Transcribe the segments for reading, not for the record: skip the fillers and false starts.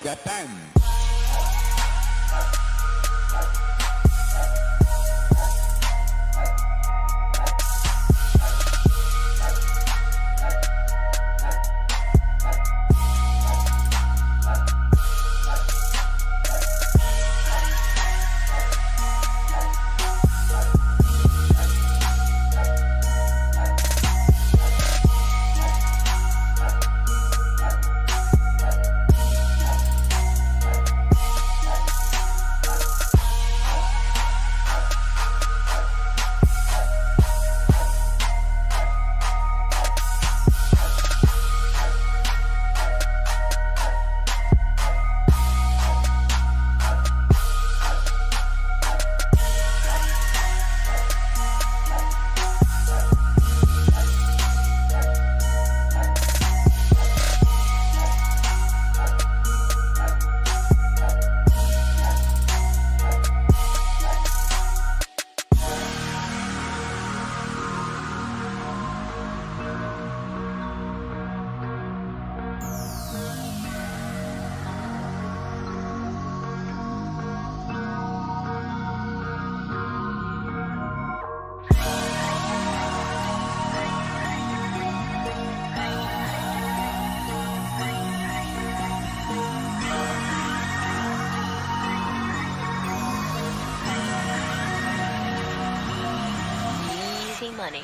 Japan. Money.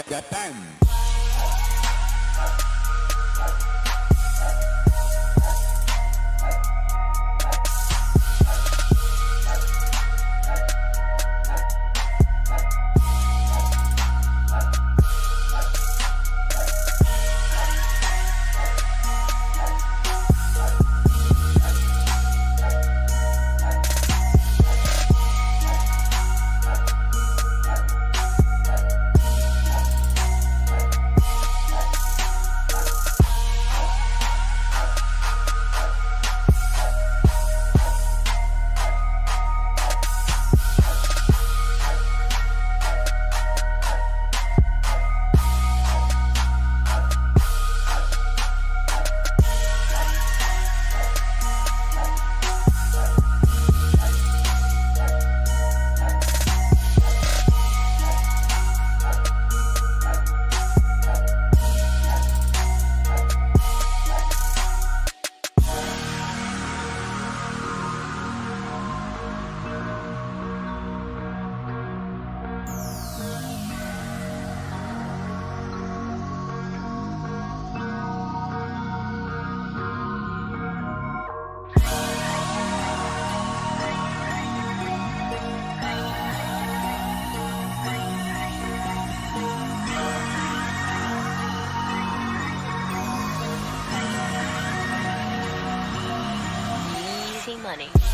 Japan. money.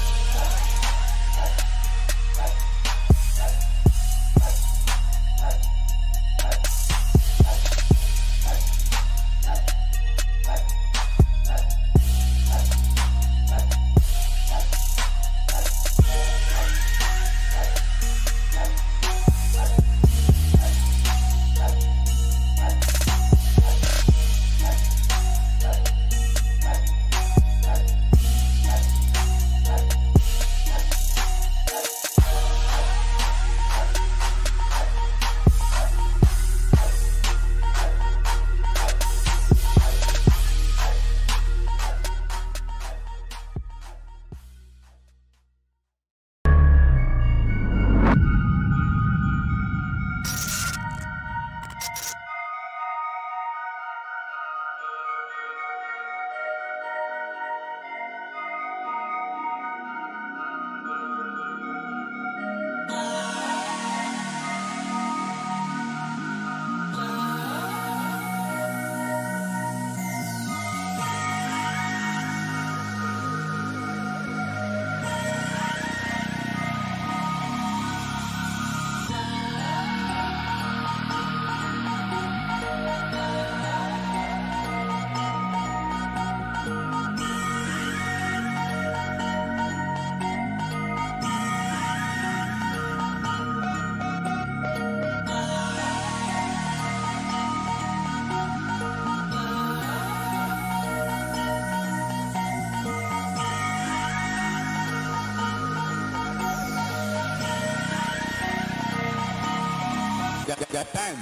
Japan.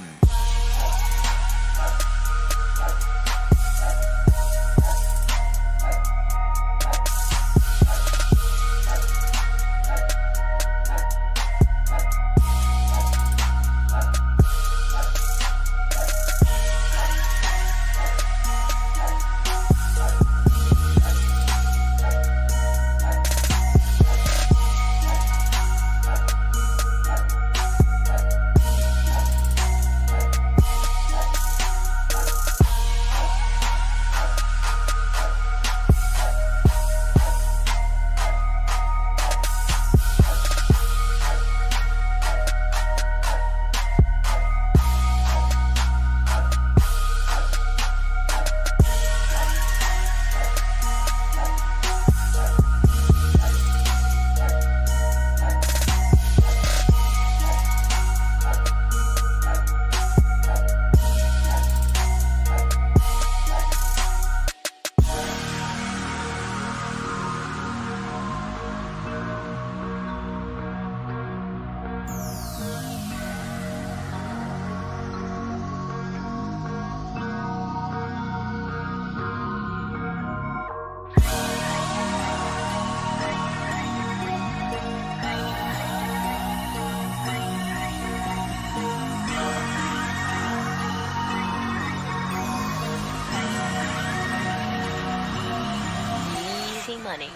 Easy money.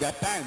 Japan.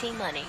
Easy money.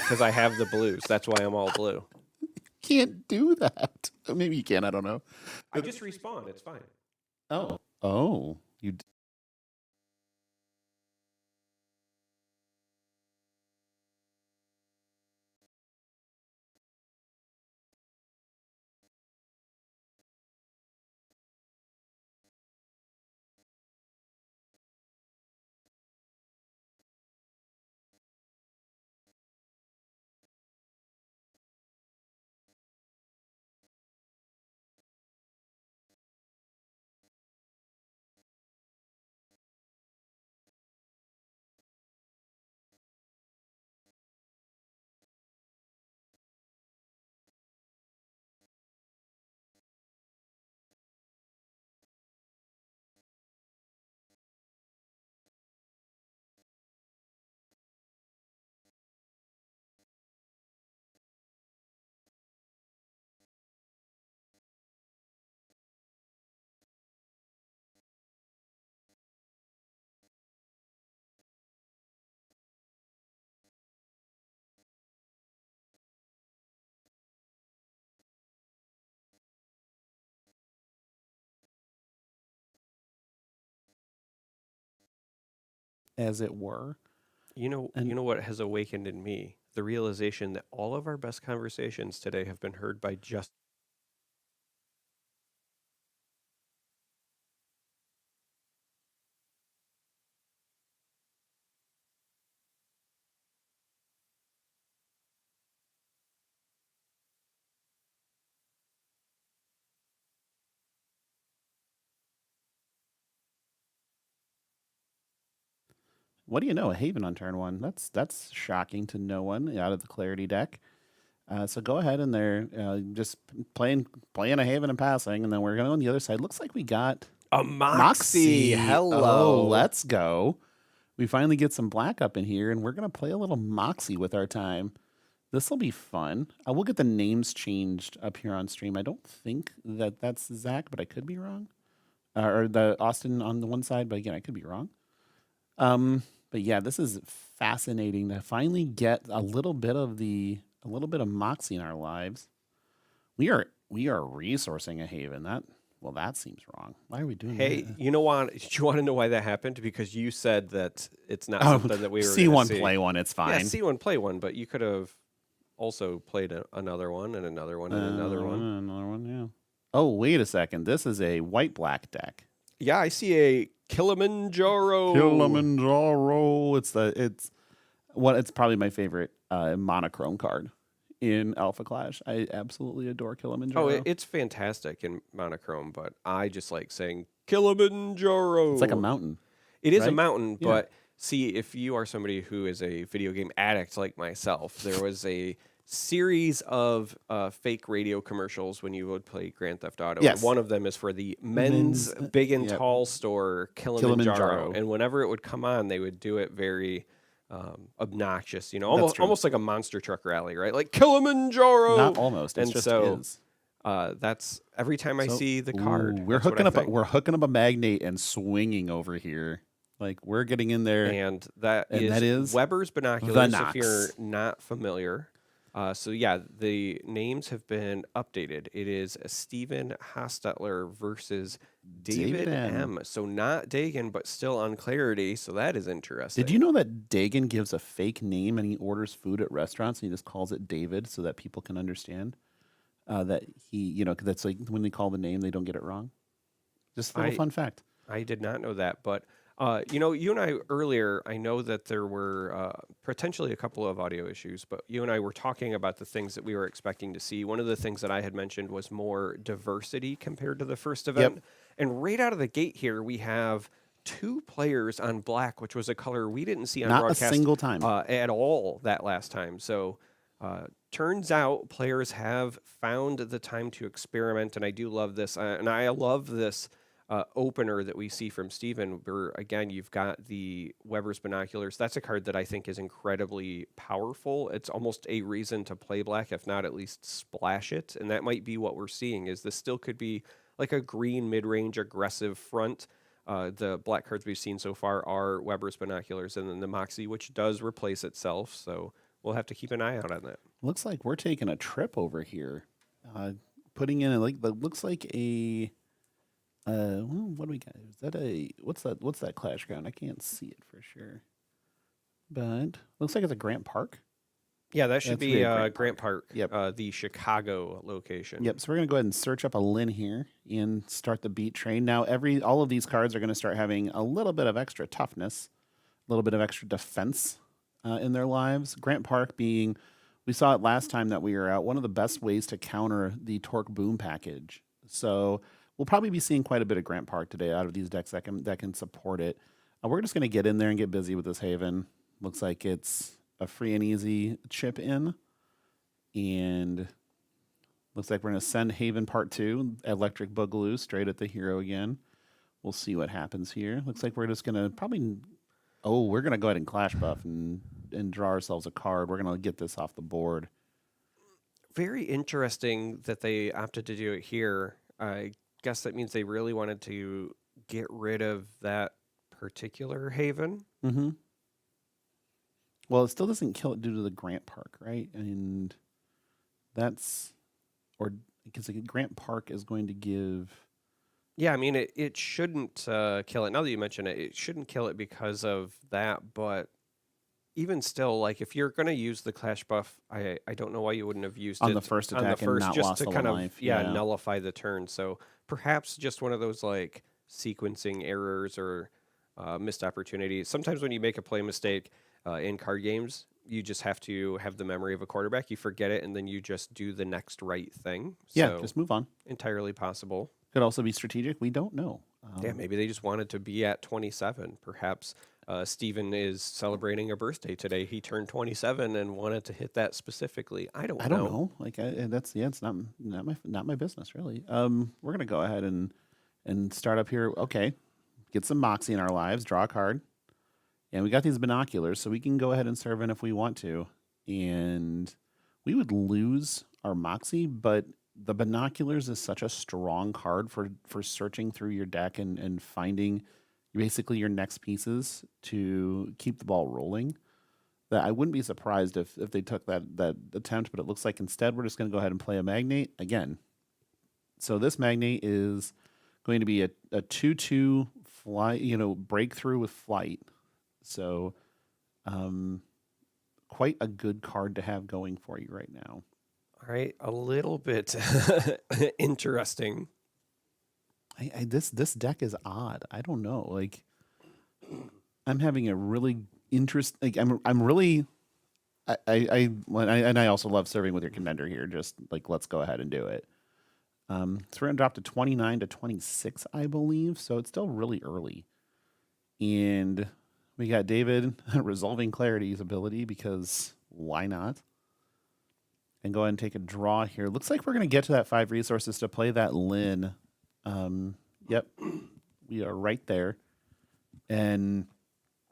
because I have the blues. That's why I'm all blue. Can't do that. Maybe you can. I don't know. I just respawn. It's fine. Oh, you. As it were. You know what has awakened in me? The realization that all of our best conversations today have been heard by just What do you know? A Haven on turn one. That's shocking to no one out of the Clarity deck. So go ahead and they're just playing a Haven and passing, and then we're going on the other side. Looks like we got a Moxie. Oh, Hello. let's go. We finally get some black up in here, and we're going to play a little Moxie with our time. This will be fun. I will get the names changed up here on stream. I don't think that that's Zach, but I could be wrong. Or the Austin on the one side, but again, I could be wrong. But yeah, this is fascinating to finally get a little bit of Moxie in our lives. We are resourcing a Haven. That seems wrong. Why are we doing that? Hey, you know what? You want to know why that happened? Because you said that it's not something that we were see one, see. play one. It's fine. Yeah, see one, play one. But you could have also played another one and another one and another one. Another one, yeah. Oh, wait a second. This is a white-black deck. Yeah, I see a Kilimanjaro. It's probably my favorite monochrome card in Alpha Clash. I absolutely adore Kilimanjaro. Oh, it's fantastic in monochrome, but I just like saying Kilimanjaro. It's like a mountain. It is a right? mountain, Yeah. but see, if you are somebody who is a video game addict like myself, there was a series of fake radio commercials when you would play Grand Theft Auto. Yes. One of them is for the men's big and tall store, Kilimanjaro. And whenever it would come on, they would do it very obnoxious, almost like a monster truck rally, right? Like Kilimanjaro. Not almost. It's and just so is. That's every time I see the card. We're hooking up a magnate and swinging over here. Like we're getting in there. And that is Weber's Binoculars, if you're not familiar. So yeah, the names have been updated. It is Steven Hostetler versus David M. So not Dagan, but still on Clarity. So that is interesting. Did you know that Dagan gives a fake name and he orders food at restaurants and he just calls it David so that people can understand that he, that's like when they call the name, they don't get it wrong. Just a little fun fact. I did not know that, but you and I earlier, I know that there were potentially a couple of audio issues, but you and I were talking about the things that we were expecting to see. One of the things that I had mentioned was more diversity compared to the first event. Yep. And right out of the gate here, we have 2 players on black, which was a color we didn't see on broadcast a single time at all that last time. So turns out players have found the time to experiment, and I do love this. And I love this opener that we see from Steven, where again you've got the Weber's Binoculars. That's a card that I think is incredibly powerful. It's almost a reason to play black, if not at least splash it. And that might be what we're seeing, is this still could be like a green mid-range aggressive front. The black cards we've seen so far are Weber's Binoculars and then the Moxie, which does replace itself. So we'll have to keep an eye out on that. Looks like we're taking a trip over here. Putting in that looks like a well, what do we got? Is that a what's that Clash ground? I can't see it for sure. But looks like it's a Grant Park. Yeah, that should That's be Grant Grant Park, Yep. the Chicago location. Yep. So we're gonna go ahead and search up a Lin here and start the beat train. Now all of these cards are gonna start having a little bit of extra toughness, a little bit of extra defense in their lives. Grant Park being, we saw it last time that we were out, one of the best ways to counter the Torque Boom package. So we'll probably be seeing quite a bit of Grant Park today out of these decks that can support it. We're just gonna get in there and get busy with this Haven. Looks like it's a free and easy chip in. And looks like we're going to send Haven Part 2, Electric Boogaloo, straight at the hero again. We'll see what happens here. Looks like we're just going to probably... Oh, we're going to go ahead and Clash Buff and draw ourselves a card. We're going to get this off the board. Very interesting that they opted to do it here. I guess that means they really wanted to get rid of that particular Haven. Mm-hmm. Well, it still doesn't kill it due to the Grant Park, right? And that's... Or because Grant Park is going to give... Yeah, I mean, it shouldn't kill it. Now that you mention it, it shouldn't kill it because of that. But even still, like, if you're going to use the Clash Buff, I don't know why you wouldn't have used on it the first on the attack and first not just lost to all kind the of life. nullify the turn. So perhaps just one of those like sequencing errors or missed opportunities. Sometimes when you make a play mistake in card games, you just have to have the memory of a quarterback. You forget it, and then you just do the next right thing. Yeah, So just move on. entirely possible. Could also be strategic. We don't know. Yeah, maybe they just wanted to be at 27. Perhaps Steven is celebrating a birthday today. He turned 27 and wanted to hit that specifically. I don't know. Like that's it's not my business really. We're gonna go ahead and start up here. Okay, get some Moxie in our lives. Draw a card, and we got these binoculars, so we can go ahead and serve in if we want to. And we would lose our Moxie, but the binoculars is such a strong card for searching through your deck and finding basically your next pieces to keep the ball rolling, that I wouldn't be surprised if they took that attempt, but it looks like instead we're just going to go ahead and play a Magnate again. So this Magnate is going to be a 2/2 fly, breakthrough with flight. So quite a good card to have going for you right now. All right, a little bit interesting. This deck is odd. I don't know. Like, I'm having a really I'm really. I also love serving with your contender here. Just like, let's go ahead and do it. So we're gonna drop to 29 to 26, I believe. So it's still really early, and we got David resolving Clarity's ability because why not? And go ahead and take a draw here. Looks like we're going to get to that 5 resources to play that Lin. Yep, we are right there. And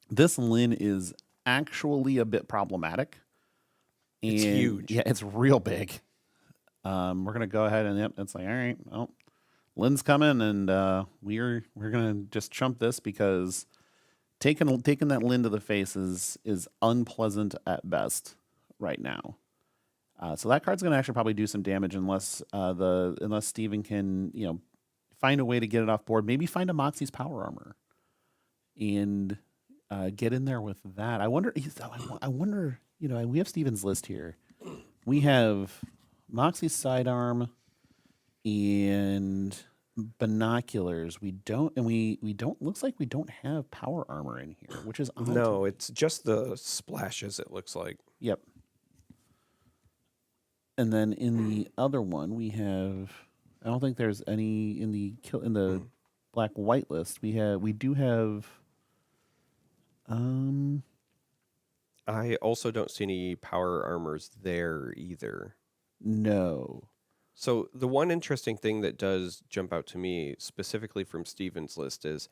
this Lin is actually a bit problematic. And It's huge. Yeah, it's real big. We're going to go ahead and, it's like, all right, well, Lin's coming, and we're going to just chump this because taking that Lin to the face is unpleasant at best right now. So that card's going to actually probably do some damage unless Steven can find a way to get it off board. Maybe find a Moxie's Power Armor and get in there with that. I wonder. We have Steven's list here. We have Moxie's Sidearm and binoculars. We don't. Looks like we don't have Power Armor in here, which is odd. No, it's just the splashes. It looks like. Yep. And then in the other one, we have. I don't think there's any in the black white list. We do have. I also don't see any power armors there either. No. So the one interesting thing that does jump out to me specifically from Steven's list is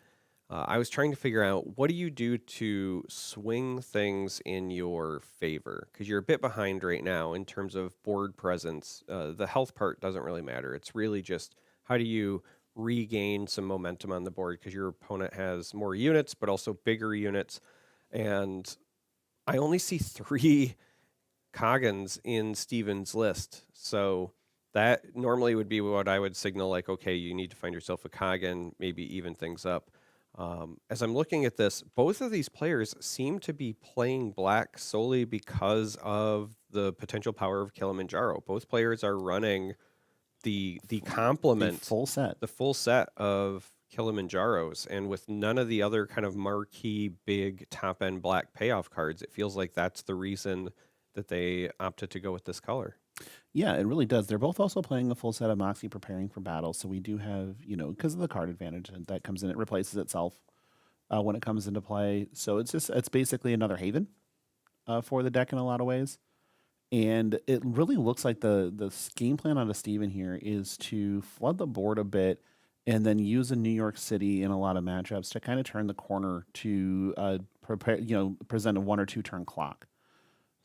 I was trying to figure out what do you do to swing things in your favor? Because you're a bit behind right now in terms of board presence. The health part doesn't really matter. It's really just how do you regain some momentum on the board because your opponent has more units, but also bigger units. And I only see 3 Coggins in Steven's list. So that normally would be what I would signal like, okay, you need to find yourself a Coggin, maybe even things up. As I'm looking at this, both of these players seem to be playing black solely because of the potential power of Kilimanjaro. Both players are running the The complement, full set. the full set of Kilimanjaros, and with none of the other kind of marquee big top end black payoff cards, it feels like that's the reason that they opted to go with this color. Yeah, it really does. They're both also playing a full set of Moxie preparing for battle. So we do have, because of the card advantage that comes in, it replaces itself when it comes into play. So it's basically another Haven for the deck in a lot of ways. And it really looks like the game plan out of Steven here is to flood the board a bit and then use a New York City in a lot of matchups to kind of turn the corner to prepare, present a 1 or 2 turn clock.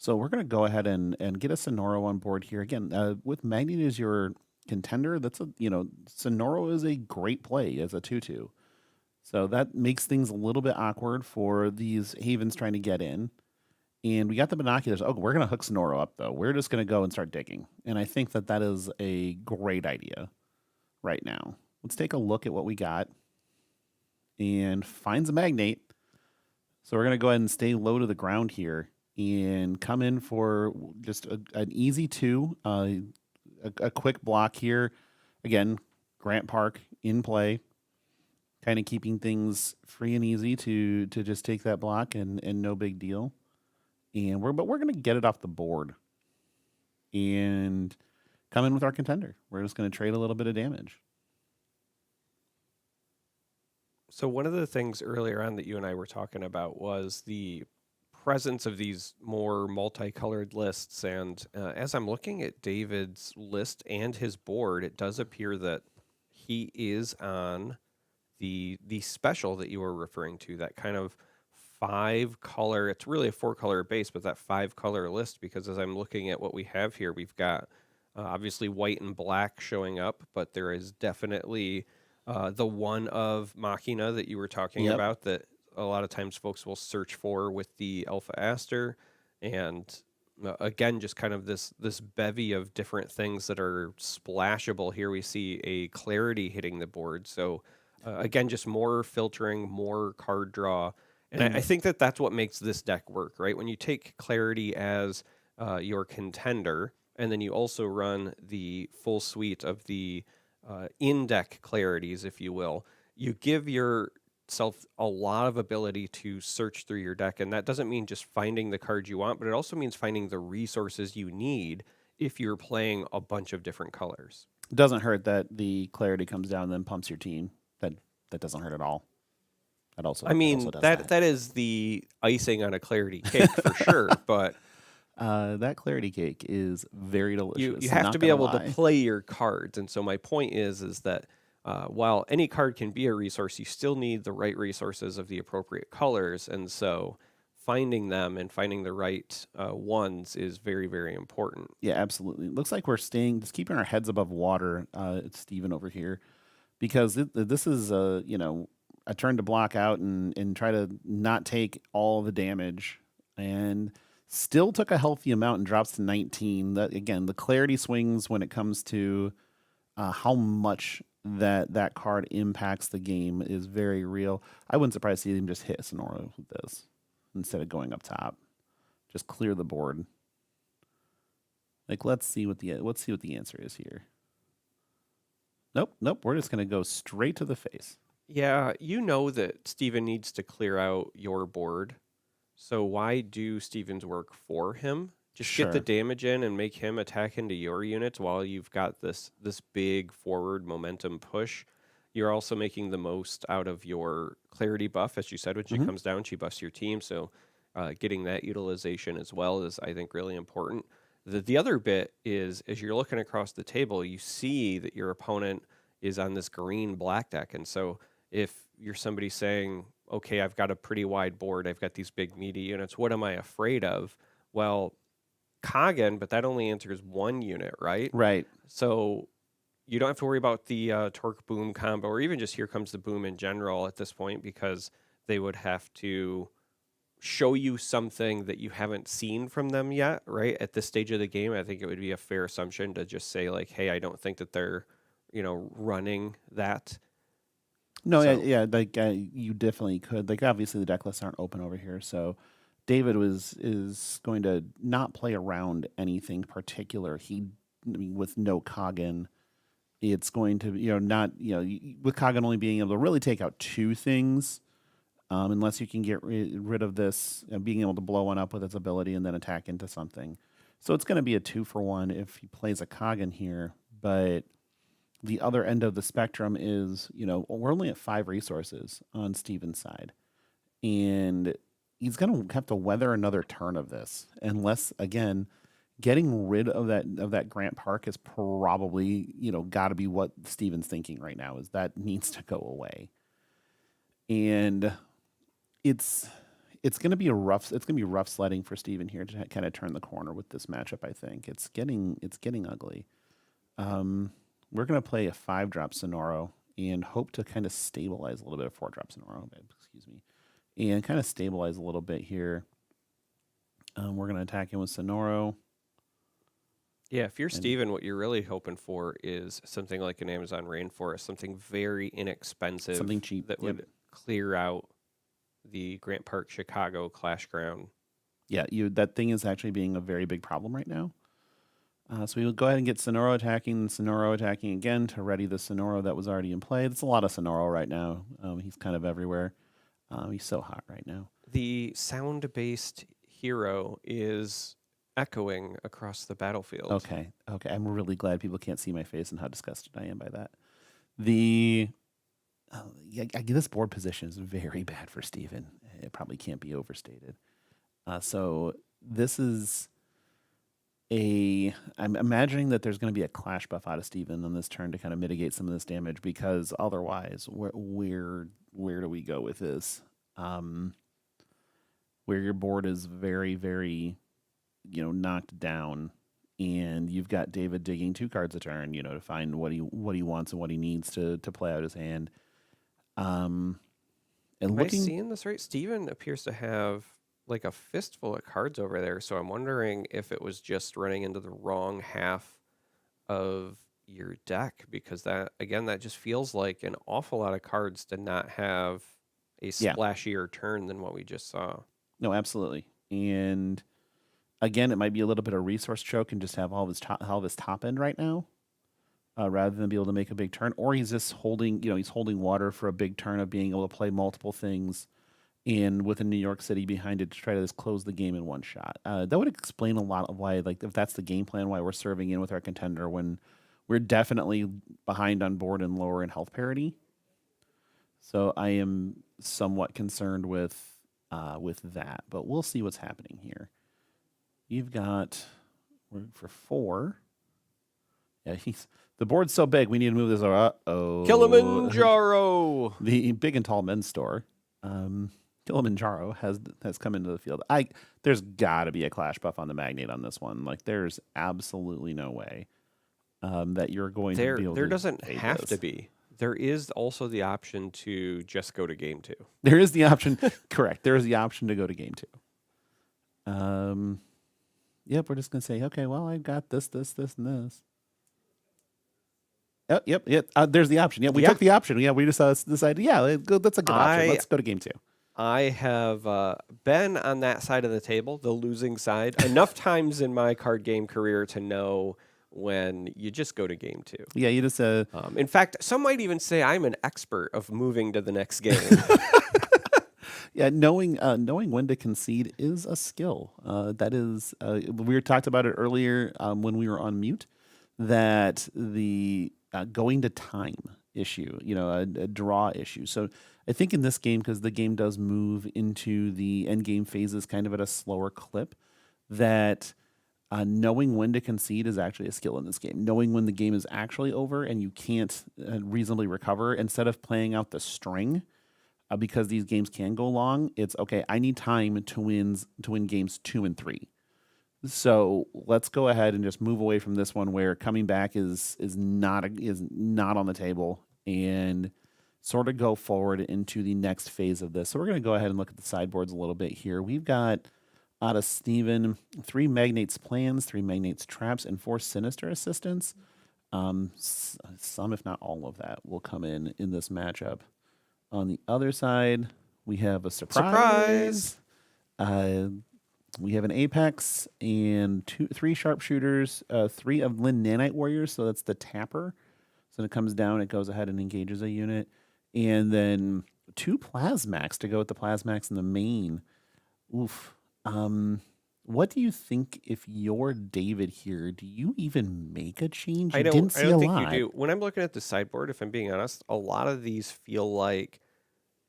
So we're going to go ahead and get a Sonoro on board here. Again, with Magnet as your contender, Sonoro is a great play as a 2/2. So that makes things a little bit awkward for these Havens trying to get in. And we got the binoculars. Oh, we're going to hook Sonoro up, though. We're just going to go and start digging. And I think that is a great idea right now. Let's take a look at what we got. And finds a Magnate. So we're going to go ahead and stay low to the ground here and come in for just an easy 2, a quick block here. Again, Grant Park in play, kind of keeping things free and easy to just take that block and no big deal. And we're going to get it off the board and come in with our contender. We're just going to trade a little bit of damage. So one of the things earlier on that you and I were talking about was the presence of these more multicolored lists. And as I'm looking at David's list and his board, it does appear that he is on the special that you were referring to, that kind of 5-color, it's really a 4-color base, but that 5-color list, because as I'm looking at what we have here, we've got obviously white and black showing up, but there is definitely the one of Machina that you were talking about that a lot of times folks will search for with the Alpha Aster. And again, just kind of this bevy of different things that are splashable. Here we see a Clarity hitting the board. So again, just more filtering, more card draw. And I think that's what makes this deck work, right? When you take Clarity as your contender, and then you also run the full suite of the in-deck clarities, if you will, you give yourself a lot of ability to search through your deck. And that doesn't mean just finding the cards you want, but it also means finding the resources you need if you're playing a bunch of different colors. It doesn't hurt that the Clarity comes down and then pumps your team. That doesn't hurt at all. That also, that is the icing on a Clarity cake for sure, but that Clarity cake is very delicious. You have to be able to play your cards. And so my point is that while any card can be a resource, you still need the right resources of the appropriate colors. And so finding them and finding the right ones is very, very important. Yeah, absolutely. It looks like we're just keeping our heads above water, Steven over here, because this is a turn to block out and try to not take all the damage, and still took a healthy amount and drops to 19. That again, the Clarity swings when it comes to how much that card impacts the game is very real. I wouldn't surprise to see him just hit Sonoro with this instead of going up top. Just clear the board. Like let's see what the answer is here. Nope. We're just gonna go straight to the face. Yeah, you know that Steven needs to clear out your board. So why do Steven's work for him? Just get the damage in and make him attack into your units while you've got this big forward momentum push. You're also making the most out of your Clarity buff. As you said, when she comes down, she buffs your team. So getting that utilization as well is, I think, really important. The other bit is, as you're looking across the table, you see that your opponent is on this green-black deck. And so if you're somebody saying, okay, I've got a pretty wide board, I've got these big meaty units, what am I afraid of? Well, Coggin, but that only answers one unit, right? Right. So you don't have to worry about the Torque Boom combo, or even just Here Comes the Boom in general at this point, because they would have to show you something that you haven't seen from them yet, right? At this stage of the game, I think it would be a fair assumption to just say like, "Hey, I don't think that they're, running that." No, yeah, So, yeah, like you definitely could. Like obviously the deck lists aren't open over here, so David is going to not play around anything particular. I mean, with no Koggin, it's going to not with Koggin only being able to really take out two things, unless you can get rid of this being able to blow one up with its ability and then attack into something. So it's going to be a 2-for-1 if he plays a Koggin here, but the other end of the spectrum is, we're only at 5 resources on Steven's side. And he's going to have to weather another turn of this. Unless, again, getting rid of that Grant Park is probably, got to be what Steven's thinking right now, is that needs to go away. And it's going to be rough sledding for Steven here to kind of turn the corner with this matchup, I think. It's getting ugly. We're going to play a 5-drop Sonoro and hope to kind of stabilize a little bit of 4-drop Sonoro, excuse me, and kind of stabilize a little bit here. We're going to attack in with Sonoro. yeah, if you're Steven, what you're really hoping for is something like an Amazon Rainforest, something very inexpensive, Something cheap, that would clear out the Grant Park Chicago Clash Ground. Yeah, that thing is actually being a very big problem right now. So we will go ahead and get Sonoro attacking again to ready the Sonoro that was already in play. There's a lot of Sonoro right now. He's kind of everywhere. He's so hot right now. The sound-based hero is echoing across the battlefield. Okay. I'm really glad people can't see my face and how disgusted I am by that. This board position is very bad for Steven. It probably can't be overstated. So this is I'm imagining that there's going to be a clash buff out of Steven on this turn to kind of mitigate some of this damage, because otherwise, where do we go with this? Where your board is very, very, knocked down, and you've got David digging 2 cards a turn, to find what he wants and what he needs to play out his hand. Am I seeing this right? Steven appears to have like a fistful of cards over there, so I'm wondering if it was just running into the wrong half of your deck, because that just feels like an awful lot of cards to not have a splashier turn than what we just saw. No, absolutely. And again, it might be a little bit of resource choke and just have all of his top end right now, rather than be able to make a big turn. Or he's just holding water for a big turn of being able to play multiple things and with a New York City behind it to try to just close the game in one shot. That would explain a lot of why, like, if that's the game plan, why we're serving in with our contender when we're definitely behind on board and lower in health parity. So I am somewhat concerned with that, but we'll see what's happening here. You've got for 4. Yeah, the board's so big. We need to move this. Kilimanjaro, the big and tall men's store. Kilimanjaro has come into the field. There's got to be a clash buff on the Magnate on this one. Like, there's absolutely no way that you're going to be able to. There doesn't have to be. There is also the option to just go to game 2. There is the option. Correct. There is the option to go to game 2. Yep. We're just gonna say, okay, well, I've got this, and this. Oh, yep. There's the option. Yeah, we took the option. Yeah, we just decided. Yeah, that's a good option. Let's go to game 2. I have been on that side of the table, the losing side, enough times in my card game career to know when you just go to game 2. Yeah, you just. In fact, some might even say I'm an expert of moving to the next game. Yeah, knowing when to concede is a skill. That is, we talked about it earlier when we were on mute, that the going to time issue, a draw issue. So I think in this game, because the game does move into the end game phases kind of at a slower clip, that knowing when to concede is actually a skill in this game. Knowing when the game is actually over and you can't reasonably recover, instead of playing out the string, because these games can go long, it's okay, I need time to win games 2 and 3. So let's go ahead and just move away from this one where coming back is not on the table, and sort of go forward into the next phase of this. So we're going to go ahead and look at the sideboards a little bit here. We've got out of Steven 3 Magnate's Plans, 3 Magnate's Traps, and 4 Sinister Assistants. Some, if not all of that, will come in this matchup. On the other side, we have a surprise. We have an Apex and 3 Sharpshooters, 3 of Lin Nanite Warriors, so that's the tapper. So when it comes down, it goes ahead and engages a unit. And then 2 Plasmax to go with the Plasmax in the main. Oof. What do you think if you're David here? Do you even make a change? I You don't. didn't I see a don't think lot. you do. When I'm looking at the sideboard, if I'm being honest, a lot of these feel like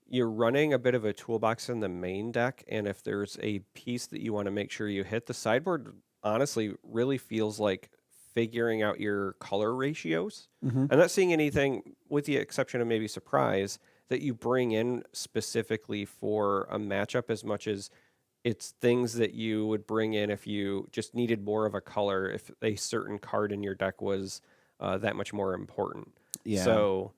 you're running a bit of a toolbox in the main deck, and if there's a piece that you want to make sure you hit, the sideboard honestly really feels like figuring out your color ratios. Mm-hmm. I'm not seeing anything, with the exception of maybe Surprise, that you bring in specifically for a matchup as much as it's things that you would bring in if you just needed more of a color, if a certain card in your deck was that much more important. Yeah. So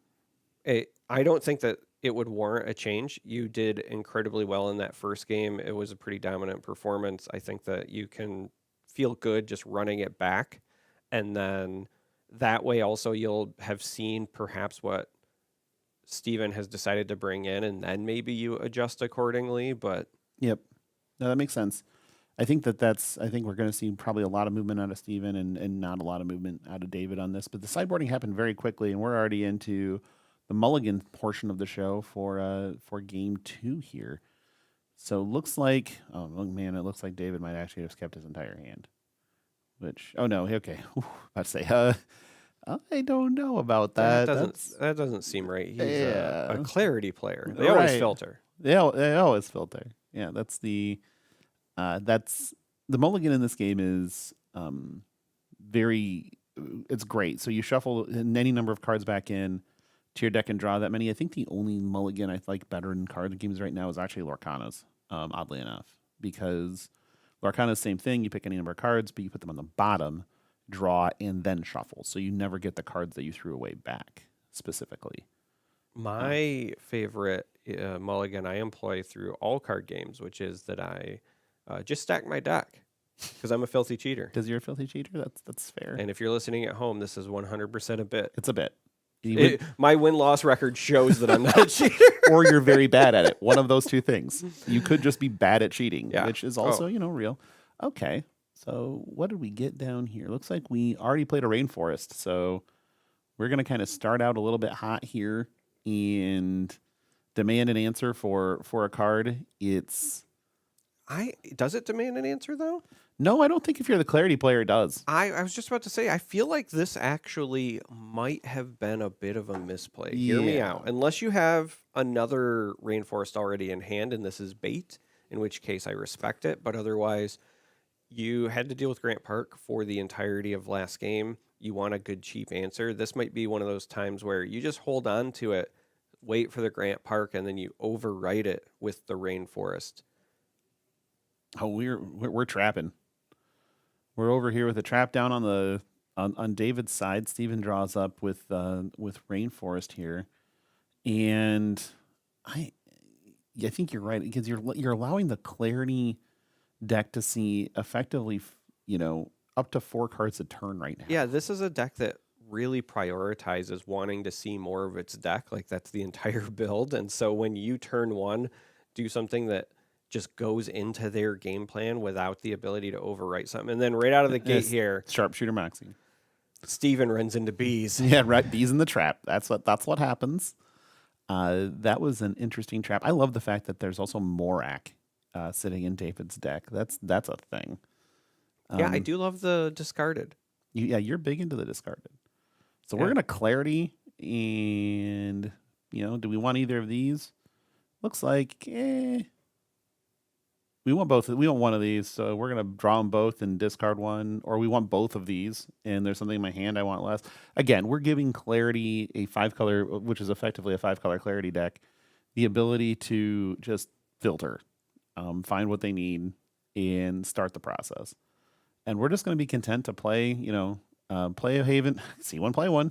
I don't think that it would warrant a change. You did incredibly well in that first game. It was a pretty dominant performance. I think that you can feel good just running it back. And then that way also you'll have seen perhaps what Steven has decided to bring in, and then maybe you adjust accordingly. But Yep. No, that makes sense. I think I think we're going to see probably a lot of movement out of Steven and not a lot of movement out of David on this. But the sideboarding happened very quickly, and we're already into the mulligan portion of the show for game 2 here. So looks like, oh man, it looks like David might actually have kept his entire hand. Which, oh no, okay. About to say, I don't know about that. that doesn't seem right. He's a Yeah. clarity player. They always Right. filter. They always filter. Yeah, that's the mulligan in this game is it's great. So you shuffle any number of cards back in to your deck and draw that many. I think the only mulligan I like better in card games right now is actually Lorcana's, oddly enough, because Lorcana's same thing. You pick any number of cards, but you put them on the bottom, draw, and then shuffle. So you never get the cards that you threw away back specifically. My favorite mulligan I employ through all card games, which is that I just stack my deck because I'm a filthy cheater. Because you're a filthy cheater? That's fair. And if you're listening at home, this is 100% a bit. It's a bit. My win-loss record shows that I'm not a cheater. Or you're very bad at it. One of those two things. You could just be bad at cheating, Yeah. which is also, real. Okay. So what did we get down here? Looks like we already played a rainforest. So we're going to kind of start out a little bit hot here and demand an answer for a card. Does it demand an answer, though? No, I don't think if you're the clarity player, it does. I was just about to say, I feel like this actually might have been a bit of a misplay. Hear me Yeah. out. Unless you have another rainforest already in hand and this is bait, in which case I respect it. But otherwise, you had to deal with Grant Park for the entirety of last game. You want a good, cheap answer. This might be one of those times where you just hold on to it, wait for the Grant Park, and then you overwrite it with the rainforest. Oh, we're trapping. We're over here with a trap down on David's side. Steven draws up with Rainforest here, and I think you're right because you're allowing the clarity deck to see effectively, up to 4 cards a turn right now. Yeah, this is a deck that really prioritizes wanting to see more of its deck. Like that's the entire build, and so when you turn 1, do something that just goes into their game plan without the ability to overwrite something. And then right out of the gate here, Sharpshooter Moxie. Steven runs into bees. Yeah, right. Bees in the trap. That's what happens. That was an interesting trap. I love the fact that there's also Morak sitting in David's deck. That's a thing. Yeah, I do love the discarded. You're big into the discarded. So Yeah. we're gonna clarity, and do we want either of these? Looks like we want both. We want one of these, so we're gonna draw them both and discard one, or we want both of these, and there's something in my hand I want less. Again, we're giving clarity a 5-color, which is effectively a 5-color clarity deck, the ability to just filter, find what they need, and start the process. And we're just gonna be content to play, play a Haven, see one, play one,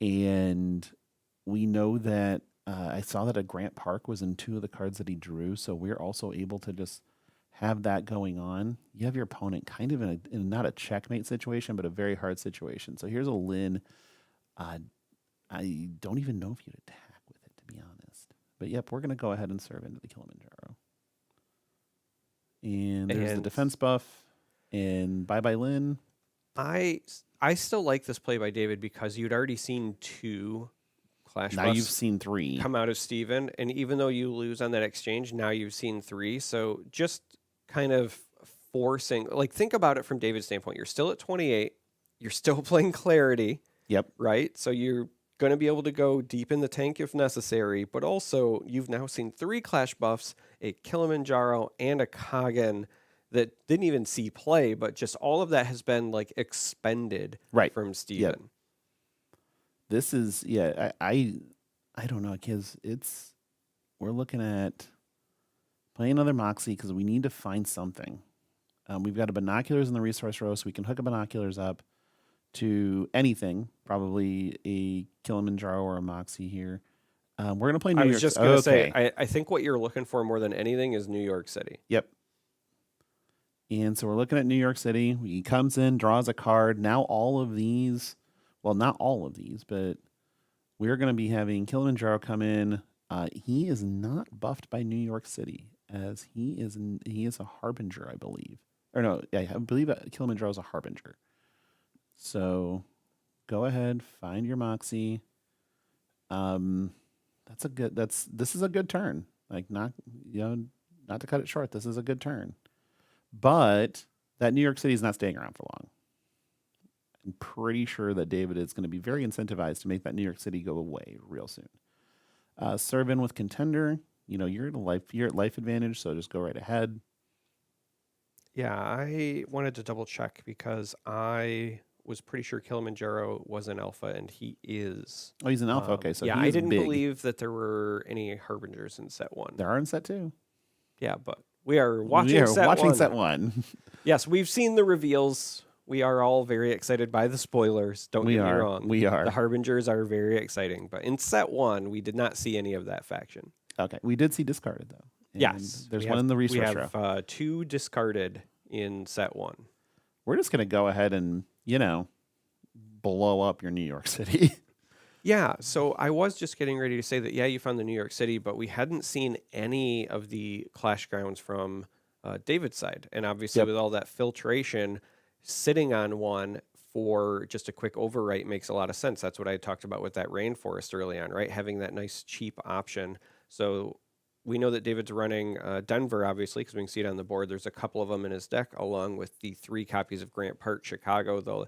And we know that I saw that a Grant Park was in 2 of the cards that he drew, so we're also able to just have that going on. You have your opponent kind of in not a checkmate situation, but a very hard situation. So here's a Lynn. I don't even know if you'd attack with it, to be honest. But yep, we're going to go ahead and serve into the Kilimanjaro. And there's the And defense buff. And bye-bye, Lynn. I still like this play by David because you'd already seen 2 Clash Now you've buffs seen 3. come out of Steven, and even though you lose on that exchange, now you've seen 3. So just kind of forcing, like, think about it from David's standpoint. You're still at 28. You're still playing Clarity, Yep. right? So you're going to be able to go deep in the tank if necessary, but also you've now seen 3 Clash buffs, a Kilimanjaro, and a Kagan that didn't even see play, but just all of that has been like expended Right. from Steven. This is I don't know, because we're looking at playing another Moxie because we need to find something. We've got a binoculars in the resource row, so we can hook a binoculars up to anything, probably a Kilimanjaro or a Moxie here. We're going to play New I York. was just going to Okay. say, I think what you're looking for more than anything is New York City. Yep. And so we're looking at New York City. He comes in, draws a card. Now all of these, well, not all of these, but we're going to be having Kilimanjaro come in. He is not buffed by New York City, as he is a Harbinger, I believe. Or no, yeah, I believe Kilimanjaro is a Harbinger. So go ahead, find your Moxie. This is a good turn. Like, not to cut it short, this is a good turn. But that New York City is not staying around for long. I'm pretty sure that David is going to be very incentivized to make that New York City go away real soon. Serve in with Contender. You're at life advantage, so just go right ahead. Yeah, I wanted to double check because I was pretty sure Kilimanjaro was an alpha, and he is. Oh, he's an alpha. Okay, so yeah, he I is didn't big. believe that there were any Harbingers in set 1. There are in set 2. Yeah, but we are watching set 1. Yes, we've seen the reveals. We are all very excited by the spoilers. Don't get me wrong. We are. The Harbingers are very exciting. But in set 1, we did not see any of that faction. Okay. We did see discarded, though. And Yes. There's one in the resource row. We have 2 discarded in set 1. We're just going to go ahead and, blow up your New York City. Yeah, so I was just getting ready to say that, yeah, you found the New York City, but we hadn't seen any of the Clash grounds from David's side. And obviously, with all that filtration, sitting on one for just a quick overwrite makes a lot of sense. That's what I talked about with that Rainforest early on, right? Having that nice cheap option. So we know that David's running Denver, obviously, because we can see it on the board. There's a couple of them in his deck, along with the 3 copies of Grant Park, Chicago. The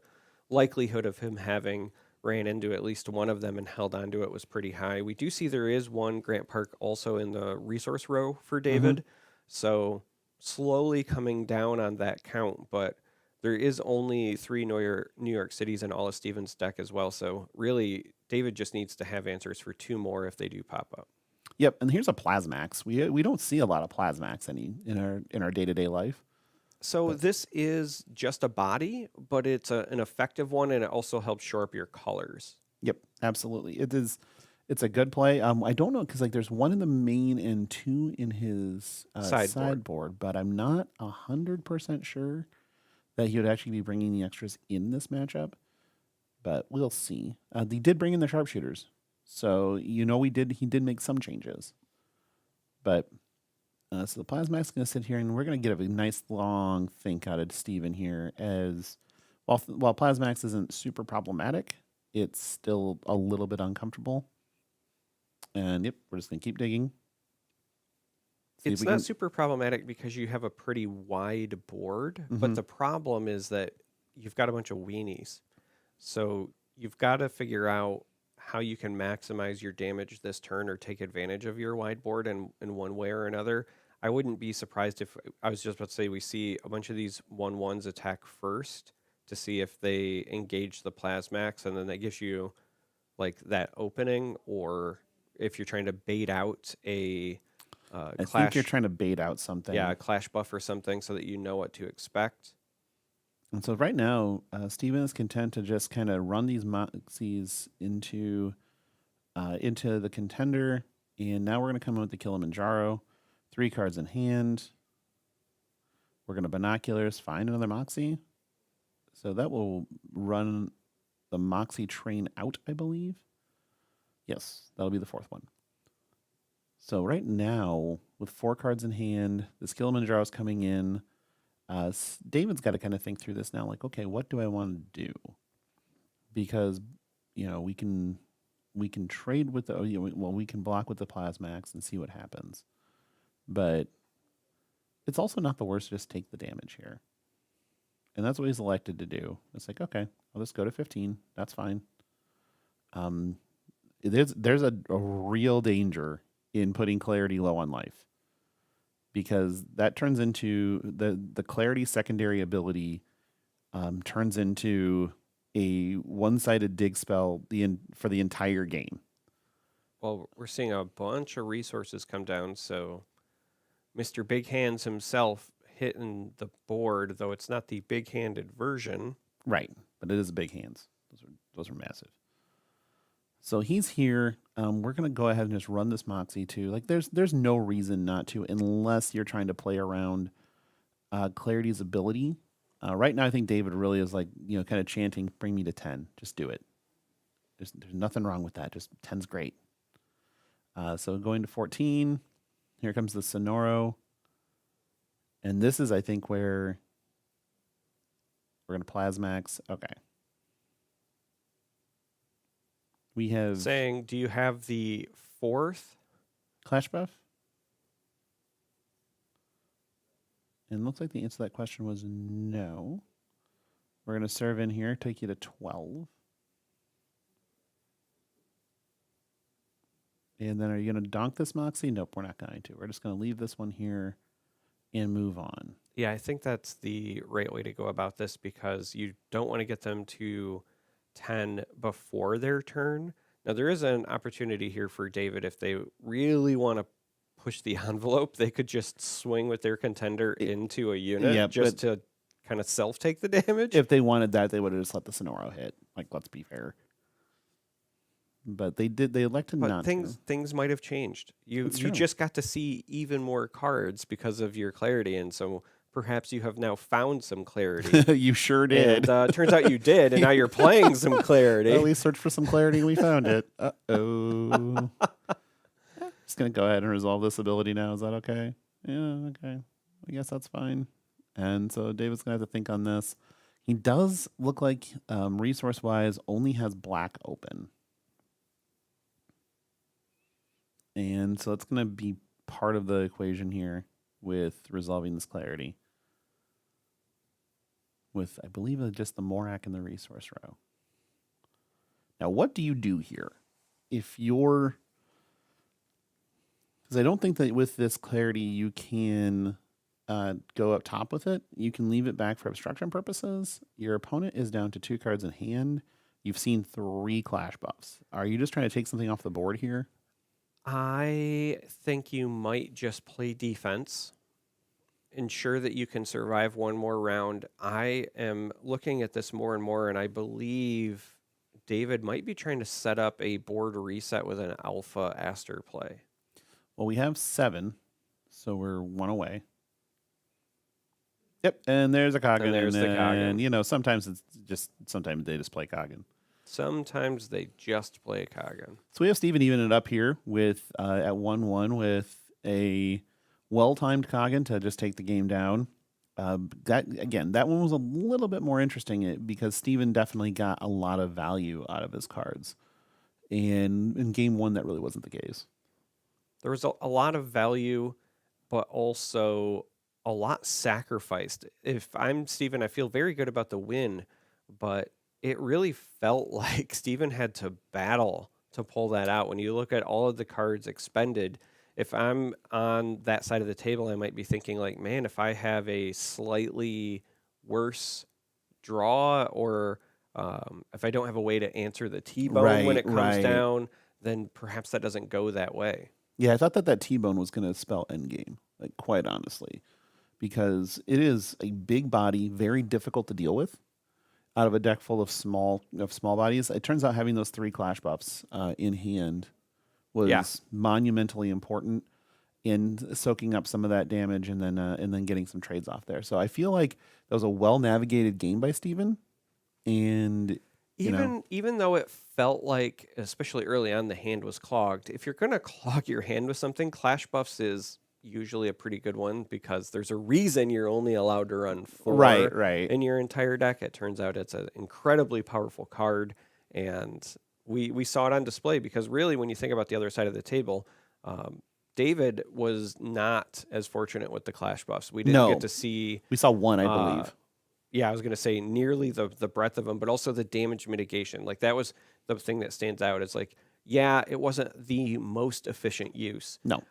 likelihood of him having ran into at least one of them and held onto it was pretty high. We do see there is one Grant Park also in the resource row for David. So slowly coming down on that count, but there is only 3 New York Cities in all of Steven's deck as well. So really, David just needs to have answers for 2 more if they do pop up. Yep, and here's a Plasmax. We don't see a lot of Plasmax in our day-to-day life. So this is just a body, but it's an effective one, and it also helps shore up your colors. Yep, absolutely. It is. It's a good play. I don't know because there's 1 in the main and 2 in his sideboard, but I'm not 100% sure that he would actually be bringing the extras in this matchup. But we'll see. He did bring in the sharpshooters, so he did make some changes. But so the Plasmax is going to sit here, and we're going to get a nice long think out of Steven here. As while Plasmax isn't super problematic, it's still a little bit uncomfortable. And yep, we're just going to keep digging. It's not super problematic because you have a pretty wide board, but the problem is that you've got a bunch of weenies. So you've got to figure out how you can maximize your damage this turn or take advantage of your wide board in one way or another. I wouldn't be surprised if, I was just about to say, we see a bunch of these 1/1s attack first to see if they engage the Plasmax, and then that gives you like that opening, or if you're trying to bait out a I Clash. think you're trying to bait out something. Yeah, a Clash buff or something so that you know what to expect. And so right now, Steven is content to just kind of run these Moxies into the contender. And now we're going to come in with the Kilimanjaro. 3 cards in hand. We're going to binoculars, find another Moxie. So that will run the Moxie train out, I believe. Yes, that'll be the 4th one. So right now, with 4 cards in hand, this Kilimanjaro's coming in. David's got to kind of think through this now. Like, okay, what do I want to do? Because, we can trade with we can block with the Plasmax and see what happens. But it's also not the worst to just take the damage here. And that's what he's elected to do. It's like, okay, I'll just go to 15. That's fine. There's a real danger in putting Clarity low on life, because that turns into the Clarity secondary ability turns into a one-sided dig spell for the entire game. Well, we're seeing a bunch of resources come down, so Mr. Big Hands himself hitting the board, though it's not the big-handed version. Right, but it is big hands. Those are massive. So he's here. We're going to go ahead and just run this Moxie too. Like, there's no reason not to, unless you're trying to play around Clarity's ability. Right now, I think David really is like, kind of chanting, bring me to 10. Just do it. There's nothing wrong with that. Just 10's great. So going to 14. Here comes the Sonoro. And this is, I think, where we're going to Plasmax. Okay. We have saying, do you have the 4th? Clash buff? And it looks like the answer to that question was no. We're going to serve in here, take you to 12. And then are you going to donk this Moxie? Nope, we're not going to. We're just going to leave this one here and move on. Yeah, I think that's the right way to go about this, because you don't want to get them to 10 before their turn. Now, there is an opportunity here for David. If they really want to push the envelope, they could just swing with their contender into a unit just to kind of self-take the damage. If they wanted that, they would have just let the Sonoro hit. Like, let's be fair. But they elected not to. Things might have changed. You just got to see even more cards because of your Clarity, and so perhaps you have now found some Clarity. You sure did. And turns out you did, and now you're playing some Clarity. Well, we searched for some Clarity and we found it. Uh-oh. Just going to go ahead and resolve this ability now. Is that okay? Yeah, okay. I guess that's fine. And so David's going to have to think on this. He does look like, resource-wise, only has black open. And so it's going to be part of the equation here with resolving this Clarity. With, I believe, just the Morak and the resource row. Now, what do you do here? If you're... Because I don't think that with this Clarity you can go up top with it. You can leave it back for obstruction purposes. Your opponent is down to 2 cards in hand. You've seen 3 clash buffs. Are you just trying to take something off the board here? I think you might just play defense. Ensure that you can survive one more round. I am looking at this more and more, and I believe David might be trying to set up a board reset with an alpha Aster play. Well, we have 7, so we're 1 away. Yep, and there's a Kagan. And there's the Kagan. And, sometimes they just play Kagan. Sometimes they just play Kagan. So we have Steven even it up here with at 1-1 with a well-timed Kagan to just take the game down. That one was a little bit more interesting because Steven definitely got a lot of value out of his cards. And in game 1, that really wasn't the case. There was a lot of value, but also a lot sacrificed. If I'm Steven, I feel very good about the win, but it really felt like Steven had to battle to pull that out. When you look at all of the cards expended, if I'm on that side of the table, I might be thinking like, man, if I have a slightly worse draw, or if I don't have a way to answer the T-bone when it comes down, then perhaps that doesn't go that way. Yeah, I thought that T-bone was going to spell endgame, like, quite honestly. because it is a big body, very difficult to deal with out of a deck full of small bodies. It turns out having those 3 clash buffs in hand Yeah. was monumentally important in soaking up some of that damage and then getting some trades off there. So I feel like that was a well navigated game by Steven. And Even though it felt like, especially early on, the hand was clogged, if you're going to clog your hand with something, Clash Buffs is usually a pretty good one because there's a reason you're only allowed to run 4 right. in your entire deck. It turns out it's an incredibly powerful card, and we saw it on display because really, when you think about the other side of the table, David was not as fortunate with the Clash Buffs. We didn't No. get to see We saw one, I uh, believe. yeah, I was going to say nearly the breadth of them, but also the damage mitigation. Like that was the thing that stands out. It's like, yeah, it wasn't the most efficient use No.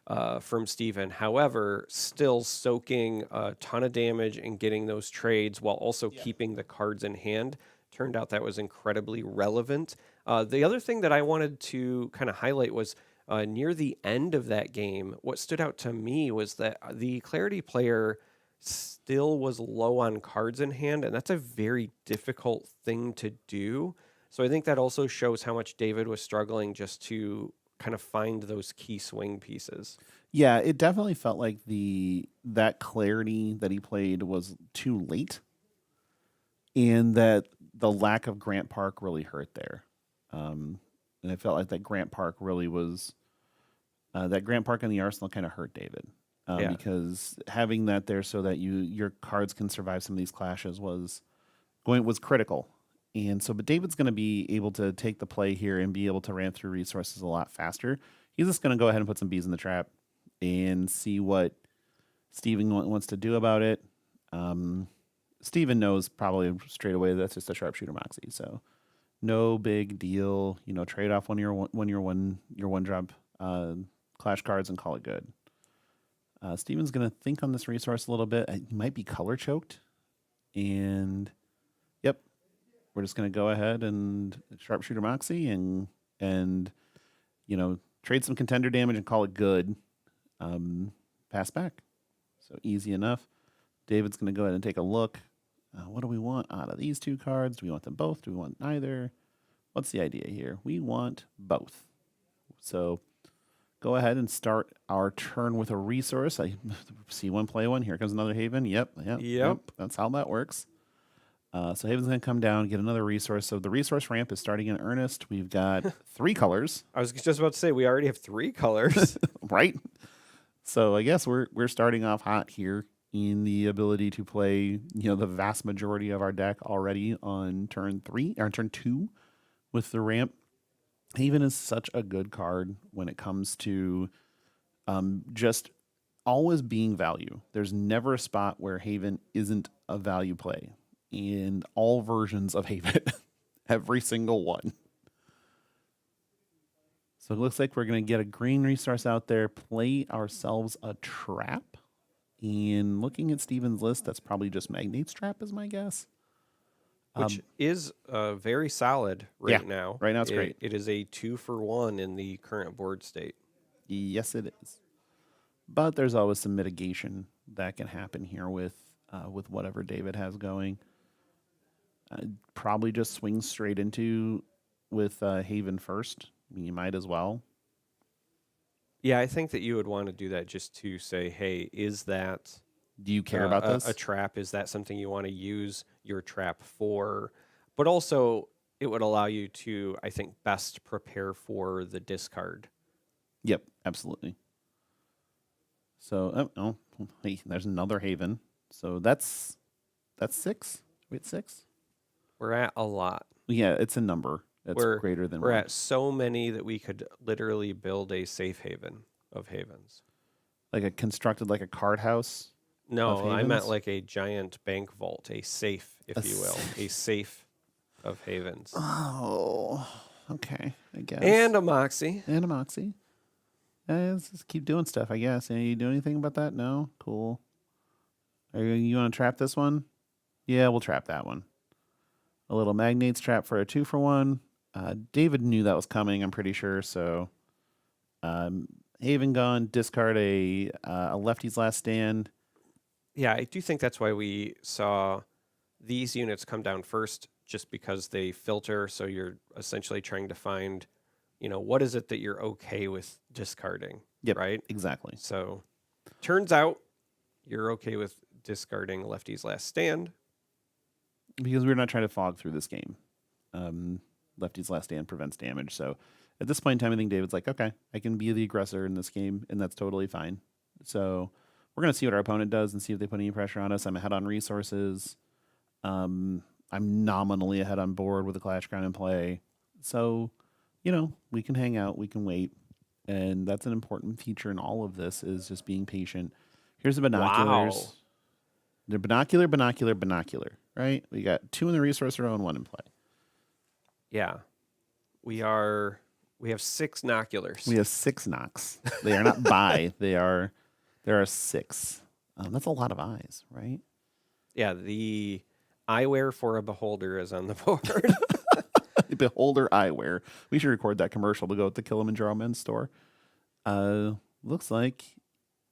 from Steven. However, still soaking a ton of damage and getting those trades while also keeping the cards in hand. Turned out that was incredibly relevant. The other thing that I wanted to kind of highlight was near the end of that game, what stood out to me was that the Clarity player still was low on cards in hand, and that's a very difficult thing to do. So I think that also shows how much David was struggling just to kind of find those key swing pieces. Yeah, it definitely felt like that clarity that he played was too late, and that the lack of Grant Park really hurt there. And I felt like that Grant Park really was that Grant Park in the arsenal kind of hurt David. Yeah. Because having that there so that your cards can survive some of these clashes was critical. And so, but David's going to be able to take the play here and be able to ram through resources a lot faster. He's just going to go ahead and put some bees in the trap and see what Steven wants to do about it. Steven knows probably straight away that's just a sharpshooter Moxie, so no big deal. Trade off your one drop clash cards and call it good. Steven's going to think on this resource a little bit. He might be color choked. And, yep, we're just going to go ahead and sharpshooter Moxie and trade some contender damage and call it good. Pass back. So easy enough. David's going to go ahead and take a look. What do we want out of these 2 cards? Do we want them both? Do we want neither? What's the idea here? We want both. So go ahead and start our turn with a resource. I see one, play one. Here comes another Haven. Yep. That's how that works. So Haven's going to come down, get another resource. So the resource ramp is starting in earnest. We've got 3 colors. I was just about to say we already have 3 colors. Right? So I guess we're starting off hot here in the ability to play, the vast majority of our deck already on turn 3 or turn 2 with the ramp. Haven is such a good card when it comes to just always being value. There's never a spot where Haven isn't a value play in all versions of Haven, every single one. So it looks like we're going to get a green resource out there, play ourselves a trap. And looking at Steven's list, that's probably just Magnate's Trap is my guess. Which is very solid right Yeah, now. right now it's great. It is a 2-for-1 in the current board state. Yes, it is. But there's always some mitigation that can happen here with whatever David has going. Probably just swing straight into with Haven first. I mean, you might as well. Yeah, I think that you would want to do that just to say, hey, is that Do you care about this? a trap? Is that something you want to use your trap for? But also, it would allow you to, I think, best prepare for the discard. Yep, absolutely. So, hey, there's another Haven. So that's 6. We at 6? We're at a lot. Yeah, it's a number. It's greater than we're 1. at so many that we could literally build a safe haven of havens. Like a constructed like a card house. No, I meant havens? like a giant bank vault, a safe, if you will, a safe of havens. Oh, okay, I guess. And a Moxie. And a Moxie. Let's just keep doing stuff, I guess. You do anything about that? No? Cool. You want to trap this one? Yeah, we'll trap that one. A little Magnate's Trap for a 2-for-1. David knew that was coming, I'm pretty sure. So, Haven gone. Discard a Lefty's Last Stand. Yeah, I do think that's why we saw these units come down first, just because they filter. So you're essentially trying to find, what is it that you're okay with discarding, Yep, right? exactly. So turns out you're okay with discarding Lefty's Last Stand. Because we're not trying to fog through this game. Lefty's Last Stand prevents damage. So at this point in time, I think David's like, okay, I can be the aggressor in this game, and that's totally fine. So we're going to see what our opponent does and see if they put any pressure on us. I'm ahead on resources. I'm nominally ahead on board with a Clash Crown in play. So, we can hang out, we can wait. And that's an important feature in all of this is just being patient. Here's the binoculars. Wow. They're binocular, binocular, binocular, right? We got 2 in the resource row and 1 in play. Yeah. We have 6 noculars. We have 6 knocks. They are not by. There are 6. That's a lot of eyes, right? Yeah, the eyewear for a beholder is on the board. Beholder eyewear. We should record that commercial to go at the Kilimanjaro men's store. Looks like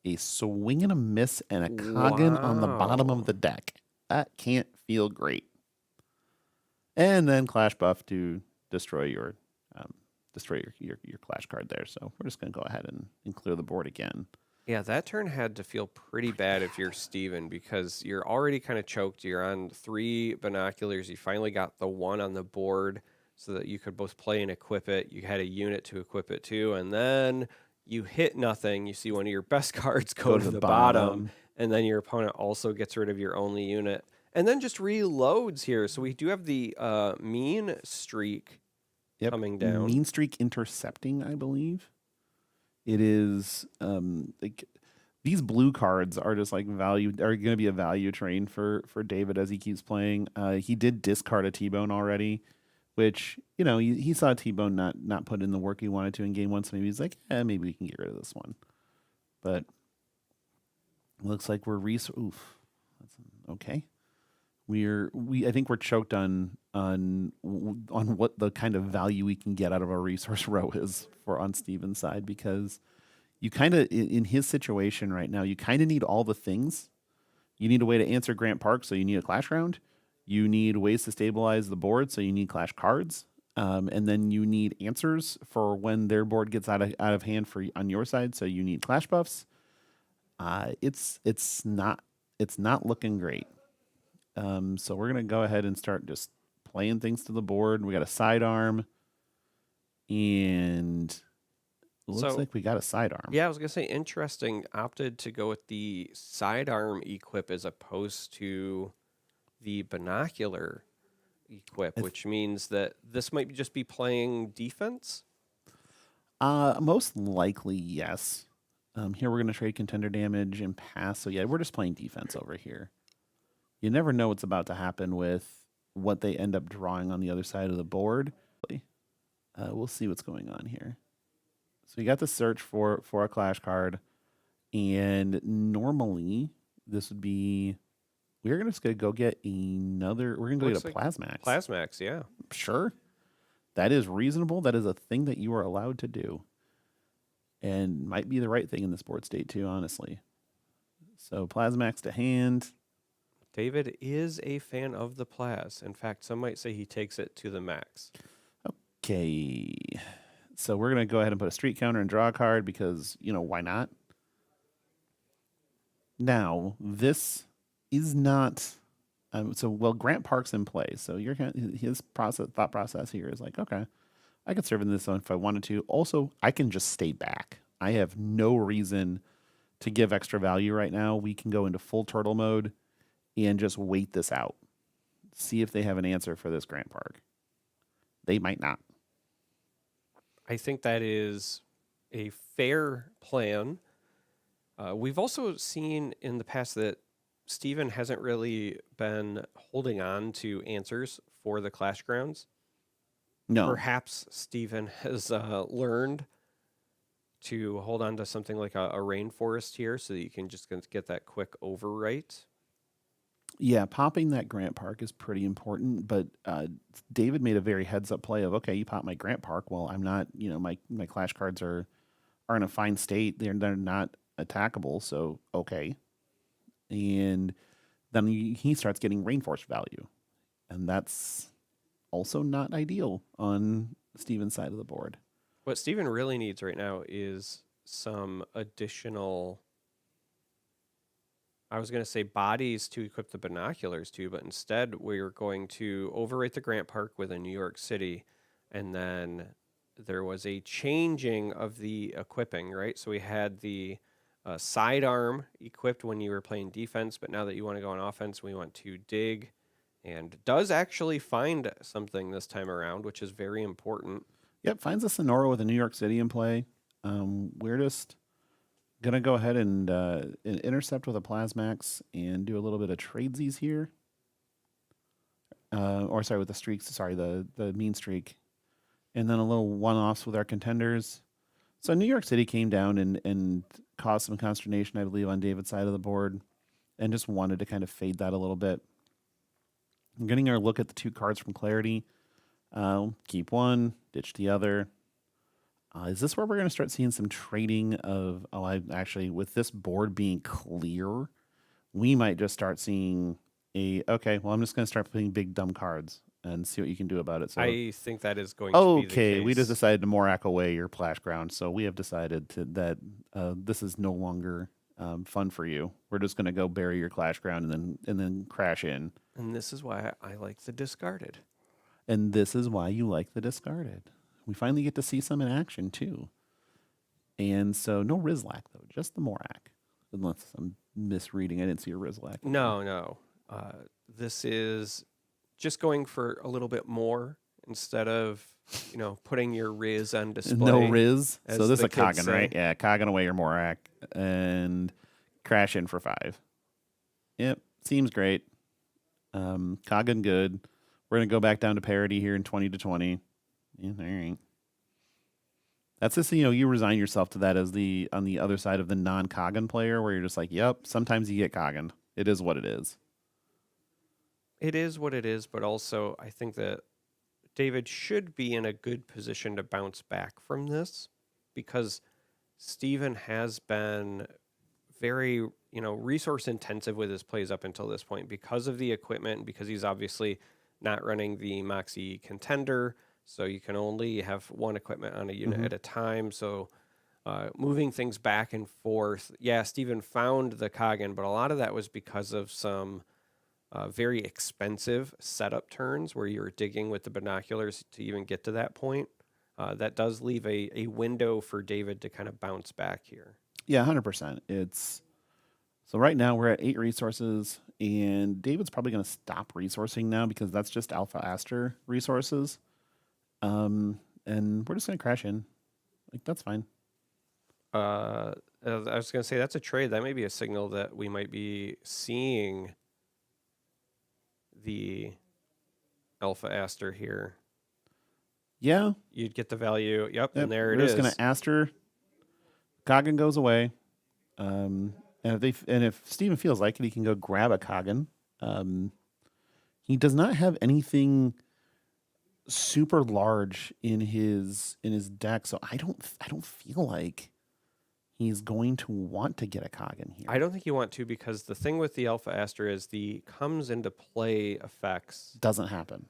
a swing and a miss and a Coggin on the bottom Wow. of the deck. That can't feel great. And then Clash buff to destroy your Clash card there. So we're just gonna go ahead and clear the board again. Yeah, that turn had to feel pretty bad if you're Steven, because you're already kind of choked. You're on 3 binoculars. You finally got the 1 on the board so that you could both play and equip it. You had a unit to equip it too. And then you hit nothing. You see one of your best cards go to the bottom. And then your opponent also gets rid of your only unit. And then just reloads here. So we do have the mean streak Yep. coming down. Mean streak intercepting, I believe. It is like these blue cards are just like value are going to be a value train for David as he keeps playing. He did discard a T-Bone already, which he saw T-Bone not put in the work he wanted to in game 1, so maybe he's like, maybe we can get rid of this one. But looks like we're oof. That's okay. I think we're choked on what the kind of value we can get out of our resource row is for on Steven's side, because you kind of in his situation right now, you kind of need all the things. You need a way to answer Grant Park, so you need a Clash round. You need ways to stabilize the board, so you need Clash cards. And then you need answers for when their board gets out of hand for on your side, so you need Clash buffs. It's not looking great. So we're gonna go ahead and start just playing things to the board. We got a sidearm, and it looks like we got a sidearm. Yeah, I was gonna say interesting. Opted to go with the sidearm equip as opposed to the binocular equip, which means that this might just be playing defense. Most likely, yes. Here we're gonna trade contender damage and pass. So yeah, we're just playing defense over here. You never know what's about to happen with what they end up drawing on the other side of the board. We'll see what's going on here. So you got the search for a Clash card, and normally this would be we're just gonna go get another. We're gonna go get a Plasmax. Plasmax, yeah. Sure, that is reasonable. That is a thing that you are allowed to do, and might be the right thing in this board state too, honestly. So Plasmax to hand. David is a fan of the Plas. In fact, some might say he takes it to the max. Okay. So we're going to go ahead and put a street counter and draw a card because, why not? Now, this is not... Grant Park's in play. So his thought process here is like, okay, I could serve in this one if I wanted to. Also, I can just stay back. I have no reason to give extra value right now. We can go into full turtle mode and just wait this out. See if they have an answer for this Grant Park. They might not. I think that is a fair plan. We've also seen in the past that Steven hasn't really been holding on to answers for the Clash Grounds. No. Perhaps Steven has learned to hold on to something like a rainforest here so that you can just get that quick overwrite. Yeah, popping that Grant Park is pretty important, but David made a very heads-up play of, okay, you pop my Grant Park. Well, I'm not, my Clash cards are in a fine state. They're not attackable, so okay. and then he starts getting Rainforest value, and that's also not ideal on Steven's side of the board. What Steven really needs right now is some additional, I was going to say bodies to equip the binoculars to, but instead we're going to overwrite the Grant Park with a New York City. And then there was a changing of the equipping, right? So we had the sidearm equipped when you were playing defense, but now that you want to go on offense, we want to dig, and does actually find something this time around, which is very important. Yep, finds a Sonora with a New York City in play. We're just gonna go ahead and intercept with a Plasmax and do a little bit of tradesies here. Or sorry, with the streaks. Sorry, the mean streak, and then a little one-offs with our contenders. So New York City came down and caused some consternation, I believe, on David's side of the board, and just wanted to kind of fade that a little bit. Getting our look at the two cards from Clarity. Keep one, ditch the other. Is this where we're going to start seeing some trading of... with this board being clear, we might just start seeing okay, well, I'm just going to start putting big dumb cards and see what you can do about it. So I think that is going to be the case. Okay, we just decided to Morak away your Plash Ground, so we have decided that this is no longer fun for you. We're just going to go bury your Clash Ground and then crash in. And this is why I like the discarded. And this is why you like the discarded. We finally get to see some in action, too. And so, no Rizlak, though, just the Morak. Unless I'm misreading, I didn't see a Rizlak. No. This is just going for a little bit more instead of, putting your Riz on display. No Riz. So this is a kids Kogan, say. right? Yeah, Kogan away your Morak. And crash in for 5. Yep, seems great. Kogan good. We're going to go back down to parity here in 20 to 20. Yeah, all right. That's just, you resign yourself to that as on the other side of the non-Kogan player, where you're just like, yep, sometimes you get Kogan. It is what it is. It is what it is, but also I think that David should be in a good position to bounce back from this, because Steven has been very, resource intensive with his plays up until this point because of the equipment, and because he's obviously not running the Moxie Contender, so you can only have one equipment on a unit at a time. So moving things back and forth. Yeah, Steven found the Kogan, but a lot of that was because of some very expensive setup turns where you're digging with the binoculars to even get to that point. That does leave a window for David to kind of bounce back here. Yeah, 100%. So right now we're at 8 resources, and David's probably going to stop resourcing now because that's just Alpha Aster resources. And we're just going to crash in. That's fine. I was going to say that's a trade. That may be a signal that we might be seeing the Alpha Aster here. Yeah. You'd get the value. Yep, and there it we're is. Just going to Aster. Kogan goes away. And if Steven feels like it, he can go grab a Kogan. He does not have anything super large in his deck, so I don't feel like he's going to want to get a Kogan here. I don't think you want to, because the thing with the Alpha Aster is the comes into play effects Doesn't happen.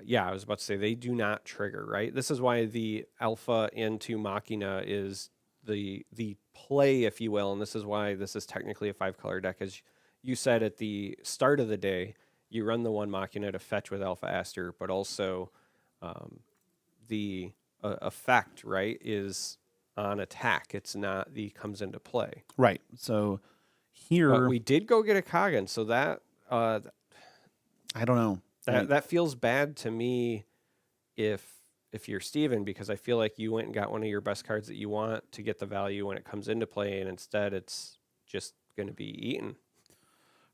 Yeah, I was about to say they do not trigger, right? This is why the Alpha into Machina is the play, if you will, and this is why this is technically a 5-color deck. As you said at the start of the day, you run the 1 Machina to fetch with Alpha Aster, but also the effect, right, is on attack. It's not the comes into play. Right. So here... But we did go get a Kogan, so that... I don't know. That feels bad to me if you're Steven, because I feel like you went and got one of your best cards that you want to get the value when it comes into play, and instead it's just going to be eaten.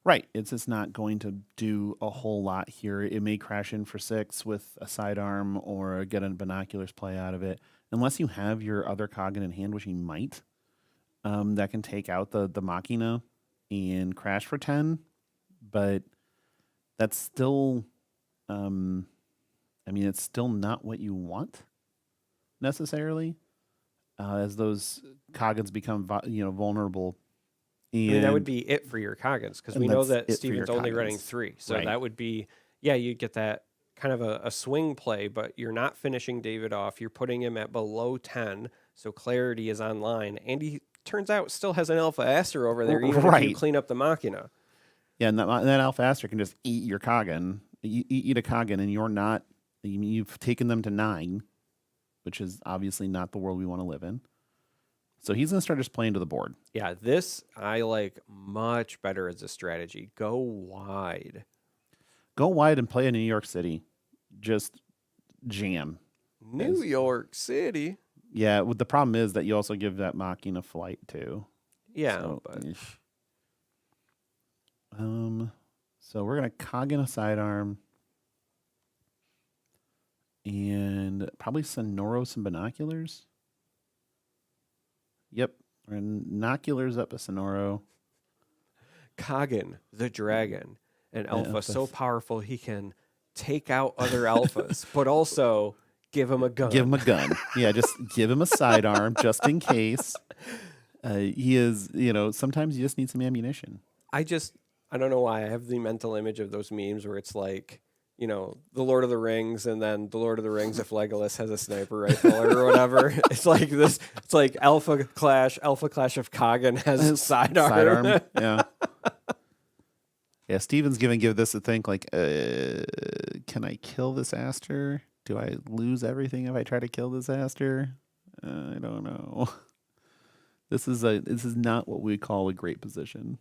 Right. It's just not going to do a whole lot here. It may crash in for 6 with a sidearm or get a binoculars play out of it. Unless you have your other Kogan in hand, which you might, that can take out the Machina and crash for 10. But that's still... it's still not what you want necessarily, as those Kogans become vulnerable I mean, that would And be it for your Coggins, because and we know that's that it for your Steven's only running Coggins. 3. So Right. that would be, yeah, you'd get that kind of a swing play, but you're not finishing David off. You're putting him at below 10, so clarity is online. And he turns out still has an Alpha Aster over there, even if you Right. clean up the Machina. Yeah, and that Alpha Aster can just eat your Coggin. Eat a Coggin, and you're not. You've taken them to 9, which is obviously not the world we want to live in. So he's going to start just playing to the board. Yeah, this I like much better as a strategy. Go wide. Go wide and play in New York City. Just jam. New York City. Yeah, the problem is that you also give that Machina flight too. Yeah, So, but so we're gonna Coggin a sidearm, and probably Sonoros and binoculars. Yep, binoculars up a Sonoro. Coggin, the dragon, an alpha Alpha. so powerful he can take out other alphas, but also give him a gun. Give him a gun. Yeah, just give him a sidearm just in case. He is, sometimes you just need some ammunition. I don't know why I have the mental image of those memes where it's like, the Lord of the Rings, and then the Lord of the Rings if Legolas has a sniper rifle or whatever. It's like this. It's like Alpha Clash of Coggin has a sidearm. Sidearm. Yeah. Yeah, Steven's give this a think like, can I kill this Aster? Do I lose everything if I try to kill this Aster? I don't know. This is not what we call a great position.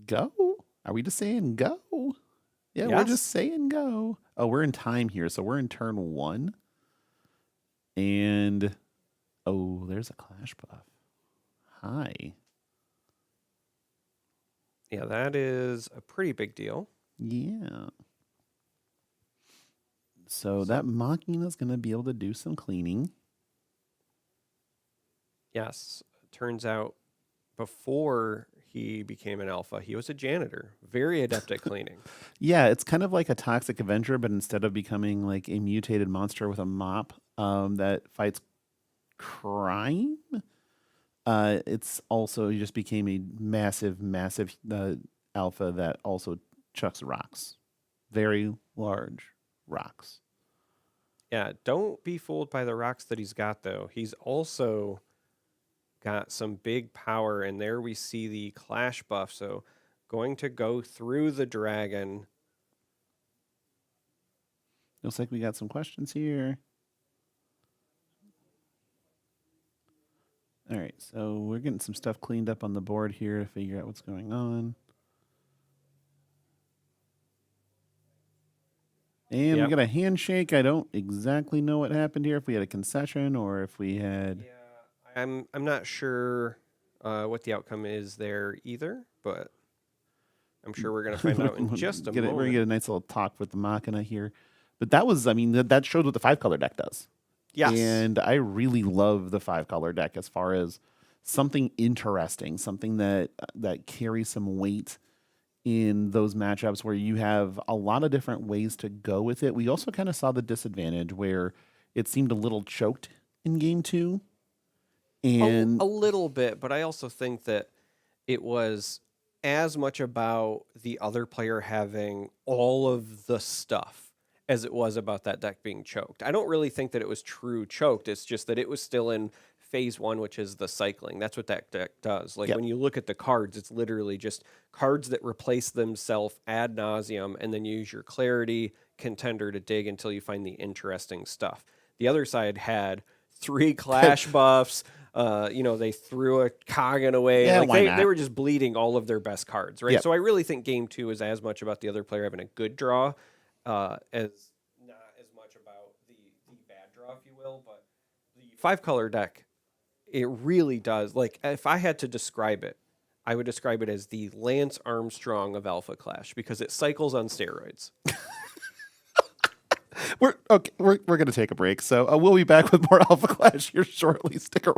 Go? Are we just saying go? Yeah, we're Yes. just saying go. Oh, we're in time here, so we're in turn 1. And there's a clash buff. Hi. Yeah, that is a pretty big deal. Yeah. So that Machina's going to be able to do some cleaning. Yes, turns out before he became an alpha, he was a janitor, very adept at cleaning. Yeah, it's kind of like a Toxic Avenger, but instead of becoming like a mutated monster with a mop that fights crime, it's also he just became a massive alpha that also chucks rocks, very large rocks. Yeah, don't be fooled by the rocks that he's got, though. He's also got some big power, and there we see the clash buff. So going to go through the dragon. Looks like we got some questions here. All right, so we're getting some stuff cleaned up on the board here to figure out what's going on. And Yep. we got a handshake. I don't exactly know what happened here, if we had a concession or if we had... Yeah, I'm not sure what the outcome is there either, but I'm sure we're going to find out in just a We're moment. going to get a nice little talk with the Machina here. But that was, that showed what the 5-color deck does. Yes. And I really love the 5-color deck as far as something interesting, something that carries some weight in those matchups where you have a lot of different ways to go with it. We also kind of saw the disadvantage where it seemed a little choked in game 2. And A little bit, but I also think that it was as much about the other player having all of the stuff as it was about that deck being choked. I don't really think that it was true choked. It's just that it was still in phase 1, which is the cycling. That's what that deck does. Like Yep. when you look at the cards, it's literally just cards that replace themselves ad nauseum, and then you use your clarity contender to dig until you find the interesting stuff. The other side had 3 clash buffs. They threw a Coggin away. Yeah, like why they not? were just bleeding all of their best cards, right? Yep. So I really think game 2 is as much about the other player having a good draw as not as much about the bad draw, if you will. But the 5-color deck, it really does. Like, if I had to describe it, I would describe it as the Lance Armstrong of Alpha Clash, because it cycles on steroids. we're going to take a break. So we'll be back with more Alpha Clash here shortly. Stick around.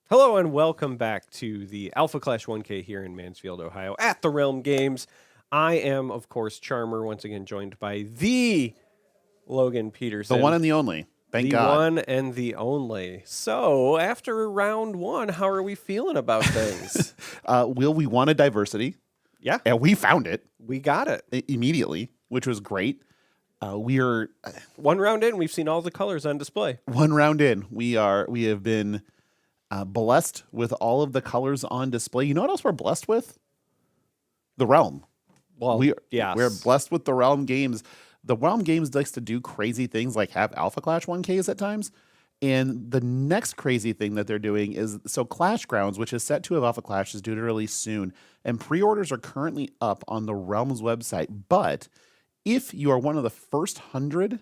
Hello and welcome back to the Alpha Clash 1K here in Mansfield, Ohio at the Realm Games. I am, of course, Charmer, once again joined by the Logan Peterson. The one and the only. Thank the God. one and the only. So, after round one, how are we feeling about things? Will, we wanted diversity, Yeah, and we found it we got it. immediately, which was great. We are One round in, we've seen all the colors on display. one round in. We have been blessed with all of the colors on display. You know what else we're blessed with? The Realm. Well, yes. We're blessed with the Realm Games. The Realm Games likes to do crazy things like have Alpha Clash 1Ks at times. And the next crazy thing that they're doing is, so Clash Grounds, which is set to have Alpha Clash, is due to release soon. And pre-orders are currently up on the Realms website. But if you are one of the first 100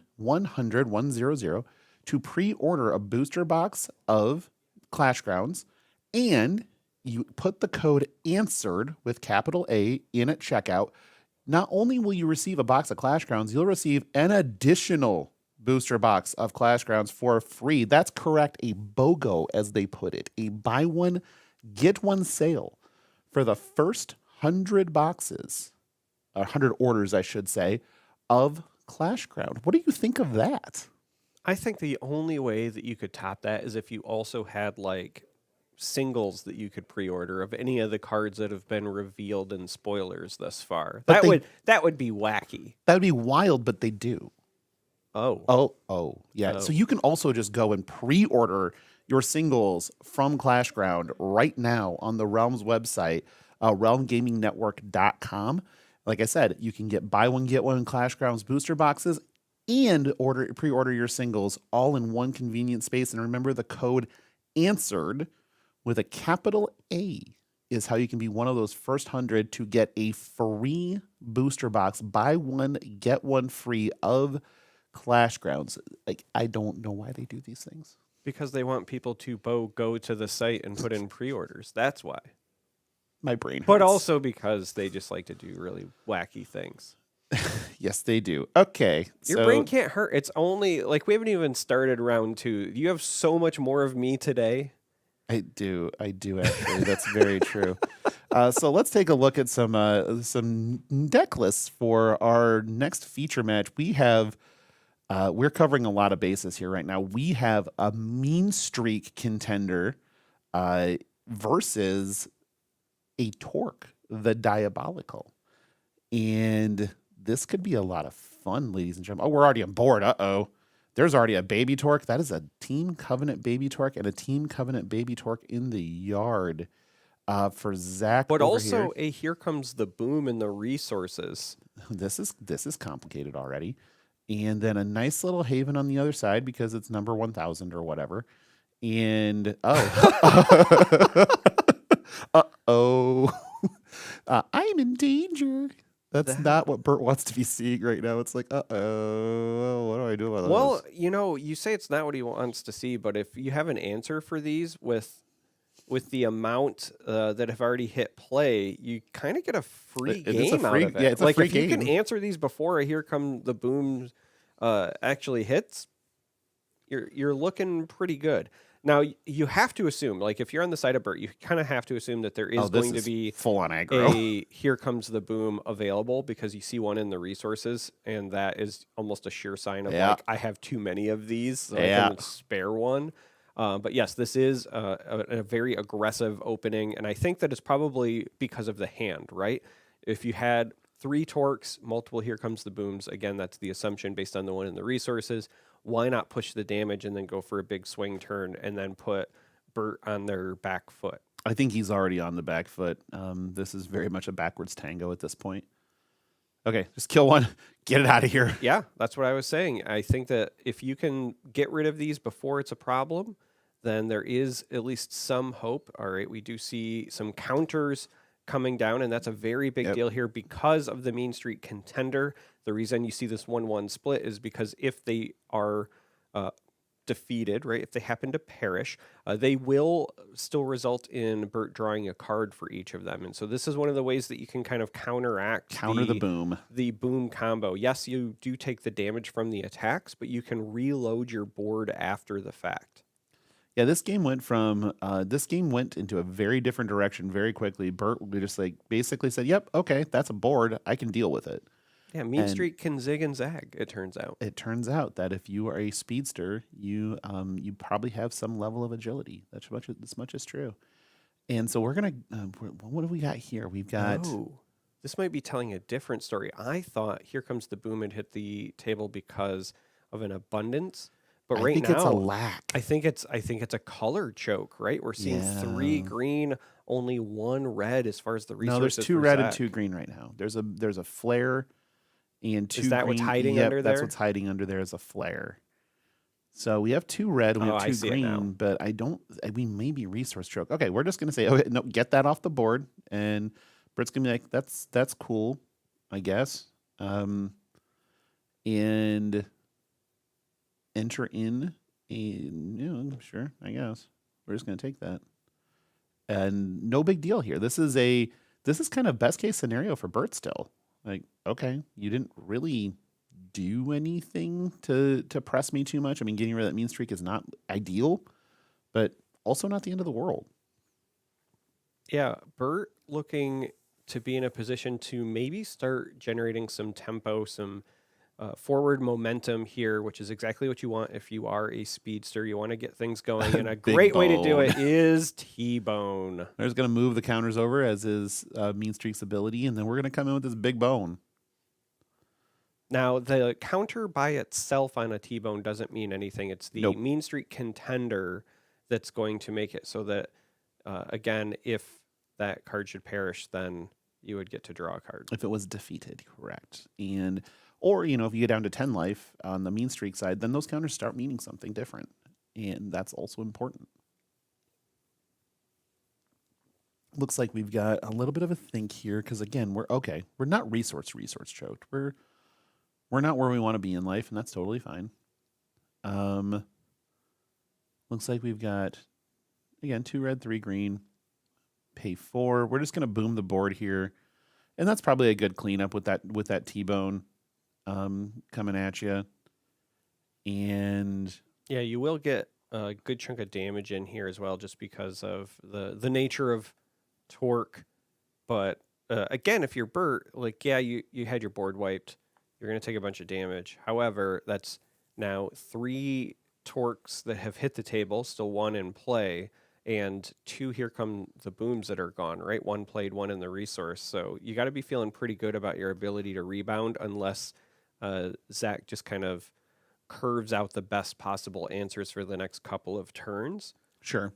to pre-order a booster box of Clash Grounds, and you put the code ANSWERED with capital A in at checkout, not only will you receive a box of Clash Grounds, you'll receive an additional booster box of Clash Grounds for free. That's correct, a BOGO, as they put it, a buy one, get one sale for the first 100 boxes, 100 orders, I should say, of Clash Ground. What do you think of that? I think the only way that you could top that is if you also had like singles that you could pre-order of any of the cards that have been revealed in spoilers thus far. But That would be wacky. That would be wild, but they do. Oh. Yeah. Oh. So you can also just go and pre-order your singles from Clash Ground right now on the Realms website, realmgamingnetwork.com. Like I said, you can get buy one, get one Clash Grounds booster boxes and pre-order your singles all in one convenient space. And remember, the code ANSWERED with a capital A is how you can be one of those first 100 to get a free booster box. Buy one, get one free of Clash Grounds. Like, I don't know why they do these things. Because they want people to go to the site and put in pre-orders. That's why. My brain But hurts. also because they just like to do really wacky things. Yes, they do. Okay. Your So brain can't hurt. It's only like we haven't even started round 2. You have so much more of me today. I do actually. That's very true. So let's take a look at some deck lists for our next feature match. We're covering a lot of bases here right now. We have a mean streak contender versus a Torque, the Diabolical, and this could be a lot of fun, ladies and gentlemen. Oh, we're already on board. There's already a baby Torque. That is a Team Covenant baby Torque and a Team Covenant baby Torque in the yard for Zach. But over also here. here comes the boom and the resources. This is complicated already. And then a nice little Haven on the other side because it's number 1000 or whatever. And I'm in danger. That's not what Bert wants to be seeing right now. It's like, what do I do about this? Well, you say it's not what he wants to see, but if you have an answer for these with the amount that have already hit play, you kind of get a free game out of it. Yeah, it's like a free if you can game. answer these before Here Come the Boom actually hits, you're looking pretty good. Now you have to assume, like if you're on the side of Bert, you kind of have to assume that there is going to be full on aggro. a Here Comes the Boom available because you see one in the resources, and that is almost a sure sign of like I have too many of these, so I can spare one. But yes, this is a very aggressive opening, and I think that it's probably because of the hand, right? If you had 3 Torques, multiple Here Comes the Booms, again, that's the assumption based on the one in the resources. Why not push the damage and then go for a big swing turn and then put Bert on their back foot? I think he's already on the back foot. This is very much a backwards tango at this point. Okay, just kill one. Get it out of here. Yeah, that's what I was saying. I think that if you can get rid of these before it's a problem, then there is at least some hope. All right, we do see some counters coming down, and that's a very big deal here because of the mean streak contender. The reason you see this 1-1 split is because if they are defeated, right, if they happen to perish, they will still result in Bert drawing a card for each of them. And so this is one of the ways that you can kind of counter the boom. The boom combo. Yes, you do take the damage from the attacks, but you can reload your board after the fact. Yeah, this game went into a very different direction very quickly. Bert just basically said, "Yep, okay, that's a board. I can deal with it." Yeah, mean streak can zig and zag. It turns out. It turns out that if you are a speedster, you probably have some level of agility. That's much is true. And so we're gonna. What do we got here? We've got. Oh, this might be telling a different story. I thought Here Comes the Boom had hit the table because of an abundance. But right now, it's a lack. I think it's a color choke, right? We're seeing 3 green, only 1 red as far as the resources. No, there's 2 red and 2 green right now. There's a flare and 2 Is that green. what's hiding under there? That's what's hiding under there is a flare. So we have 2 red and we have 2 green, but we may be resource choke. Okay, we're just gonna say, okay, no, get that off the board, and Britt's gonna be like, that's cool, I guess. And enter in sure, I guess. We're just going to take that. And no big deal here. This is kind of best case scenario for Bert still. Like, okay, you didn't really do anything to press me too much. I mean, getting rid of that mean streak is not ideal, but also not the end of the world. Yeah, Bert looking to be in a position to maybe start generating some tempo, some forward momentum here, which is exactly what you want if you are a speedster. You want to get things going, and a great way to do it is T-Bone. There's going to move the counters over as is Mean Streak's ability, and then we're going to come in with this big bone. Now, the counter by itself on a T-Bone doesn't mean anything. It's the Mean Streak contender that's going to make it so that, again, if that card should perish, then you would get to draw a card. If it was defeated, correct. Or, if you get down to 10 life on the mean streak side, then those counters start meaning something different. And that's also important. Looks like we've got a little bit of a think here, because again, we're not resource choked. We're not where we want to be in life, and that's totally fine. Looks like we've got, again, 2 red, 3 green, pay 4. We're just going to boom the board here. And that's probably a good cleanup with that T-bone coming at you. And Yeah, you will get a good chunk of damage in here as well, just because of the nature of Torque. But again, if you're Bert, like, yeah, you had your board wiped, you're going to take a bunch of damage. However, that's now 3 Torques that have hit the table, still 1 in play, and 2 here come the booms that are gone, right? 1 played, 1 in the resource. So you got to be feeling pretty good about your ability to rebound, unless Zach just kind of curves out the best possible answers for the next couple of turns. sure.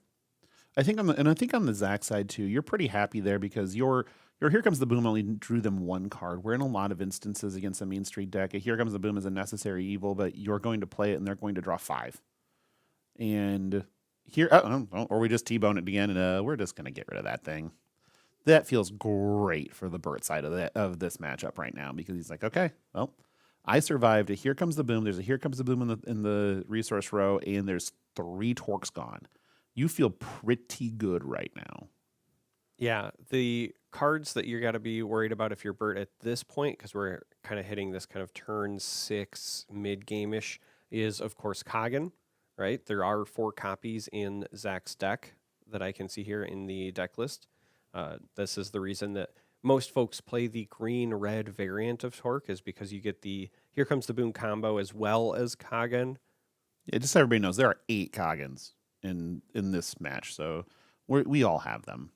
I think on the Zach side too, you're pretty happy there because your Here Comes the Boom only drew them 1 card. Where in a lot of instances against a Mean Street deck, a Here Comes the Boom is a necessary evil, but you're going to play it and they're going to draw 5. And here, or we just T-bone it again, and we're just going to get rid of that thing. That feels great for the Burt side of this matchup right now because he's like, okay, well, I survived a Here Comes the Boom. There's a Here Comes the Boom in the resource row, and there's 3 Torques gone. You feel pretty good right now. Yeah, the cards that you got to be worried about if you're Bert at this point, because we're kind of hitting this kind of turn 6 mid-game-ish, is, of course, Kagan, right? There are 4 copies in Zach's deck that I can see here in the deck list. This is the reason that most folks play the green-red variant of Torque, is because you get the Here Comes the Boom combo as well as Kagan. Yeah, just so everybody knows, there are 8 Kagans in this match, so we all have them.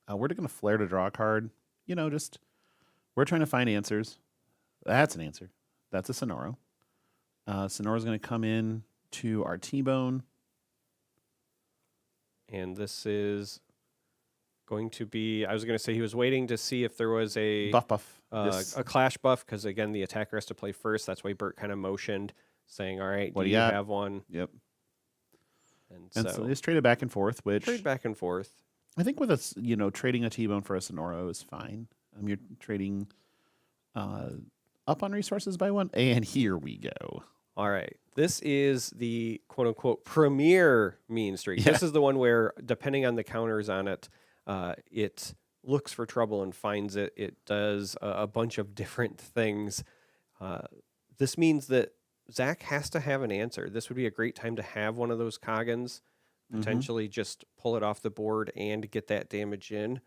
We're going to flare to draw a card. We're trying to find answers. That's an answer. That's a Sonoro. Sonoro's going to come in to our T-bone. And this is going to be, I was going to say he was waiting to see if there was a Buff. a clash buff, because again, the attacker has to play first. That's why Bert kind of motioned, saying, all right, What do do you you got? have one? Yep. And So so it's traded back and forth, which trade back and forth. I think with us, trading a T-bone for a Sonoro is fine. You're trading up on resources by 1, and here we go. All right. This is the quote unquote premier mean streak. Yeah. This is the one where, depending on the counters on it, it looks for trouble and finds it. It does a bunch of different things. This means that Zach has to have an answer. This would be a great time to have one of those Kagans, potentially just pull it off the board and get that damage in.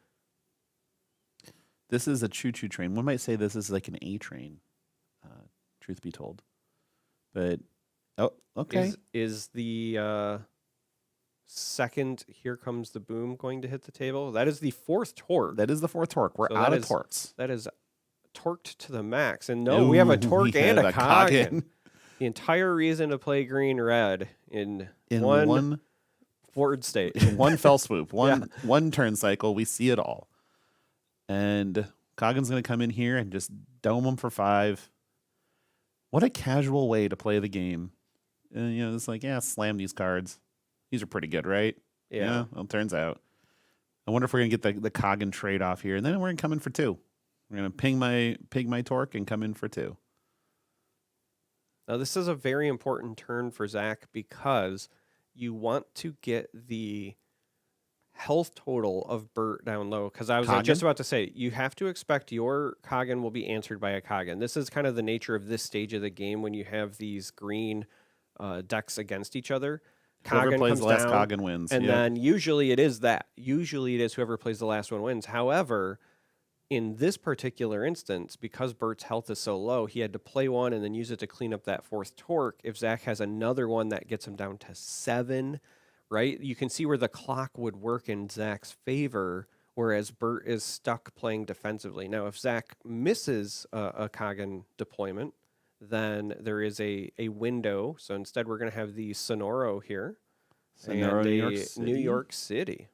This is a choo-choo train. One might say this is like an A train, truth be told. But, okay. Is the second Here Comes the Boom going to hit the table? That is the 4th Torque. That is the 4th Torque. We're So out that of is- Torques. That is torqued to the max. And no, we have a Torque We and have a Kagan. The entire reason to play green-red in one board state. one fell swoop, one turn cycle. We see it all. And Kagan's going to come in here and just dome them for 5. What a casual way to play the game. And, it's like, slam these cards. These are pretty good, right? Yeah. Well, it turns out. I wonder if we're going to get the Kagan trade off here. And then we're going to come in for 2. We're going to ping my Torque and come in for 2. Now, this is a very important turn for Zach, because you want to get the health total of Bert down low. Because I was just about to say, you have to expect your Kagan will be answered by a Kagan. This is kind of the nature of this stage of the game when you have these green decks against each other. Whoever Kagan plays comes the last down, Kagan wins. and Yep. then usually it is that. Usually it is whoever plays the last one wins. However, in this particular instance, because Bert's health is so low, he had to play one and then use it to clean up that 4th Torque. If Zach has another one, that gets him down to 7, right? You can see where the clock would work in Zach's favor, whereas Bert is stuck playing defensively. Now, if Zach misses a Kagan deployment, then there is a window. So instead, we're going to have the Sonoro here. Sonoro, and New York a City. New York City.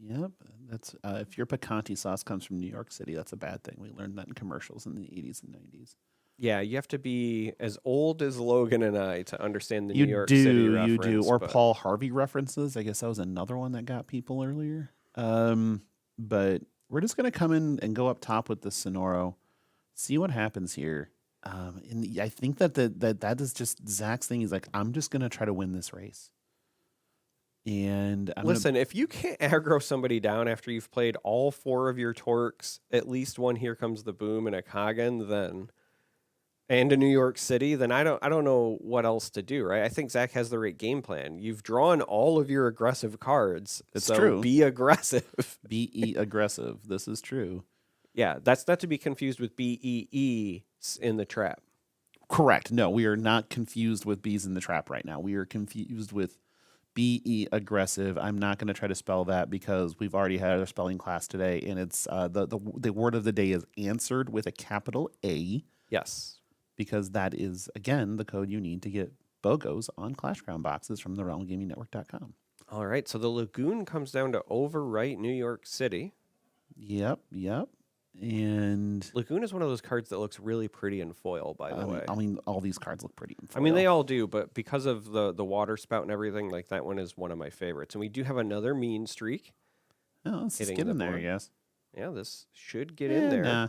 Yep, that's if your picante sauce comes from New York City, that's a bad thing. We learned that in commercials in the 80s and 90s. Yeah, you have to be as old as Logan and I to understand the You New York do, City you reference. do, or but Paul Harvey references. I guess that was another one that got people earlier. But we're just gonna come in and go up top with the Sonoro, see what happens here. And I think that is just Zach's thing. He's like, I'm just gonna try to win this race. And Listen, if you can't aggro somebody down after you've played all 4 of your Torques, at least one Here Comes the Boom and a Kagan, then and a New York City, then I don't know what else to do, right? I think Zach has the right game plan. You've drawn all of your aggressive cards. It's so true. Be aggressive. be aggressive. This is true. Yeah, that's not to be confused with BEE in the trap. Correct. No, we are not confused with bees in the trap right now. We are confused with BE aggressive. I'm not going to try to spell that because we've already had a spelling class today, and it's the word of the day is answered with a capital A. Yes. Because that is, again, the code you need to get BOGOs on Clash Ground boxes from the RealmGamingNetwork.com. All right, so the Lagoon comes down to Overwrite New York City. Yep. And Lagoon is one of those cards that looks really pretty in foil, by the way. I mean, all these cards look pretty in foil. I mean, they all do, but because of the water spout and everything, like that one is one of my favorites. And we do have another mean streak. Oh, let's just hitting get the in there, I board. guess. Yeah, this should get in there. Nah.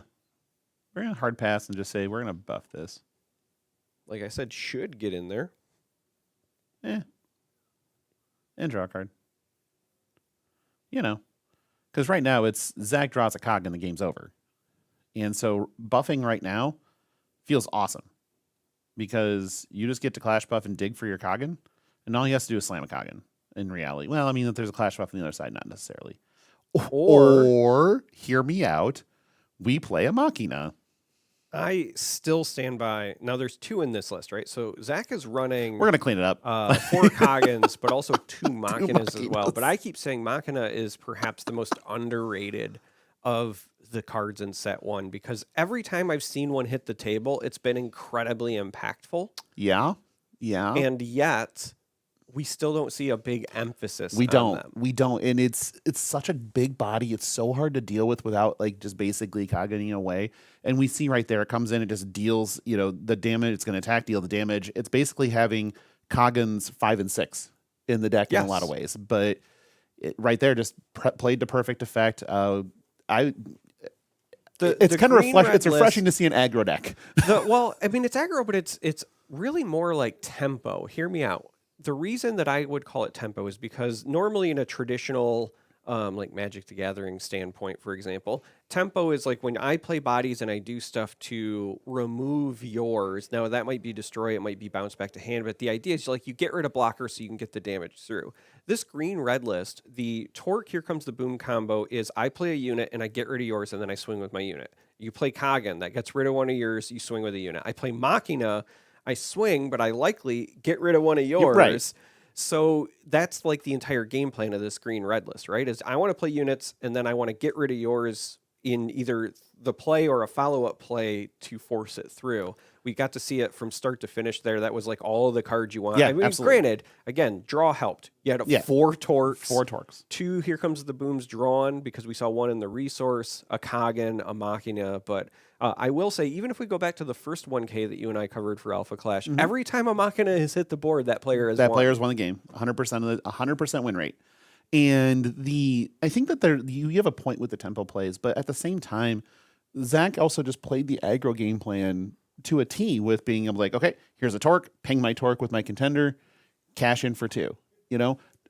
We're going to hard pass and just say we're going to buff this. Like I said, should get in there. And draw a card. You know. Because right now it's Zach draws a cog and the game's over. And so buffing right now feels awesome. Because you just get to Clash buff and dig for your Coggin, and all he has to do is slam a Coggin in reality. Well, I mean, if there's a Clash buff on the other side, not necessarily. Or hear me out, we play a Machina. I still stand by. Now, there's 2 in this list, right? So Zach is running. We're going to clean it up. 4 Coggins, but also 2 Machinas as well. But I keep saying Machina is perhaps the most underrated of the cards in set 1 because every time I've seen one hit the table, it's been incredibly impactful. Yeah. And yet, we still don't see a big emphasis We on don't. them. We don't. And it's such a big body. It's so hard to deal with without like just basically Coggining away. And we see right there, it comes in, it just deals, the damage. It's going to attack, deal the damage. It's basically having Coggins 5 and 6 in the deck in a lot of ways. But right there, just played to perfect effect. It's kind of refreshing. It's refreshing to see an aggro deck. Well, I mean, it's aggro, but it's really more like tempo. Hear me out. The reason that I would call it tempo is because normally in a traditional, like Magic the Gathering standpoint, for example, tempo is like when I play bodies and I do stuff to remove yours. Now, that might be destroy, it might be bounce back to hand, but the idea is like you get rid of blockers so you can get the damage through. This green-red list, the Torque Here Comes the Boom combo is I play a unit and I get rid of yours and then I swing with my unit. You play Kagan, that gets rid of one of yours, you swing with a unit. I play Machina, I swing, but I likely get rid of one of yours. Right. So that's like the entire game plan of this green-red list, right? Is I want to play units, and then I want to get rid of yours in either the play or a follow-up play to force it through. We got to see it from start to finish there. That was like all of the cards you want. Yeah, I mean, absolutely. granted, again, draw helped. You had 4 Torques. 4 Torques. 2 Here Comes the Booms drawn because we saw one in the resource, a Kagan, a Machina. But I will say, even if we go back to the first 1K that you and I covered for Alpha Clash, every time a Machina has hit the board, that player has won. Player's won the game. 100% win rate. And I think that you have a point with the tempo plays, but at the same time, Zach also just played the aggro game plan to a T with being able like, okay, here's a Torque, ping my Torque with my contender, cash in for 2.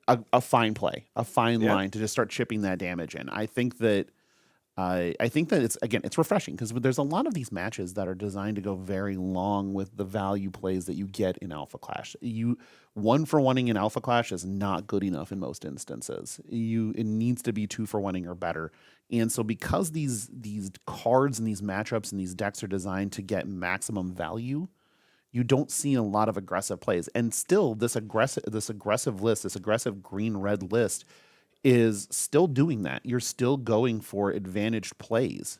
A fine play, a fine line to just start chipping that damage in. I think that it's refreshing because there's a lot of these matches that are designed to go very long with the value plays that you get in Alpha Clash. You 1-for-1ing in Alpha Clash is not good enough in most instances. It needs to be 2-for-1ing or better. And so because these cards and these matchups and these decks are designed to get maximum value, you don't see a lot of aggressive plays. And still this aggressive list, this aggressive green-red list is still doing that. You're still going for advantaged plays.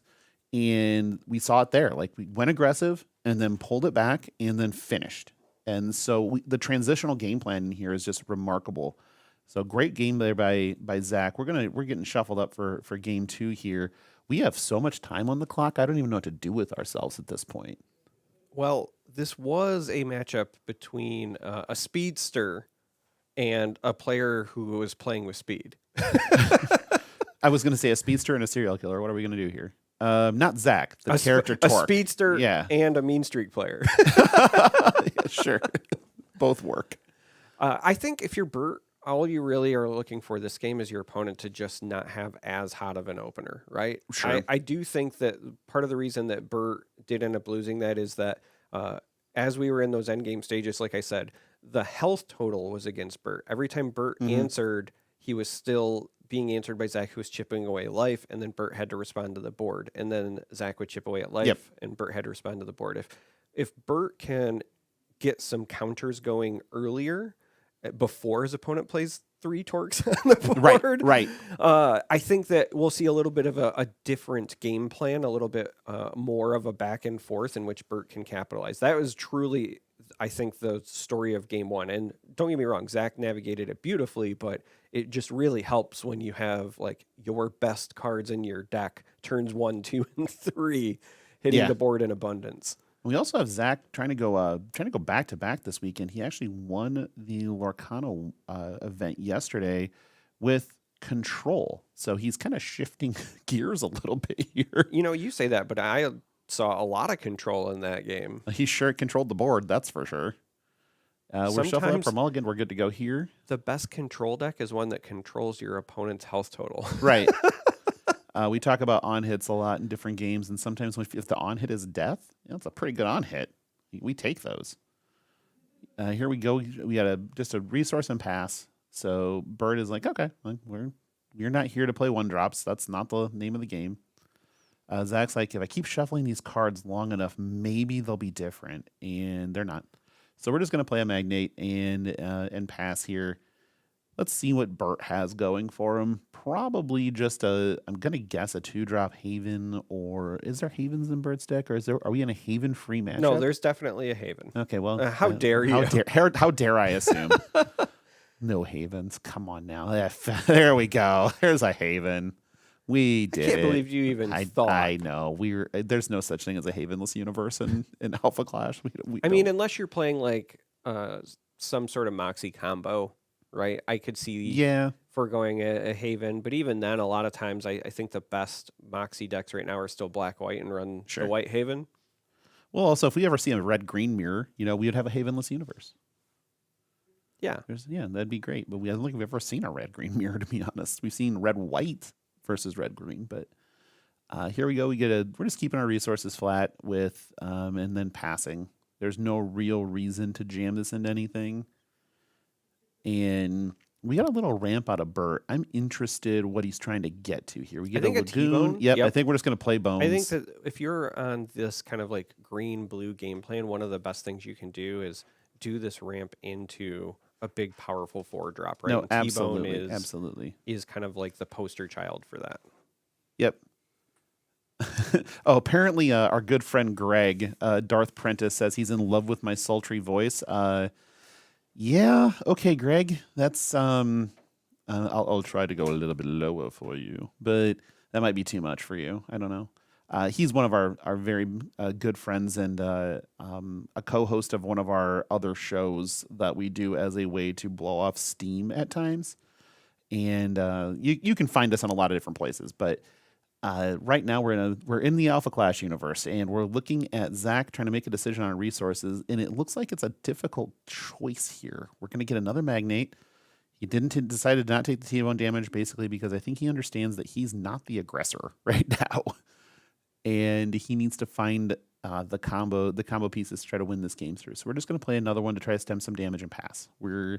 And we saw it there. Like we went aggressive and then pulled it back and then finished. And so the transitional game plan in here is just remarkable. So great game there by Zach. We're getting shuffled up for game 2 here. We have so much time on the clock. I don't even know what to do with ourselves at this point. Well, this was a matchup between a speedster and a player who was playing with speed. I was going to say a speedster and a serial killer. What are we going to do here? Not Zach, the character a Torque. speedster and a mean streak player. Sure. Both work. I think if you're Bert, all you really are looking for this game is your opponent to just not have as hot of an opener, right? Sure. I do think that part of the reason that Bert did end up losing that is that uh, as we were in those end game stages, like I said, the health total was against Bert. Every time Bert Hmm. answered, he was still being answered by Zach, who was chipping away life, and then Bert had to respond to the board, and then Zach would chip away at Yep. life, and Bert had to respond to the board. If Bert can get some counters going earlier before his opponent plays 3 torques on the Right. board. Right. I think that we'll see a little bit of a different game plan, a little bit more of a back and forth in which Bert can capitalize. That was truly, I think, the story of game 1. And don't get me wrong, Zach navigated it beautifully, but it just really helps when you have like your best cards in your deck, turns 1, 2, and 3, hitting Yeah. the board in abundance. We also have Zach trying to go back to back this weekend. He actually won the Lorcano event yesterday with control, so he's kind of shifting gears a little bit here. You know, you say that, but I saw a lot of control in that game. He sure controlled the board, that's for sure. We're shuffling up Sometimes for mulligan. We're good to go here. the best control deck is one that controls your opponent's health total. Right. We talk about on hits a lot in different games, and sometimes if the on hit is death, it's a pretty good on hit. We take those. Here we go. We got just a resource and pass. So Bird is like, okay, we're not here to play 1-drops. That's not the name of the game. Zach's like, if I keep shuffling these cards long enough, maybe they'll be different, and they're not. So we're just gonna play a magnate and pass here. Let's see what Bert has going for him. Probably just I'm gonna guess a 2-drop Haven, or is there Havens in Bert's deck, or are we in a Haven free matchup? No, there's definitely a Haven. Okay, well, How dare you? How dare I assume? No Havens. Come on now. There we go. There's a Haven. We did. I can't it. believe you even thought. I know. There's no such thing as a Havenless universe in Alpha Clash. I mean, unless you're playing like some sort of Moxie combo, right? I could see yeah. foregoing a Haven, but even then, a lot of times, I think the best Moxie decks right now are still black-white and run Sure. the white Haven. Well, also, if we ever see a red-green mirror, we would have a Havenless universe. Yeah. That'd be great. But I don't think we've ever seen a red-green mirror, to be honest. We've seen red-white versus red-green, but here we go. We're just keeping our resources flat with, and then passing. There's no real reason to jam this into anything. And we got a little ramp out of Bert. I'm interested what he's trying to get to here. We get think a a lagoon. T-bone? Yep, I Yep. think we're just going to play bones. I think that if you're on this kind of like green-blue game plan, one of the best things you can do is do this ramp into a big, powerful 4-drop, right? No, And T-bone absolutely, absolutely. is kind of like the poster child for that. Yep. Oh, apparently our good friend Greg, Darth Prentice, says he's in love with my sultry voice. Yeah, okay, Greg. That's I'll try to go a little bit lower for you, but that might be too much for you. I don't know. He's one of our very good friends and a co-host of one of our other shows that we do as a way to blow off steam at times. And you can find us on a lot of different places, but right now we're in the Alpha Clash universe, and we're looking at Zach trying to make a decision on resources, and it looks like it's a difficult choice here. We're going to get another magnate. He decided to not take the T-bone damage, basically because I think he understands that he's not the aggressor right now, and he needs to find the combo pieces to try to win this game through. So we're just going to play another one to try to stem some damage and pass. Our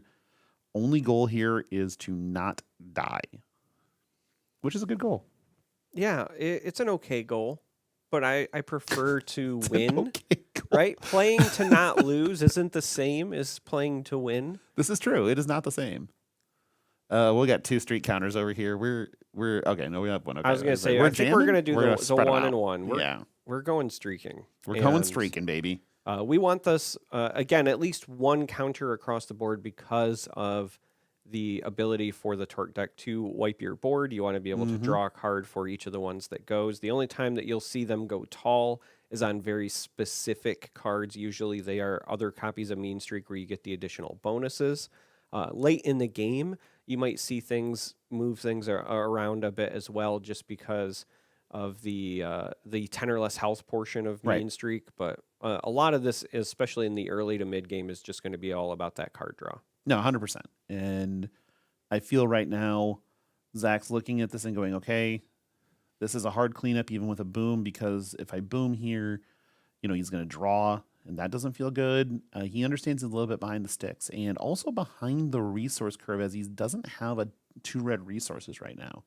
only goal here is to not die, which is a good goal. Yeah, it's an okay goal, but I prefer to win, Okay, goal. right? Playing to not lose isn't the same as playing to win. This is true. It is not the same. We got 2 streak counters over here. We're okay. No, we have one. Okay, I was going to say, we're I think we're going to do the spread 'em 1 out. and 1. Yeah, We're going streaking. we're going And, streaking, baby. We want this, again, at least one counter across the board because of the ability for the Torque deck to wipe your board. You want to be able to draw a card for each of the ones that goes. The only time that you'll see them go tall is on very specific cards. Usually they are other copies of Mean Streak where you get the additional bonuses. Late in the game, you might see things move things around a bit as well, just because of the 10 or less health portion of Right. Mean Streak. But a lot of this, especially in the early to mid game, is just going to be all about that card draw. No, 100%. And I feel right now Zach's looking at this and going, okay, this is a hard cleanup even with a boom, because if I boom here, he's going to draw, and that doesn't feel good. He understands he's a little bit behind the sticks and also behind the resource curve, as he doesn't have two red resources right now.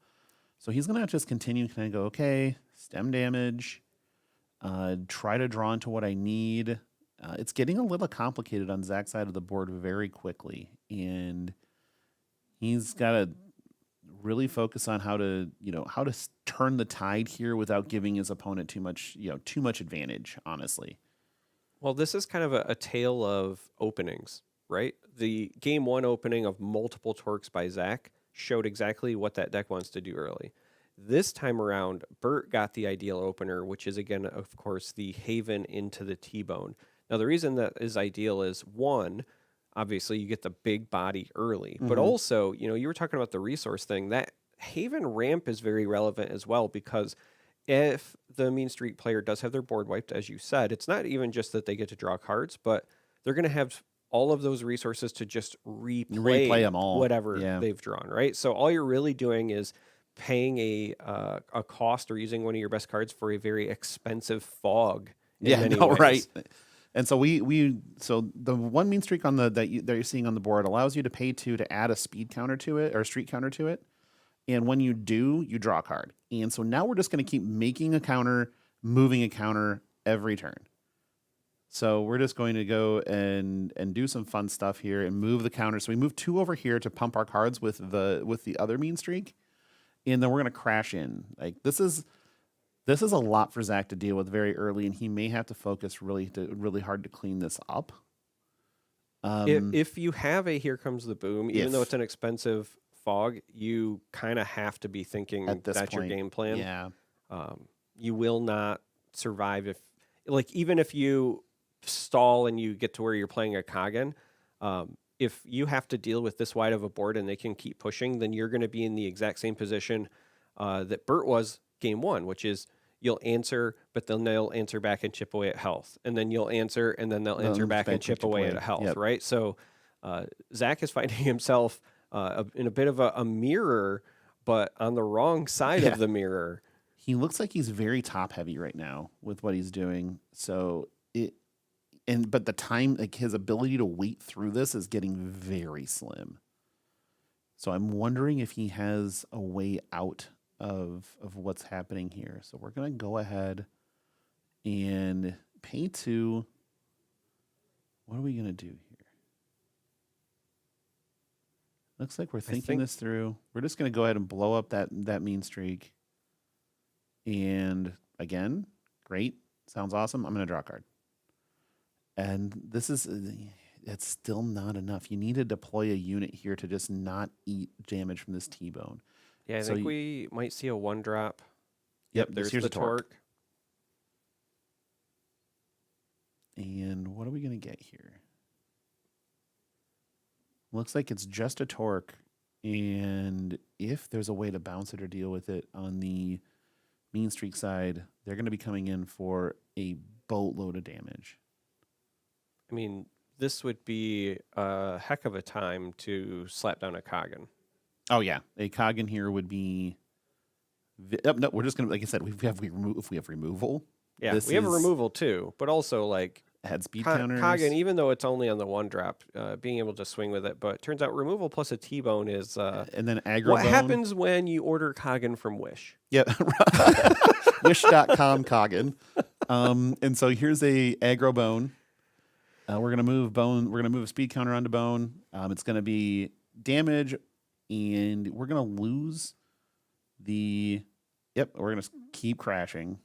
So he's going to have to just continue to kind of go, okay, stem damage, try to draw into what I need. It's getting a little complicated on Zach's side of the board very quickly, and he's got to really focus on how to turn the tide here without giving his opponent too much advantage, honestly. Well, this is kind of a tale of openings, right? The game 1 opening of multiple Torques by Zach showed exactly what that deck wants to do early. This time around, Bert got the ideal opener, which is, again, of course, the Haven into the T-Bone. Now, the reason that is ideal is, one, obviously you get the big body early, but also, you were talking about the resource thing. That Haven ramp is very relevant as well, because if the Mean Streak player does have their board wiped, as you said, it's not even just that they get to draw cards, but they're going to have all of those resources to just replay them all, whatever they've drawn, right? So all you're really doing is paying a cost or using one of your best cards for a very expensive fog. Right. And so so the one Mean Streak on that you're seeing on the board allows you to pay 2 to add a speed counter to it, or a streak counter to it. And when you do, you draw a card. And so now we're just going to keep making a counter, moving a counter every turn. So we're just going to go and do some fun stuff here and move the counter. So we move 2 over here to pump our cards with the other Mean Streak, and then we're going to crash in. Like this is a lot for Zach to deal with very early, and he may have to focus really hard to clean this up. If you have a Here Comes the Boom, even though it's an expensive fog, you kind of have to be thinking that's your game plan. Yeah. You will not survive even if you stall and you get to where you're playing a Kagan. If you have to deal with this wide of a board and they can keep pushing, then you're going to be in the exact same position that Bert was game 1, which is you'll answer, but then they'll answer back and chip away at health. And then you'll answer, and then they'll answer back and chip away at health, right? So Zach is finding himself in a bit of a mirror, but on the wrong side of the mirror. He looks like he's very top heavy right now with what he's doing. So but the time, like his ability to wait through this is getting very slim. So I'm wondering if he has a way out of what's happening here. So we're going to go ahead and pay 2. What are we going to do here? Looks like we're thinking this through. We're just going to go ahead and blow up that Mean Streak. And again, great. Sounds awesome. I'm going to draw a card. And it's still not enough. You need to deploy a unit here to just not eat damage from this T-Bone. Yeah, I think we might see a 1-drop. Yep, there's the the Torque. And what are we going to get here? Looks like it's just a Torque. And if there's a way to bounce it or deal with it on the Mean Streak side, they're going to be coming in for a boatload of damage. I mean, this would be a heck of a time to slap down a Kagan. Oh, yeah. A Kagan here would be... No, we're just going to... Like I said, if we have removal... Yeah, we have a removal too, but also had speed counters. Kagan, even though it's only on the 1-drop, being able to swing with it. But it turns out removal plus a T-Bone is... and then aggro What bone. happens when you order Kagan from Wish? Yep. Wish.com Kagan. And so here's a aggro bone. We're going to move bone. We're going to move a speed counter onto bone. It's going to be damage, and we're going to lose the... Yep, we're going to keep crashing.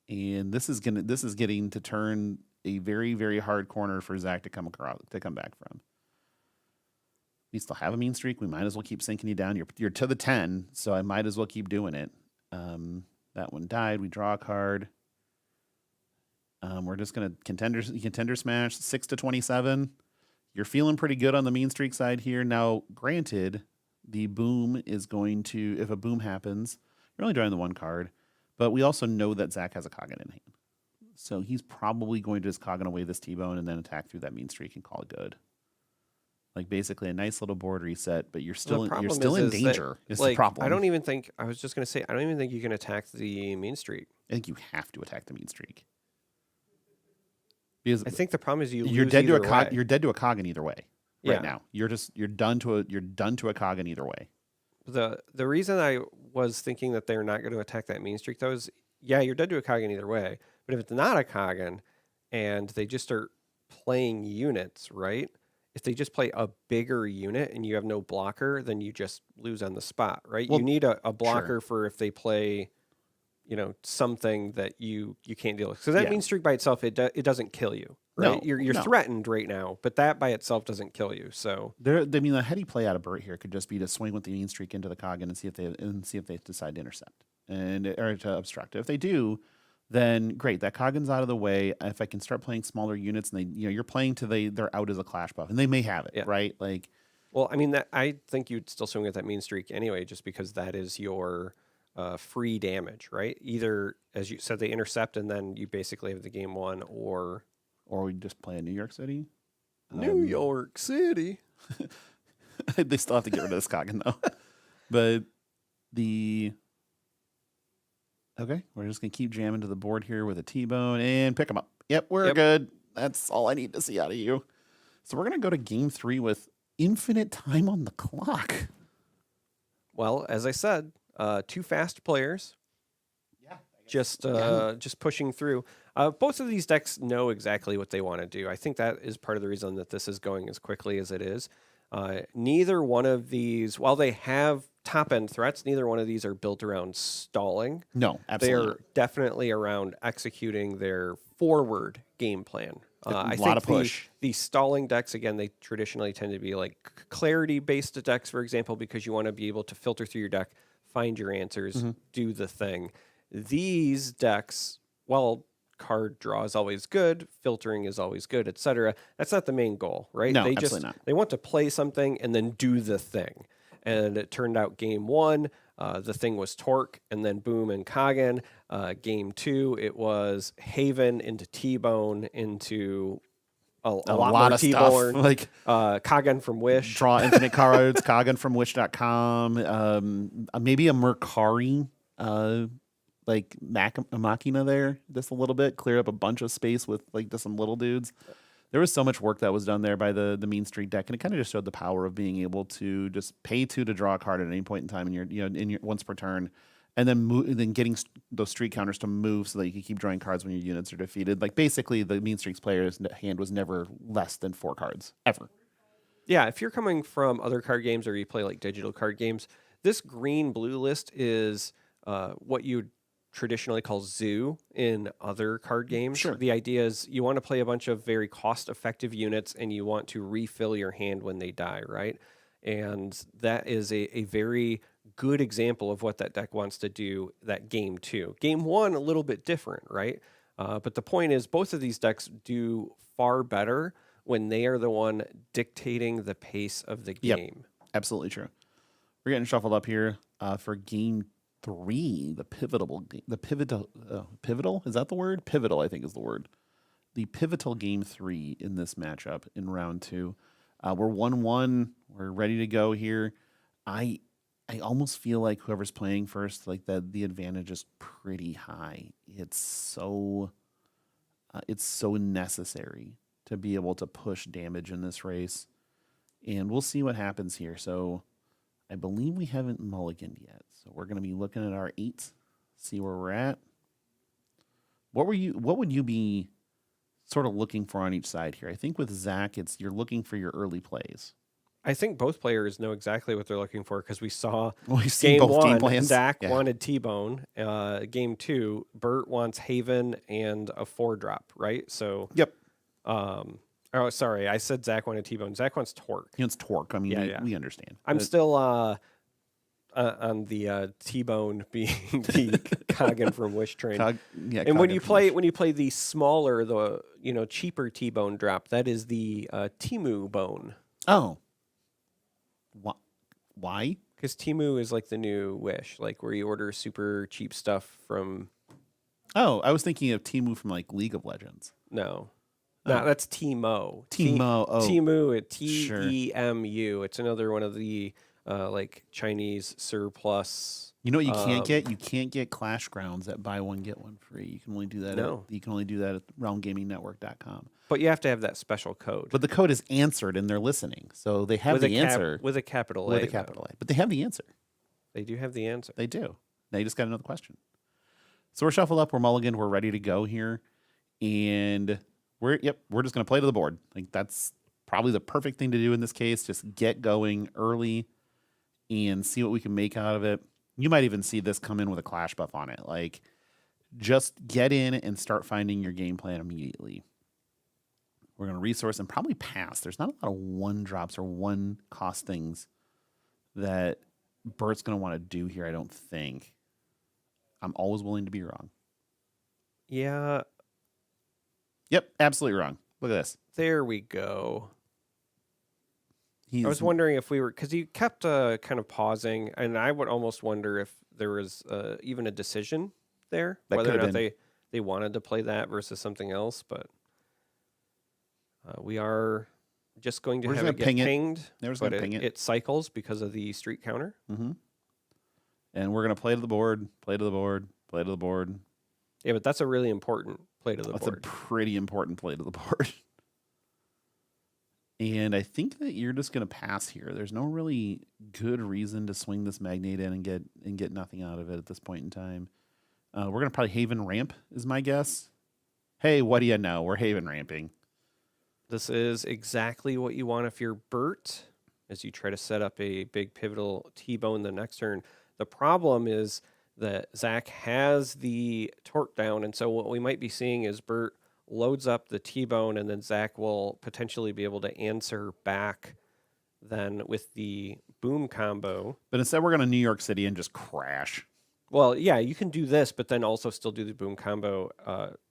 And this is getting to turn a very, very hard corner for Zach to come back from. We still have a Mean Streak. We might as well keep sinking you down. You're to the 10, so I might as well keep doing it. That one died. We draw a card. We're just gonna contender smash 6 to 27. You're feeling pretty good on the Mean Streak side here. Now, granted, the boom is going to, if a boom happens, you're only drawing the 1 card. But we also know that Zach has a Kagan in hand. So he's probably going to just Kagan away this T-Bone and then attack through that Mean Streak and call it good. Like basically a nice little board reset, but you're The still problem in is that, danger. Is the like, problem? I don't even think I was just gonna say I don't even think you can attack the mean streak. I think you have to attack the mean streak because I think the problem is you you're lose dead to a either way. you're dead to a cog in either way. Yeah. Right now, you're done to a cog in either way. The reason I was thinking that they're not going to attack that mean streak though is yeah, you're dead to a Kagan either way. But if it's not a Kagan and they just start playing units, right? If they just play a bigger unit and you have no blocker, then you just lose on the spot, right? Well, you need a blocker for if they play, something that you can't deal with. Because that Yeah. mean streak by itself, it doesn't kill you, right? No, You're no. threatened right now, but that by itself doesn't kill you. So The heady play out of Burt here could just be to swing with the mean streak into the cog and see if they decide to intercept or to obstruct. If they do, then great. That Coggan's out of the way. If I can start playing smaller units and you're playing to they're out as a clash buff and they may have it, Yeah. right? Like, well, I mean, I think you'd still swing with that mean streak anyway, just because that is your free damage, right? Either, as you said, they intercept and then you basically have the game won, or we just play in New York City. New York City. They still have to get rid of this Coggan though. But okay, we're just gonna keep jamming to the board here with a T-bone and pick them up. Yep, we're good. That's all I need to see out of you. So we're gonna go to game 3 with infinite time on the clock. Well, as I said, 2 fast players. Yeah. Just pushing through. Both of these decks know exactly what they want to do. I think that is part of the reason that this is going as quickly as it is. Neither one of these, while they have top end threats, neither one of these are built around stalling. No, absolutely. They're definitely around executing their forward game plan. I lot of think push. the stalling decks, again, they traditionally tend to be like clarity-based decks, for example, because you want to be able to filter through your deck, find your answers, do the thing. These decks, well, card draw is always good, filtering is always good, etc. That's not the main goal, right? No, they absolutely not. They want to play something and then do the thing. And it turned out game 1, the thing was Torque, and then Boom and Coggan. Game 2, it was Haven into T-Bone into a lot more of T-Bone. stuff. Like Coggan from Wish. draw infinite cards, Coggan from Wish.com, maybe a Mercari like Machina there just a little bit, clear up a bunch of space with like just some little dudes. There was so much work that was done there by the Mean Streak deck, and it kind of just showed the power of being able to just pay 2 to draw a card at any point in time in your once per turn, and then getting those streak counters to move so that you can keep drawing cards when your units are defeated. Like basically, the Mean Streak's player's hand was never less than 4 cards ever. Yeah, if you're coming from other card games or you play like digital card games, this green-blue list is what you'd traditionally call zoo in other card games. Sure. The idea is you want to play a bunch of very cost-effective units and you want to refill your hand when they die, right? And that is a very good example of what that deck wants to do that game 2. Game 1, a little bit different, right? But the point is both of these decks do far better when they are the one dictating the pace of the game. Absolutely true. We're getting shuffled up here for game 3, pivotal, is that the word? Pivotal, I think is the word. The pivotal game 3 in this matchup in round 2. We're 1-1. We're ready to go here. I almost feel like whoever's playing first, like the advantage is pretty high. It's so necessary to be able to push damage in this race. And we'll see what happens here. So I believe we haven't mulliganed yet. So we're going to be looking at our 8, see where we're at. What would you be sort of looking for on each side here? I think with Zach, you're looking for your early plays. I think both players know exactly what they're looking for because we saw We've seen game both game 1, plans. Zach Yeah. wanted T-Bone. Game 2, Bert wants Haven and a 4-drop, right? So, Yep. oh, sorry, I said Zach wanted T-Bone. Zach wants Torque. It's Torque. I mean, Yeah. we understand. I'm still on the T-Bone being the Coggan from Wish train. And when you play the smaller, the cheaper T-Bone drop, that is the Timu Bone. Oh. Why? Because Timu is like the new Wish, like where you order super cheap stuff from. Oh, I was thinking of Timu from like League of Legends. No. No, Oh. that's Timo. Timo. Oh, Temu, sure. Temu. It's another one of the like Chinese surplus. You know what you can't get? You can't get Clash Grounds that buy one get one free. You can only do that. No. You can only do that at realmgamingnetwork.com. But you have to have that special code. But the code is answered and they're listening, so they have the answer with a capital A. with a capital A. But they have the answer. They do have the answer. They do. Now you just got another question. So we're shuffled up. We're mulliganed. We're ready to go here, and we're just gonna play to the board. Like that's probably the perfect thing to do in this case. Just get going early and see what we can make out of it. You might even see this come in with a clash buff on it. Like just get in and start finding your game plan immediately. We're gonna resource and probably pass. There's not a lot of one drops or one cost things that Bert's gonna want to do here. I don't think. I'm always willing to be wrong. Yeah, Yep, absolutely wrong. Look at this. there we go. He's, I was wondering if we were, because he kept kind of pausing, and I would almost wonder if there was even a decision there, That whether or could not have they wanted to play that versus something else. But we are just going to We're just have it gonna get ping it. pinged, They're just but gonna ping it. it cycles because of the street counter. Mm-hmm. And we're gonna play to the board, play to the board, play to the board. Yeah, but that's a really important play to the That's board. a pretty important play to the board. And I think that you're just gonna pass here. There's no really good reason to swing this magnate in and get nothing out of it at this point in time. We're gonna probably Haven ramp is my guess. Hey, what do you know? We're Haven ramping. This is exactly what you want if you're Bert, as you try to set up a big pivotal T-bone the next turn. The problem is that Zach has the torque down, and so what we might be seeing is Bert loads up the T-bone, and then Zach will potentially be able to answer back then with the boom combo. But instead we're gonna New York City and just crash. Well, yeah, you can do this, but then also still do the boom combo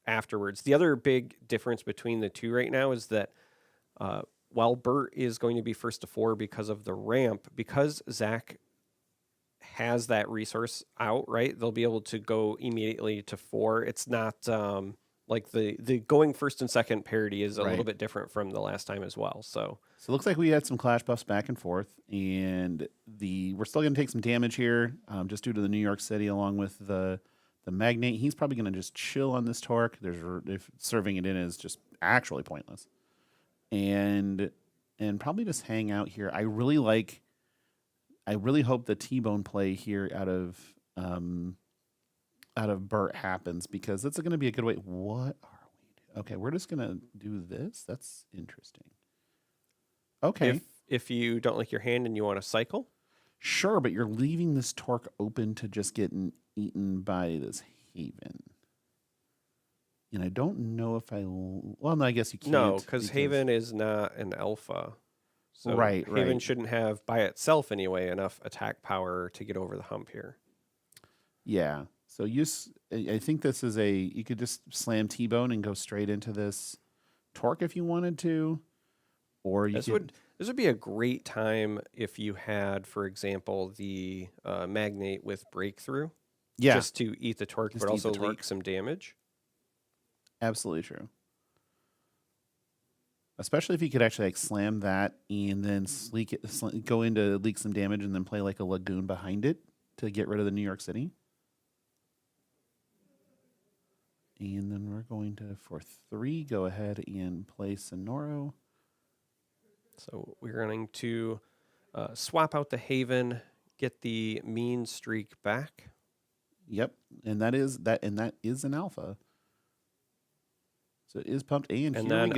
afterwards. The other big difference between the two right now is that while Bert is going to be first to 4 because of the ramp, because Zach has that resource out, right, they'll be able to go immediately to 4. It's not like the going first and second parity is a little Right. bit different from the last time as well. So So it looks like we had some clash buffs back and forth, and we're still going to take some damage here, just due to the New York City, along with the magnate. He's probably going to just chill on this torque. If serving it in is just actually pointless, and probably just hang out here. I really hope the T-bone play here out of Bert happens, because that's going to be a good way. What are we doing? Okay, we're just going to do this. That's interesting. Okay. if you don't like your hand and you want to cycle, Sure, but you're leaving this torque open to just getting eaten by this Haven. And I don't know if well, no, I guess you can't. no, because Haven is not an alpha. So Right, Haven right. shouldn't have by itself anyway enough attack power to get over the hump here. Yeah. So I think this is you could just slam T-bone and go straight into this torque if you wanted to. Or This would be a great time if you had, for example, the magnate with breakthrough, just to eat the torque, Just but eat the also torque. leak some damage. Absolutely true. Especially if you could actually slam that and then go into leak some damage and then play like a lagoon behind it to get rid of the New York City. And then we're going to, for 3, go ahead and play Sonoro. So we're going to swap out the Haven, get the mean streak back. Yep, and that is an alpha. So it is pumped, and And here then we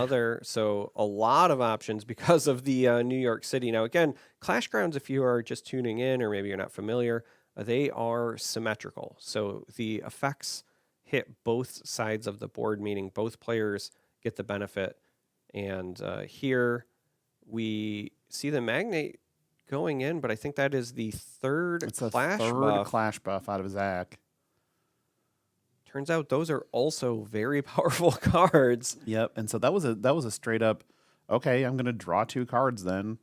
go. so a lot of options because of the New York City. Now, again, Clash Grounds, if you are just tuning in or maybe you're not familiar, they are symmetrical. So the effects hit both sides of the board, meaning both players get the benefit. And here we see the magnate going in, but I think that is the third It's a clash third buff. clash buff out of Zach. Turns out those are also very powerful cards. Yep, and so that was a straight up. Okay, I'm going to draw 2 cards then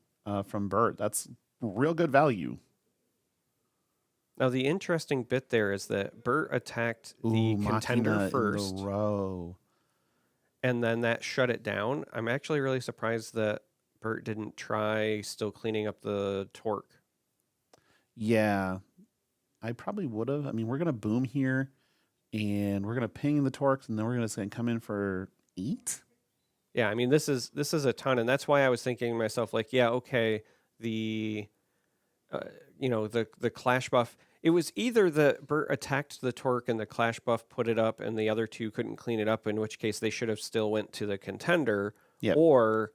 from Bert. That's real good value. Now, the interesting bit there is that Bert attacked the Ooh, contender Machina first. in the row. and then that shut it down. I'm actually really surprised that Bert didn't try still cleaning up the torque. Yeah, I probably would have. I mean, we're gonna boom here, and we're gonna ping the torques, and then we're gonna come in for 8. Yeah, I mean this is a ton, and that's why I was thinking to myself like, yeah, okay, the uh, the clash buff. It was either the Bert attacked the torque and the clash buff put it up, and the other two couldn't clean it up, in which case they should have still went to the contender, Yep. or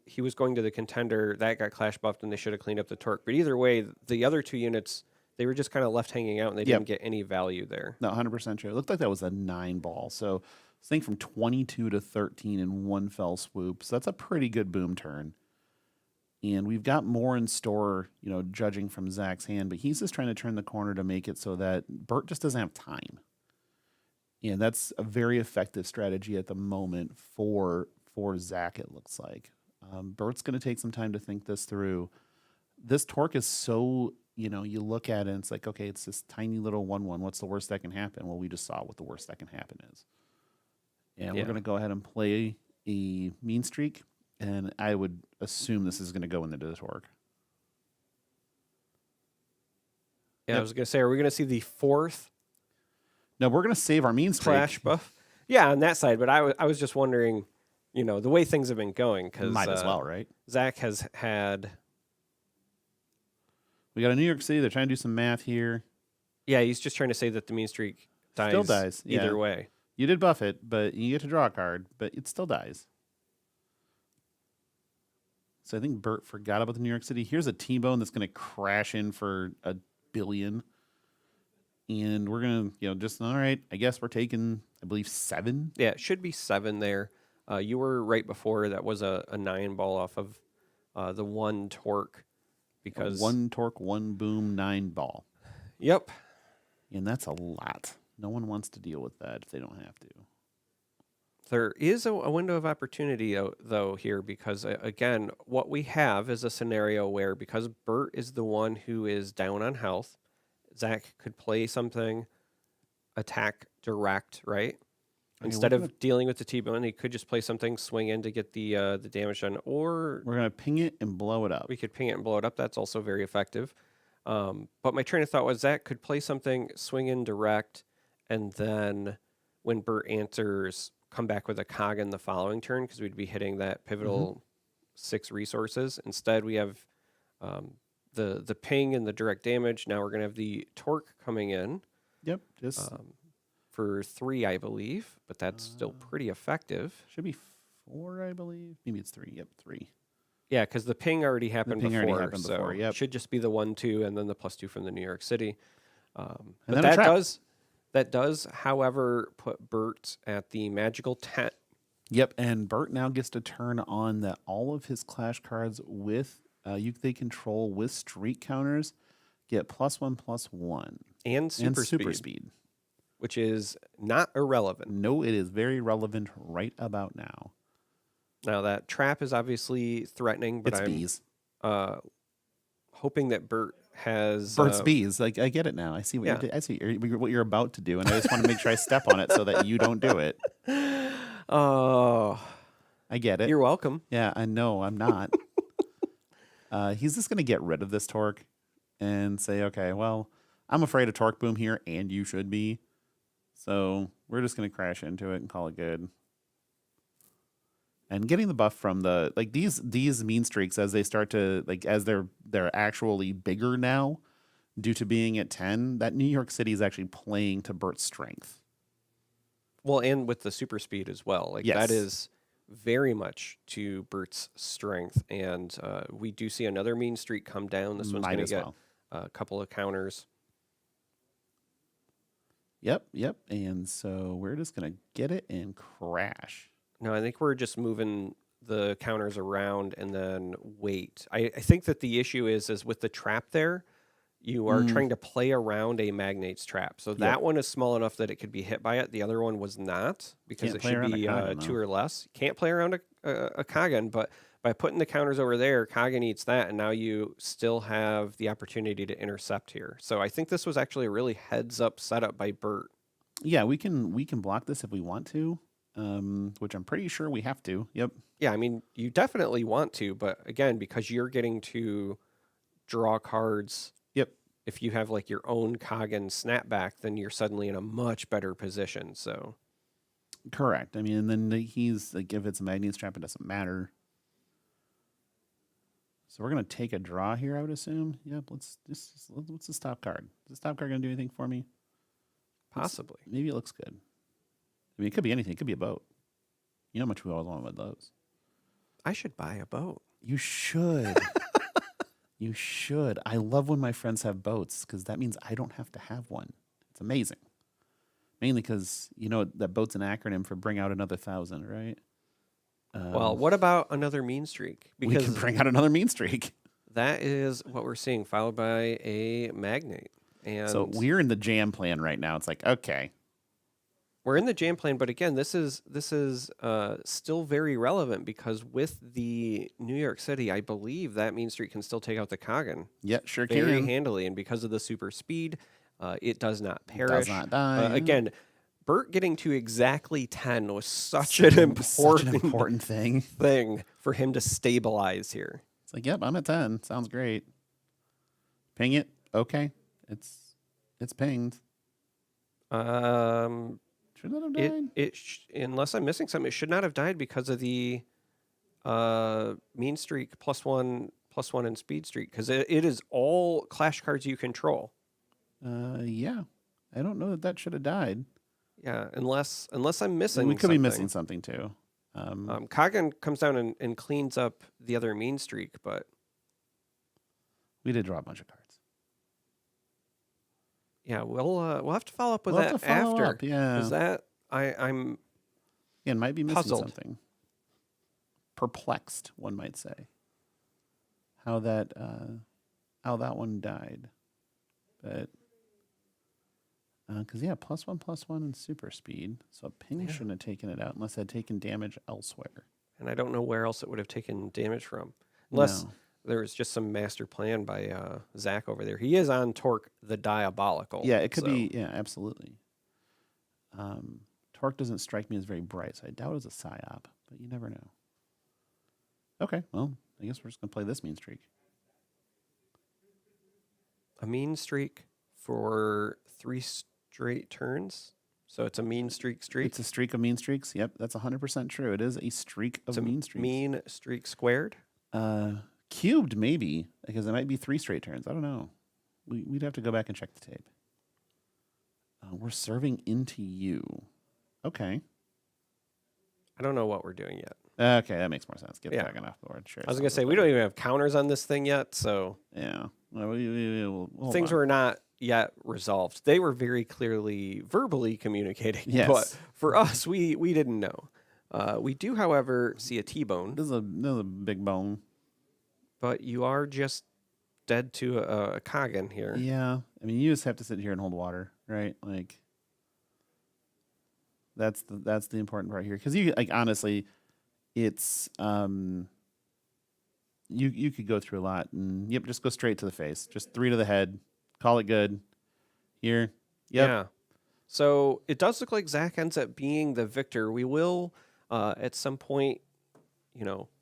he was going to the contender that got clash buffed, and they should have cleaned up the torque. But either way, the other two units they were just kind of left hanging out, and they Yep. didn't get any value there. No, 100% true. It looked like that was a 9 ball. So I think from 22 to 13 in one fell swoop. So that's a pretty good boom turn. And we've got more in store, judging from Zach's hand, but he's just trying to turn the corner to make it so that Bert just doesn't have time. And that's a very effective strategy at the moment for Zach, it looks like. Bert's going to take some time to think this through. This torque is so, you look at it and it's like, okay, it's this tiny little 1-1. What's the worst that can happen? Well, we just saw what the worst that can happen is. And we're going to go ahead and play a mean streak. And I would assume this is going to go into the torque. Yeah, I was going to say, are we going to see the fourth No, we're going to save our mean streak. clash buff? Yeah, on that side, but I was just wondering, the way things have been going, because Might as well, right? Zach has had. We got a New York City. They're trying to do some math here. Yeah, he's just trying to say that the mean streak dies. Still dies, yeah. Either way. You did buff it, but you get to draw a card, but it still dies. So I think Bert forgot about the New York City. Here's a T-bone that's going to crash in for $1 billion. And we're going to, just, all right, I guess we're taking, I believe, 7. Yeah, it should be 7 there. You were right before. That was a 9 ball off of the 1 torque. Because 1 torque, 1 boom, 9 ball. Yep. And that's a lot. No one wants to deal with that if they don't have to. There is a window of opportunity, though, here, because, again, what we have is a scenario where, because Bert is the one who is down on health, Zach could play something, attack direct, right? Instead of dealing with the T-bone, he could just play something, swing in to get the damage done, or we're going to ping it and blow it up. we could ping it and blow it up. That's also very effective. But my train of thought was Zach could play something, swing in direct, and then when Bert answers, come back with a Cog the following turn, because we'd be hitting that pivotal 6 resources. Instead, we have the ping and the direct damage. Now we're going to have the torque coming in. Yep, just for 3, I believe, but that's still pretty effective. Should be 4, I believe. Maybe it's 3. Yep, 3. Yeah, because the ping already happened ping before. already happened before, yep. It should just be the 1-2 and then the +2 from the New York City. But then a that trap. does, however, put Bert at the magical 10. Yep, and Bert now gets to turn on that all of his clash cards with they control with streak counters get +1/+1 And super speed, which is not irrelevant. No, it is very relevant right about now. Now that trap is obviously threatening, but It's I'm bees. Hoping that Bert has Bert's bees. Like I get it now. I see what Yeah. I see what you're about to do, and I just want to make sure I step on it so that you don't do it. Oh, I get it. you're welcome. Yeah, I know. I'm not. He's just going to get rid of this torque and say, okay, well, I'm afraid of torque boom here, and you should be. So we're just going to crash into it and call it good. And getting the buff from the these mean streaks as they start to as they're actually bigger now, due to being at 10. That New York City is actually playing to Bert's strength. Well, and with the super speed as well. Yes. That is very much to Bert's strength. And we do see another mean streak come down. This one's Might going to as get well. a couple of counters. Yep. And so we're just going to get it and crash. No, I think we're just moving the counters around and then wait. I think that the issue is with the trap there, you are trying to play around a magnate's trap. So that one is small enough that it could be hit by it. The other one was not, because Can't it play should around a be Kagan, 2 though. or less. Can't play around a Kagan, but by putting the counters over there, Kagan eats that, and now you still have the opportunity to intercept here. So I think this was actually a really heads-up setup by Bert. Yeah, we can block this if we want to. which I'm pretty sure we have to. Yep. Yeah, I mean, you definitely want to, but again, because you're getting to draw cards, Yep. if you have like your own Kagan snapback, then you're suddenly in a much better position. So, Correct. I mean, and then he's like, if it's a Magnet Trap, it doesn't matter. So we're gonna take a draw here, I would assume. Yep. What's the stop card? Is the stop card gonna do anything for me? possibly. Maybe it looks good. I mean, it could be anything. It could be a boat. You know how much we always want with those. I should buy a boat. You should. You should. I love when my friends have boats because that means I don't have to have one. It's amazing. Mainly because you know that boat's an acronym for bring out another 1,000, right? Well, what about another mean streak? We can bring out another mean streak. that is what we're seeing, followed by a magnate. And So we're in the jam plan right now. It's like, okay, we're in the jam plan, but again, this is still very relevant because with the New York City, I believe that mean streak can still take out the Kagan yeah, sure very can. handily, and because of the super speed, it does not Does perish. not die. Again, Bert getting to exactly 10 was such Such an an important important thing. thing for him to stabilize here. It's like, yep, I'm at 10. Sounds great. Ping it. Okay. It's pinged. Should that have died? Unless I'm missing something, it should not have died because of the mean streak +1 in speed streak because it is all clash cards you control. Yeah. I don't know that should have died. Yeah, unless I'm missing. We could be missing something too. Kagan comes down and cleans up the other mean streak, but We did draw a bunch of cards. yeah, we'll have to follow up with We'll that have to follow after. up, yeah. Because that I'm Yeah, might be missing puzzled. something. Perplexed, one might say. How that one died. But because +1/+1 and super speed. So ping shouldn't have taken it out unless it had taken damage elsewhere. and I don't know where else it would have taken damage from, unless No. there was just some master plan by Zach over there. He is on Torque the Diabolical. Yeah, it could so- be. Yeah, absolutely. Torque doesn't strike me as very bright, so I doubt it's a psyop, but you never know. Okay, well, I guess we're just gonna play this mean streak. a mean streak for 3 straight turns. So it's a mean streak. It's a streak of mean streaks. Yep, that's 100% true. It is a streak of It's a mean streaks. mean streak squared. Cubed maybe because it might be 3 straight turns. I don't know. We'd have to go back and check the tape. We're serving into you. Okay. I don't know what we're doing yet. Okay, that makes more sense. Get Yeah. the Kagan off the board. Sure. I was gonna say we don't even have counters on this thing yet, so Yeah. Well, we'll hold things on. were not yet resolved. They were very clearly verbally communicating, Yes. but for us, we didn't know. We do, however, see a T-bone, This is a big bone. but you are just dead to a Kagan here. Yeah. I mean, you just have to sit here and hold water, right? Like that's the important part here because you like honestly, it's you could go through a lot and yep, just go straight to the face, just 3 to the head, call it good. Here, yep. Yeah. So it does look like Zach ends up being the victor. We will, at some point,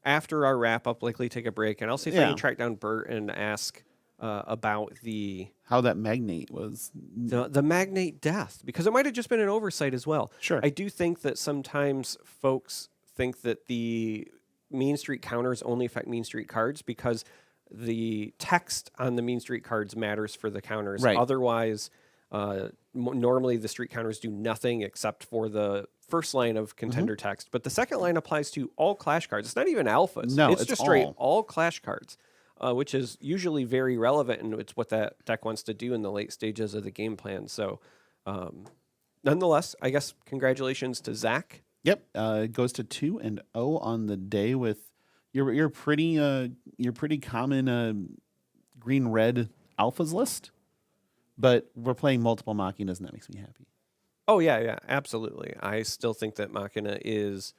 after our wrap up, likely take a break, and I'll see if I Yeah. can track down Bert and ask about How that magnate was. the magnate death, because it might have just been an oversight as well. Sure. I do think that sometimes folks think that the mean streak counters only affect mean streak cards because the text on the mean streak cards matters for the counters. Right. Otherwise, normally the streak counters do nothing except for the first line of contender text. But the second line applies to all clash cards. It's not even alphas. No, it's it's just straight all. all clash cards, which is usually very relevant, and it's what that deck wants to do in the late stages of the game plan. So, nonetheless, I guess congratulations to Zach. Yep. It goes to 2-0 on the day with your pretty common green red alphas list, but we're playing multiple Machinas and that makes me happy. Oh yeah, absolutely. I still think that Machina is,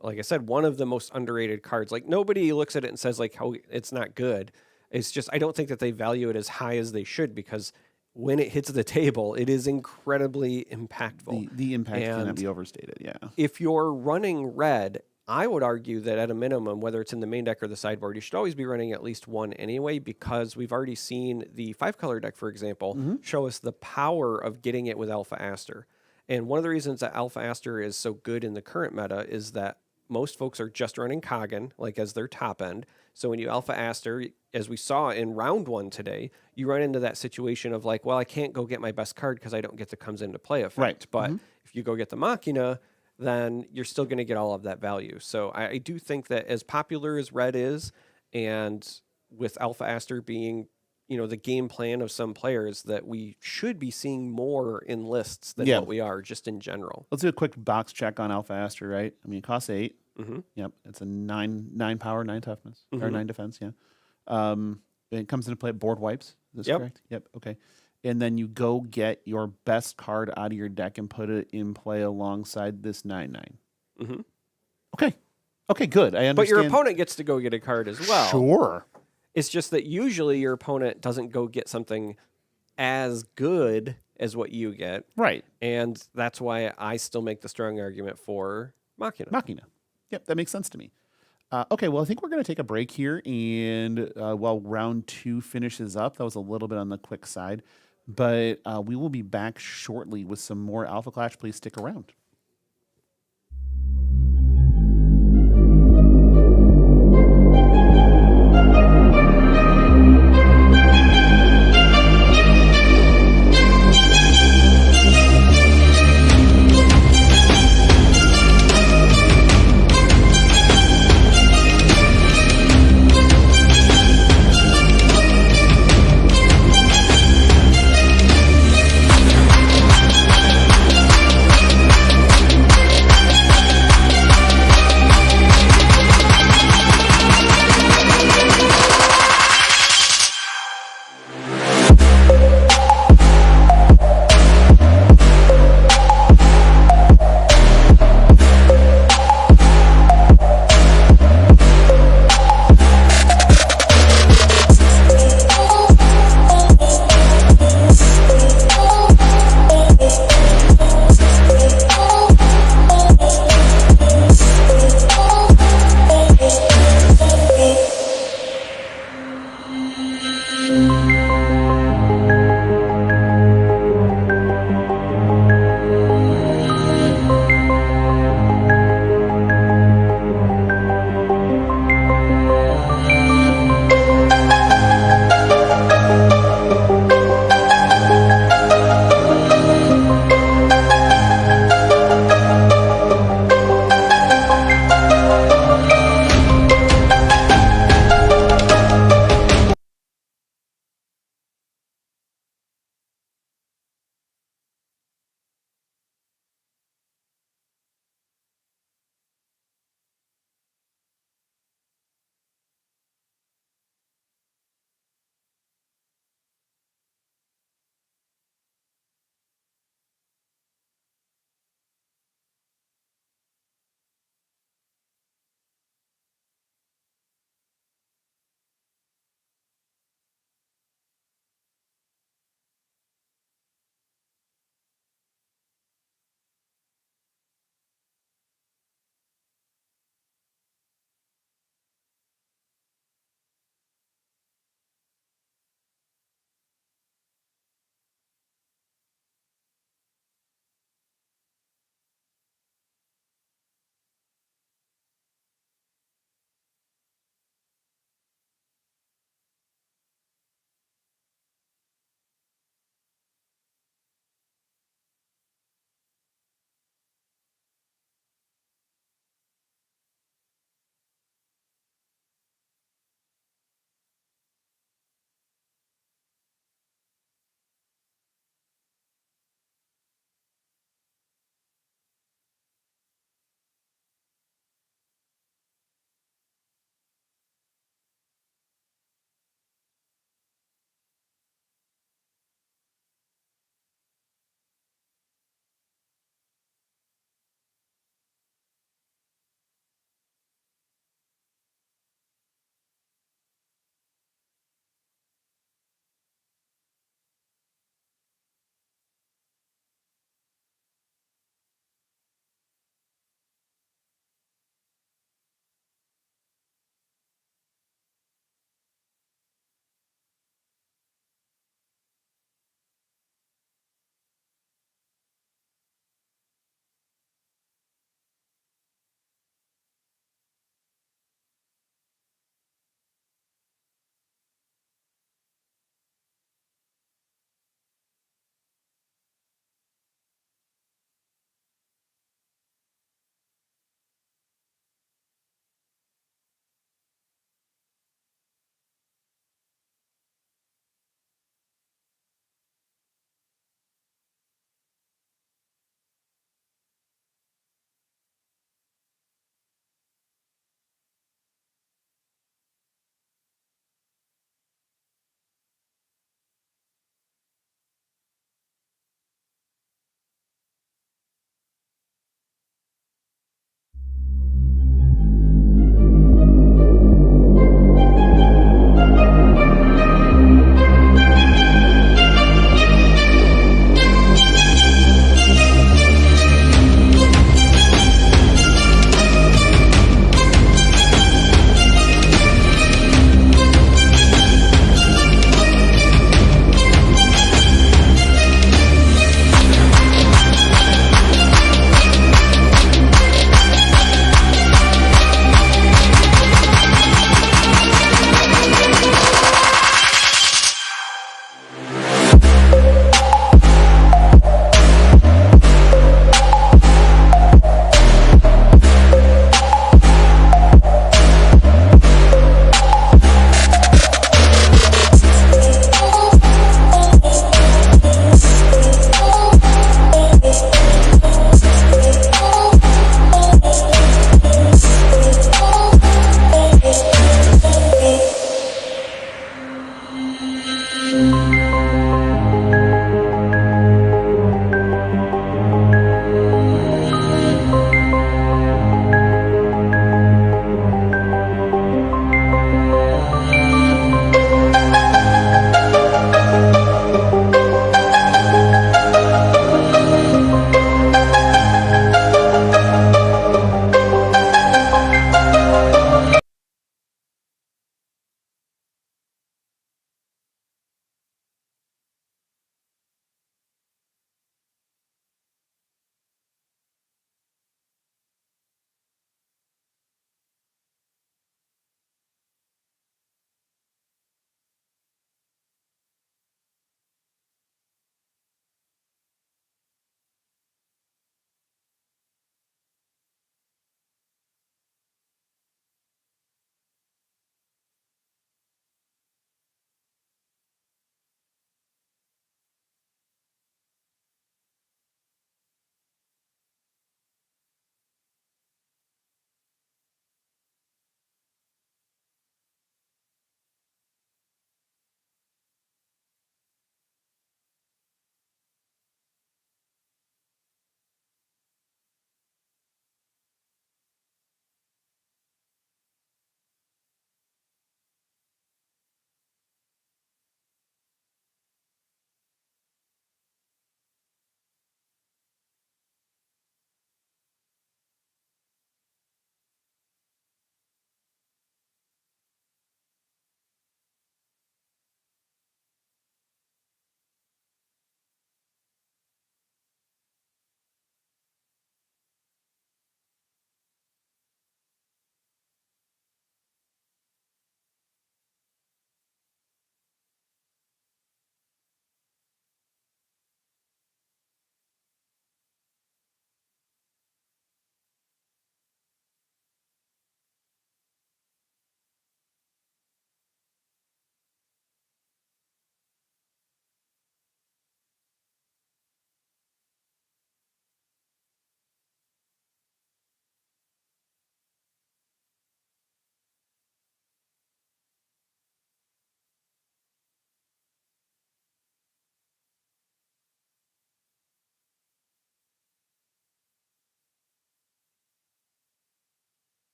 like I said, one of the most underrated cards. Like nobody looks at it and says like, "Oh, it's not good." It's just I don't think that they value it as high as they should because when it hits the table, it is incredibly impactful. The impact cannot And be overstated. Yeah. if you're running red, I would argue that at a minimum, whether it's in the main deck or the sideboard, you should always be running at least one anyway, because we've already seen the 5-color deck, for example, show us the power of getting it with Alpha Aster. And one of the reasons that Alpha Aster is so good in the current meta is that most folks are just running Kagan, like as their top end. So when you Alpha Aster, as we saw in round 1 today, you run into that situation of like, well, I can't go get my best card because I don't get the comes into play effect. Right. But if you go get the Machina, then you're still going to get all of that value. So I do think that as popular as red is, and with Alpha Aster being, the game plan of some players, that we should be seeing more in lists than Yeah. what we are just in general. Let's do a quick box check on Alpha Aster, right? I mean, it costs 8. Mhm. Yep. It's a 9 power, 9 toughness, or Mhm. 9 defense. Yeah. It comes into play at board wipes. Is this Yep. correct? Yep. Okay. And then you go get your best card out of your deck and put it in play alongside this 9/9. Mhm. Okay. Okay. Good. I understand. But your opponent gets to go get a card as well. Sure. It's just that usually your opponent doesn't go get something as good as what you get. Right. And that's why I still make the strong argument for Machina. Machina. Yep, that makes sense to me. Okay, well, I think we're going to take a break here. And while round 2 finishes up, that was a little bit on the quick side. But we will be back shortly with some more Alpha Clash. Please stick around.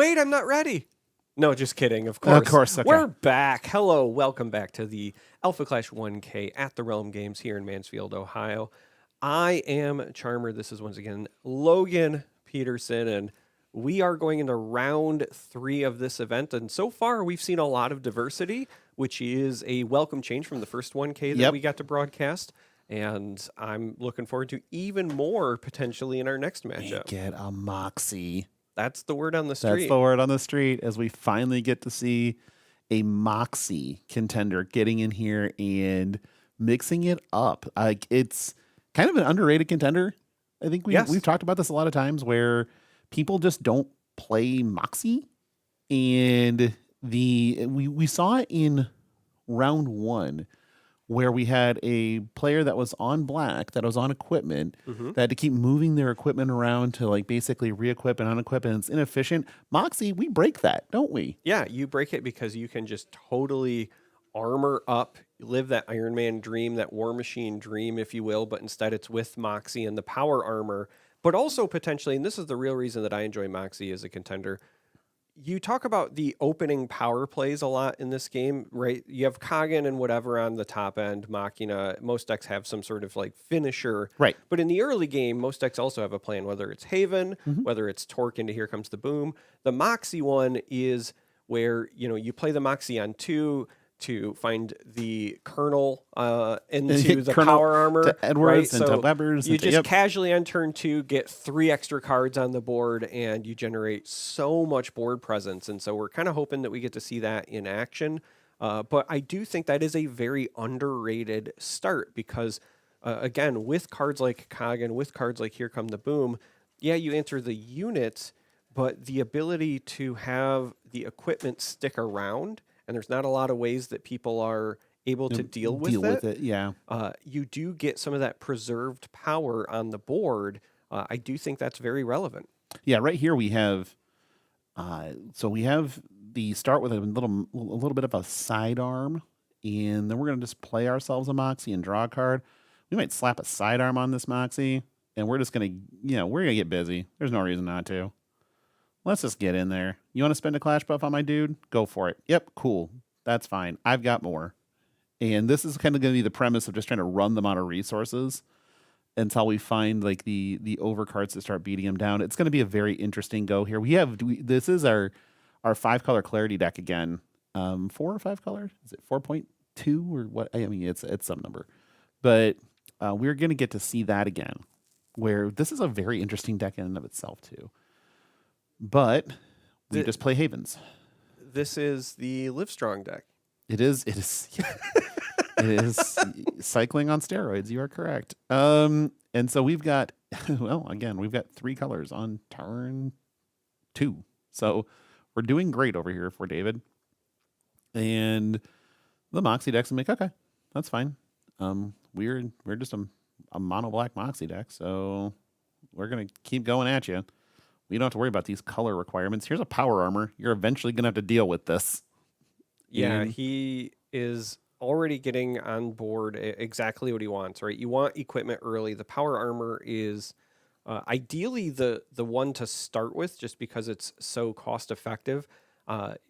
Wait, I'm not ready. No, just kidding. Of course. Of course, okay. We're back. Hello. Welcome back to the Alpha Clash 1K at the Realm Games here in Mansfield, Ohio. I am Charmer. This is once again Logan Peterson, and we are going into round 3 of this event. And so far, we've seen a lot of diversity, which is a welcome change from the first 1K that Yep. we got to broadcast. And I'm looking forward to even more potentially in our next matchup. Get a Moxie. That's the word on the street. That's the word on the street as we finally get to see a Moxie contender getting in here and mixing it up. Like, it's kind of an underrated contender. I think we've talked about this a lot of times where people just don't play Moxie. And we saw it in round 1 where we had a player that was on black, that was on equipment, that had to keep moving their equipment around to like basically re-equip and unequip, and it's inefficient. Moxie, we break that, don't we? Yeah, you break it because you can just totally armor up, live that Iron Man dream, that War Machine dream, if you will, but instead it's with Moxie and the power armor, but also potentially, and this is the real reason that I enjoy Moxie as a contender, you talk about the opening power plays a lot in this game, right? You have Kagan and whatever on the top end, Machina. Most decks have some sort of like finisher. Right. But in the early game, most decks also have a plan, whether it's Haven, whether it's Torque into Here Comes the Boom. The Moxie one is where, you play the Moxie on 2 to find the Colonel into the Colonel power armor. to Edwards right? and to So Weber's you and to- just yep. casually on turn 2 get 3 extra cards on the board, and you generate so much board presence. And so we're kind of hoping that we get to see that in action. But I do think that is a very underrated start because, again, with cards like Kagan, with cards like Here Come the Boom, yeah, you enter the units, but the ability to have the equipment stick around, and there's not a lot of ways that people are able to deal with it. Yeah. You do get some of that preserved power on the board. I do think that's very relevant. Yeah, right here we have so we have the start with a little bit of a sidearm, and then we're gonna just play ourselves a Moxie and draw a card. We might slap a sidearm on this Moxie, and we're just gonna we're gonna get busy. There's no reason not to. Let's just get in there. You want to spend a clash buff on my dude? Go for it. Yep, cool. That's fine. I've got more. And this is kind of going to be the premise of just trying to run them out of resources until we find like the overcards to start beating them down. It's going to be a very interesting go here. This is our 5-color clarity deck again. 4 or 5 color? Is it 4.2 or what? I mean, it's some number. But we're going to get to see that again, where this is a very interesting deck in and of itself too. But we just play Havens. This is the Livestrong deck. It is. It is cycling on steroids. You are correct. And so we've got, we've got 3 colors on turn 2. So we're doing great over here for David. And the Moxie deck's like, okay, that's fine. We're just a mono black Moxie deck, so we're gonna keep going at you. We don't have to worry about these color requirements. Here's a power armor. You're eventually gonna have to deal with this. Yeah, And- he is already getting on board exactly what he wants, right? You want equipment early. The power armor is ideally the one to start with just because it's so cost effective.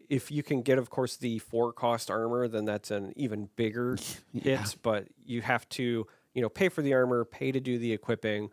If you can get, of course, the 4-cost armor, then that's an even bigger hit, but you have to, pay for the armor, pay to do the equipping.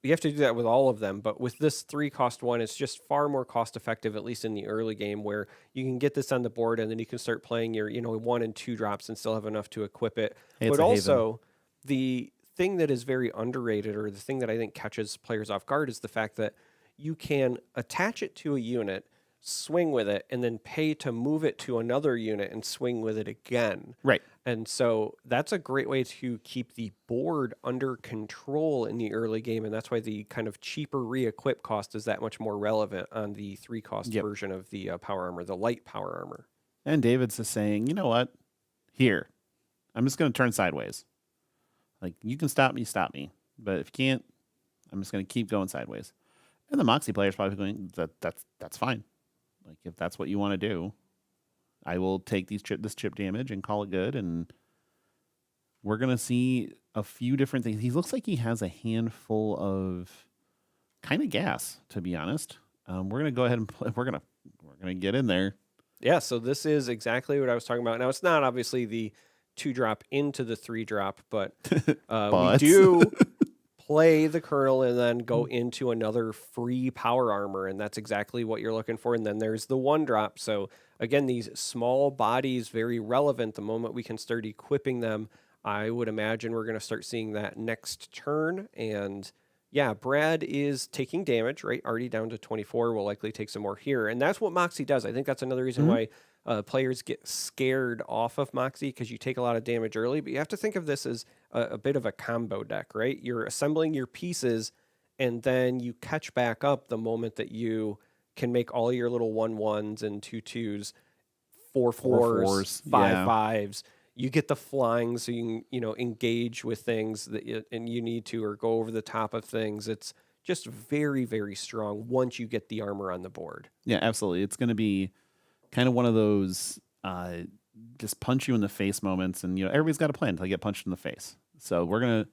You have to do that with all of them, but with this 3-cost one, it's just far more cost effective, at least in the early game, where you can get this on the board and then you can start playing your 1 and 2 drops and still have enough to equip it. Hey, it's but a Haven. also, the thing that is very underrated, or the thing that I think catches players off guard, is the fact that you can attach it to a unit, swing with it, and then pay to move it to another unit and swing with it again. Right. And so that's a great way to keep the board under control in the early game. And that's why the kind of cheaper re-equip cost is that much more relevant on the 3-cost version of the power armor, the light power armor. And David's just saying, you know what? Here, I'm just going to turn sideways. Like, you can stop me. But if you can't, I'm just going to keep going sideways. And the Moxie player's probably going, that's fine. Like, if that's what you want to do, I will take this chip damage and call it good. And we're going to see a few different things. He looks like he has a handful of kind of gas, to be honest. We're gonna go ahead and play. We're gonna get in there. Yeah, so this is exactly what I was talking about. Now, it's not obviously the 2-drop into the 3-drop, but we But do play the Colonel and then go into another free power armor, and that's exactly what you're looking for. And then there's the 1-drop. So again, these small bodies, very relevant. The moment we can start equipping them, I would imagine we're going to start seeing that next turn. And yeah, Brad is taking damage, right? Already down to 24. We'll likely take some more here. And that's what Moxie does. I think that's another reason why players get scared off of Moxie, because you take a lot of damage early. But you have to think of this as a bit of a combo deck, right? You're assembling your pieces, and then you catch back up the moment that you can make all your little 1/1s and 2/2s, 4/4s, 5/5s. You get the flying, so you can, engage with things that you need to, or go over the top of things. It's just very, very strong once you get the armor on the board. Yeah, absolutely. It's going to be kind of one of those just punch you in the face moments, and everybody's got a plan until they get punched in the face. So we're gonna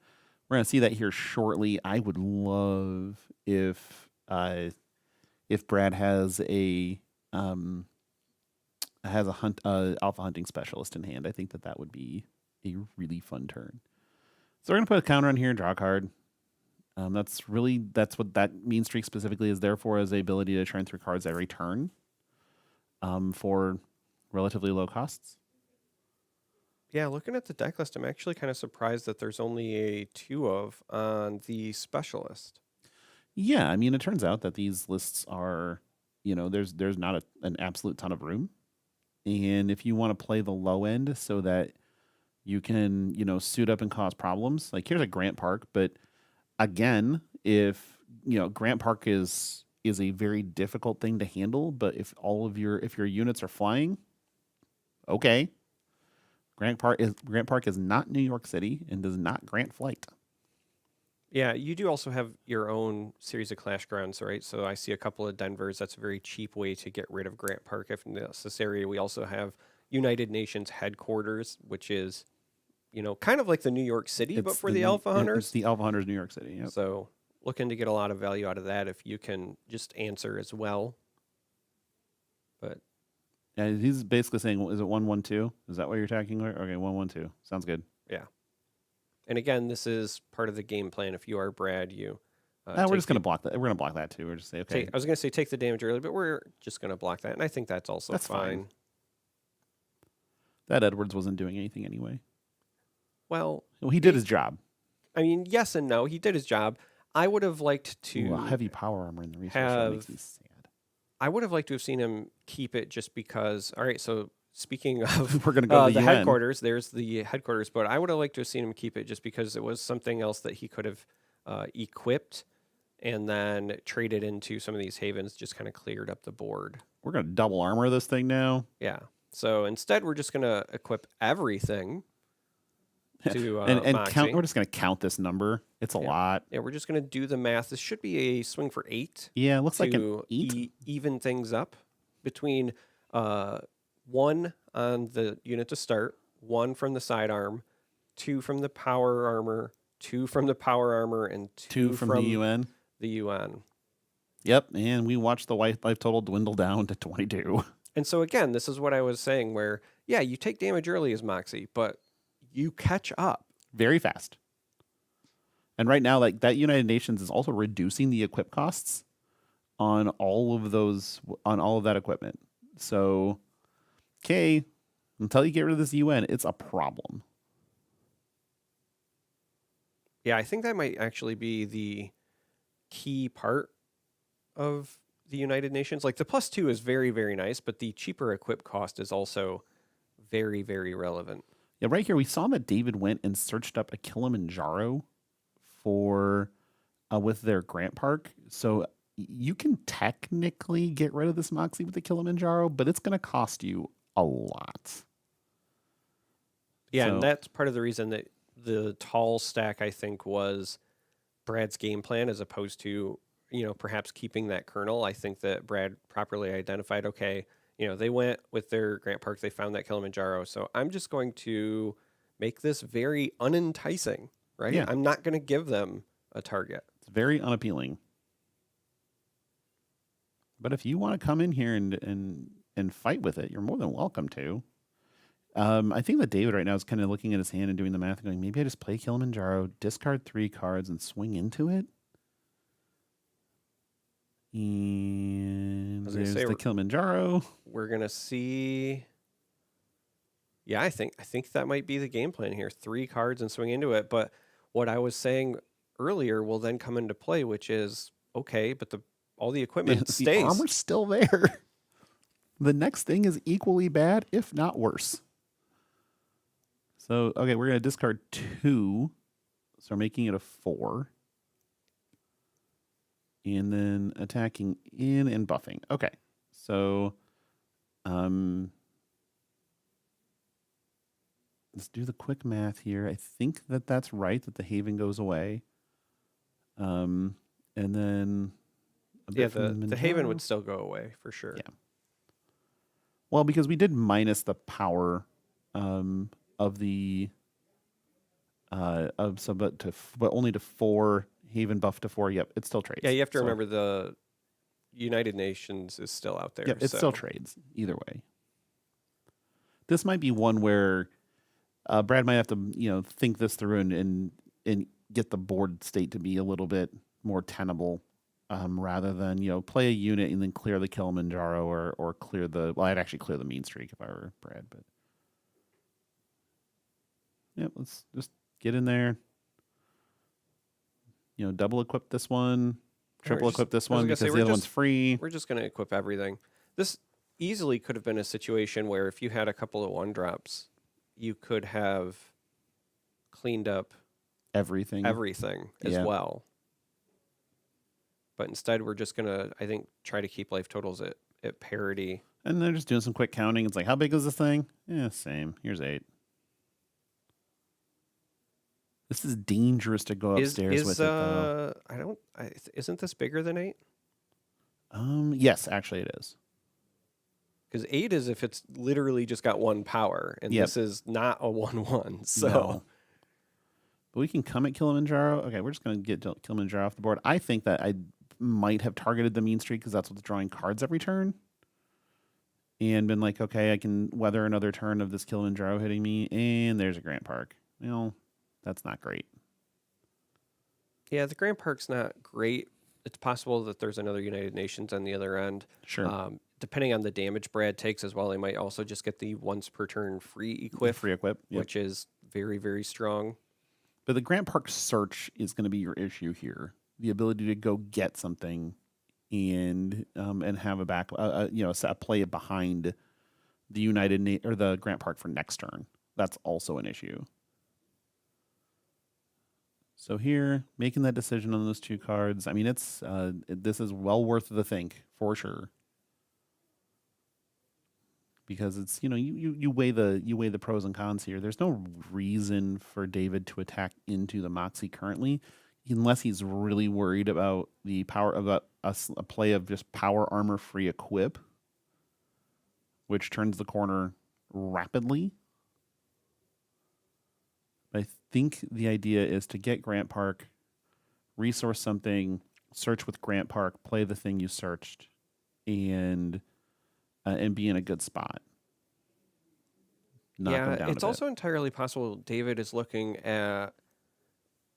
see that here shortly. I would love if Brad has a alpha hunting specialist in hand. I think that would be a really fun turn. So we're gonna put a counter on here, draw a card. That's what that mean streak specifically is there for, is the ability to turn through cards every turn for relatively low costs. Yeah, looking at the deck list, I'm actually kind of surprised that there's only a 2 of on the specialist. Yeah, I mean, it turns out that these lists are, there's not an absolute ton of room. And if you want to play the low end so that you can, suit up and cause problems, like here's a Grant Park. But again, if, Grant Park is a very difficult thing to handle, but if your units are flying, okay. Grant Park is not New York City and does not grant flight. Yeah, you do also have your own series of Clash Grounds, right? So I see a couple of Denvers. That's a very cheap way to get rid of Grant Park if necessary. We also have United Nations headquarters, which is, kind of like the New York City, but for the Alpha Hunters. It's the Alpha Hunters New York City. Yep. So looking to get a lot of value out of that if you can just answer as well. But yeah, he's basically saying, is it 1/1/2? Is that what you're talking about? Okay, 1/1/2. Sounds good. Yeah. And again, this is part of the game plan. If you are Brad, we're just going to block that. We're going to block that too. We're just say, okay. I was going to say take the damage early, but we're just going to block that. And I think that's also fine. That Edwards wasn't doing anything anyway. Well, he did his job. I mean, yes and no. He did his job. I would have liked to heavy power armor in the resource. That makes me sad. I would have liked to have seen him keep it, just because. All right, so speaking of we're going to go to the UN. headquarters, there's the headquarters, but I would have liked to have seen him keep it just because it was something else that he could have equipped and then traded into some of these havens, just kind of cleared up the board. We're going to double armor this thing now. Yeah. So instead, we're just going to equip everything to and Moxie. count. We're just going to count this number. It's a lot. Yeah, we're just going to do the math. This should be a swing for 8. Yeah, it looks like an to 8. Even things up between 1 on the unit to start, 1 from the sidearm, 2 from the power armor, 2 from the power armor, and 2 from the UN. The UN. Yep, and we watched the white life total dwindle down to 22. And so again, this is what I was saying, where yeah, you take damage early as Moxie, but you catch up very fast. And right now, like that United Nations is also reducing the equip costs on all of that equipment. So, okay, until you get rid of this UN, it's a problem. Yeah, I think that might actually be the key part of the United Nations. Like the +2 is very, very nice, but the cheaper equip cost is also very, very relevant. Yeah, right here we saw that David went and searched up a Kilimanjaro for with their Grant Park. So you can technically get rid of this Moxie with the Kilimanjaro, but it's going to cost you a lot. Yeah, and that's part of the reason that the tall stack, I think, was Brad's game plan, as opposed to, perhaps keeping that Colonel. I think that Brad properly identified, okay, they went with their Grant Park, they found that Kilimanjaro, so I'm just going to make this very unenticing, right? Yeah. I'm not going to give them a target. It's very unappealing. But if you want to come in here and fight with it, you're more than welcome to. I think that David right now is kind of looking at his hand and doing the math and going, maybe I just play Kilimanjaro, discard 3 cards, and swing into it. And was gonna there's say, the Kilimanjaro. We're gonna see. Yeah, I think that might be the game plan here. 3 cards and swing into it. But what I was saying earlier will then come into play, which is okay, but all the equipment The stays. armor's still there. The next thing is equally bad, if not worse. So, okay, we're going to discard 2. So we're making it a 4. And then attacking in and buffing. Okay. So, let's do the quick math here. I think that that's right, that the Haven goes away. And then Yeah, the Haven would still go away for sure. Yeah. Well, because we did minus the power of the but only to 4, Haven buff to 4. Yep, it still trades. Yeah, you have to remember the United Nations is still out there. Yep, it still trades either way. This might be one where Brad might have to think this through and get the board state to be a little bit more tenable. Rather than, play a unit and then clear the Kilimanjaro or clear I'd actually clear the mean streak if I were Brad, but yeah, let's just get in there. Double equip this one, triple equip this one because the other one's free. We're just going to equip everything. This easily could have been a situation where if you had a couple of 1-drops, you could have cleaned up everything as well. But instead, we're just going to, I think, try to keep life totals at parity. And they're just doing some quick counting. It's like, how big is this thing? Yeah, same. Here's 8. This is dangerous to go upstairs with it, though. Isn't this bigger than 8? Yes, actually it is. Because 8 is if it's literally just got 1 power, and this is not a 1/1. So, no. But we can come at Kilimanjaro. Okay, we're just going to get Kilimanjaro off the board. I think that I might have targeted the mean streak because that's what's drawing cards every turn. And been like, okay, I can weather another turn of this Kilimanjaro hitting me. And there's a Grant Park. That's not great. Yeah, the Grant Park's not great. It's possible that there's another United Nations on the other end. Sure. Depending on the damage Brad takes as well, they might also just get the once per turn free equip. Which is very, very strong. But the Grant Park search is going to be your issue here. The ability to go get something and have a play behind the or the Grant Park for next turn. That's also an issue. So here, making that decision on those 2 cards. I mean, this is well worth the think for sure. Because it's you weigh the pros and cons here. There's no reason for David to attack into the Moxie currently, unless he's really worried about the power of a play of just power armor free equip, which turns the corner rapidly. I think the idea is to get Grant Park, resource something, search with Grant Park, play the thing you searched, and be in a good spot. It's also entirely possible David is looking at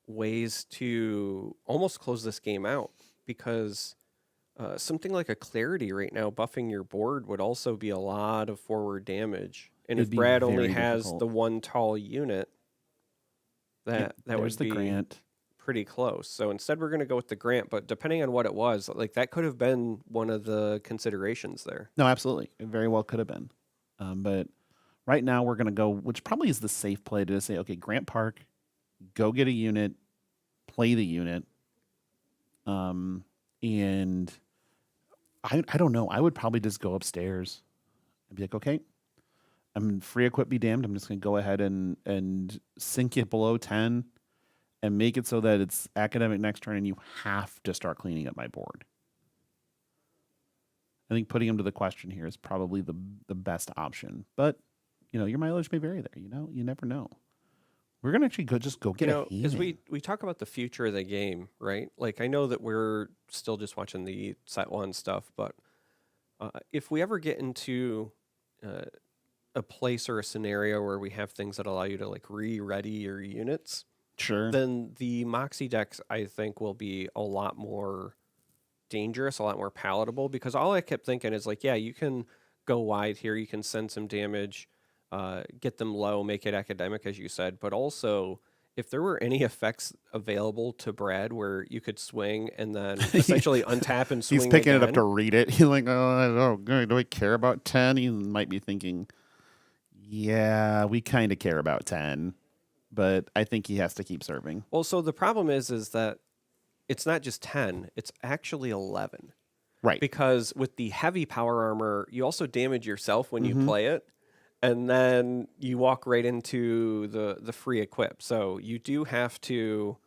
ways to almost close this game out because something like a Clarity right now buffing your board would also be a lot of forward damage. And if Brad only has the 1 tall unit, that would be Grant. Pretty close. So instead we're going to go with the Grant, but depending on what it was, like that could have been one of the considerations there. No, absolutely. It very well could have been. But right now we're going to go, which probably is the safe play to say, okay, Grant Park, go get a unit, play the unit. And I don't know. I would probably just go upstairs and be like, okay, I'm free equip be damned. I'm just going to go ahead and sink it below 10 and make it so that it's academic next turn and you have to start cleaning up my board. I think putting him to the question here is probably the best option. But, your mileage may vary there. You never know. We're going to actually go get a because we talk about the future of the game, right? Like, I know that we're still just watching the set 1 stuff, but If we ever get into uh, a place or a scenario where we have things that allow you to like re-ready your units, Sure. then the Moxie decks I think will be a lot more dangerous, a lot more palatable, because all I kept thinking is like, yeah, you can go wide here, you can send some damage, get them low, make it academic as you said, but also if there were any effects available to Brad where you could swing and then essentially untap and He's swing picking it up to again. read it. He's like, oh, do I care about 10? He might be thinking, yeah, we kind of care about 10, but I think he has to keep serving. Well, so the problem is that it's not just 10, it's actually 11. Right. Because with the heavy power armor, you also damage yourself when you Mhm. play it, and then you walk right into the free equip. So you do have to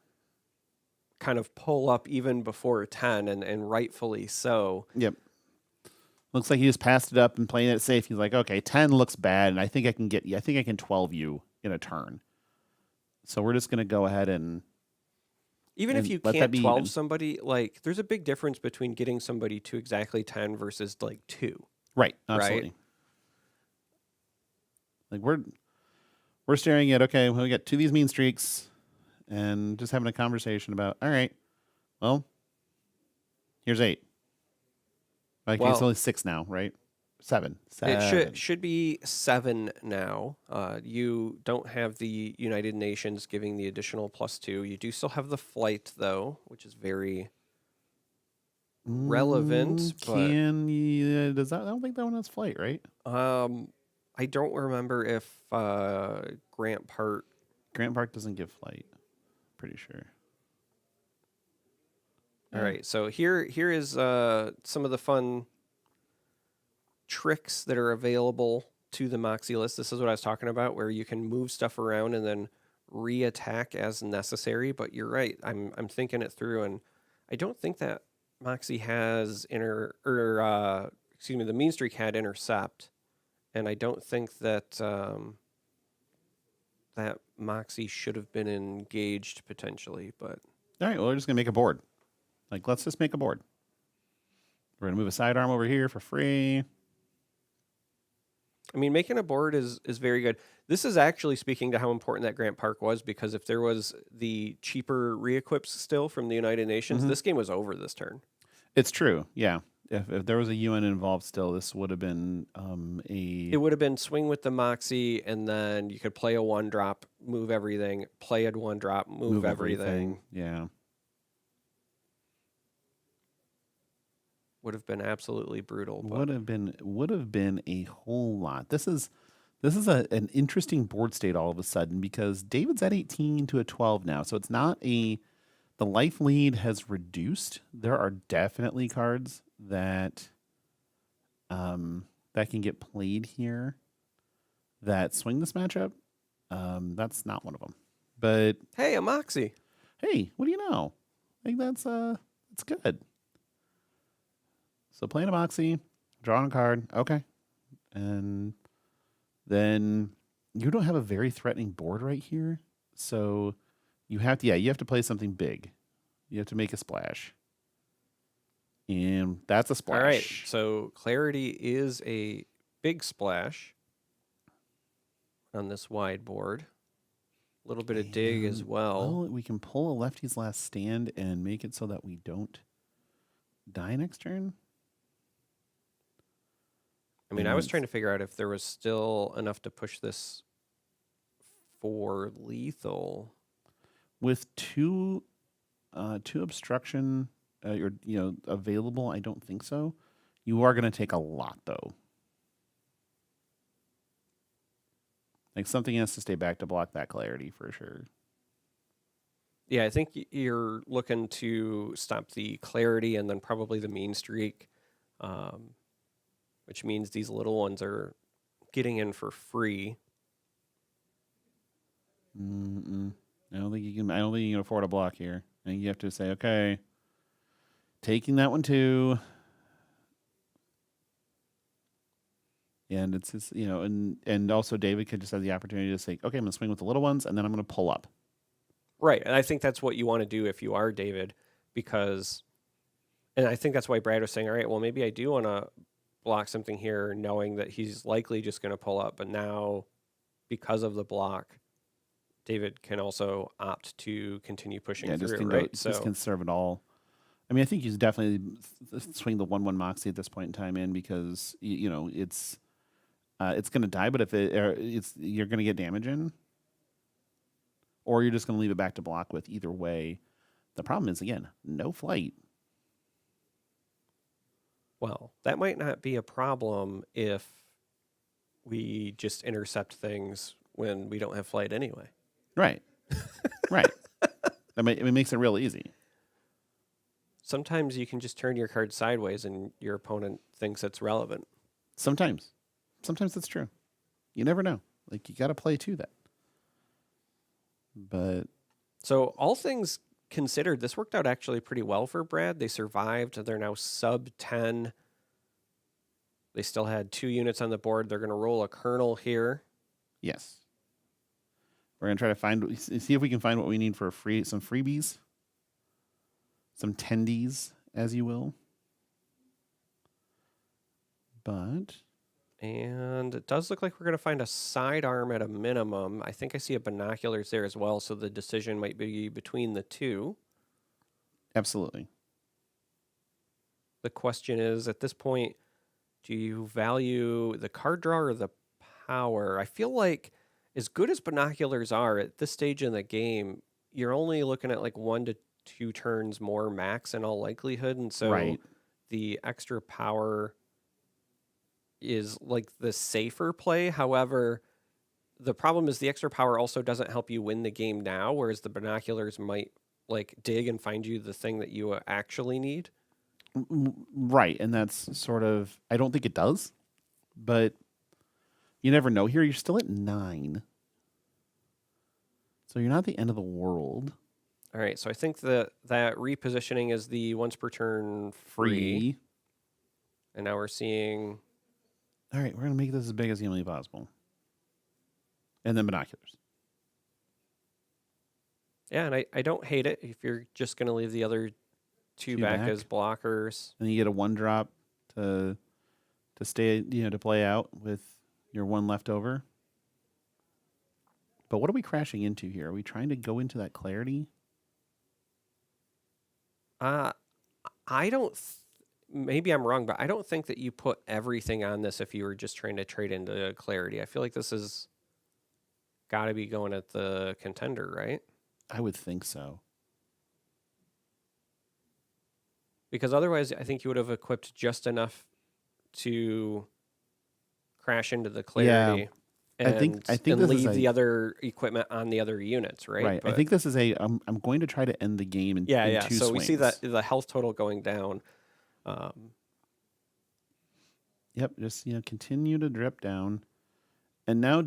kind of pull up even before 10, and rightfully so. Yep. Looks like he just passed it up and playing it safe. He's like, okay, 10 looks bad, and I think I can 12 you in a turn. So we're just going to go ahead and Even if you let that can't be 12 even. somebody, like there's a big difference between getting somebody to exactly 10 versus like 2, Right. right? Absolutely. Like we're staring at, okay, well, we got 2 of these mean streaks and just having a conversation about, all right, well, here's 8. Okay, it's Well, only 6 now, right? 7. it 7. should be 7 now. You don't have the United Nations giving the additional +2. You do still have the flight though, which is very relevant. But Can you, does that? I don't think that one has flight, right? I don't remember if Grant Part. Grant Park doesn't give flight. Pretty sure. All right, so here is some of the fun tricks that are available to the Moxie list. This is what I was talking about, where you can move stuff around and then re-attack as necessary. But you're right. I'm thinking it through, and I don't think that Moxie has the Mean Streak had intercept, and I don't think that that Moxie should have been engaged potentially. But All right, well, we're just gonna make a board. Like, let's just make a board. We're gonna move a sidearm over here for free. I mean, making a board is very good. This is actually speaking to how important that Grant Park was, because if there was the cheaper re-equips still from the United Nations, this game was over this turn. It's true. Yeah. If there was a UN involved still, this would have been It would have been swing with the Moxie, and then you could play a 1-drop, move everything, play a 1-drop, move everything. Yeah. Would have been absolutely brutal. But Would have been a whole lot. This is an interesting board state all of a sudden, because David's at 18 to a 12 now. So it's not the life lead has reduced. There are definitely cards that that can get played here that swing this matchup. That's not one of them. But hey, a Moxie. hey, what do you know? I think that's good. So playing a Moxie, drawing a card, okay. And then you don't have a very threatening board right here. So you have to play something big. You have to make a splash. And that's a splash. All right. So Clarity is a big splash on this wide board. A little bit of dig as well. Well, we can pull a Lefty's Last Stand and make it so that we don't die next turn. I mean, I was trying to figure out if there was still enough to push this for lethal. With two obstruction available, I don't think so. You are going to take a lot though. Like, something has to stay back to block that Clarity for sure. Yeah, I think you're looking to stop the Clarity and then probably the Mean Streak, which means these little ones are getting in for free. I don't think you can afford a block here. I think you have to say, okay, taking that one too. And it's just, and also David could just have the opportunity to say, okay, I'm going to swing with the little ones, and then I'm going to pull up. Right, and I think that's what you want to do if you are David, and I think that's why Brad was saying, all right, well, maybe I do want to block something here, knowing that he's likely just going to pull up. But now, because of the block, David can also opt to continue pushing Yeah, just through, can right? just can serve it all. I mean, I think he's definitely swing the 1/1 Moxie at this point in time in because you know it's going to die. But if you're going to get damage in, or you're just going to leave it back to block with. Either way, the problem is again no flight. Well, that might not be a problem if we just intercept things when we don't have flight anyway. Right, right. It makes it real easy. Sometimes you can just turn your card sideways and your opponent thinks it's relevant. Sometimes that's true. You never know. Like you got to play to that. But so all things considered, this worked out actually pretty well for Brad. They survived. They're now sub 10. They still had 2 units on the board. They're going to roll a Colonel here. yes, we're gonna try to see if we can find what we need for some freebies, some tendies, as you will. And it does look like we're going to find a sidearm at a minimum. I think I see a binoculars there as well, so the decision might be between the two. Absolutely. The question is, at this point, do you value the card draw or the power? I feel like as good as binoculars are at this stage in the game, you're only looking at like 1 to 2 turns more max in all likelihood. And so Right. the extra power is like the safer play. However, the problem is the extra power also doesn't help you win the game now, whereas the binoculars might like dig and find you the thing that you actually need. Right, and that's sort of, I don't think it does, but you never know. Here, you're still at 9. So you're not at the end of the world. All right, so I think that repositioning is the once per turn free. And now we're seeing... All right, we're going to make this as big as humanly possible. And then binoculars. Yeah, and I don't hate it if you're just going to leave the other two back as blockers. And you get a 1-drop to stay, to play out with your 1 left over. But what are we crashing into here? Are we trying to go into that clarity? I don't... maybe I'm wrong, but I don't think that you put everything on this if you were just trying to trade into clarity. I feel like this has got to be going at the contender, right? I would think so. Because otherwise, I think you would have equipped just enough to crash into the clarity. Yeah. I think and leave the other equipment on the other units, right? Right. But I think this is I'm going to try to end the game in 2 So swings. we see that the health total going down. Yep. Just continue to drip down, and now,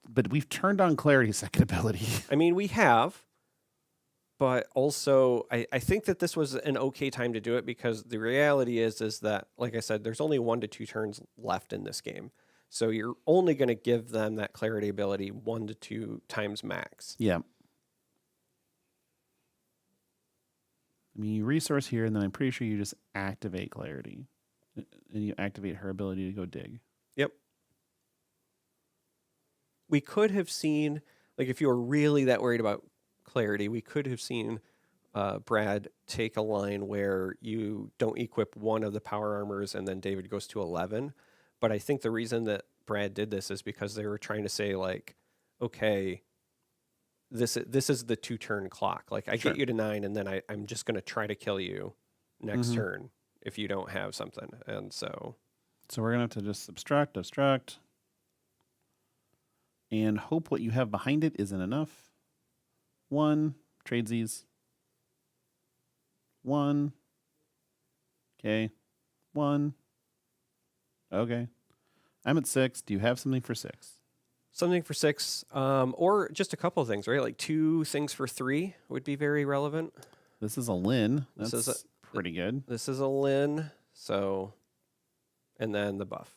but we've turned on Clarity's second ability. I mean, we have, but also I think that this was an okay time to do it because the reality is that, like I said, there's only 1 to 2 turns left in this game. So you're only going to give them that clarity ability 1 to 2 times max. Yeah. I mean, you resource here, and then I'm pretty sure you just activate Clarity. And you activate her ability to go dig. Yep. We could have seen, like, if you were really that worried about Clarity, we could have seen Brad take a line where you don't equip 1 of the power armors and then David goes to 11. But I think the reason that Brad did this is because they were trying to say, like, okay, this is the 2-turn clock. Like, I get you to 9, and then I'm just going to try to kill you next turn if you don't have something. And so we're going to have to just obstruct, and hope what you have behind it isn't enough. 1, tradesies. 1. Okay. 1. Okay. I'm at 6. Do you have something for 6? Something for 6, or just a couple of things, right? Like 2 things for 3 would be very relevant. This is a Lin. This is pretty good. This is a Lin, so, and then the buff.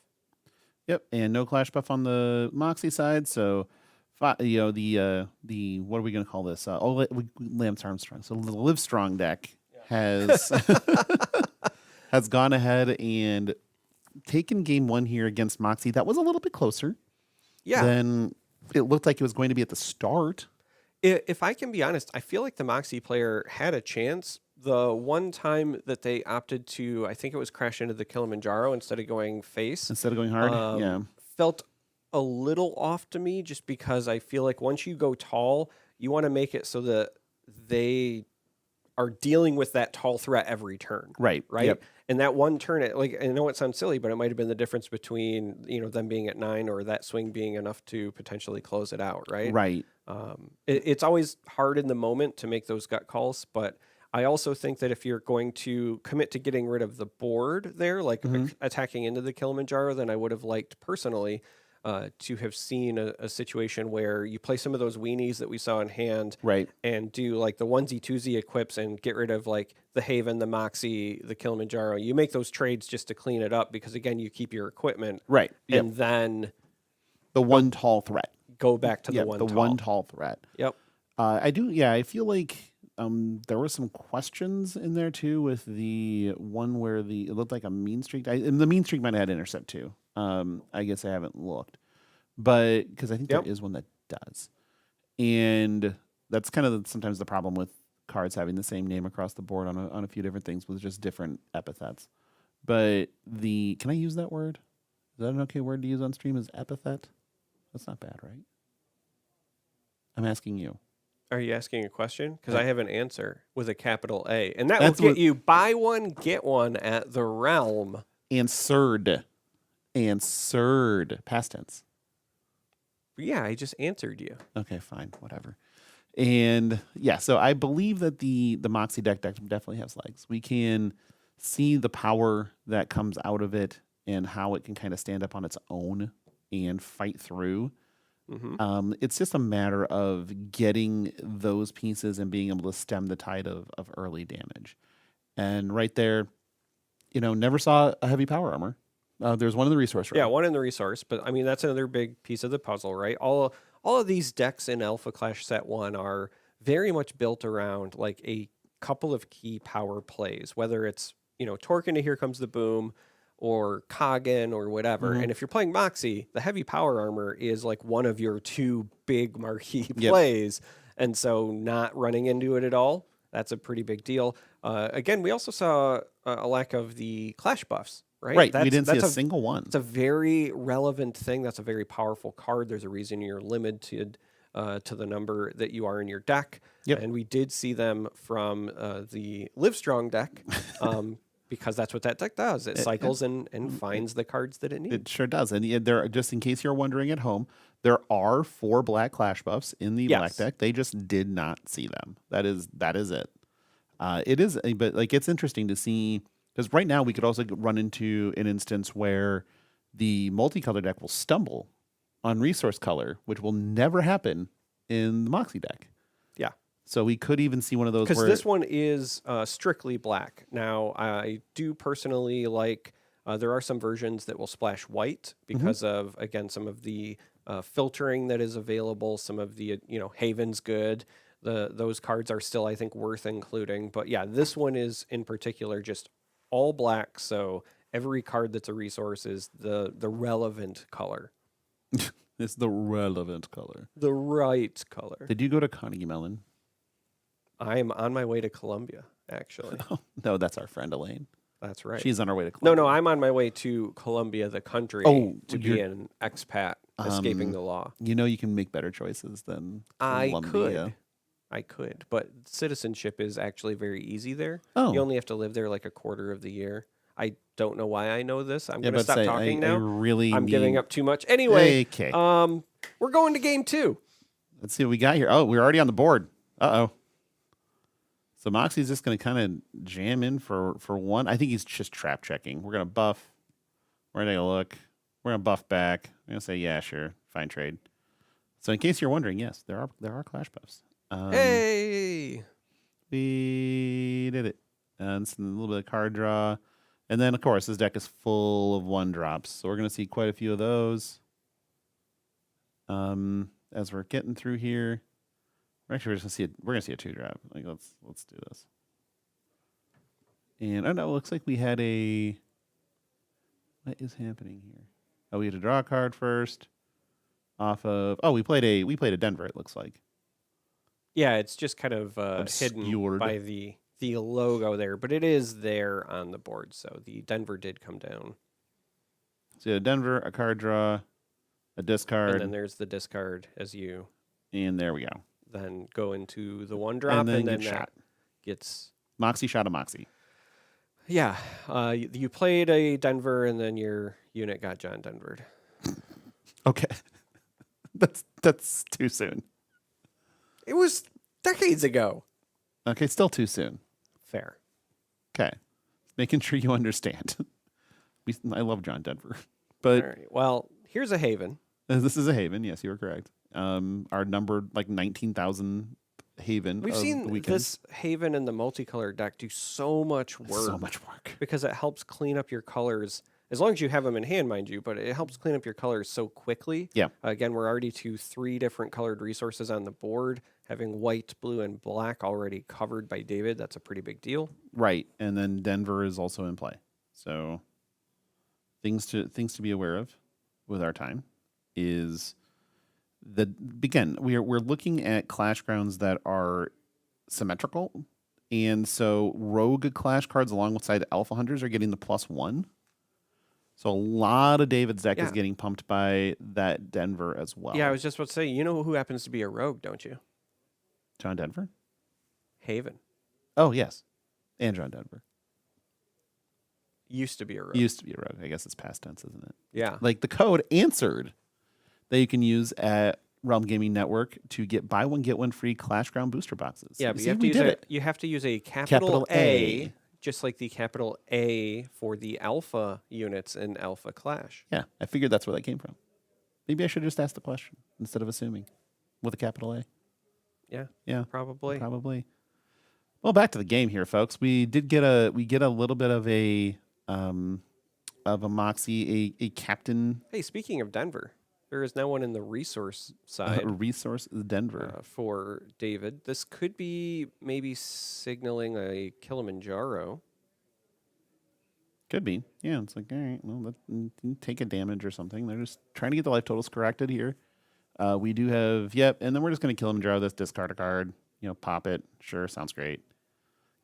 Yep, and no clash buff on the Moxie side, so the what are we going to call this? Lance Armstrong. So the Livestrong deck has has gone ahead and taken game one here against Moxie. That was a little bit closer Yeah. than it looked like it was going to be at the start. If I can be honest, I feel like the Moxie player had a chance. The one time that they opted to, I think it was crash into the Kilimanjaro instead of going face, Instead of going hard. Yeah. felt a little off to me just because I feel like once you go tall, you want to make it so that they are dealing with that tall threat every turn. Right. Right. Yep. And that one turn, I know it sounds silly, but it might have been the difference between, them being at 9 or that swing being enough to potentially close it out. Right. Right. It's always hard in the moment to make those gut calls, but I also think that if you're going to commit to getting rid of the board there, like attacking into the Kilimanjaro, then I would have liked personally to have seen a situation where you play some of those weenies that we saw in hand, Right. and do like the onesie twosie equips and get rid of like the Haven, the Moxie, the Kilimanjaro. You make those trades just to clean it up because again, you keep your equipment, Right. Yep. and then The one tall threat. go back to Yeah. the one. The tall. one tall threat. Yep. I do. Yeah. I feel like there were some questions in there too with the one where it looked like a mean streak. And the mean streak might have had intercept too. I guess I haven't looked, but because I think Yep. there is one that does, and that's kind of sometimes the problem with cards having the same name across the board on a few different things with just different epithets. But can I use that word? Is that an okay word to use on stream? Is epithet? That's not bad, right? I'm asking you. Are you asking a question? Because Yeah. I have an answer with a capital A, and that That's will get what- you buy one get one at the Realm. Answered, past tense. Yeah, I just answered you. Okay, fine, whatever. And yeah, so I believe that the Moxie deck definitely has legs. We can see the power that comes out of it and how it can kind of stand up on its own and fight through. It's just a matter of getting those pieces and being able to stem the tide of early damage. And right there, never saw a heavy power armor. There's one in the resource room. Yeah, one in the resource, but I mean that's another big piece of the puzzle, right? All of these decks in Alpha Clash Set 1 are very much built around like a couple of key power plays, whether it's, Torque into Here Comes the Boom or Kagan or whatever. And if you're playing Moxie, the heavy power armor is like one of your two big marquee plays. And so not running into it at all, that's a pretty big deal. Again, we also saw a lack of the clash buffs, right? Right. We didn't see a single one. It's a very relevant thing. That's a very powerful card. There's a reason you're limited to the number that you are in your deck. Yep. And we did see them from the Livestrong deck because that's what that deck does. It cycles and finds the cards that it needs. It sure does. And there, just in case you're wondering at home, there are 4 black clash buffs in the black deck. They just did not see them. That is it. It is, but like it's interesting to see because right now we could also run into an instance where the multicolor deck will stumble on resource color, which will never happen in the Moxie deck. Yeah. So we could even see one of those Because where this one is strictly black. Now, I do personally like, there are some versions that will splash white because of, again, some of the filtering that is available. Some of the, Haven's good. Those cards are still, I think, worth including. But yeah, this one is in particular just all black. So every card that's a resource is the relevant color. it's the relevant color. The right color. Did you go to Carnegie Mellon? I am on my way to Columbia, actually. No, that's our friend Elaine. That's right. She's on her way to Columbia. No, I'm on my way to Columbia, the country, to be an expat escaping the law. You can make better choices than Columbia. I could, but citizenship is actually very easy there. Oh. You only have to live there like a quarter of the year. I don't know why I know this. I'm Yeah, going to but stop talking now. I'm giving up too much. Anyway, Okay. we're going to game 2. Let's see what we got here. Oh, we're already on the board. Uh-oh. So Moxie's just going to kind of jam in for one. I think he's just trap checking. We're going to buff. We're going to take a look. We're going to buff back. I'm going to say, yeah, sure. Fine trade. So in case you're wondering, yes, there are clash buffs. Hey! We did it. And it's a little bit of card draw. And then, of course, this deck is full of 1-drops. So we're going to see quite a few of those. As we're getting through here. We're gonna see a 2-drop. Like let's do this. And oh no, it looks like we had a What is happening here? Oh, we had to draw a card first. Off of we played a Denver, it looks like. Yeah, it's just kind of hidden Obscured. by the logo there, but it is there on the board. So the Denver did come down, So a Denver, a card draw, a discard, and then there's the discard as you and there we go. then go into the one drop, And then then get that shot. gets Moxie shot a Moxie. yeah. You played a Denver, and then your unit got John Denvered. Okay. That's too soon. It was decades ago. Okay, still too soon. Fair. Okay. Making sure you understand. I love John Denver. But All right. Well, here's a Haven. this is a Haven. Yes, you were correct. Our numbered like 19,000 Haven. We've of seen the weekend. this Haven in the multicolor deck do so much work. So much work. Because it helps clean up your colors, as long as you have them in hand, mind you, but it helps clean up your colors so quickly. Yeah. Again, we're already to 3 different colored resources on the board. Having white, blue, and black already covered by David, that's a pretty big deal. Right. And then Denver is also in play. So things to be aware of with our time is we're looking at clash grounds that are symmetrical. And so rogue clash cards alongside alpha hunters are getting the +1. So a lot of David's deck is Yeah. getting pumped by that Denver as well. Yeah, I was just about to say, you know who happens to be a rogue, don't you? John Denver? Haven. Oh, yes. And John Denver. Used to be a rogue. He used to be a rogue. I guess it's past tense, isn't it? Yeah. Like the code answered that you can use at Realm Gaming Network to get buy one get one free Clash Ground booster boxes. Yeah, but See, you have to we use did it. you have to use a Capital capital A, A. just like the capital A for the alpha units in Alpha Clash. Yeah, I figured that's where that came from. Maybe I should just ask the question instead of assuming with a capital A. Yeah, Yeah, probably. Well, back to the game here, folks. We get a little bit of a Moxie, a captain Hey, speaking of Denver, there is now one in the resource side resource Denver. for David. This could be maybe signaling a Kilimanjaro. Could be. Yeah, it's like, all right, well, take a damage or something. They're just trying to get the life totals corrected here. We do have, and then we're just going to kill him, draw this, discard a card, pop it. Sure, sounds great.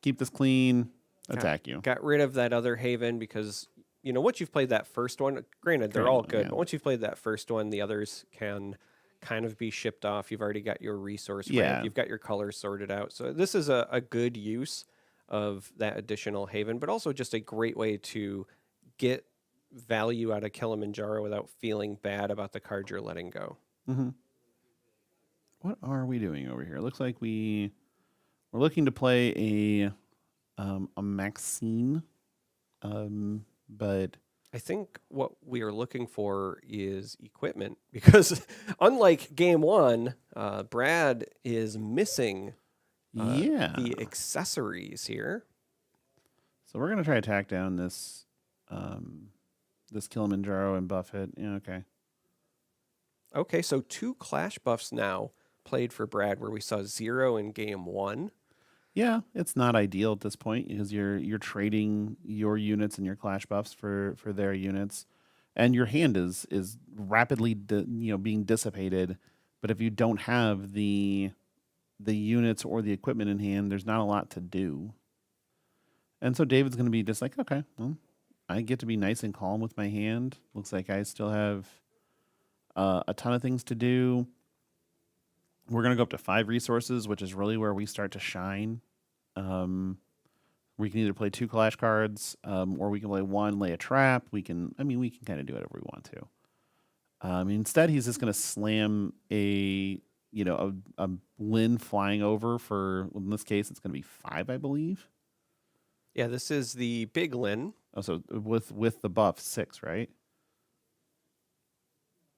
Keep this clean, attack you. Got rid of that other Haven because, once you've played that first one, granted, they're all good, but once you've played that first one, the others can kind of be shipped off. You've already got your resource ramp. You've got your colors sorted out. So this is a good use of that additional Haven, but also just a great way to get value out of Kilimanjaro without feeling bad about the card you're letting go. Mm-hmm. What are we doing over here? It looks like we're looking to play a Maxine, but I think what we are looking for is equipment because unlike game one, Brad is missing the accessories here. So we're gonna try to attack down this this Kilimanjaro and buff it. Yeah, okay. Okay, so 2 clash buffs now played for Brad where we saw 0 in game 1. Yeah, it's not ideal at this point because you're trading your units and your clash buffs for their units, and your hand is rapidly being dissipated. But if you don't have the units or the equipment in hand, there's not a lot to do. And so David's going to be just like, okay, well, I get to be nice and calm with my hand. Looks like I still have a ton of things to do. We're going to go up to 5 resources, which is really where we start to shine. We can either play 2 clash cards, or we can play 1, lay a trap. We can kind of do whatever we want to. Instead, he's just going to slam a Lin flying over for, in this case, it's going to be 5, I believe. Yeah, this is the big Lin. Oh, so with the buff, 6, right?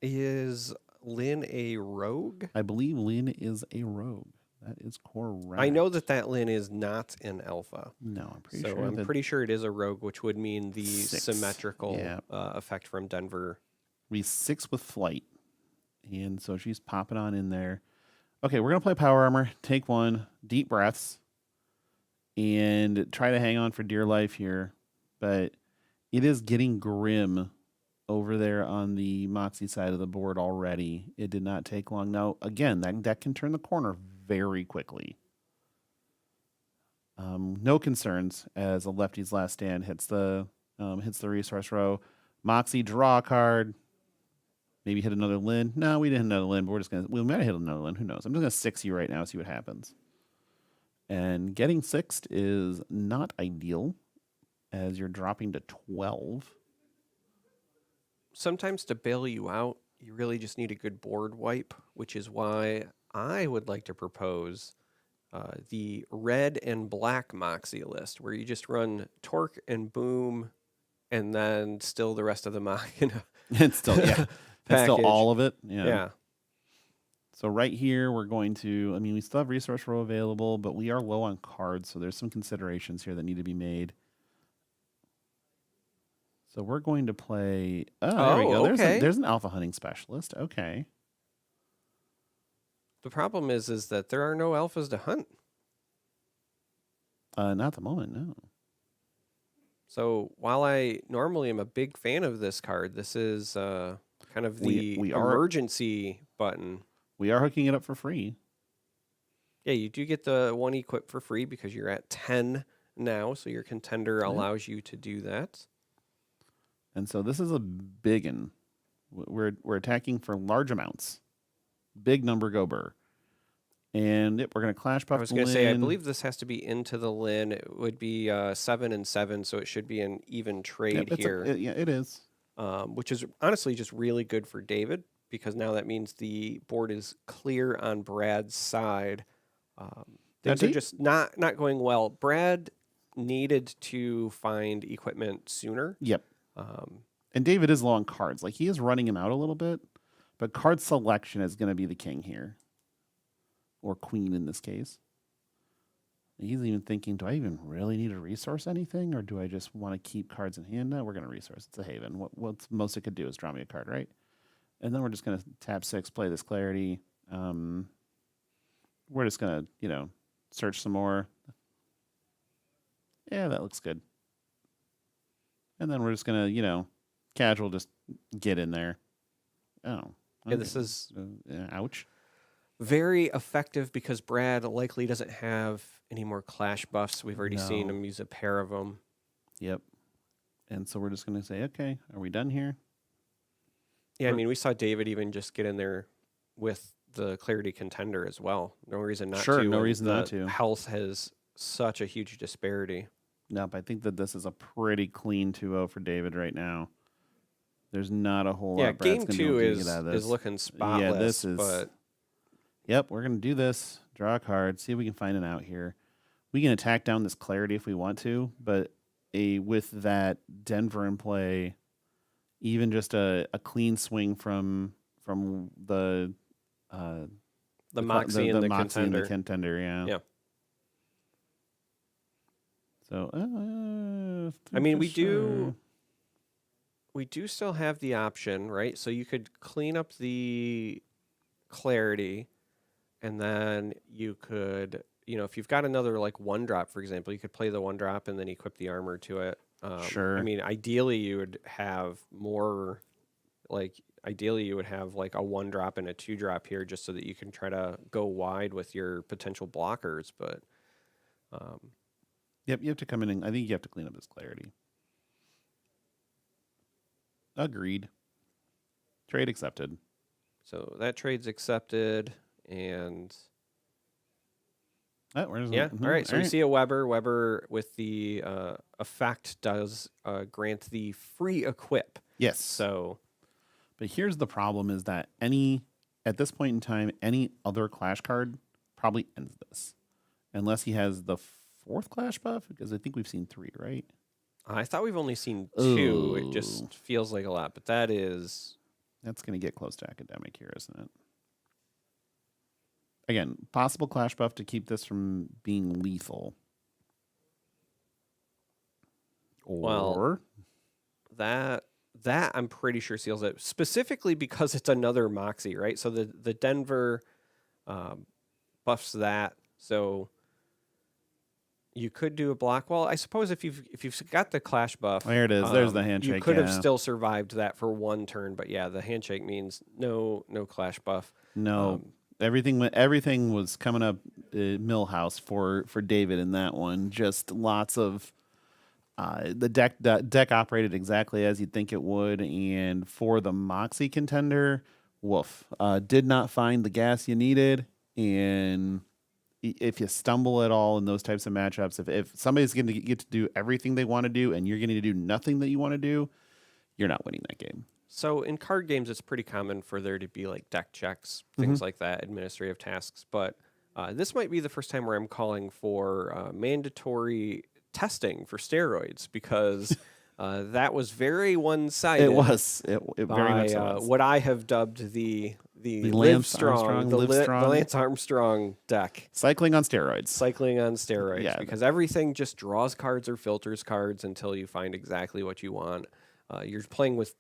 Is Lin a rogue? I believe Lin is a rogue. That is correct. I know that Lin is not in alpha. No, I'm pretty so sure. I'm pretty sure it is a rogue, which would mean the 6. symmetrical Yeah. effect from Denver. We 6 with flight. And so she's popping on in there. Okay, we're going to play power armor. Take 1. Deep breaths. And try to hang on for dear life here. But it is getting grim over there on the Moxie side of the board already. It did not take long. Now, again, that deck can turn the corner very quickly. No concerns as a lefty's last stand hits the resource row. Moxie, draw a card. Maybe hit another Lin. No, we didn't hit another Lin, but we might have hit another Lin. Who knows? I'm just gonna 6 you right now, see what happens. And getting sixed is not ideal, as you're dropping to 12. Sometimes to bail you out, you really just need a good board wipe, which is why I would like to propose the red and black Moxie list, where you just run Torque and Boom, and then still the rest of the Machina. It's still it's still all of it. Yeah. So right here, we're going to. I mean, we still have resource row available, but we are low on cards, so there's some considerations here that need to be made. So we're going to play. Oh, there we go. Okay. There's an alpha hunting specialist. Okay. The problem is that there are no alphas to hunt. Not at the moment, no. So while I normally am a big fan of this card, this is kind of the we are- emergency button. We are hooking it up for free. Yeah, you do get the one equip for free because you're at 10 now, so your contender allows you to do that. And so this is a big one. We're attacking for large amounts. Big number go burr. And we're going to clash buff. I was going to say, I believe this has to be into the Lin. It would be 7 and 7, so it should be an even trade here. It is. Which is honestly just really good for David, because now that means the board is clear on Brad's side. Things are just not going well. Brad needed to find equipment sooner. Yep. And David is low on cards. Like, he is running him out a little bit, but card selection is going to be the king here, or queen in this case. He's even thinking, do I even really need to resource anything, or do I just want to keep cards in hand? No, we're going to resource. It's a Haven. What's most it could do is draw me a card, right? And then we're just going to tap 6, play this Clarity. We're just going to, search some more. Yeah, that looks good. And then we're just going to, casual just get in there. Oh. Yeah, this is ouch. very effective because Brad likely doesn't have any more clash buffs. We've already seen him use a pair of them. Yep. And so we're just going to say, okay, are we done here? Yeah, I mean, we saw David even just get in there with the Clarity Contender as well. No reason not to. Sure, no and reason not to. Health has such a huge disparity. Nope, I think that this is a pretty clean 2-0 for David right now. There's not a whole lot Brad's game 2 is looking spotless. Yeah, this is. But yep, we're going to do this. Draw a card. See if we can find an out here. We can attack down this Clarity if we want to, but with that Denver in play, even just a clean swing from the Moxie and the Contender, yeah. Yeah. So, I mean, we do still have the option, right? So you could clean up the Clarity, and then you could, if you've got another like 1-drop, for example, you could play the 1-drop and then equip the armor to it. Sure. I mean, ideally you would have more, ideally you would have like a 1-drop and a 2-drop here, just so that you can try to go wide with your potential blockers. But yep, you have to come in and I think you have to clean up this Clarity. Agreed. Trade accepted. So that trade's accepted, and all right. So we see a Weber. Weber with the effect does grant the free equip. Yes. So, but here's the problem: is that at this point in time, any other Clash card probably ends this, unless he has the 4th Clash buff, because I think we've seen 3, right? I thought we've only seen 2. Ooh. It just feels like a lot, but that's going to get close to academic here, isn't it? Again, possible Clash buff to keep this from being lethal. Or that I'm pretty sure seals it, specifically because it's another Moxie, right? So the Denver buffs that. So You could do a block. Well, I suppose if you've got the clash buff, There it is. There's the you handshake. could have Yeah. still survived that for one turn. But yeah, the handshake means no clash buff. No, everything was coming up Millhouse for David in that one. Just lots of the deck operated exactly as you'd think it would, and for the Moxie contender, woof, did not find the gas you needed, and if you stumble at all in those types of matchups, if somebody's going to get to do everything they want to do and you're going to do nothing that you want to do, you're not winning that game. So in card games, it's pretty common for there to be like deck checks, things like that, administrative tasks. But this might be the first time where I'm calling for mandatory testing for steroids because that was very one-sided. It was. It very much by was. what I have dubbed the Lance Armstrong, the Livestrong. Lance Armstrong deck. Cycling on steroids. Cycling on steroids, Yeah. because everything just draws cards or filters cards until you find exactly what you want. You're playing with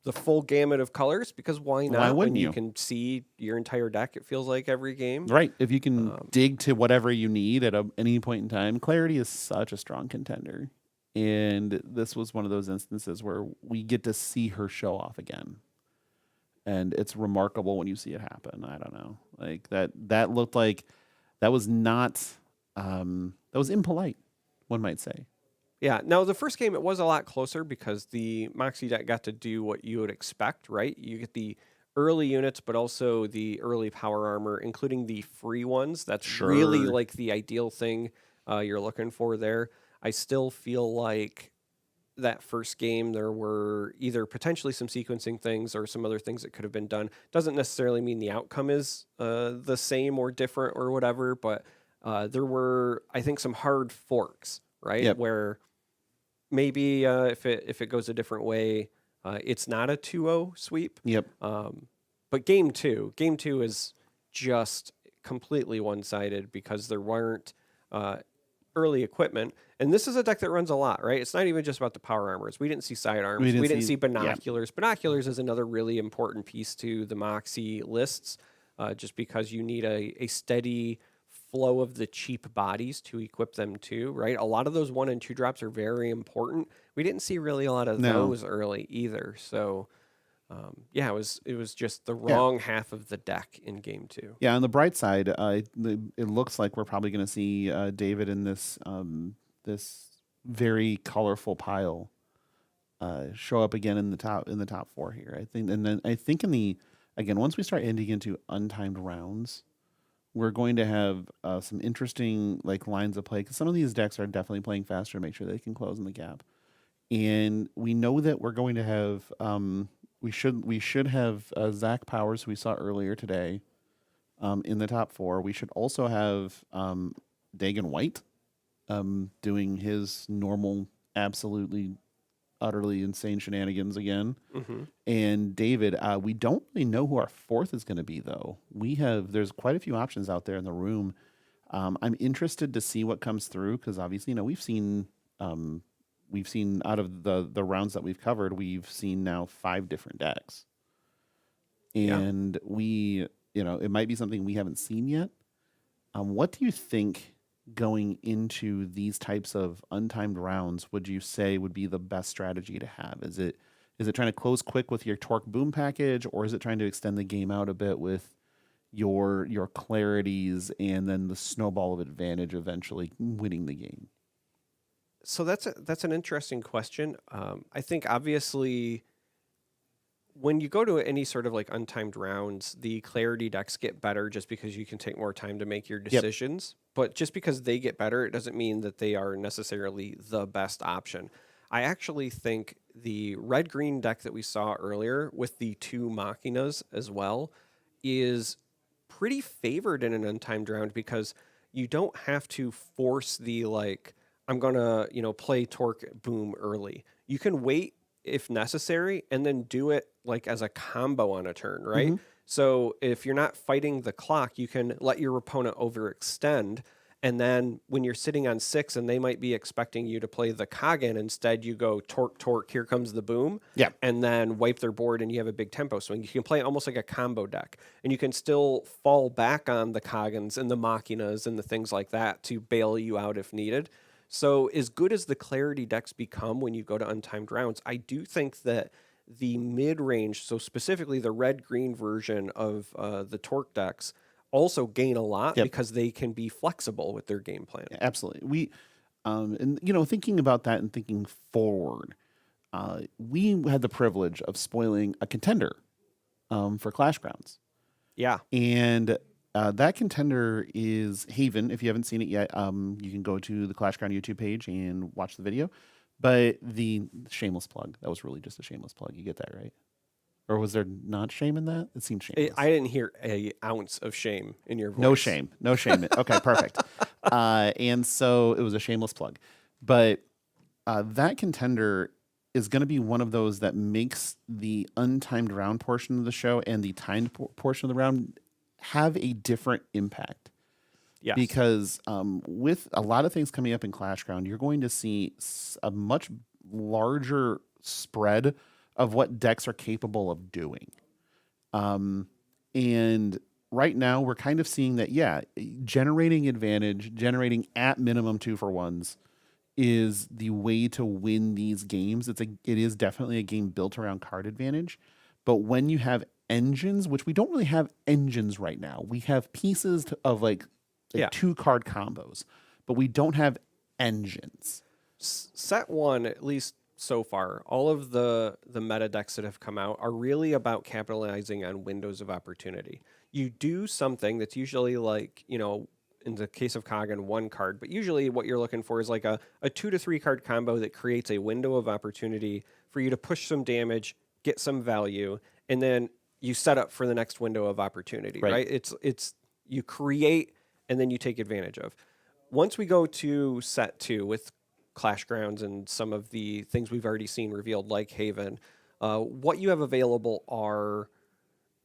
the full gamut of colors because why not? Why wouldn't when you? you can see your entire deck, it feels like every game. Right. If you can dig to whatever you need at any point in time, Clarity is such a strong contender. And this was one of those instances where we get to see her show off again. And it's remarkable when you see it happen. I don't know. Like that looked like that was not that was impolite, one might say. Yeah. Now, the first game, it was a lot closer because the Moxie deck got to do what you would expect, right? You get the early units, but also the early power armor, including the free ones. That's really Sure. like the ideal thing you're looking for there. I still feel like that first game, there were either potentially some sequencing things or some other things that could have been done. Doesn't necessarily mean the outcome is the same or different or whatever, but there were, I think, some hard forks, right? Yep. Where maybe if it goes a different way, it's not a 2-0 sweep. Yep. But game two is just completely one-sided because there weren't early equipment. And this is a deck that runs a lot, right? It's not even just about the power armors. We didn't see sidearms. We didn't see binoculars. Binoculars is another really important piece to the Moxie lists, just because you need a steady flow of the cheap bodies to equip them too, right? A lot of those 1 and 2 drops are very important. We didn't see really a lot of those early either. So it was just the wrong half of the deck in game 2. Yeah, on the bright side, it looks like we're probably going to see David in this very colorful pile show up again in the top 4 here. I think, and then I think once we start ending into untimed rounds, we're going to have some interesting lines of play because some of these decks are definitely playing faster to make sure they can close in the gap, and we know that we're going to have. We should have Zach Powers, who we saw earlier today, in the top 4. We should also have Dagan White doing his normal, absolutely, utterly insane shenanigans again. Mm-hmm. And David, we don't really know who our 4th is going to be, though. There's quite a few options out there in the room. I'm interested to see what comes through because obviously, we've seen out of the rounds that we've covered, we've seen now 5 different decks. And it might be something we haven't seen yet. What do you think going into these types of untimed rounds would you say would be the best strategy to have? Is it trying to close quick with your Torque Boom package, or is it trying to extend the game out a bit with your clarities and then the snowball of advantage eventually winning the game? So that's an interesting question. I think obviously when you go to any sort of untimed rounds, the clarity decks get better just because you can take more time to make your decisions. But just because they get better, it doesn't mean that they are necessarily the best option. I actually think the red-green deck that we saw earlier with the 2 Machinas as well is pretty favored in an untimed round because you don't have to force the I'm going to, play Torque Boom early. You can wait if necessary and then do it as a combo on a turn, right? Mm-hmm. So if you're not fighting the clock, you can let your opponent overextend And then when you're sitting on 6 and they might be expecting you to play the Kagan, instead you go torque, here comes the boom. Yeah. And then wipe their board and you have a big tempo swing. You can play it almost like a combo deck. And you can still fall back on the Kagans and the Machinas and the things like that to bail you out if needed. So as good as the Clarity decks become when you go to untimed rounds, I do think that the mid-range, so specifically the red-green version of the Torque decks, also gain a lot because they can be flexible with their game plan. Yeah, absolutely. We, and you know, thinking about that and thinking forward, we had the privilege of spoiling a contender for Clash Grounds. Yeah. And that contender is Haven. If you haven't seen it yet, you can go to the Clash Ground YouTube page and watch the video. But the shameless plug, that was really just a shameless plug. You get that, right? Or was there not shame in that? It seemed shameless. I didn't hear an ounce of shame in your voice. No shame. No shame. Okay, perfect. And so it was a shameless plug. But that contender is going to be one of those that makes the untimed round portion of the show and the timed portion of the round have a different impact. Yes. Because with a lot of things coming up in Clash Ground, you're going to see a much larger spread of what decks are capable of doing. And right now we're kind of seeing that, generating advantage, generating at minimum 2-for-1s is the way to win these games. It is definitely a game built around card advantage. But when you have engines, which we don't really have engines right now, we have pieces of like 2-card combos, but we don't have engines. Set 1, at least so far, all of the meta decks that have come out are really about capitalizing on windows of opportunity. You do something that's usually like, you know, in the case of Kagan, 1 card, but usually what you're looking for is like a 2 to 3 card combo that creates a window of opportunity for you to push some damage, get some value, and then you set up for the next window of opportunity, right? It's you create and then you take advantage of. Once we go to set 2 with Clash Grounds and some of the things we've already seen revealed, like Haven, what you have available are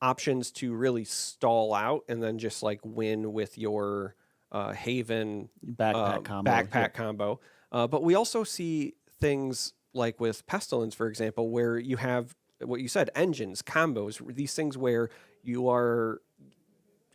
options to really stall out and then just like win with your Haven backpack combo. But we also see things like with Pestilence, for example, where you have what you said, engines, combos, these things where you are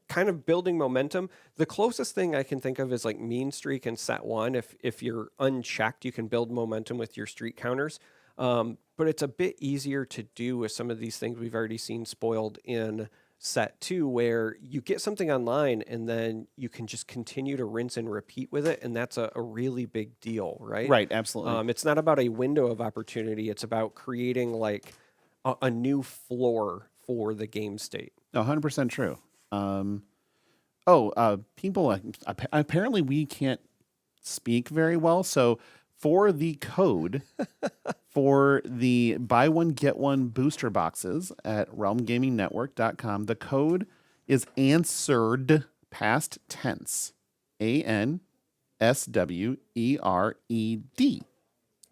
kind of building momentum. The closest thing I can think of is like Mean Streak and Set 1. If you're unchecked, you can build momentum with your streak counters. But it's a bit easier to do with some of these things we've already seen spoiled in Set 2, where you get something online and then you can just continue to rinse and repeat with it. And that's a really big deal, right? Right, absolutely. It's not about a window of opportunity. It's about creating like a new floor for the game state. No, 100% true. People, apparently we can't speak very well. So for the code for the buy one, get one booster boxes at realmgamingnetwork.com, the code is answered past tense, ANSWERED.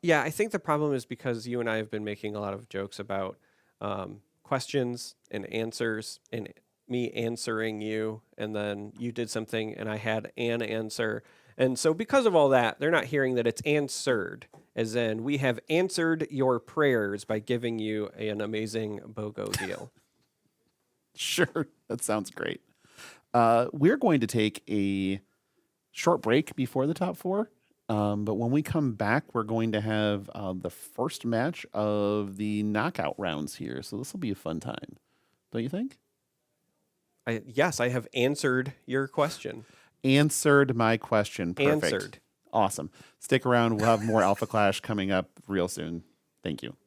Yeah, I think the problem is because you and I have been making a lot of jokes about questions and answers and me answering you, and then you did something and I had an answer. And so because of all that, they're not hearing that it's answered, as in we have answered your prayers by giving you an amazing BOGO deal. Sure, that sounds great. We're going to take a short break before the top 4. But when we come back, we're going to have the first match of the knockout rounds here. So this will be a fun time. Don't you think? Yes, I have answered your question. Answered my question. Perfect. Answered. Awesome. Stick around. We'll have more Alpha Clash coming up real soon. Thank you.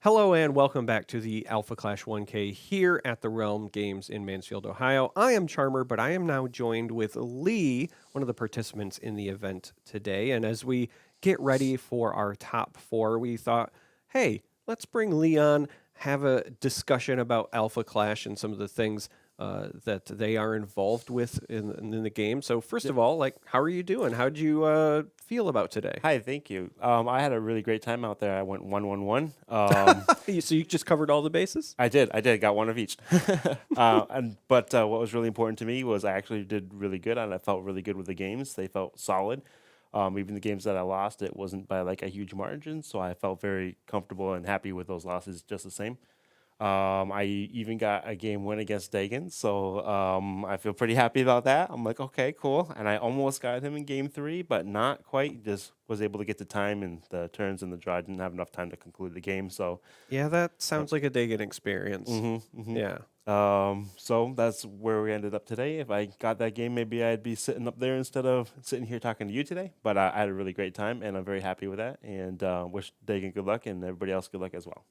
Hello and welcome back to the Alpha Clash 1K here at the Realm Games in Mansfield, Ohio. I am Charmer, but I am now joined with Lee, one of the participants in the event today. And as we get ready for our top four, we thought, hey, let's bring Lee on, have a discussion about Alpha Clash and some of the things that they are involved with in the game. So first of all, like, how are you doing? How would you feel about today? Hi, thank you. I had a really great time out there. I went 1-1-1. So you just covered all the bases? I did, got one of each. But what was really important to me was I actually did really good, and I felt really good with the games. They felt solid. Even the games that I lost, it wasn't by like a huge margin, so I felt very comfortable and happy with those losses just the same. I even got a game win against Dagan, so I feel pretty happy about that. I'm like, okay, cool. And I almost got him in game 3, but not quite. Just was able to get the time and the turns and the draw. I didn't have enough time to conclude the game. So, Yeah, that sounds like a Dagon experience. Yeah. so that's where we ended up today. If I got that game, maybe I'd be sitting up there instead of sitting here talking to you today. But I had a really great time, and I'm very happy with that. And wish Dagan good luck and everybody else good luck as well.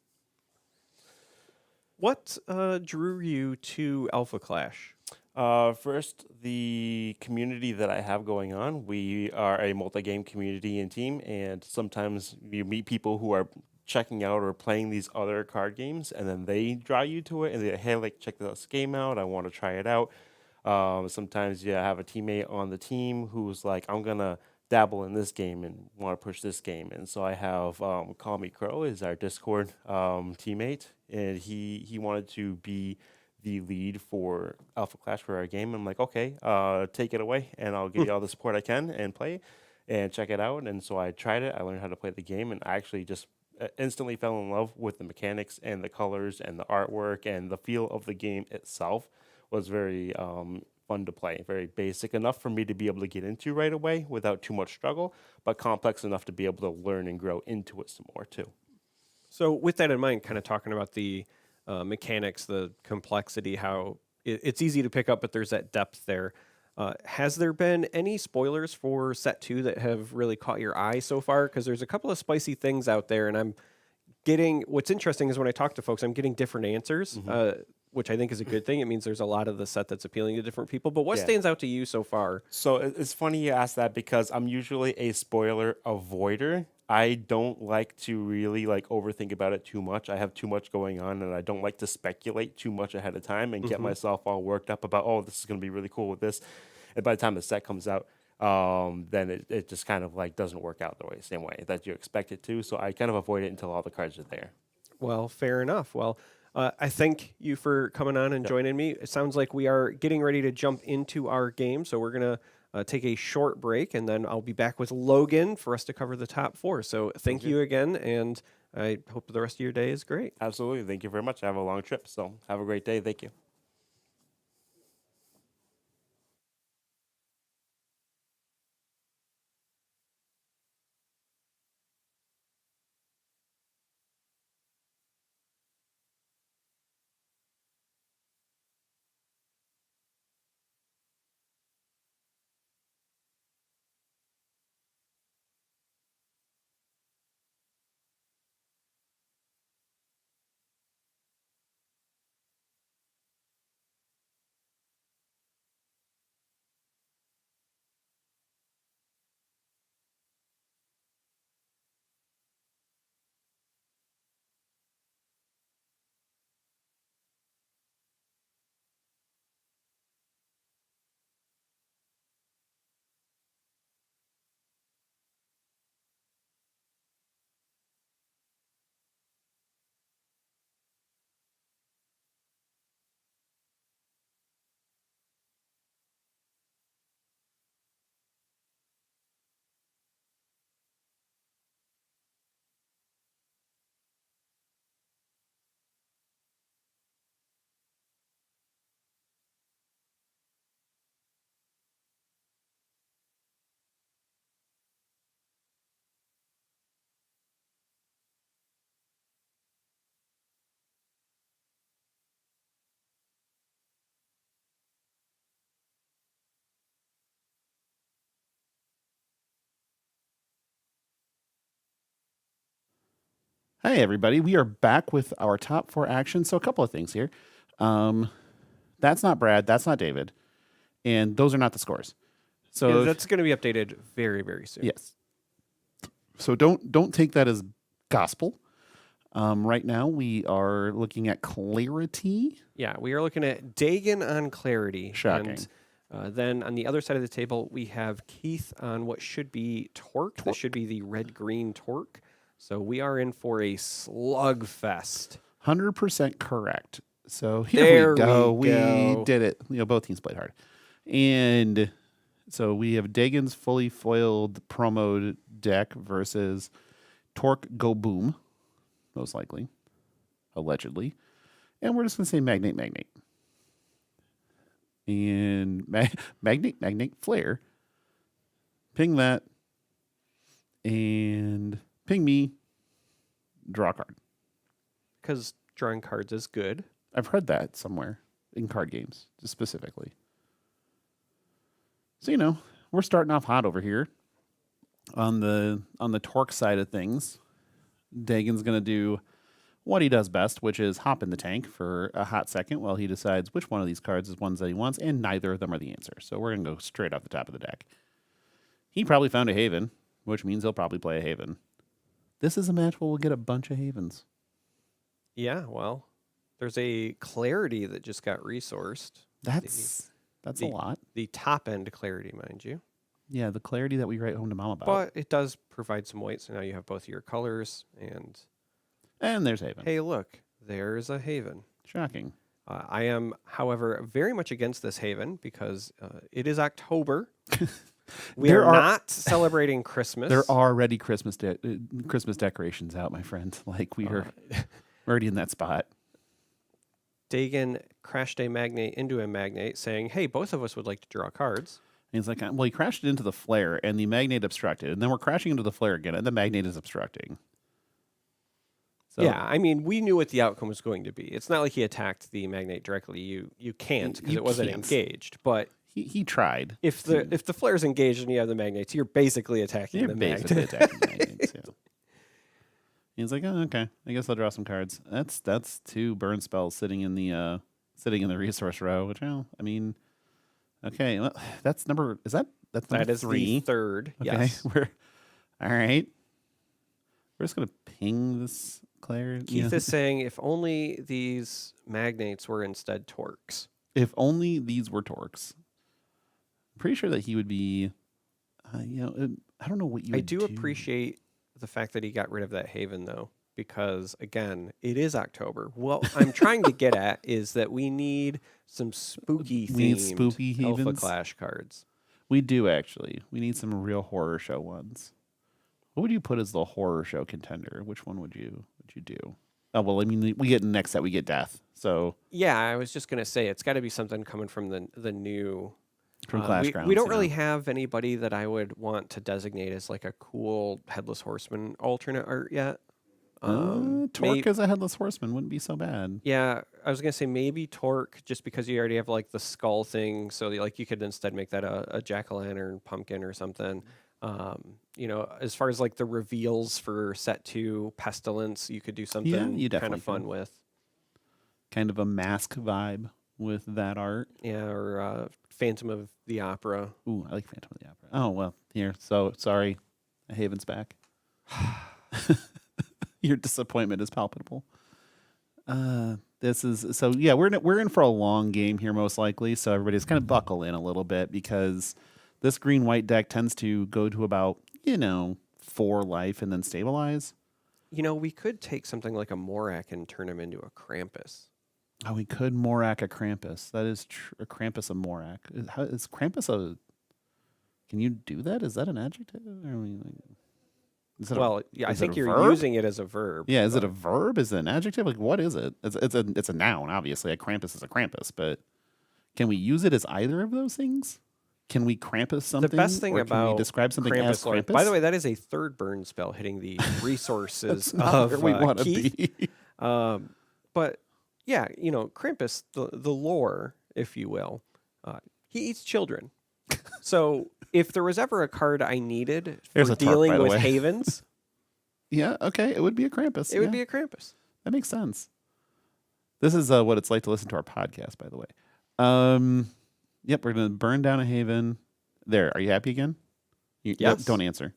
What drew you to Alpha Clash? First, the community that I have going on. We are a multi-game community and team, and sometimes you meet people who are checking out or playing these other card games, and then they draw you to it, and they hey, like check this game out. I want to try it out. Sometimes you have a teammate on the team who's like, I'm gonna dabble in this game and want to push this game, and so I have Call Me Crow is our Discord teammate, and he wanted to be the lead for Alpha Clash for our game. I'm like, okay, take it away, and I'll give you all the support I can and play and check it out. And so I tried it. I learned how to play the game, and I actually just instantly fell in love with the mechanics and the colors and the artwork and the feel of the game itself was very fun to play. Very basic enough for me to be able to get into right away without too much struggle, but complex enough to be able to learn and grow into it some more too. So, with that in mind, kind of talking about the mechanics, the complexity, how it's easy to pick up, but there's that depth there. Has there been any spoilers for set two that have really caught your eye so far? Because there's a couple of spicy things out there, and I'm getting what's interesting is when I talk to folks, I'm getting different answers, which I think is a good thing. It means there's a lot of the set that's appealing to different people. But what Yeah. stands out to you so far? So it's funny you ask that because I'm usually a spoiler avoider. I don't like to really like overthink about it too much. I have too much going on, and I don't like to speculate too much ahead of time and get myself all worked up about, oh, this is going to be really cool with this. And by the time the set comes out, then it just kind of like doesn't work out the same way that you expect it to. So I kind of avoid it until all the cards are there. Well, fair enough. Well, I thank you for coming on and joining me. It sounds like we are getting ready to jump into our game. So we're going to take a short break, and then I'll be back with Logan for us to cover the top four. So thank you again, and I hope the rest of your day is great. Absolutely. Thank you very much. I have a long trip, so have a great day. Thank you. Hey, everybody. We are back with our top 4 actions. So, a couple of things here. That's not Brad. That's not David. And those are not the scores. So, Yeah, that's going to be updated very, very soon. yes. So, don't take that as gospel. Right now, we are looking at clarity. Yeah, we are looking at Dagon on Clarity. Shocking. And then on the other side of the table, we have Keith on what should be Torque. This should be the red-green Torque. So we are in for a slugfest. 100% correct. So here There we go. we go. Did it. Both teams played hard. And so we have Dagon's fully foiled promo deck versus Torque Go Boom, most likely, allegedly. And we're just going to say Magnate. And Magnate Flare. Ping that. And ping me. Draw a card. Because drawing cards is good. I've heard that somewhere in card games, just specifically. So, we're starting off hot over here on the Torque side of things. Dagon's going to do what he does best, which is hop in the tank for a hot second while he decides which one of these cards is ones that he wants, and neither of them are the answer. So we're going to go straight off the top of the deck. He probably found a Haven, which means he'll probably play a Haven. This is a match where we'll get a bunch of Havens. Yeah, well, there's a Clarity that just got resourced. That's a lot. The top-end Clarity, mind you. Yeah, the clarity that we write home to mom about. But it does provide some weight, so now you have both of your colors. And there's Haven. Hey, look, there's a Haven. Shocking. I am, however, very much against this Haven because it is October. We There are are- not celebrating Christmas. There are already Christmas decorations out, my friend. Like we're already in that spot. Dagon crashed a Magnate into a Magnate, saying, hey, both of us would like to draw cards. And he's like, well, he crashed it into the flare, and the Magnate obstructed, and then we're crashing into the flare again, and the Magnate is obstructing. So Yeah, I mean, we knew what the outcome was going to be. It's not like he attacked the Magnate directly. You can't because You it wasn't can't. engaged. But he tried. if the flare's engaged and you have the Magnates, you're basically attacking You're the basically Magnate. attacking Magnates. Yeah. He's like, oh, okay, I guess I'll draw some cards. That's 2 burn spells sitting in the resource row. Which, well, I mean, okay, well, that's number. That's number That is 3. the third. Okay, Yes. we're all right. We're just gonna ping this Claire. Keith is saying if only these Magnates were instead Torques. If only these were Torques. I'm pretty sure that he would be. I don't know what you. I would do appreciate the fact that he got rid of that Haven, though, because, again, it is October. What I'm trying to get at is that we need some spooky We need themed spooky Alpha Havens? Clash cards. We do actually. We need some real horror show ones. What would you put as the horror show contender? Which one would you do? Oh well, I mean, we get next that we get death. So Yeah, I was just going to say, it's got to be something coming from the new... from Clash Grounds, we don't really have anybody that I would want to designate as like a cool Headless Horseman alternate art yet. Torque as a headless horseman wouldn't be so bad. Yeah, I was gonna say maybe Torque, just because you already have like the skull thing, so like you could instead make that a jack-o'-lantern pumpkin or something. As far as like the reveals for set 2 Pestilence, you could do something you kind definitely of fun could. with. Kind of a mask vibe with that art. Yeah, or Phantom of the Opera. Ooh, I like Phantom of the Opera. Oh well, here. So sorry, Haven's back. Your disappointment is palpable. This is so yeah. We're in for a long game here, most likely. So everybody's kind of buckle in a little bit because this green white deck tends to go to about 4 life and then stabilize. We could take something like a Morak and turn him into a Krampus. Oh, we could Morak a Krampus. That is a Krampus a Morak. Is Krampus a? Can you do that? Is that an adjective? Is it I is it think a you're verb? using it as a verb. Yeah, is it but- a verb? Is it an adjective? Like, what is it? It's a noun, obviously. A Krampus is a Krampus, but can we use it as either of those things? Can we Krampus something? The best thing or can we about describe something as Krampus Lord. Krampus? By the way, that is a 3rd burn spell hitting the resources That's not of where we want to Keith. be. But yeah, Krampus, the lore, if you will, he eats children. So if there was ever a card I needed for There's a tarp, dealing by the with way. havens, Yeah, okay. It would be a Krampus. It would yeah. be a Krampus. That makes sense. This is what it's like to listen to our podcast, by the way. Yep, we're going to burn down a Haven. There, are you happy again? Nope, Yes. don't answer.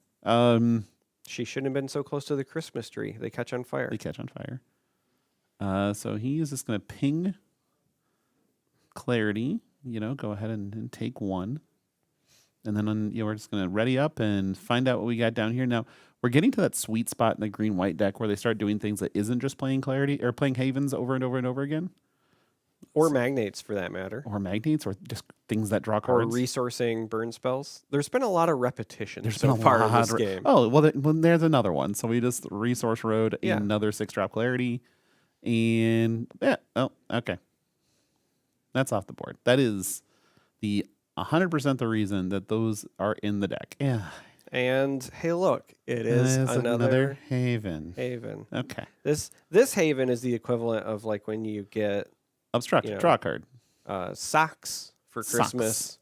She shouldn't have been so close to the Christmas tree. They catch on fire. They catch on fire. So he is just going to ping Clarity. Go ahead and take one. And then we're just going to ready up and find out what we got down here. Now, we're getting to that sweet spot in the green-white deck where they start doing things that isn't just playing Clarity or playing Havens over and over and over again. Or magnates, for that matter. Or Magnates or just things that draw Or cards. resourcing burn spells. There's been a lot of repetition There's so been a far in lot this of game. Oh, well, there's another one. So we just resource road Yeah. another 6-drop Clarity. And, yeah, oh, okay. That's off the board. That is the 100% the reason that those are in the deck. Yeah. And hey, look, it is There's another Haven. Haven. Okay. This Haven is the equivalent of like when you get Obstruct. Draw a card. socks for Christmas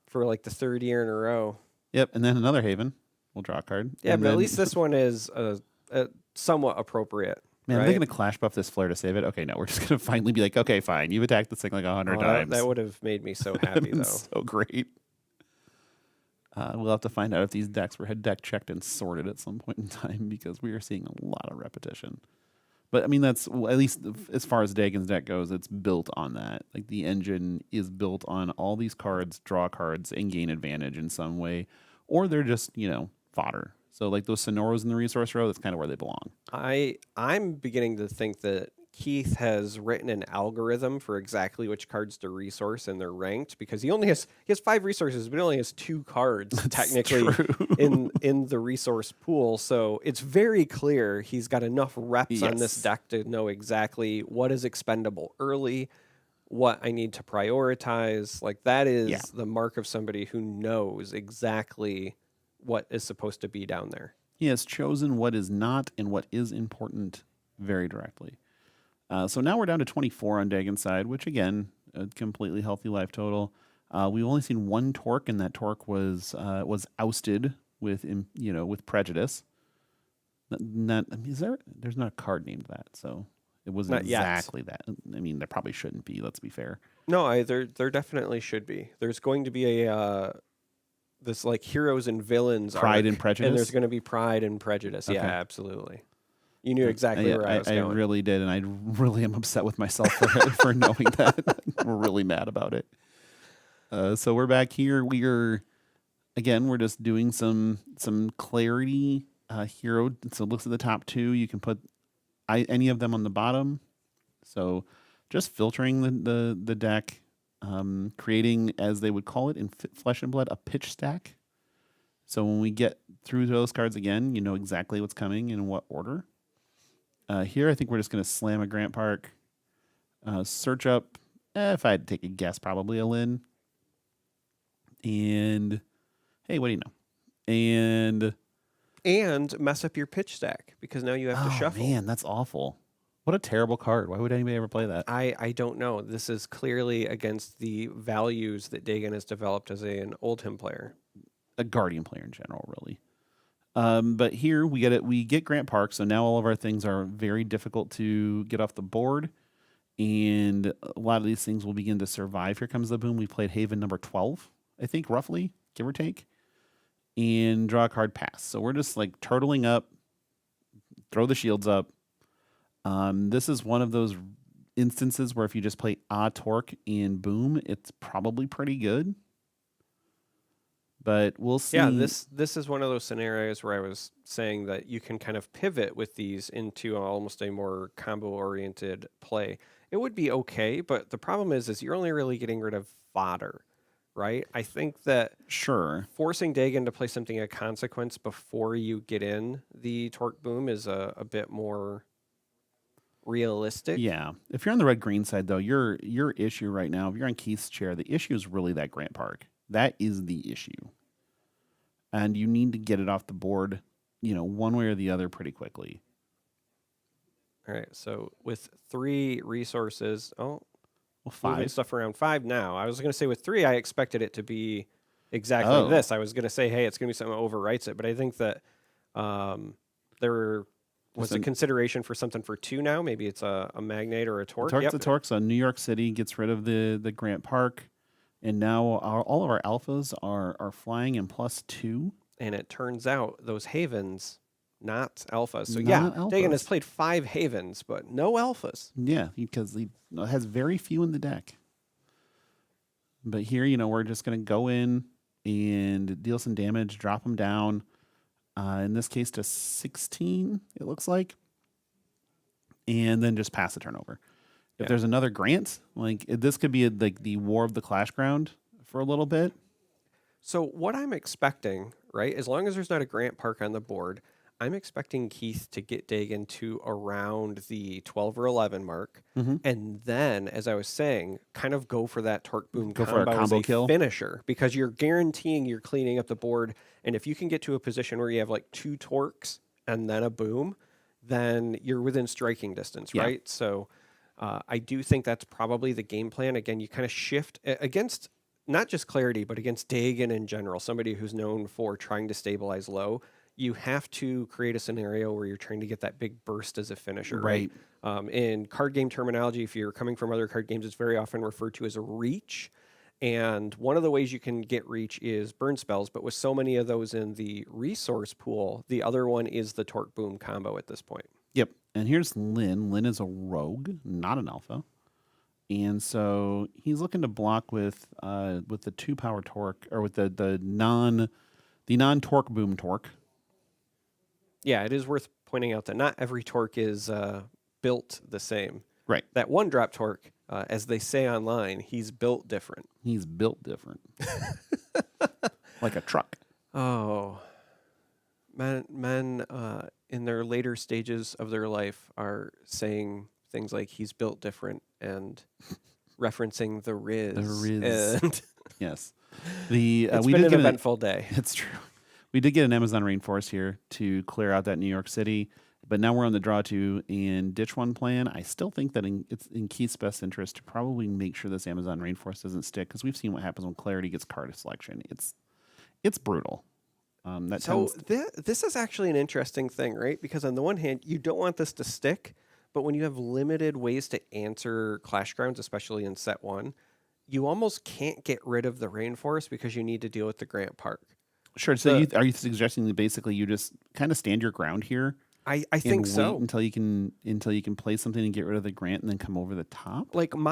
for like the third year in a row. Yep. And then another Haven. We'll draw a card. Yeah, And but at then- least this one is somewhat appropriate. Man, are right? they going to clash buff this flare to save it? Okay, no. We're just going to finally be like, okay, fine. You've attacked this thing like 100 Oh, times. that would have made me so That'd happy, been though. so great. We'll have to find out if these decks were deck checked and sorted at some point in time because we are seeing a lot of repetition. But I mean, that's at least as far as Dagon's deck goes, it's built on that. Like the engine is built on all these cards, draw cards, and gain advantage in some way, or they're just fodder. So like those Sonoros in the resource row, that's kind of where they belong. I'm beginning to think that Keith has written an algorithm for exactly which cards to resource, and they're ranked because he has 5 resources, but he only has 2 cards technically in the resource pool. So it's very clear he's got enough reps on this Yes. deck to know exactly what is expendable early, what I need to prioritize. Like that is Yeah. the mark of somebody who knows exactly what is supposed to be down there. He has chosen what is not and what is important very directly. So now we're down to 24 on Dagon's side, which again, a completely healthy life total. We've only seen one Torque, and that Torque was ousted with prejudice. There's not a card named that, so it wasn't Not yet. exactly that. I mean, there probably shouldn't be. Let's be fair. No, there definitely should be. There's going to be a this like heroes and villains Pride arc, and Prejudice? and there's going to be Pride and Prejudice. Yeah, Okay. absolutely. You knew exactly where I was I going. really did, and I really am upset with myself for knowing that. We're really mad about it. So we're back here. We're just doing some Clarity hero. So it looks at the top 2. You can put any of them on the bottom. So just filtering the deck, creating, as they would call it in Flesh and Blood, a pitch stack. So when we get through those cards again, you know exactly what's coming and in what order. Here, I think we're just going to slam a Grant Park, search up, if I had to take a guess, probably a Lynn. And, hey, what do you know? And mess up your pitch stack because now you have to shuffle. Man, that's awful. What a terrible card. Why would anybody ever play that? I don't know. This is clearly against the values that Dagon has developed as an Oldhim player. A Guardian player in general, really. But here we get Grant Park, so now all of our things are very difficult to get off the board, and a lot of these things will begin to survive. Here comes the boom. We played Haven number 12, I think, roughly, give or take, and draw a card, pass. So we're just like turtling up, throw the shields up. This is one of those instances where if you just play Torque and boom, it's probably pretty good. But we'll see. Yeah, this is one of those scenarios where I was saying that you can kind of pivot with these into almost a more combo-oriented play. It would be okay, but the problem is you're only really getting rid of fodder, right? I think that Sure. forcing Dagon to play something of consequence before you get in the Torque Boom is a bit more realistic. Yeah. If you're on the red-green side, though, your issue right now, if you're on Keith's chair, the issue is really that Grant Park. That is the issue. And you need to get it off the board, one way or the other pretty quickly. All right, so with 3 resources, Well, moving 5. stuff around 5 now. I was going to say with 3, I expected it to be exactly Oh. this. I was going to say, hey, it's going to be something that overwrites it, but I think that there was Just a consideration for something for 2 now. Maybe it's a magnate or a torque. Torque's a torque. So New York City gets rid of the Grant Park, and now all of our alphas are flying in +2. And it turns out those havens, not alphas. So Not Dagon has alphas. played 5 havens, but no alphas. Yeah, because he has very few in the deck. But here, we're just going to go in and deal some damage, drop them down. In this case, to 16, it looks like. And then just pass the turnover. If Yeah. there's another Grant, this could be like the War of the Clash Ground for a little bit. So what I'm expecting, right, as long as there's not a Grant Park on the board, I'm expecting Keith to get Dagon to around the 12 or 11 mark. And then, as I was saying, kind of go for that Torque Boom Go for a as combo a kill. finisher, because you're guaranteeing you're cleaning up the board. And if you can get to a position where you have like 2 Torques and then a Boom, then you're within striking distance, Yeah. right? So I do think that's probably the game plan. Again, you kind of shift against not just Clarity, but against Dagon in general, somebody who's known for trying to stabilize low. You have to create a scenario where you're trying to get that big burst as a finisher, right? In card game terminology, if you're coming from other card games, it's very often referred to as a reach. And one of the ways you can get reach is burn spells, but with so many of those in the resource pool, the other one is the Torque Boom combo at this point. Yep. And here's Lynn. Lynn is a rogue, not an alpha. And so he's looking to block with the 2 power torque, or with the non torque boom torque. Yeah, it is worth pointing out that not every torque is built the same. Right. That one drop torque, as they say online, he's built different. He's built different. Like a truck. Oh, men in their later stages of their life are saying things like he's built different and referencing the Riz. The Riz. And Yes. The it's we been did an get eventful day. It's true. We did get an Amazon Rainforest here to clear out that New York City, but now we're on the draw to and ditch one plan. I still think that it's in Keith's best interest to probably make sure this Amazon Rainforest doesn't stick, because we've seen what happens when Clarity gets card selection. It's brutal. This is actually an interesting thing, right? Because on the one hand, you don't want this to stick, but when you have limited ways to answer Clash Grounds, especially in set 1, you almost can't get rid of the Rainforest because you need to deal with the Grant Park. Sure. So are you suggesting that basically you just kind of stand your ground here? I and think wait so. until you can play something and get rid of the Grant and then come over the top? Like and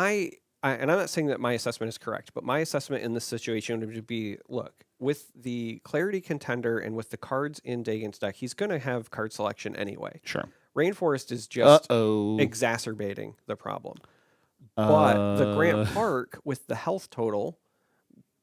I'm not saying that my assessment is correct, but my assessment in this situation would be, look, with the Clarity Contender and with the cards in Dagon's deck, he's going to have card selection anyway. Sure. Rainforest is just Uh-oh. exacerbating the problem. But the Grant Park with the health total,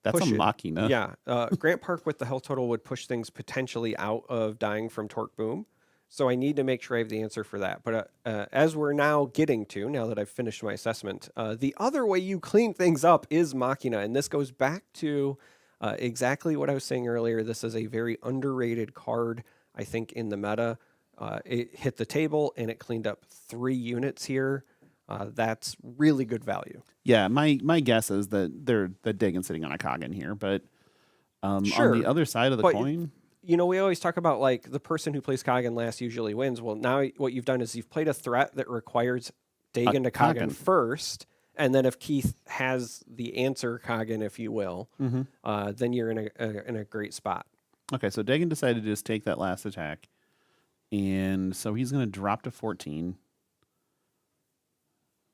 That's push a it. machina. Yeah, Grant Park with the health total would push things potentially out of dying from Torque Boom. So I need to make sure I have the answer for that. But as we're now getting to, now that I've finished my assessment, the other way you clean things up is Machina. And this goes back to exactly what I was saying earlier. This is a very underrated card, I think, in the meta. It hit the table and it cleaned up 3 units here. That's really good value. Yeah, my guess is that Dagon's sitting on a Kagan here, but Sure, on the other side of the but coin, we always talk about like the person who plays Kagan last usually wins. Well, now what you've done is you've played a threat that requires Dagon to Kagan Kagan. first, and then if Keith has the answer Kagan, if you will, then you're in a great spot. okay, so Dagon decided to just take that last attack, and so he's going to drop to 14.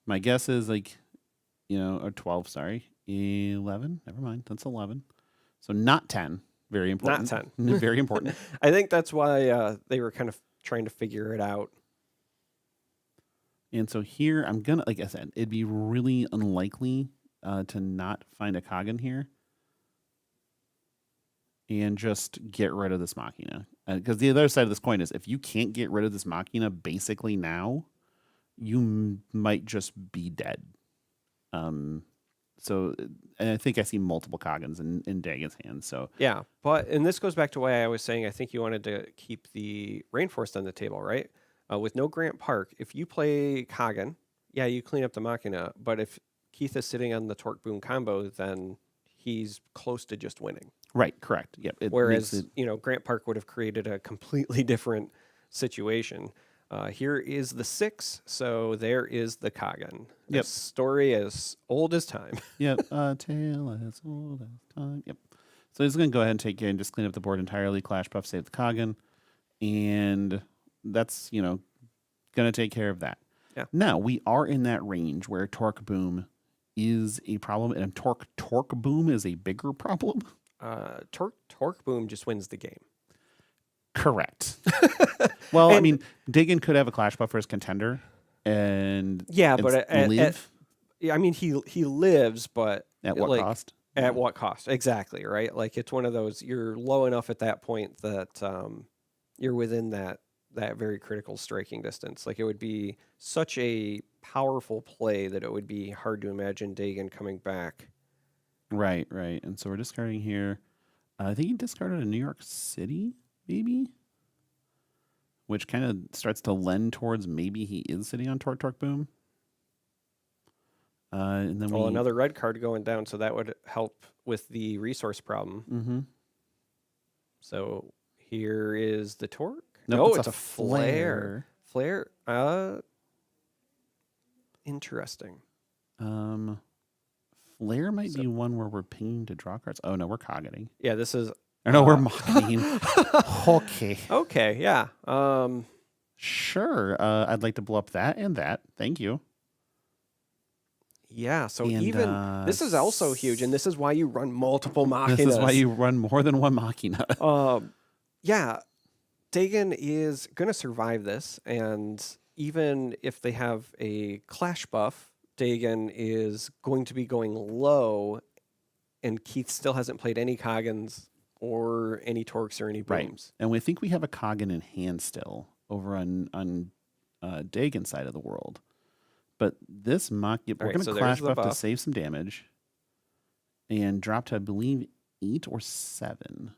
My guess is or 12, sorry, 11. Never mind, that's 11. So not 10. Very important. Not 10. Very important. I think that's why they were kind of trying to figure it out. And so here, I'm going to, like I said, it'd be really unlikely to not find a Kagan here and just get rid of this Machina. Because the other side of this coin is if you can't get rid of this Machina basically now, you might just be dead. So, and I think I see multiple Kagans in Dagon's hands. So Yeah, and this goes back to why I was saying I think you wanted to keep the Rainforest on the table, right? With no Grant Park, if you play Kagan, yeah, you clean up the Machina, but if Keith is sitting on the Torque Boom combo, then he's close to just winning. right, correct. Yep. Whereas, Grant Park would have created a completely different situation. Here is the 6, so there is the Kagan. Yep. A story as old as time. Yep. A tale as old as time. Yep. So he's going to go ahead and take it and just clean up the board entirely. Clash buff, save the Kagan. And that's, going to take care of that. Yeah. Now, we are in that range where Torque Boom is a problem, and Torque Boom is a bigger problem. Torque Boom just wins the game. Correct. Well, I And- mean, Dagon could have a Clash buff for his contender, and Yeah, and but live yeah, I mean he lives, but at what like, cost? At what cost? Exactly, right? Like it's one of those you're low enough at that point that you're within that very critical striking distance. Like it would be such a powerful play that it would be hard to imagine Dagon coming back. Right. And so we're discarding here. I think he discarded a New York City, maybe, which kind of starts to lend towards maybe he is sitting on Torque Boom. And then Well, another red card going down, so that would help with the resource problem. Mm-hmm. So here is the Torque. Nope, No, it's a flare. Flare. Interesting. Flare might be one where we're pinging to draw cards. Oh no, we're cogniting. Yeah, this is Or no, we're mocking. Okay. okay. Yeah. Sure. I'd like to blow up that and that. Thank you. Yeah. So And, even this is also huge, and this is why you run multiple machinas. This is why you run more than one machina. Yeah, Dagon is going to survive this, and even if they have a clash buff, Dagon is going to be going low, and Keith still hasn't played any Coggins or any Torques or any Right. Booms. And we think we have a Coggan in hand still over on Dagon's side of the world. But this mock, we're right, going to so there's clash the buff to buff. save some damage and drop to, I believe, 8 or 7.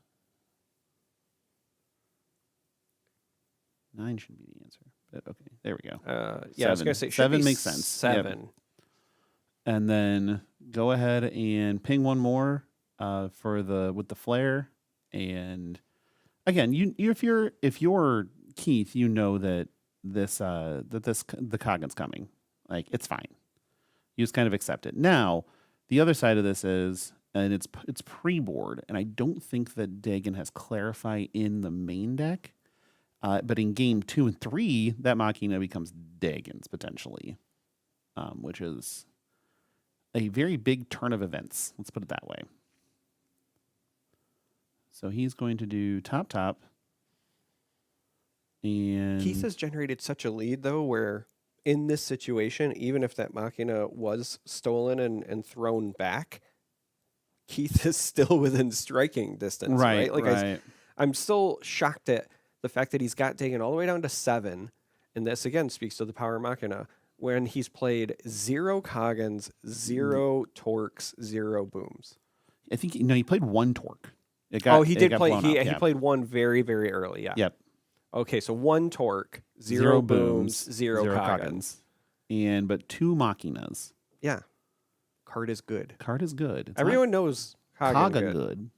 9 should be the answer. But okay, there we go. Yeah, I was going to say it should 7 be makes sense. Yep. 7. And then go ahead and ping one more with the flare. And again, if you're Keith, you know that the Coggan's coming. Like it's fine. You just kind of accept it. Now, the other side of this is, and it's pre-board, and I don't think that Dagon has Clarify in the main deck. But in game 2 and 3, that Machina becomes Dagon's potentially, which is a very big turn of events. Let's put it that way. So he's going to do top, and Keith has generated such a lead, though, where in this situation, even if that Machina was stolen and thrown back, Keith is still within striking distance, right? Like right. I'm still shocked at the fact that he's got Dagon all the way down to 7, and this again speaks to the power of Machina, when he's played 0 Coggins, 0 Torques, 0 Booms. I think he played 1 Torque. He It did got play. blown He up, yeah. played 1 very, very early. Yeah. Yep. Okay, so 1 Torque, 0 Booms, 0 Coggins. But 2 Machinas. Yeah. Card is good. Card is good. It's not Everyone knows Coggan good.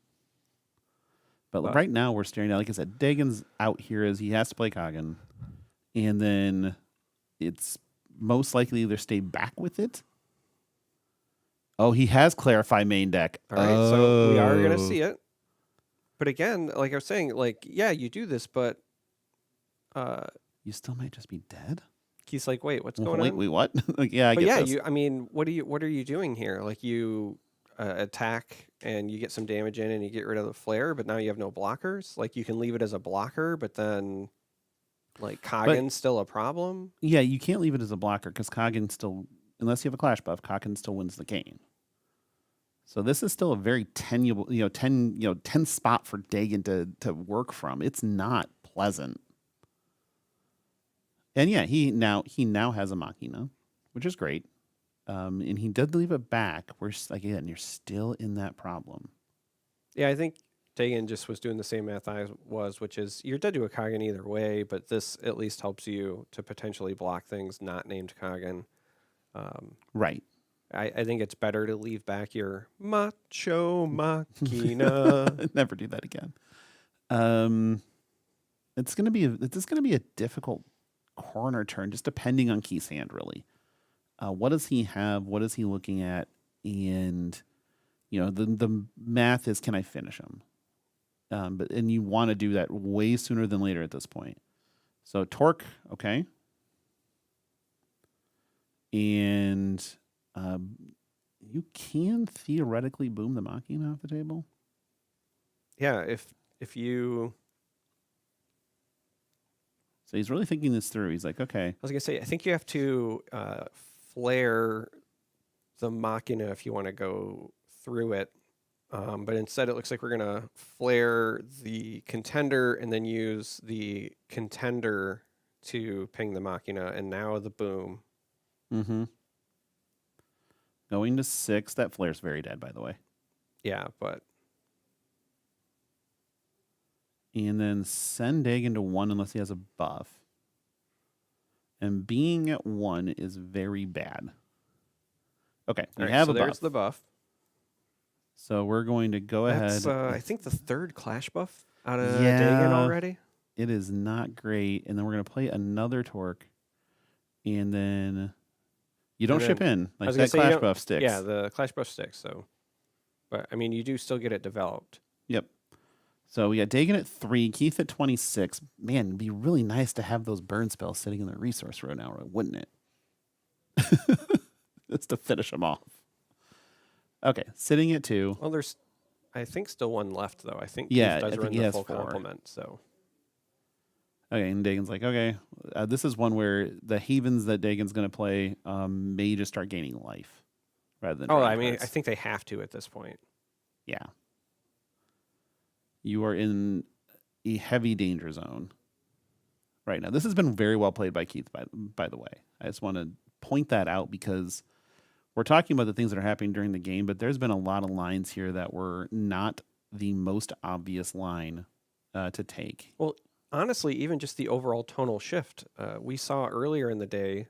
But right now we're staring at, like I said, Dagon's out here as he has to play Coggan. And then it's most likely either stay back with it. Oh, he has Clarify main deck. All right, so we are going to see it. But again, like I was saying, like, yeah, you do this, but You still might just be dead. he's like, wait, what's going Wait, on? what? Like, yeah, I But get yeah, this. I mean, what are you doing here? Like you attack and you get some damage in and you get rid of the flare, but now you have no blockers. Like you can leave it as a blocker, but then like Coggan's still a problem. Yeah, you can't leave it as a blocker because Coggan still, unless you have a clash buff, Coggan still wins the game. So this is still a very tenuable, 10 spot for Dagon to work from. It's not pleasant. And yeah, he now has a Machina, which is great. And he did leave it back. Again, you're still in that problem. Yeah, I think Dagon just was doing the same math I was, which is you're dead to a Coggan either way, but this at least helps you to potentially block things not named Coggan. Right. I think it's better to leave back your Macho Machina. Never do that again. And It's gonna be a difficult corner turn, just depending on Keith's hand, really. What does he have? What is he looking at? And the math is, can I finish him? And you want to do that way sooner than later at this point. So Torque, okay, and you can theoretically boom the Machina off the table. Yeah, if you, So he's really thinking this through. He's like, okay, I was gonna say, I think you have to flare the Machina if you want to go through it. But instead, it looks like we're gonna flare the Contender and then use the Contender to ping the Machina, and now the boom. mm-hmm. Going to 6. That flare's very dead, by the way. Yeah, but And then send Dagon to 1 unless he has a buff. And being at 1 is very bad. Okay, we all right, have so a buff. there's the buff. So we're going to go That's ahead. I think the third Clash buff out of Yeah. Dagon already. It is not great. And then we're going to play another Torque. And then you don't And ship then- in. I Like was gonna that say, you Clash don't- buff sticks. Yeah, the Clash buff sticks. So, but I mean, you do still get it developed. Yep. So we got Dagon at 3, Keith at 26. Man, it'd be really nice to have those burn spells sitting in the resource row now, wouldn't it? Just to finish them off. Okay, sitting at 2. Well, there's, I think, still one left though. I think Yeah, Keith I does think run he the has full 4. complement. So Okay, and Dagon's like, okay, this is one where the Havens that Dagon's going to play may just start gaining life rather than. oh, drawing I mean, cards. I think they have to at this point. Yeah. You are in a heavy danger zone right now. This has been very well played by Keith, by the way. I just want to point that out because we're talking about the things that are happening during the game, but there's been a lot of lines here that were not the most obvious line to take. Well, honestly, even just the overall tonal shift, we saw earlier in the day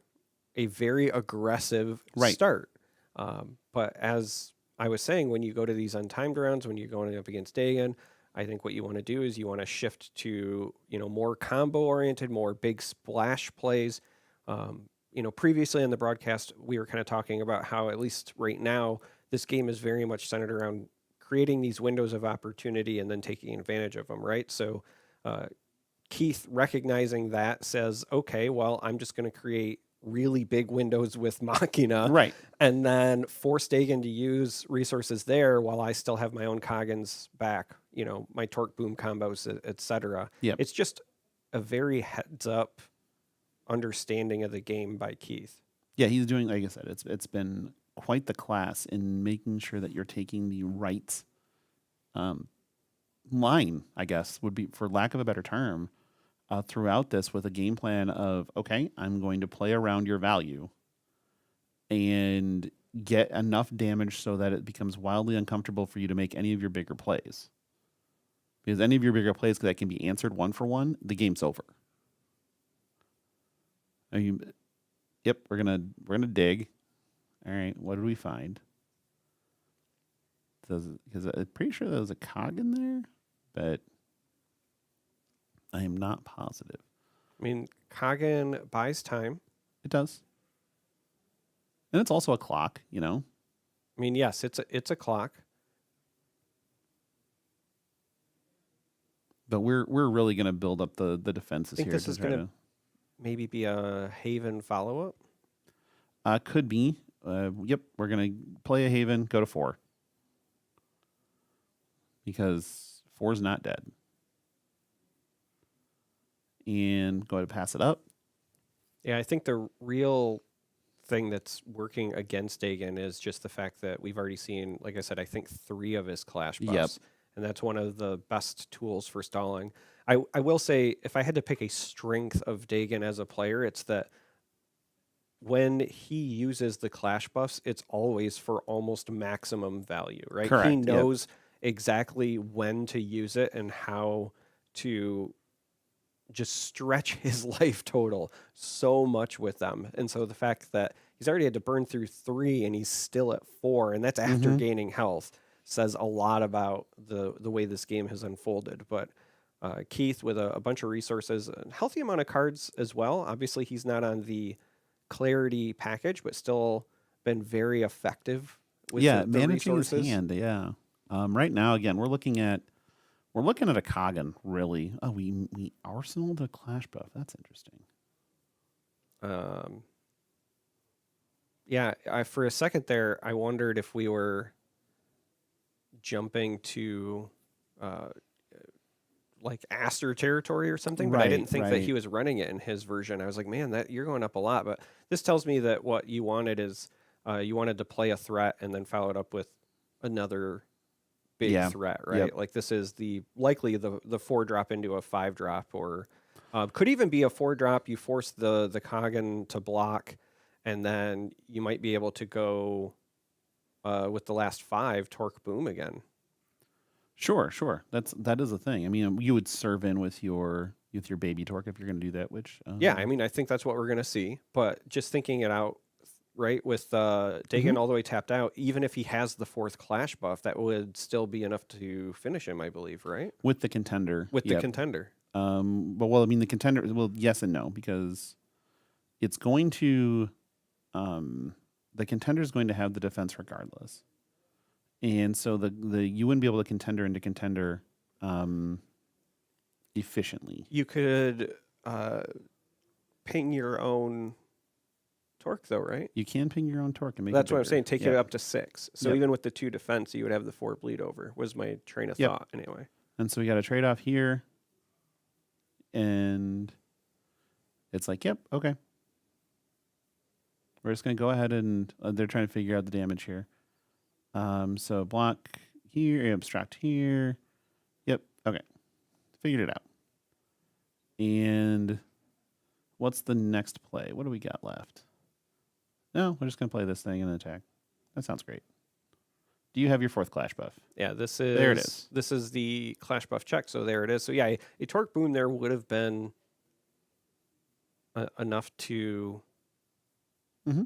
a very aggressive Right. start. But as I was saying, when you go to these untimed rounds, when you're going up against Dagon, I think what you want to do is you want to shift to, more combo oriented, more big splash plays. Previously in the broadcast, we were kind of talking about how, at least right now, this game is very much centered around creating these windows of opportunity and then taking advantage of them, right? So Keith, recognizing that, says, okay, well, I'm just going to create really big windows with Machina, Right. and then force Dagon to use resources there while I still have my own Coggins back, my Torque Boom combos, etc. Yep. It's just a very heads up understanding of the game by Keith. Yeah, he's doing, like I said, it's been quite the class in making sure that you're taking the right line, I guess, would be, for lack of a better term, throughout this, with a game plan of, okay, I'm going to play around your value and get enough damage so that it becomes wildly uncomfortable for you to make any of your bigger plays. Because any of your bigger plays that can be answered 1 for 1, the game's over. I mean, yep, we're gonna dig. All right, what did we find? Because I'm pretty sure there was a cog in there, but I am not positive. I mean, Coggin buys time. It does, and it's also a clock. I mean, yes, it's a clock. But we're really gonna build up the defenses think here. this to is try gonna- Maybe be a Haven follow up. could be. Yep, we're gonna play a Haven. Go to 4 because 4 is not dead, and go ahead and pass it up. Yeah, I think the real thing that's working against Dagon is just the fact that we've already seen, like I said, I think 3 of his Clash buffs. Yep. And that's one of the best tools for stalling. I will say, if I had to pick a strength of Dagon as a player, it's that when he uses the Clash buffs, it's always for almost maximum value, right? Correct, He yep. knows exactly when to use it and how to just stretch his life total so much with them. And so the fact that he's already had to burn through 3 and he's still at 4, and that's after Mhm. gaining health, says a lot about the way this game has unfolded. But Keith with a bunch of resources, a healthy amount of cards as well. Obviously, he's not on the Clarity package, but still been very effective with Yeah, the managing his resources. hand. Yeah. Right now, again, we're looking at a Kagan, really. Oh, we arsenal the Clash buff. That's interesting. Yeah, for a second there, I wondered if we were jumping to like Aster territory or something, but I didn't Right, think that right. he was running it in his version. I was like, man, that you're going up a lot. But this tells me that what you wanted is you wanted to play a threat and then follow it up with another big Yeah. threat, right? Yep. Like this is likely the 4-drop into a 5-drop, or could even be a 4-drop. You force the Kagan to block, and then you might be able to go with the last 5 Torque Boom again. Sure. That is a thing. I mean, you would serve in with your baby Torque if you're going to do that. Which Yeah, I mean, I think that's what we're going to see. But just thinking it out, right, with Dagon all the way tapped out, even if he has the 4th Clash buff, that would still be enough to finish him, I believe, right? with the contender. With the Yep. contender. But well, I mean, the contender. Well, yes and no, because it's going to. The contender is going to have the defense regardless, and so the you wouldn't be able to contender into contender efficiently. You could ping your own Torque, though, right? You can ping your own Torque and make. That's it what I'm bigger. saying. Take Yep. it up to 6. So Yep. even with the 2 defense, you would have the 4 bleed over, was my train of Yep. thought, anyway. And so we got a trade off here, and it's like, yep, okay. We're just going to go ahead and they're trying to figure out the damage here. So block here, abstract here. Yep, okay. Figured it out. And what's the next play? What do we got left? No, we're just going to play this thing and attack. That sounds great. Do you have your 4th Clash buff? Yeah, this is There it is. This is the Clash buff check, so there it is. So yeah, a Torque Boom there would have been enough to Mm-hmm.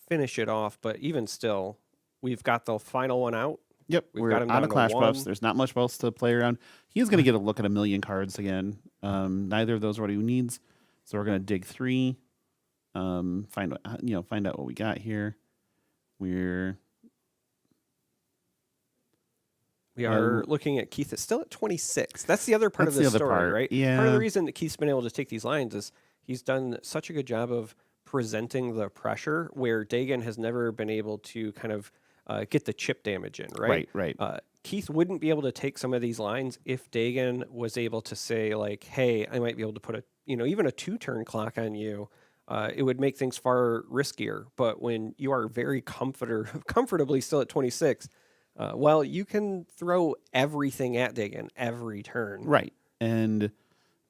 finish it off, but even still, we've got the final one out. Yep, We've we're got him out down of to Clash buffs. 1. There's not much else to play around. He's going to get a look at a million cards again. Neither of those are what he needs, so we're going to dig 3. Find out what we got here. We are looking at Keith. It's still at 26. That's the other part of That's this the other story, part. right? Part of Yeah. the reason that Keith's been able to take these lines is he's done such a good job of presenting the pressure where Dagon has never been able to kind of get the chip damage in, right? Right. Keith wouldn't be able to take some of these lines if Dagon was able to say like, hey, I might be able to put even a 2-turn clock on you. It would make things far riskier. But when you are very comfortably still at 26, well, you can throw everything at Dagon every turn. Right. And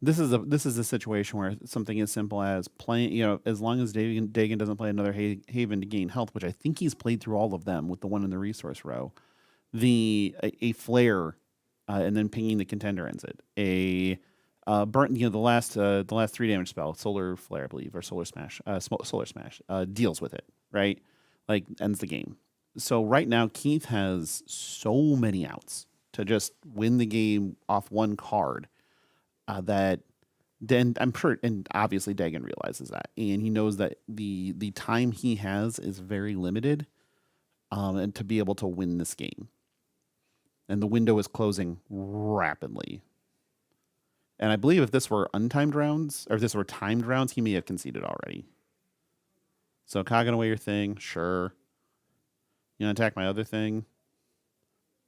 this is a situation where something as simple as playing, as long as Dagon doesn't play another Haven to gain health, which I think he's played through all of them with the one in the resource row, a flare and then pinging the contender ends it. A burnt, the last 3 damage spell, solar flare, I believe, or solar smash, deals with it, right? Like ends the game. So right now, Keith has so many outs to just win the game off one card that then I'm sure, and obviously Dagon realizes that, and he knows that the time he has is very limited, and to be able to win this game, and the window is closing rapidly. And I believe if this were untimed rounds, or if this were timed rounds, he may have conceded already. So Kagan away your thing, sure. You want to attack my other thing?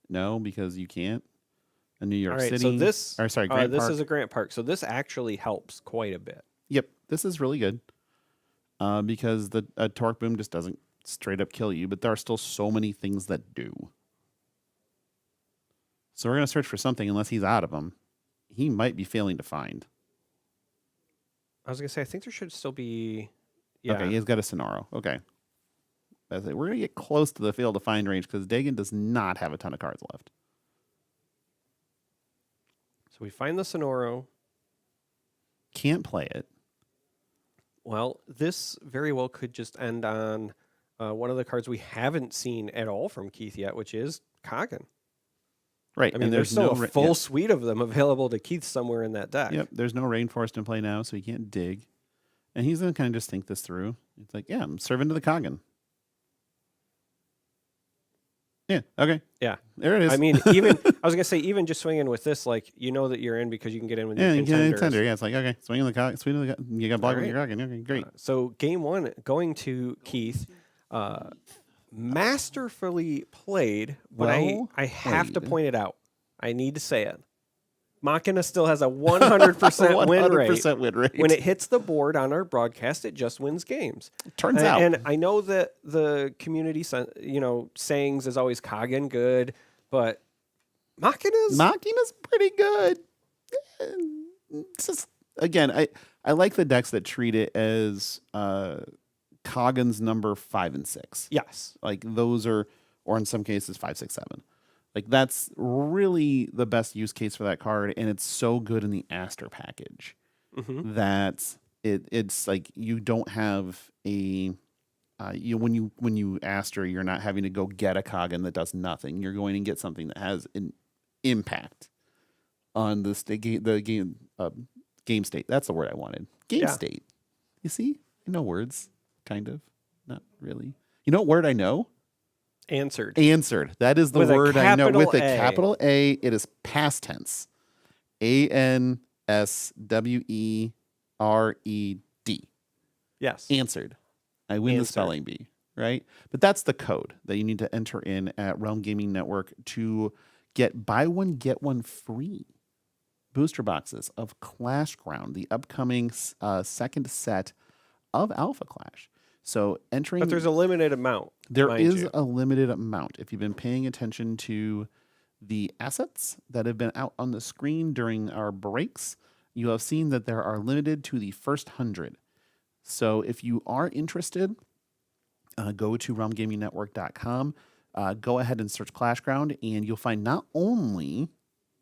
No, because you can't. A New York All right, City. so this, Grant this Park. is a Grant Park. So this actually helps quite a bit. Yep, this is really good because the Torque Boom just doesn't straight up kill you, but there are still so many things that do. So we're going to search for something unless he's out of them. He might be failing to find. I was going to say, I think there should still be... Yeah. Okay, he's got a Sonoro. Okay. We're going to get close to the fail to find range because Dagon does not have a ton of cards left. So we find the Sonoro. Can't play it. Well, this very well could just end on one of the cards we haven't seen at all from Keith yet, which is Kagan. Right, I mean, and there's there's still no a full suite of them available to Keith somewhere in that deck. Yep, there's no rainforest in play now, so he can't dig. And he's going to kind of just think this through. It's like, yeah, I'm serving to the Coggin. Yeah, okay. Yeah. There it is. I mean, even I was gonna say, even just swinging with this, like you know that you're in because you can get in with yeah, your you get a contenders. tender. Yeah, it's like, okay, swing in the Coggin. Swing in the You got block with Alright. your Coggin. Okay, great. So game one, going to Keith, masterfully played, but Well I have to played. point it out. I need to say it. Machina still has a 100% win rate. 100% win rate. When it hits the board on our broadcast, it just wins games. Turns out. And I know that the community, sayings is always Coggin good, but Machina's Machina's pretty good. It's just, again, I like the decks that treat it as Coggin's number 5 and 6. yes. Like those are, or in some cases 5, 6, 7. Like that's really the best use case for that card, and it's so good in the Aster package Mm-hmm. that it's like you don't have a when you Aster, you're not having to go get a Coggin that does nothing. You're going to get something that has an impact on the game state. That's the word I wanted. Game Yeah. state. You see, I know words, kind of, not really. You know what word I know? Answered. Answered. That is the With a word I know. With a capital A. capital A, it is past tense. ANSWERED. Yes. Answered. I win the Answered. spelling bee, right? But that's the code that you need to enter in at Realm Gaming Network to get buy one, get one free booster boxes of Clash Ground, the upcoming second set of Alpha Clash. So entering, But there's a limited amount. there mind is you. a limited amount. If you've been paying attention to the assets that have been out on the screen during our breaks, you have seen that there are limited to the first 100. So if you are interested, go to realmgamingnetwork.com, go ahead and search Clash Ground, and you'll find not only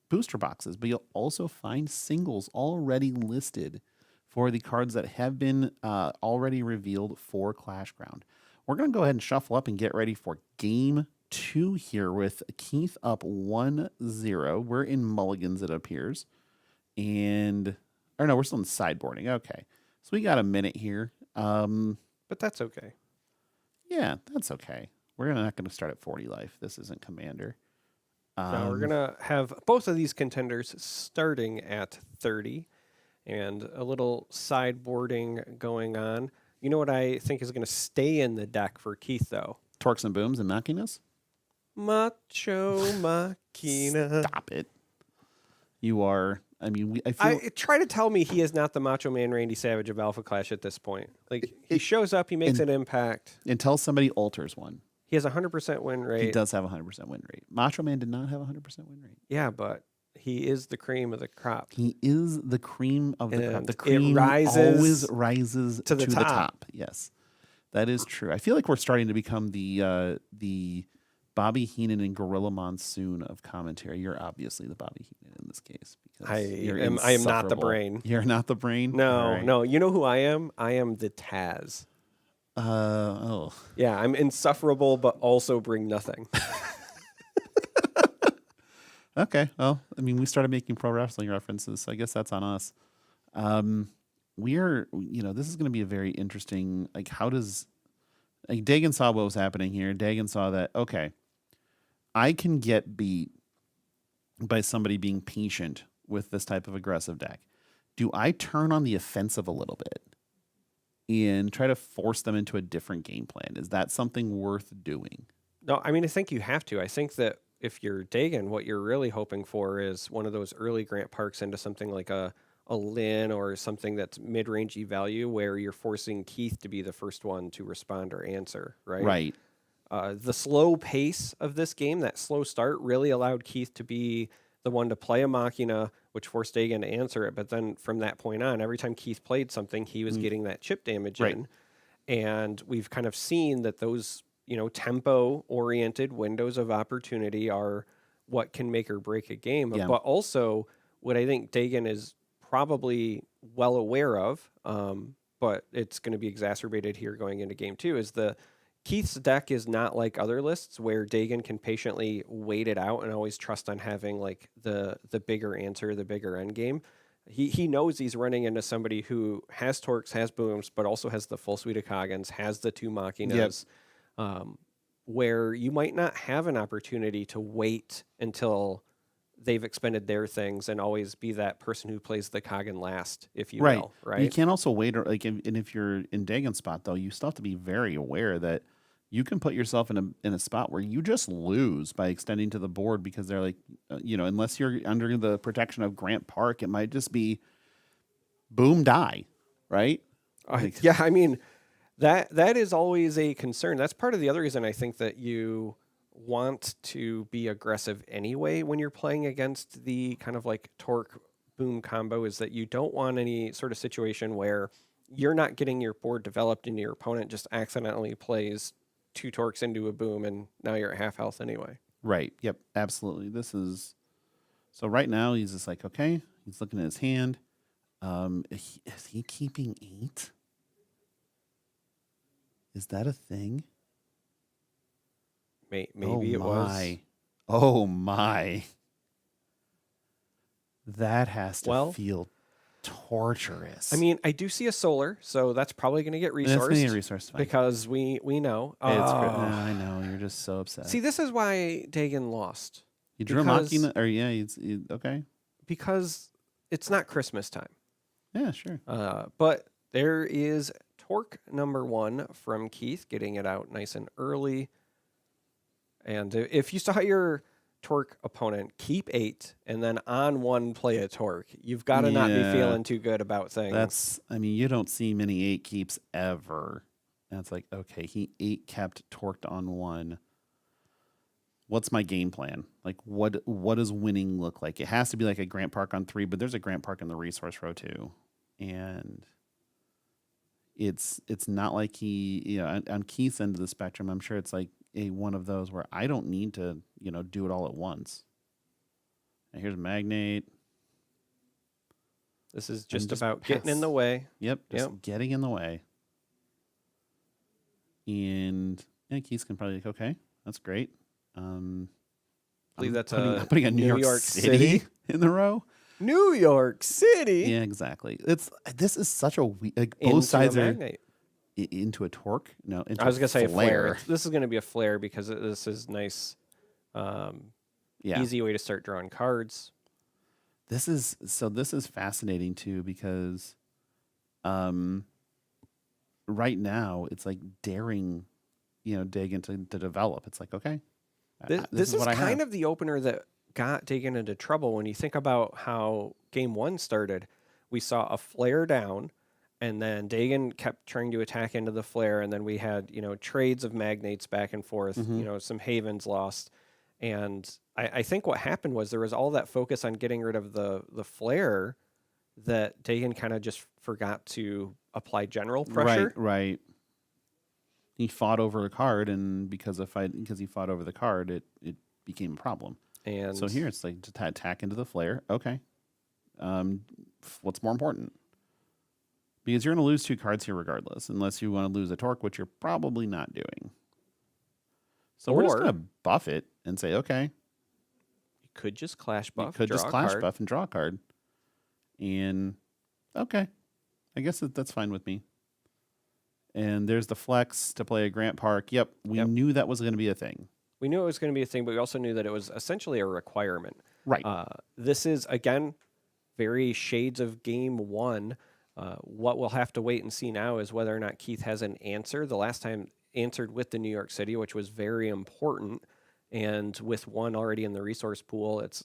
booster boxes, but you'll also find singles already listed for the cards that have been already revealed for Clash Ground. We're going to go ahead and shuffle up and get ready for game 2 here with Keith up 1-0. We're in mulligans, it appears. Or no, we're still in sideboarding. Okay. So we got a minute here. But that's okay. Yeah, that's okay. We're not going to start at 40 life. This isn't Commander. Now we're gonna have both of these contenders starting at 30, and a little sideboarding going on. You know what I think is gonna stay in the deck for Keith though? Torques and Booms and Machinas. Macho Machina. Stop it. You are. I mean, I feel. Try to tell me he is not the Macho Man Randy Savage of Alpha Clash at this point. Like he shows up, he makes an impact. Until somebody alters one. He has a 100% win rate. He does have a 100% win rate. Macho Man did not have a 100% win rate. Yeah, but he is the cream of the crop. He is the cream of the crop. And The it cream rises always rises to the top. Yes, that is true. I feel like we're starting to become the Bobby Heenan and Gorilla Monsoon of commentary. You're obviously the Bobby Heenan in this case. Because I you're am not the insufferable. brain. You're not the brain? No, All right. no. You know who I am? I am the Taz. Oh. Yeah, I'm insufferable, but also bring nothing. Okay. Well, I mean, we started making pro wrestling references, so I guess that's on us. This is going to be a very interesting, Dagan saw what was happening here. Dagan saw that, okay, I can get beat by somebody being patient with this type of aggressive deck. Do I turn on the offensive a little bit and try to force them into a different game plan? Is that something worth doing? No, I mean, I think you have to. I think that if you're Dagan, what you're really hoping for is one of those early Grant Parks into something like a Lin or something that's mid-rangey value where you're forcing Keith to be the first one to respond or answer, right? Right. The slow pace of this game, that slow start, really allowed Keith to be the one to play a Machina, which forced Dagan to answer it. But then from that point on, every time Keith played something, he was getting that chip damage Right. in. And we've kind of seen that those, tempo-oriented windows of opportunity are what can make or break a game. Yeah. But also, what I think Dagan is probably well aware of, but it's going to be exacerbated here going into game 2, is the Keith's deck is not like other lists where Dagon can patiently wait it out and always trust on having like the bigger answer, the bigger end game. He knows he's running into somebody who has torques, has booms, but also has the full suite of Koggins, has the 2 Machinas, where you might not have an opportunity to wait until they've expended their things and always be that person who plays the Koggin last, if you will, right? You can't also wait, or like, and if you're in Dagon's spot though, you still have to be very aware that you can put yourself in a spot where you just lose by extending to the board because they're like, unless you're under the protection of Grant Park, it might just be boom die, right? Yeah, I mean, that is always a concern. That's part of the other reason I think that you want to be aggressive anyway when you're playing against the kind of like torque boom combo, is that you don't want any sort of situation where you're not getting your board developed and your opponent just accidentally plays 2 torques into a boom and now you're at half health anyway. Right. Yep. Absolutely. So right now he's just like, okay, he's looking at his hand. Is he keeping 8? Is that a thing? Maybe it was. Oh my. That has to Well, feel torturous. I mean, I do see a solar, so that's probably going to get That's gonna get resourced resourced, fine. because we know. It's great. Oh. I know, you're just so upset. See, this is why Dagon lost. you drew a because- Machina, or yeah, okay. Because it's not Christmas time. Yeah, sure. But there is torque number 1 from Keith, getting it out nice and early. And if you saw your torque opponent keep 8 and then on 1 play a torque, you've got to not be Yeah. feeling too good about things. You don't see many 8 keeps ever. And it's like, okay, he 8 kept torqued on 1. What's my game plan? Like, what does winning look like? It has to be like a Grant Park on 3, but there's a Grant Park in the resource row too. And it's not like he, on Keith's end of the spectrum, I'm sure it's like one of those where I don't need to, do it all at once. And here's Magnate. This is just just about getting in pass. the way. Yep, just Yep. getting in the way. And Keith can probably like, okay, that's great. Believe I'm that's putting a New York City in the row. New York City. Yeah, exactly. This is such a like Into both a sides are magnate. into a torque. No, into I was a gonna say a flare. flare. This is gonna be a flare because this is nice, Yeah, easy way to start drawing cards. this is fascinating too because, right now it's like daring, Dagon to develop. It's like, okay, This is what I kind have. of the opener that got Dagon into trouble. When you think about how game 1 started, we saw a flare down, and then Dagon kept trying to attack into the flare, and then we had trades of magnates back and forth. Some havens lost, and I think what happened was there was all that focus on getting rid of the flare that Dagon kind of just forgot to apply general pressure. Right. He fought over a card, and because he fought over the card, it became a problem. And So here it's like to attack into the flare. Okay. What's more important? Because you're going to lose 2 cards here regardless, unless you want to lose a torque, which you're probably not doing. So we're just Or- going to buff it and say, okay, you could just clash you buff. could draw just a clash card. buff and draw a card. And okay, I guess that's fine with me. And there's the flex to play a Grant Park. Yep, we Yep. knew that was going to be a thing. We knew it was going to be a thing, but we also knew that it was essentially a requirement. Right. This is, again, very shades of game 1. What we'll have to wait and see now is whether or not Keith has an answer. The last time answered with the New York City, which was very important. And with 1 already in the resource pool, it's,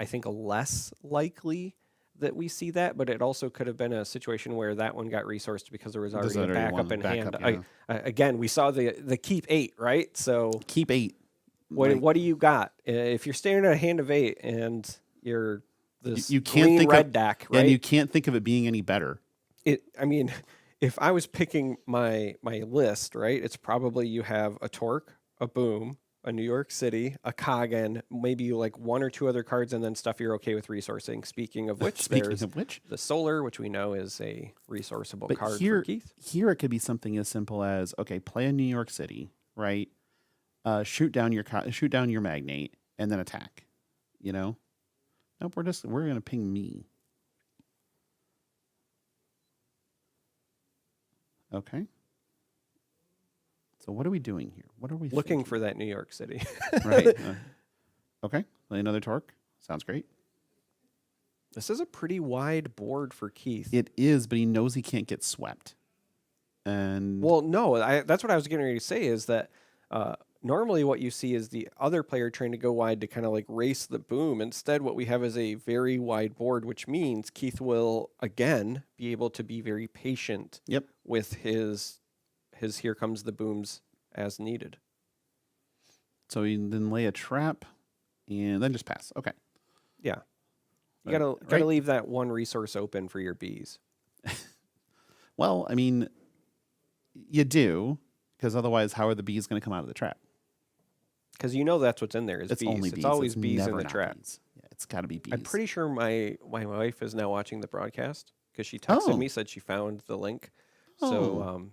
I think, less likely that we see that. But it also could have been a situation where that one got resourced because there was There's already a already backup one in hand. backup, Again, we saw the keep 8, right? So Keep 8. what do you got? If you're staring at a hand of 8 and you're this You can't green think red of deck, right? and you can't think of it being any better. I mean, if I was picking my list, right, it's probably you have a torque, a boom, a New York City, a Kagen, maybe like one or two other cards, and then stuff you're okay with resourcing. Speaking of which, Speaking there's of which, the Solar, which we know is a resourceable but card for here, Keith. here it could be something as simple as, okay, play in New York City, right? Shoot down your magnate and then attack. You know, nope. We're gonna ping me. Okay. So what are we doing here? What are we Looking thinking? for that New York City. Right. Okay. Play another Torque. Sounds great. This is a pretty wide board for Keith. It is, but he knows he can't get swept. And Well, no, that's what I was getting ready to say is that normally what you see is the other player trying to go wide to kind of like race the boom. Instead, what we have is a very wide board, which means Keith will, again, be able to be very patient yep. with his here comes the booms as needed. So he then lay a trap and then just pass. Okay. Yeah. You Right. gotta Right. leave that one resource open for your bees. Well, I mean, you do, because otherwise, how are the bees going to come out of the trap? Because you know that's what's in there is It's bees. only It's bees. always It's bees in never the not trap. bees. Yeah, it's got to be bees. I'm pretty sure my wife is now watching the broadcast because she texted Oh. me, said she found the link. Oh.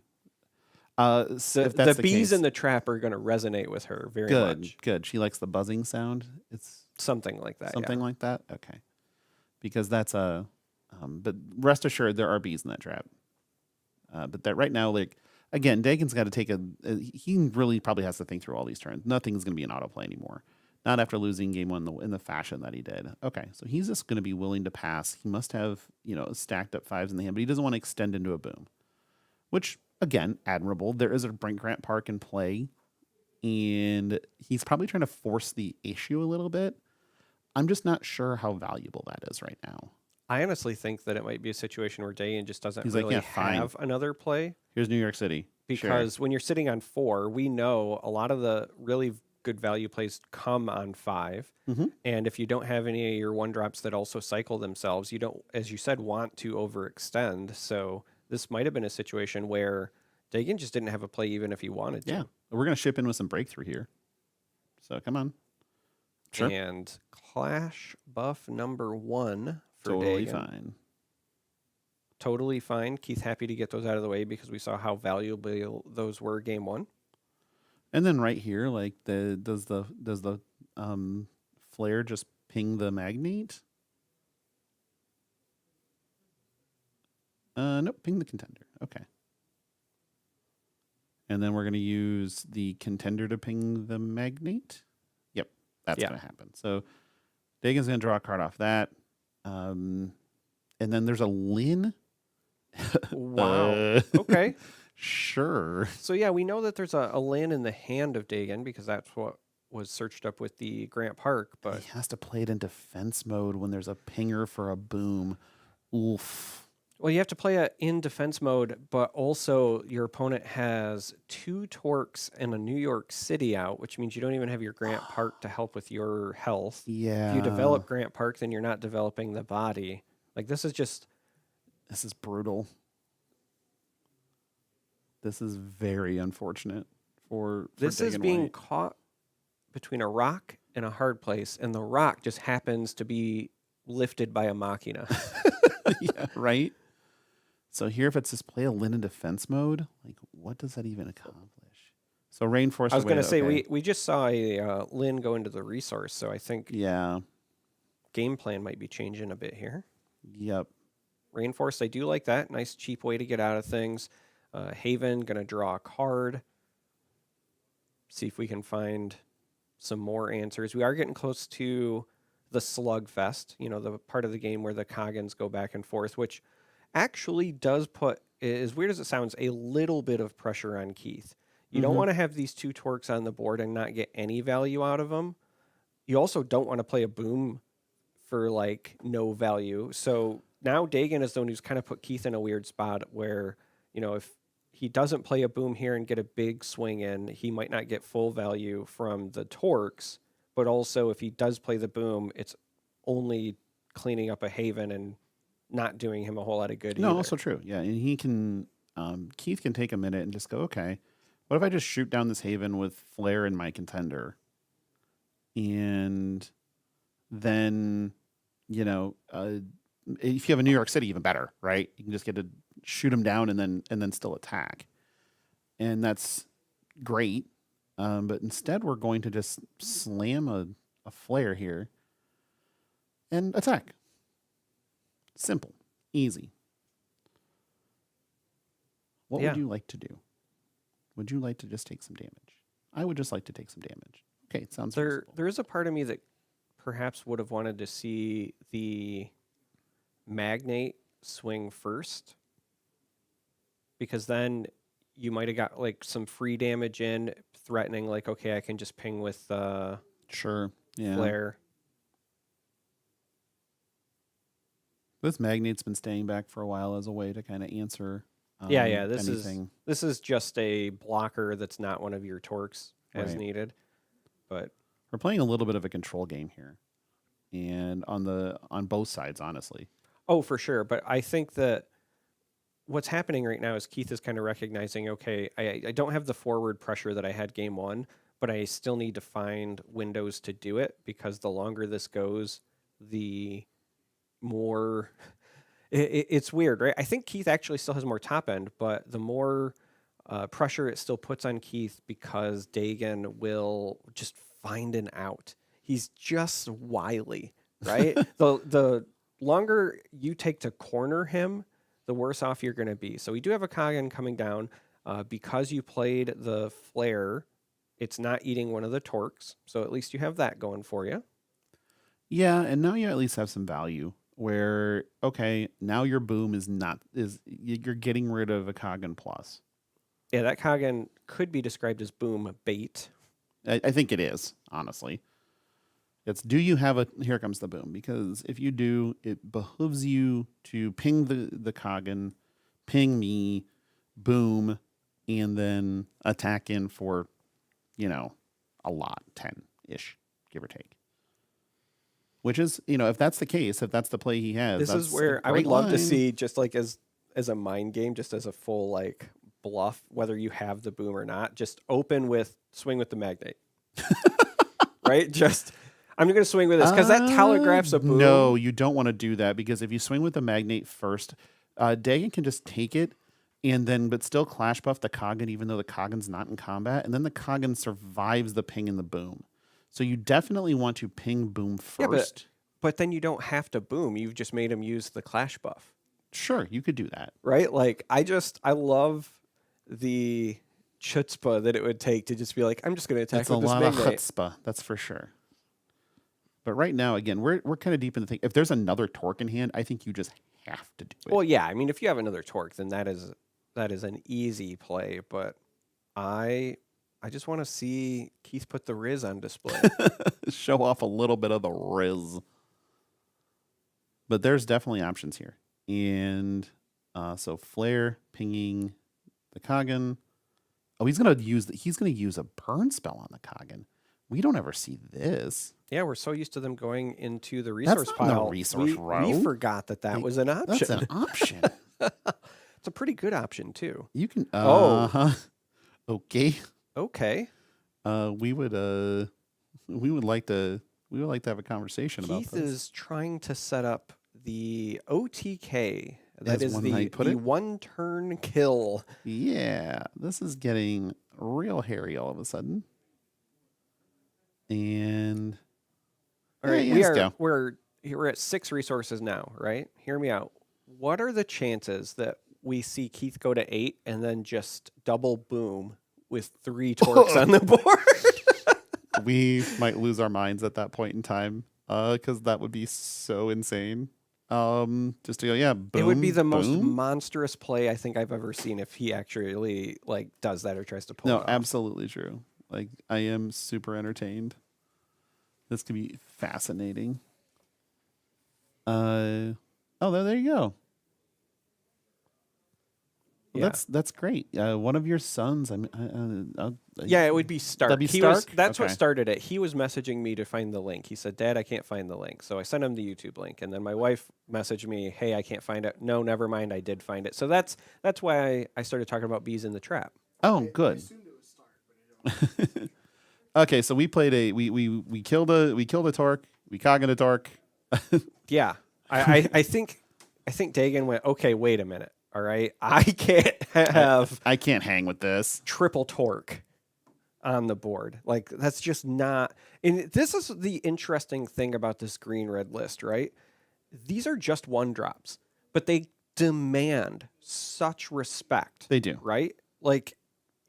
So if that's the bees case, in the trap are going to resonate with her very good, much. good. She likes the buzzing sound. It's Something like that. something yeah. like that. Okay, because that's a. But rest assured, there are bees in that trap. But that right now, like again, Dagon's got to take he really probably has to think through all these turns. Nothing's going to be an autoplay anymore. Not after losing game one in the fashion that he did. Okay, so he's just going to be willing to pass. He must have stacked up fives in the hand, but he doesn't want to extend into a boom, which again, admirable. There is a Brink Grant Park in play, and he's probably trying to force the issue a little bit. I'm just not sure how valuable that is right now. I honestly think that it might be a situation where Dagon just doesn't He's like, really "Yeah, fine. have another play Here's New York City. Sure. because when you're sitting on 4, we know a lot of the really good value plays come on 5. Mhm. And if you don't have any of your 1-drops that also cycle themselves, you don't, as you said, want to overextend. So this might have been a situation where Dagon just didn't have a play even if he wanted to. Yeah, we're gonna ship in with some breakthrough here. So come on. Sure. And Clash buff number 1 for Totally Dagon. fine. Totally fine. Keith happy to get those out of the way because we saw how valuable those were game 1. And then right here, like does the flare just ping the magnate? Nope, ping the contender. Okay. And then we're gonna use the contender to ping the magnate. Yep, that's Yeah. gonna happen. So Dagon's gonna draw a card off that. And then there's a Lin. Wow. Okay. Sure. So yeah, we know that there's a Lin in the hand of Dagon because that's what was searched up with the Grant Park. But He has to play it in defense mode when there's a pinger for a boom. Oof. well, you have to play it in defense mode, but also your opponent has 2 Torques and a New York City out, which means you don't even have your Grant Park to help with your health. Yeah. If you develop Grant Park, then you're not developing the body. Like this is just This is brutal. This is very unfortunate for this is Dagon being White. caught between a rock and a hard place, and the rock just happens to be lifted by a Machina. Yeah, right? So here, if it's just play a Lin in defense mode, like what does that even accomplish? So Rainforest. I was going to say, okay. we just saw a Lin go into the resource, so I think Yeah. game plan might be changing a bit here. Yep. Rainforest, I do like that. Nice, cheap way to get out of things. Haven, going to draw a card. See if we can find some more answers. We are getting close to the Slugfest, the part of the game where the Kagens go back and forth, which actually does put, as weird as it sounds, a little bit of pressure on Keith. You don't want to have these 2 Torques on the board and not get any value out of them. You also don't want to play a boom for like no value. So now Dagon is the one who's kind of put Keith in a weird spot where, if he doesn't play a boom here and get a big swing in, he might not get full value from the Torques. But also, if he does play the boom, it's only cleaning up a Haven and not doing him a whole lot of good. No, either. also true. Yeah, and he can. Keith can take a minute and just go, okay, what if I just shoot down this Haven with Flare and my contender? and then if you have a New York City, even better, right? You can just get to shoot them down and then still attack, and that's great. But instead, we're going to just slam a flare here and attack. Simple, easy. What Yeah. would you like to do? Would you like to just take some damage? I would just like to take some damage. Okay, sounds reasonable. There is a part of me that perhaps would have wanted to see the magnate swing first, because then you might have got like some free damage in, threatening like, okay, I can just ping with Sure. Yeah. flare. This magnate's been staying back for a while as a way to kind of answer. Yeah. This anything. is just a blocker that's not one of your torques as Right. needed. But We're playing a little bit of a control game here, and on both sides, honestly. oh, for sure. But I think that what's happening right now is Keith is kind of recognizing, okay, I don't have the forward pressure that I had game one, but I still need to find windows to do it, because the longer this goes, the more it's weird, right? I think Keith actually still has more top end, but the more pressure it still puts on Keith, because Dagon will just find an out. He's just wily, right? The longer you take to corner him, the worse off you're going to be. So we do have a Kagan coming down. Because you played the flare, it's not eating one of the torques, so at least you have that going for you. Yeah, and now you at least have some value. Where okay, now your boom you're getting rid of a Kagan plus. Yeah, that Kagan could be described as boom bait. I think it is, honestly. It's do you have here comes the boom, because if you do, it behooves you to ping the Kagan, ping me, boom, and then attack in for, a lot, 10-ish, give or take. Which is, if that's the case, if that's the play he has, This that's is where a I would great love to line. see, just like as a mind game, just as a full like bluff, whether you have the boom or not, just open with swing with the magnate. Right? Just I'm going to swing with this because that telegraphs a boom. No, you don't want to do that, because if you swing with the magnate first, Dagon can just take it but still clash buff the Kagan, even though the Kagan's not in combat, and then the Kagan survives the ping and the boom. So you definitely want to ping boom Yeah, first. but then you don't have to boom. You've just made him use the clash buff. Sure, you could do that. Right? Like I love the chutzpah that it would take to just be like, I'm just going to attack That's a with this lot of magnate. chutzpah, that's for sure. But right now, again, we're kind of deep in the thing. If there's another torque in hand, I think you just have to do it. Well, yeah. I mean, if you have another torque, then that is an easy play. But I just want to see Keith put the Riz on display. Show off a little bit of the Riz. But there's definitely options here. And so Flare pinging the Kagan. Oh, he's gonna use a burn spell on the Kagan. We don't ever see this. Yeah, we're so used to them going into the resource not in the pile. resource row. We forgot that was an option. That's an option. It's a pretty good option too. You can. Oh. Okay. Okay. We would like to have a conversation about Keith this. is trying to set up the OTK. That As is one the might put it. one turn kill. Yeah, this is getting real hairy all of a sudden. And All right, yeah, let's go. we're at 6 resources now, right? Hear me out. What are the chances that we see Keith go to 8 and then just double boom with 3 torques on the board? We might lose our minds at that point in time, because that would be so insane. Just to go, yeah, boom. It would be the most boom. monstrous play I think I've ever seen if he actually like does that or tries to pull it No, off. absolutely true. Like, I am super entertained. This could be fascinating. There you go. Well, Yeah. that's great. One of your sons. Yeah, it would be Stark. That'd be That's Stark? what Okay. started it. He was messaging me to find the link. He said, "Dad, I can't find the link." So I sent him the YouTube link, and then my wife messaged me, "Hey, I can't find it." No, never mind. I did find it. So that's why I started talking about bees in the trap. Oh, good. Okay, so we played we killed a Torque, we Kagan a Torque. Yeah, I think Dagon went, okay, wait a minute. All right, I can't have I can't hang with this. triple torque on the board. Like that's just not. And this is the interesting thing about this green red list, right? These are just one drops, but they demand such respect. They do. Right? Like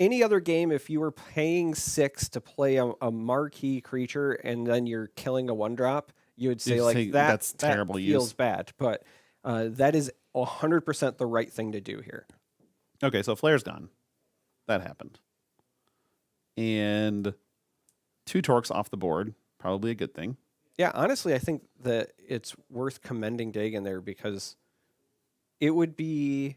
any other game, if you were paying 6 to play a marquee creature and then you're killing a one drop, you would say You'd like say that. that's that terrible feels use. bad, but that is 100% the right thing to do here. Okay, so Flare's gone. That happened. And 2 Torques off the board, probably a good thing. Yeah, honestly, I think that it's worth commending Dagon there because it would be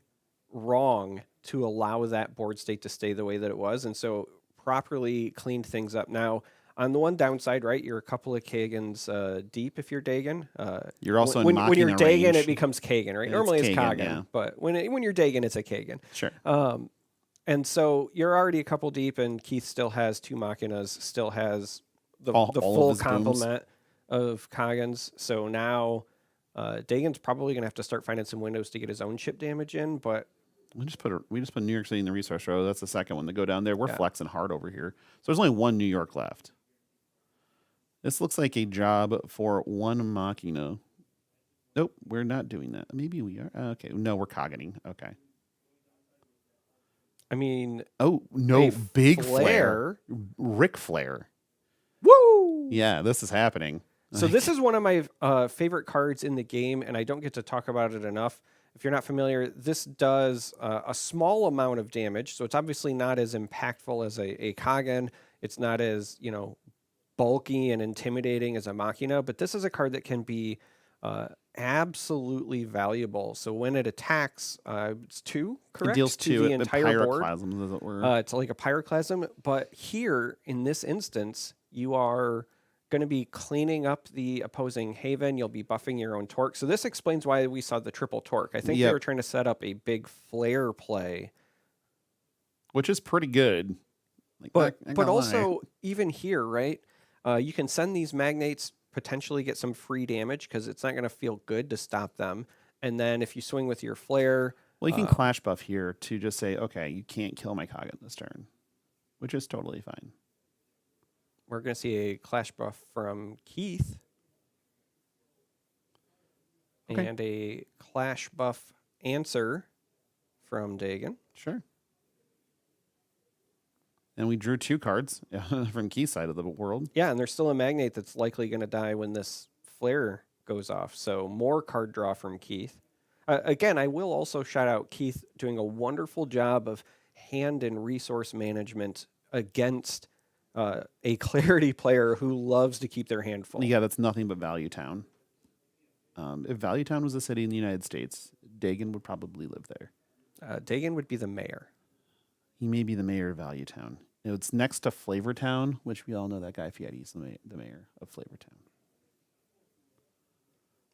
wrong to allow that board state to stay the way that it was, and so properly cleaned things up. Now, on the one downside, right, you're a couple of Kagans deep if you're Dagon. You're also in when you're Machina Dagon, range. it becomes Kagan, right? It's Normally it's Kagan, Kagan, yeah. but when you're Dagon, it's a Kagan. Sure. And so you're already a couple deep, and Keith still has 2 Machinas, still has the All of full his booms. complement of Kagans. So now Dagon's probably going to have to start finding some windows to get his own chip damage in. But We just put New York City in the resource row. That's the second one to go down there. We're Yeah. flexing hard over here. So there's only 1 New York left. This looks like a job for 1 Machina. Nope, we're not doing that. Maybe we are. Okay, no, we're coggeting. Okay. I mean, Oh no, a big flare. flare. Ric Flair. Woo! Yeah, this is happening. So this is one of my favorite cards in the game, and I don't get to talk about it enough. If you're not familiar, this does a small amount of damage, so it's obviously not as impactful as a Kagan. It's not as bulky and intimidating as a Machina, but this is a card that can be absolutely valuable. So when it attacks, it's 2, correct? It deals to 2 the at the entire board. pyroclasms, as it were. It's like a pyroclasm, but here in this instance, you are going to be cleaning up the opposing haven. You'll be buffing your own torque. So this explains why we saw the triple torque. I think they Yep. were trying to set up a big flare play, Which is pretty good. Like, but not but gonna lie. also even here, right? You can send these magnates, potentially get some free damage because it's not going to feel good to stop them. And then if you swing with your flare, Well, you can clash buff here to just say, okay, you can't kill my Kagan this turn, which is totally fine. we're going to see a clash buff from Keith. Okay. And a clash buff answer from Dagon. Sure. And we drew 2 cards from Key's side of the world. Yeah, and there's still a magnate that's likely going to die when this flare goes off. So more card draw from Keith. Again, I will also shout out Keith doing a wonderful job of hand and resource management against a Clarity player who loves to keep their hand full. Yeah, that's nothing but Value Town. If Value Town was a city in the United States, Dagon would probably live there. Dagon would be the mayor. He may be the mayor of Value Town. It's next to Flavor Town, which we all know that Guy Fieri's the mayor of Flavor Town.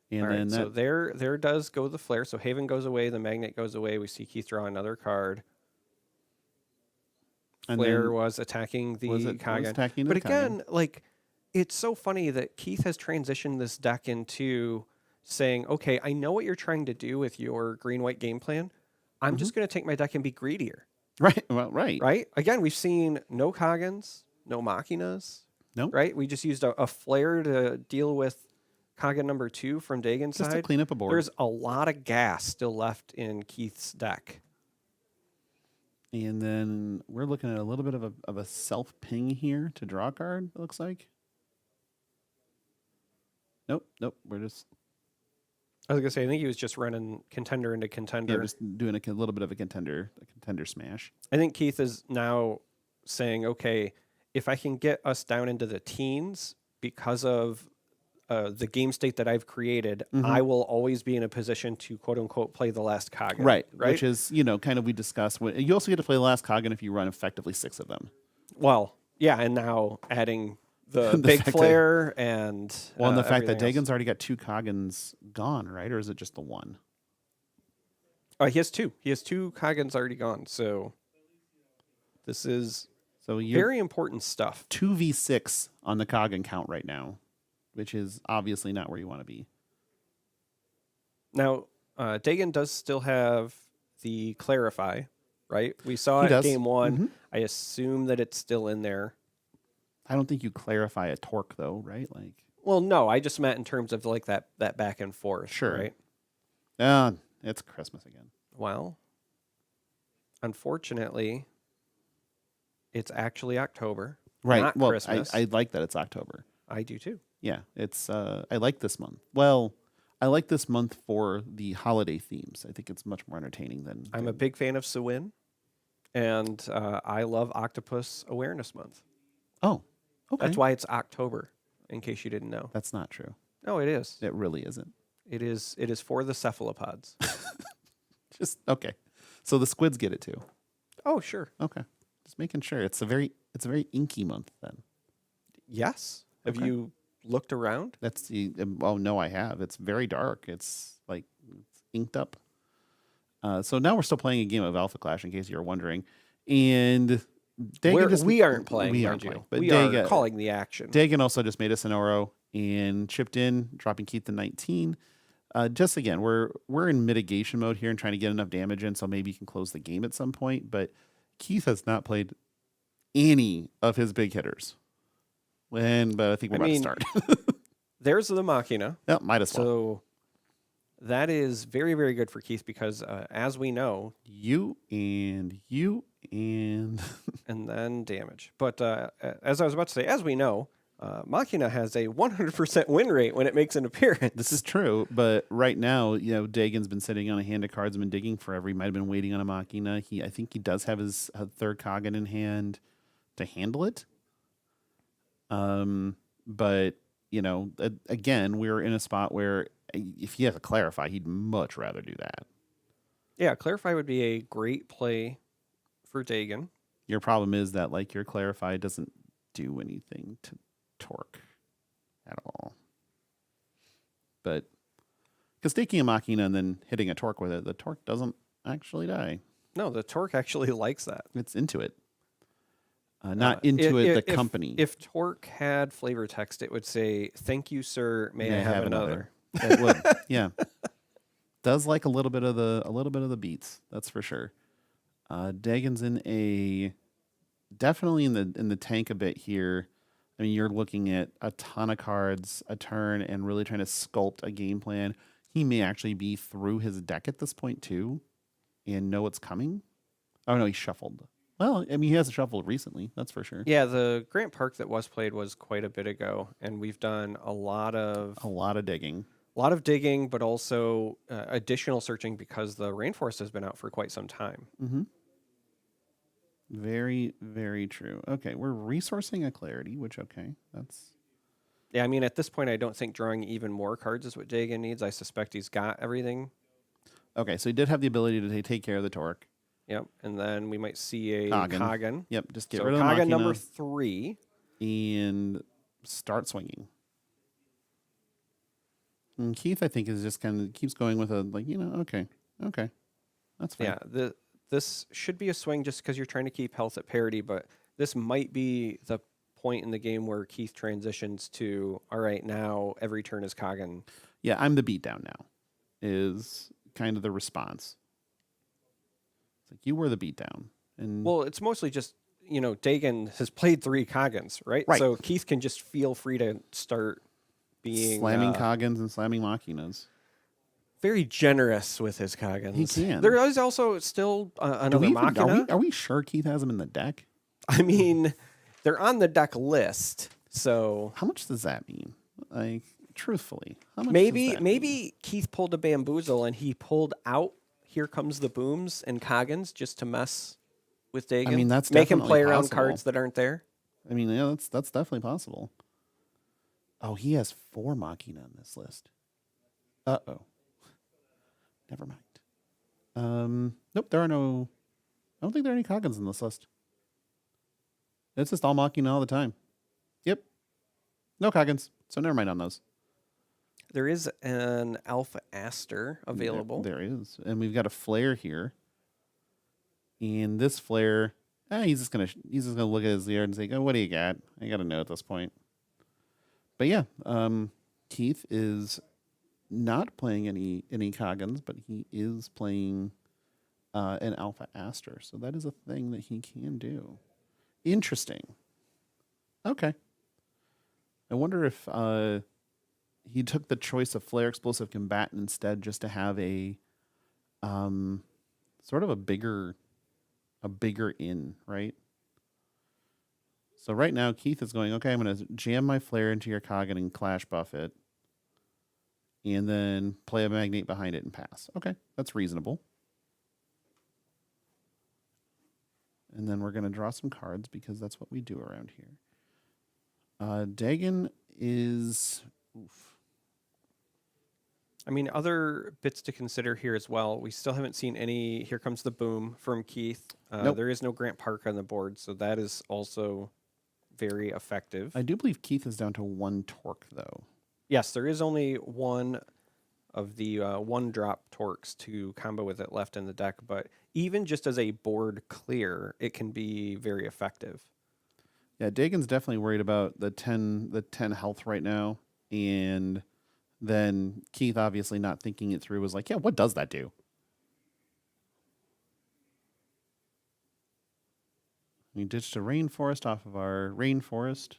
And All then right, that, so there does go the flare. So Haven goes away, the magnet goes away. We see Keith draw another card. and Flare then was attacking the was Kagan. attacking But the Kagan. again, like it's so funny that Keith has transitioned this deck into saying, okay, I know what you're trying to do with your green-white game plan. I'm just going to take my deck and be greedier, Right. Well, right. right? Again, we've seen no Kagans, no Machinas, Nope. right? We just used a flare to deal with Kagan number 2 from Dagon's Just to side. clean up a board. There's a lot of gas still left in Keith's deck. And then we're looking at a little bit of a self ping here to draw a card, it looks like. Nope. We're just I was going to say, I think he was just running contender into contender. just doing a little bit of a contender smash. I think Keith is now saying, okay, if I can get us down into the teens because of the game state that I've created, I will always be in a position to quote unquote play the last Kagan. Right. Right. Which is, kind of we discussed. You also get to play the last Kagan if you run effectively 6 of them. Well, yeah, and now adding the The big fact that- flare and Well, and the fact that everything else. Dagon's already got 2 Kagans gone, right? Or is it just the one? Oh, he has 2. He has 2 Kagans already gone. So this is So you're Very important stuff. 2v6 on the Kagan count right now, which is obviously not where you want to be. Now, Dagon does still have the Clarify, right? We saw He it does. game one. Mhm. I assume that it's still in there. I don't think you clarify a torque though, right? Like, Well, no, I just meant in terms of like that back and forth. Sure. Right. It's Christmas again. Well, unfortunately, it's actually October. Right. Not well, Christmas. I like that it's October. I do too. Yeah, it's I like this month. Well, I like this month for the holiday themes. I think it's much more entertaining than I'm a big fan of Sewin, and I love Octopus Awareness Month. Oh, okay. That's why it's October, in case you didn't know. That's not true. No, it is. It really isn't. It is. It is for the cephalopods. Just okay. So the squids get it too. Oh, sure. Okay. Just making sure. It's a very inky month then. Yes. Have Okay. you looked around? That's the oh no, I have. It's very dark. It's like it's inked up. So now we're still playing a game of Alpha Clash, in case you're wondering. And Dagan We aren't playing, We mind aren't you. playing. But We are Dagan, calling the action. Dagan also just made a Sonoro and chipped in, dropping Keith to 19. Just again, we're in mitigation mode here and trying to get enough damage in, so maybe you can close the game at some point. But Keith has not played any of his big hitters. But I think we're about to start. There's the Machina. Yeah, might as well. So that is very, very good for Keith because, as we know, You and and then damage. But as I was about to say, as we know, Machina has a 100% win rate when it makes an appearance. this is true, but right now, Dagan's been sitting on a hand of cards and been digging forever. He might have been waiting on a Machina. I think he does have his third Kagan in hand to handle it. But again, we're in a spot where if he has to clarify, he'd much rather do that. Yeah, Clarify would be a great play for Dagan. Your problem is that like your clarify doesn't do anything to torque at all. But because taking a Machina and then hitting a torque with it, the torque doesn't actually die. No, the Torque actually likes that. It's into it. Not into it, the company. If Torque had flavor text, it would say, "Thank you, sir. May I have another?" It would, yeah. Does like a little bit of the beats, that's for sure. Dagan's definitely in the tank a bit here. I mean, you're looking at a ton of cards a turn and really trying to sculpt a game plan. He may actually be through his deck at this point too, and know what's coming. Oh no, he shuffled. Well, I mean, he hasn't shuffled recently, that's for sure. Yeah, the Grant Park that was played was quite a bit ago, and we've done a lot of digging. but also additional searching because the Rainforest has been out for quite some time. Mm-hmm. Very, very true. Okay, we're resourcing a Clarity, which that's Yeah, I mean, at this point, I don't think drawing even more cards is what Dagan needs. I suspect he's got everything. okay. So he did have the ability to take care of the Torque. Yep, and then we might see a Kagan. Kagan. Yep, just get So rid of the Kagan Machina number 3. and start swinging. And Keith, I think, is just kind of keeps going with a okay, that's fine. Yeah, this should be a swing just because you're trying to keep health at parity, but this might be the point in the game where Keith transitions to, all right, now every turn is Kagan. Yeah, I'm the beatdown now, is kind of the response. It's like you were the beatdown, and Well, it's mostly just, Dagan has played 3 Kagans, right? Right. So Keith can just feel free to start being slamming Kagans and slamming Machinas. very generous with his Kagans. He can. There is also still another Machina. Are we sure Keith has them in the deck? I mean, they're on the deck list, so How much does that mean? Like, truthfully, how much? maybe does that mean? maybe Keith pulled a bamboozle and he pulled out Here Comes the Booms and Kagans just to mess with Dagan. mean, that's make him definitely play around possible. cards that aren't there. I mean, yeah, that's definitely possible. Oh, he has 4 Machina on this list. Uh-oh. Never mind. Nope, there are no... I don't think there are any Kagans on this list. It's just all Machina all the time. Yep. No Kagans, so never mind on those. There is an Alpha Aster available. There is. And we've got a Flare here. And this Flare, he's just gonna look at his yard and say, "Oh, what do you got? I got to know at this point." But yeah, Keith is not playing any Coggins, but he is playing an Alpha Aster, so that is a thing that he can do. Interesting. Okay. I wonder if he took the choice of Flare Explosive Combatant instead, just to have a sort of a bigger in, right? So right now Keith is going, okay, I'm going to jam my Flare into your Coggin and Clash buff it, and then play a Magnate behind it and pass. Okay, that's reasonable. And then we're going to draw some cards because that's what we do around here. Dagon is... Oof. I mean, other bits to consider here as well. We still haven't seen any Here Comes the Boom from Keith. Nope. There is no Grant Park on the board, so that is also very effective. I do believe Keith is down to 1 Torque, though. Yes, there is only one of the one-drop Torques to combo with it left in the deck, but even just as a board clear, it can be very effective. Yeah, Dagon's definitely worried about the 10 health right now, and then Keith, obviously not thinking it through, was like, yeah, what does that do? We ditched a Rainforest off of our Rainforest,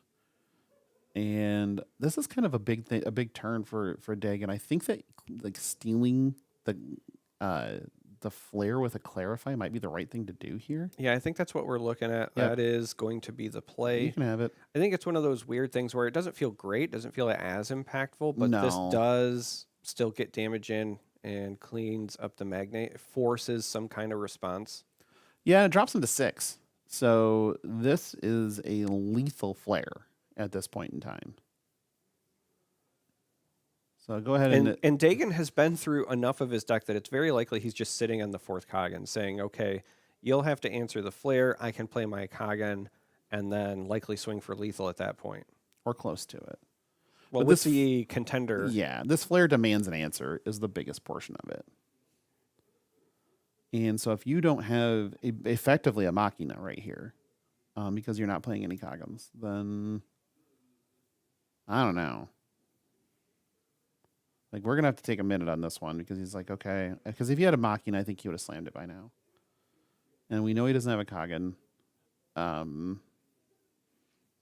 and this is kind of a big thing, a big turn for Dagon. I think that like stealing the Flare with a Clarify might be the right thing to do here. Yeah, I think that's what we're looking at. Yep. That is going to be the play. You can have it. I think it's one of those weird things where it doesn't feel great, doesn't feel as impactful, but this No. does still get damage in and cleans up the Magnate. It forces some kind of response. Yeah, it drops him to 6. So this is a lethal Flare at this point in time. So go ahead And Dagon has been through enough of his deck that it's very likely he's just sitting on the 4th Coggin saying, okay, you'll have to answer the Flare, I can play my Coggin, and then likely swing for lethal at that point. or close to it. Well, But with this- the contender, Yeah, this Flare demands an answer is the biggest portion of it. And so if you don't have effectively a Machina right here, because you're not playing any Coggins, then I don't know. Like, we're going to have to take a minute on this one because he's like, okay. Because if he had a Machina, I think he would have slammed it by now. And we know he doesn't have a Coggin.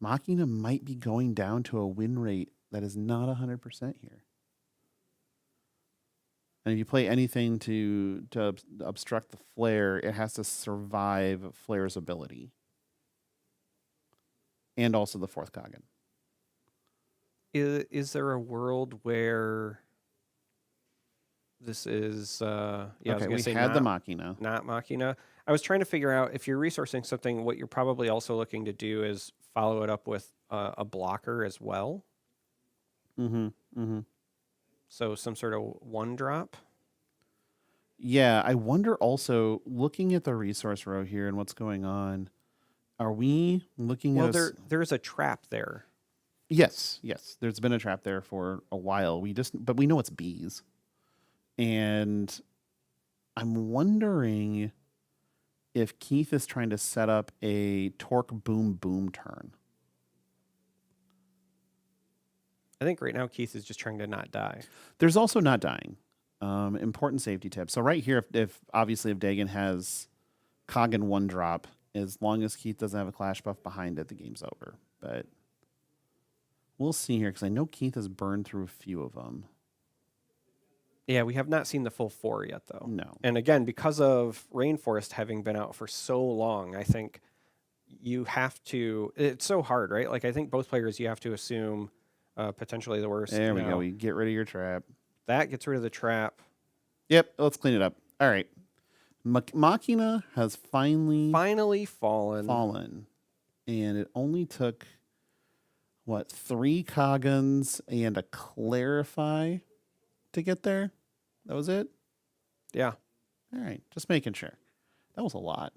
Machina might be going down to a win rate that is not 100% here. And if you play anything to obstruct the Flare, it has to survive Flare's ability. And also the 4th Coggin. is there a world where this is, I was Okay, gonna we say had the not- Machina. not Machina. I was trying to figure out if you're resourcing something, what you're probably also looking to do is follow it up with a blocker as well. Mm-hmm. Mm-hmm. So some sort of 1-drop. Yeah, I wonder also, looking at the resource row here and what's going on, are we looking Well, at there's a trap there. Yes. There's been a trap there for a while. But we know it's bees. And I'm wondering if Keith is trying to set up a Torque boom turn. I think right now Keith is just trying to not die. There's also not dying. Important safety tip. So right here, if Dagon has Coggin 1-drop, as long as Keith doesn't have a Clash buff behind it, the game's over. But we'll see here, because I know Keith has burned through a few of them. Yeah, we have not seen the full 4 yet, though. No. And again, because of Rainforest having been out for so long, I think you have to. It's so hard, right? Like, I think both players, you have to assume potentially the worst. There we Now, go. We get rid of your trap. that gets rid of the trap. Yep, let's clean it up. All right. Machina has finally Finally fallen. And it only took, 3 Coggins and a Clarify to get there? That was it? Yeah, All right, just making sure. That was a lot.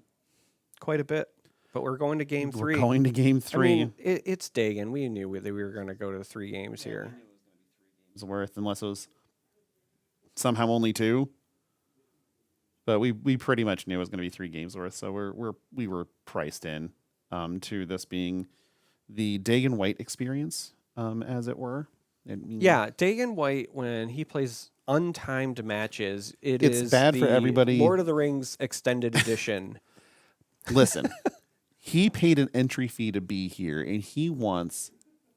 quite a bit. But we're going to game 3. We're going to game 3. I mean, it's Dagon. We knew that we were going to go to 3 games here. It was worth, unless it was somehow only 2. But we pretty much knew it was going to be 3 games worth, so we were priced in to this being the Dagon White experience, as it were. I mean, Yeah, Dagon White, when he plays untimed matches, It's is bad for the everybody. Lord of the Rings extended edition. Listen, he paid an entry fee to be here, and he wants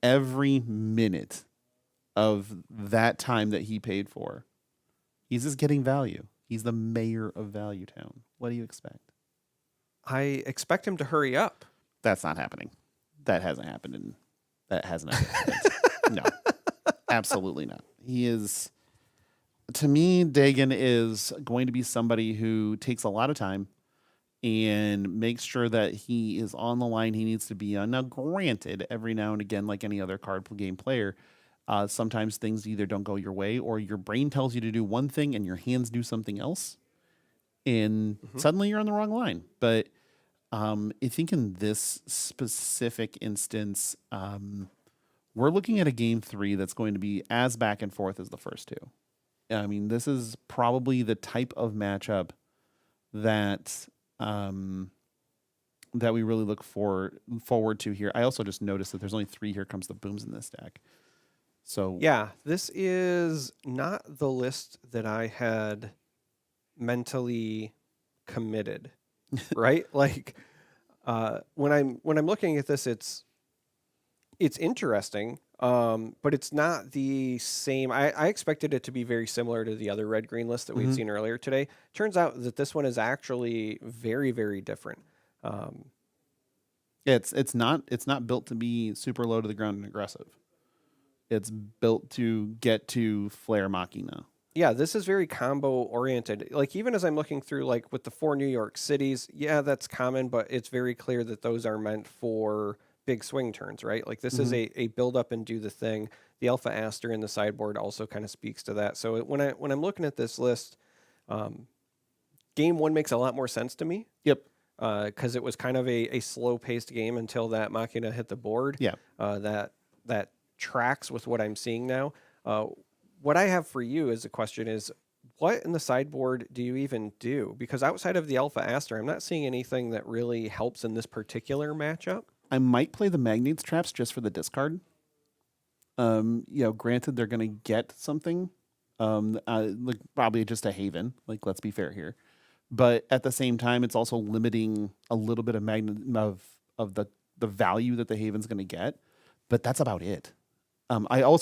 every minute of that time that he paid for. He's just getting value. He's the mayor of Value Town. What do you expect? I expect him to hurry up. That's not happening. That hasn't happened. That hasn't happened. No, absolutely not. He is, to me, Dagon is going to be somebody who takes a lot of time and makes sure that he is on the line he needs to be on. Now, granted, every now and again, like any other card game player, sometimes things either don't go your way or your brain tells you to do one thing and your hands do something else. And suddenly you're on the wrong line. But I think in this specific instance, we're looking at a game 3 that's going to be as back and forth as the first 2. I mean, this is probably the type of matchup that that we really look forward to here. I also just noticed that there's only 3 Here Comes the Booms in this deck. So Yeah, this is not the list that I had mentally committed, right? Like when I'm looking at this, it's interesting, but it's not the same. I expected it to be very similar to the other red green list that we'd seen earlier today. Turns out that this one is actually very, very different. it's not built to be super low to the ground and aggressive. It's built to get to Flare Machina. Yeah, this is very combo oriented. Like even as I'm looking through, like with the 4 New York cities, yeah, that's common, but it's very clear that those are meant for big swing turns, right? Like this is a build up and do the thing. The Alpha Aster in the sideboard also kind of speaks to that. So when I'm looking at this list, game 1 makes a lot more sense to me. Yep. Because it was kind of a slow paced game until that Machina hit the board. Yeah. That tracks with what I'm seeing now. What I have for you as a question is, what in the sideboard do you even do? Because outside of the Alpha Aster, I'm not seeing anything that really helps in this particular matchup. I might play the Magnates Traps just for the discard. Granted they're going to get something, like probably just a Haven. Like, let's be fair here, but at the same time, it's also limiting a little bit of of the value that the Haven's going to get. But that's about it. I'd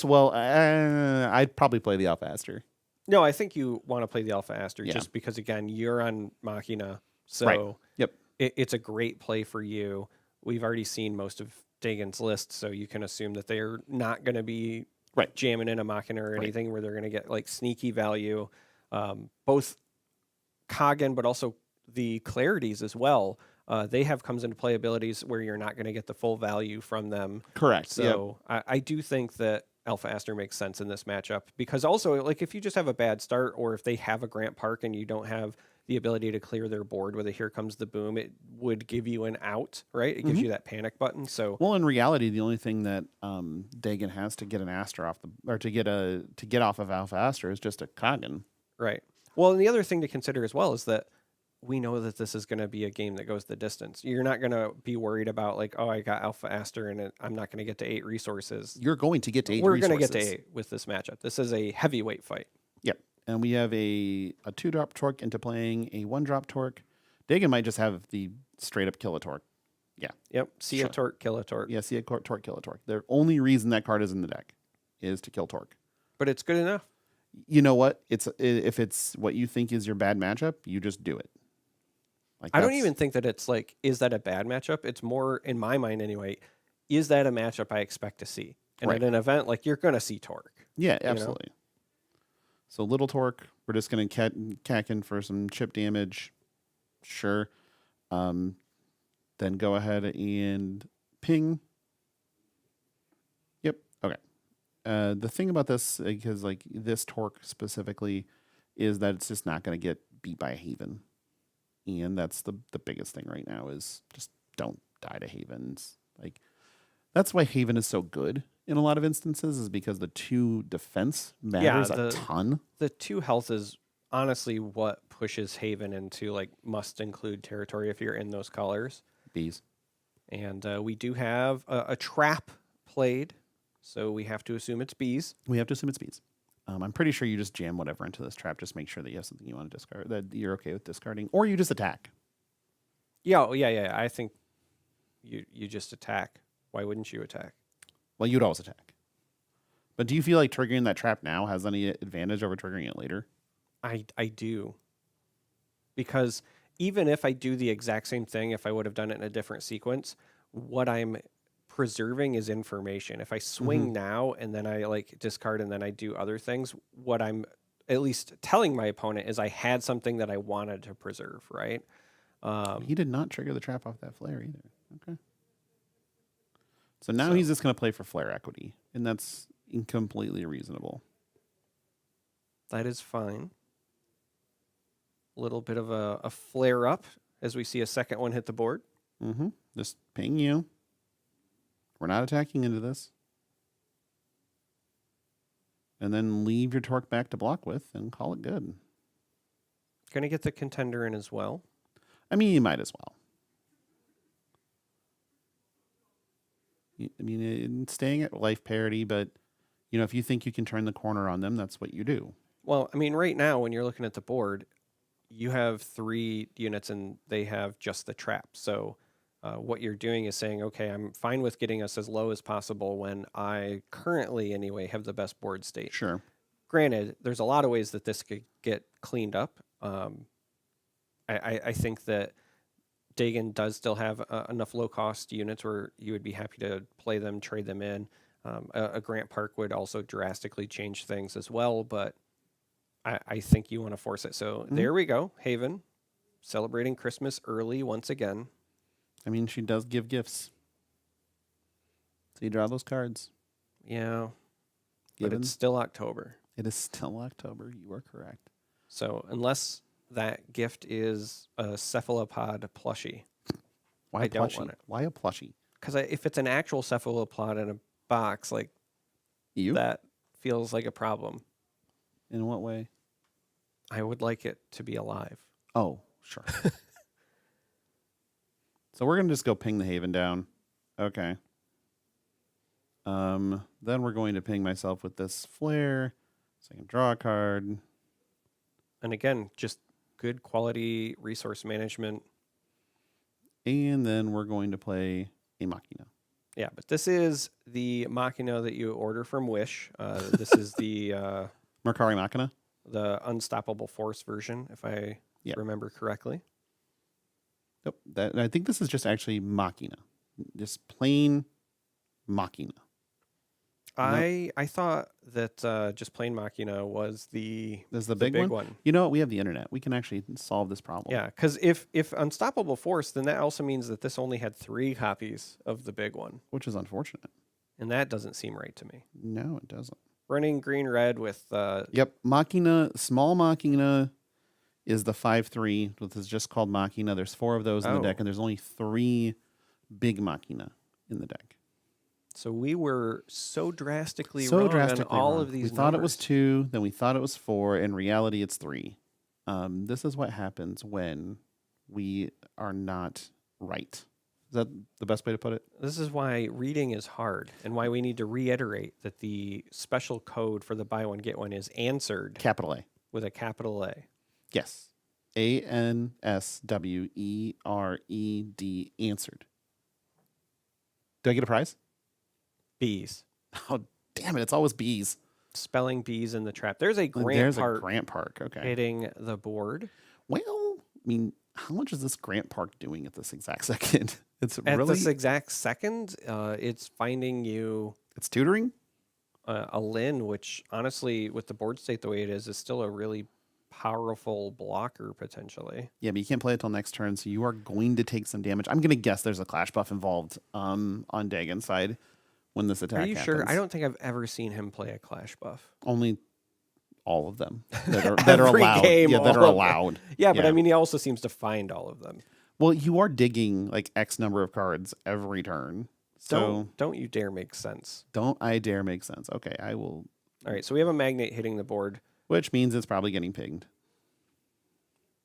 probably play the Alpha Aster. No, I think you want to play the Alpha Aster Yeah. just because, again, you're on Machina. So Right. Yep. it's a great play for you. We've already seen most of Dagon's list, so you can assume that they're not going to be Right. jamming in a Machina or anything where they're going to get like sneaky value. Both Kagan, but also the Clarities as well. They have comes into play abilities where you're not going to get the full value from them. Correct. So I do think that Alpha Aster makes sense in this matchup because also, like, if you just have a bad start or if they have a Grant Park and you don't have the ability to clear their board with a Here Comes the Boom, it would give you an out, right? It gives you that panic button. So Well, in reality, the only thing that Dagon has to get an Aster off to get off of Alpha Aster is just a Kagan. right. Well, and the other thing to consider as well is that we know that this is going to be a game that goes the distance. You're not going to be worried about like, oh, I got Alpha Aster and I'm not going to get to 8 resources. You're going to get to 8 We're resources. going to get to 8 with this matchup. This is a heavyweight fight. Yep. And we have a 2-drop Torque into playing a 1-drop Torque. Dagon might just have the straight up kill a Torque. Yeah. Yep. See Sure. a Torque, kill a Torque. Yeah, see a Torque, kill a Torque. The only reason that card is in the deck is to kill Torque. But it's good enough. You know what? If it's what you think is your bad matchup, you just do it. Like, I don't that's- even think that it's like, is that a bad matchup? It's more, in my mind anyway, is that a matchup I expect to see? And Right. at an event, like, you're going to see Torque. Yeah, know? absolutely. So little Torque, we're just going to cack in for some chip damage. Sure. Then go ahead and ping. Yep. Okay. The thing about this, because like this Torque specifically, is that it's just not going to get beat by a Haven. And that's the biggest thing right now is just don't die to Havens. Like, that's why Haven is so good in a lot of instances, is because the 2 defense matters a ton. The 2 health is honestly what pushes Haven into like must include territory if you're in those colors. Bees. And we do have a trap played, so we have to assume it's bees. We have to assume it's bees. I'm pretty sure you just jam whatever into this trap. Just make sure that you have something you want to discard, that you're okay with discarding, or you just attack. Yeah, yeah. I think you just attack. Why wouldn't you attack? Well, you'd always attack. But do you feel like triggering that trap now has any advantage over triggering it later? I do. Because even if I do the exact same thing, if I would have done it in a different sequence, what I'm preserving is information. If I swing now and then I like discard and then I do other things, what I'm at least telling my opponent is I had something that I wanted to preserve, right? He did not trigger the trap off that flare either. Okay. So now So- he's just going to play for flare equity, and that's completely reasonable. That is fine. A little bit of a flare up as we see a second one hit the board. Mm-hmm. Just ping you. We're not attacking into this. And then leave your torque back to block with and call it good. Going to get the contender in as well. I mean, you might as well. I mean, staying at life parity, but, you know, if you think you can turn the corner on them, that's what you do. Well, I mean, right now, when you're looking at the board, you have 3 units and they have just the trap. So what you're doing is saying, okay, I'm fine with getting us as low as possible when I currently, anyway, have the best board state. Sure. Granted, there's a lot of ways that this could get cleaned up. I think that Dagon does still have enough low-cost units where you would be happy to play them, trade them in. A Grant Park would also drastically change things as well, but I think you want to force it. So there we go, Haven, celebrating Christmas early once again. I mean, she does give gifts. So you draw those cards. Yeah, but Given. it's still October. It is still October. You are correct. So unless that gift is a cephalopod plushie, Why I a don't plushie? want it. Why a plushie? because if it's an actual cephalopod in a box, like You? that feels like a problem. In what way? I would like it to be alive. Oh, sure. So we're going to just go ping the Haven down. Okay. Then we're going to ping myself with this flare. So I can draw a card. And again, just good quality resource management. And then we're going to play a Machina. Yeah, but this is the Machina that you order from Wish. This is the Mercari Machina. Unstoppable Force version, if I remember correctly. Yep. I think this is just actually Machina. Just plain Machina. I thought that just plain Machina was the This is the big one? You know what? We have the internet. We can actually solve this problem. Yeah, because if Unstoppable Force, then that also means that this only had 3 copies of the big one. Which is unfortunate. And that doesn't seem right to me. No, it doesn't. Running green-red with... Yep. Machina, small Machina is the 5/3, which is just called Machina. There's 4 of those in the deck, and there's only 3 big Machina in the deck. So we were so drastically wrong on all of these We thought it was numbers. 2, then we thought it was 4. In reality, it's 3. This is what happens when we are not right. Is that the best way to put it? This is why reading is hard and why we need to reiterate that the special code for the buy one, get one is answered Capital A. with a capital A. Yes. ANSWERED, answered. Do I get a prize? Bees. Oh, damn it. It's always bees. Spelling bees in the trap. There's a There's Grant a Grant Park. Okay. hitting the board. Well, I mean, how much is this Grant Park doing at this exact second? It's At really, this exact second, it's finding you it's tutoring? a Lin, which honestly, with the board state the way it is still a really powerful blocker potentially. Yeah, but you can't play it till next turn, so you are going to take some damage. I'm going to guess there's a Clash buff involved on Dagon's side when this attack Are you sure? happens. I don't think I've ever seen him play a Clash buff. Only all of them that are Every allowed. game, Yeah, that all are of them. allowed. Yeah, but I mean, he also seems to find all of them. Well, you are digging like X number of cards every turn. So Don't you dare make sense. don't I dare make sense. Okay, I will. All right, so we have a Magnate hitting the board. Which means it's probably getting pinged.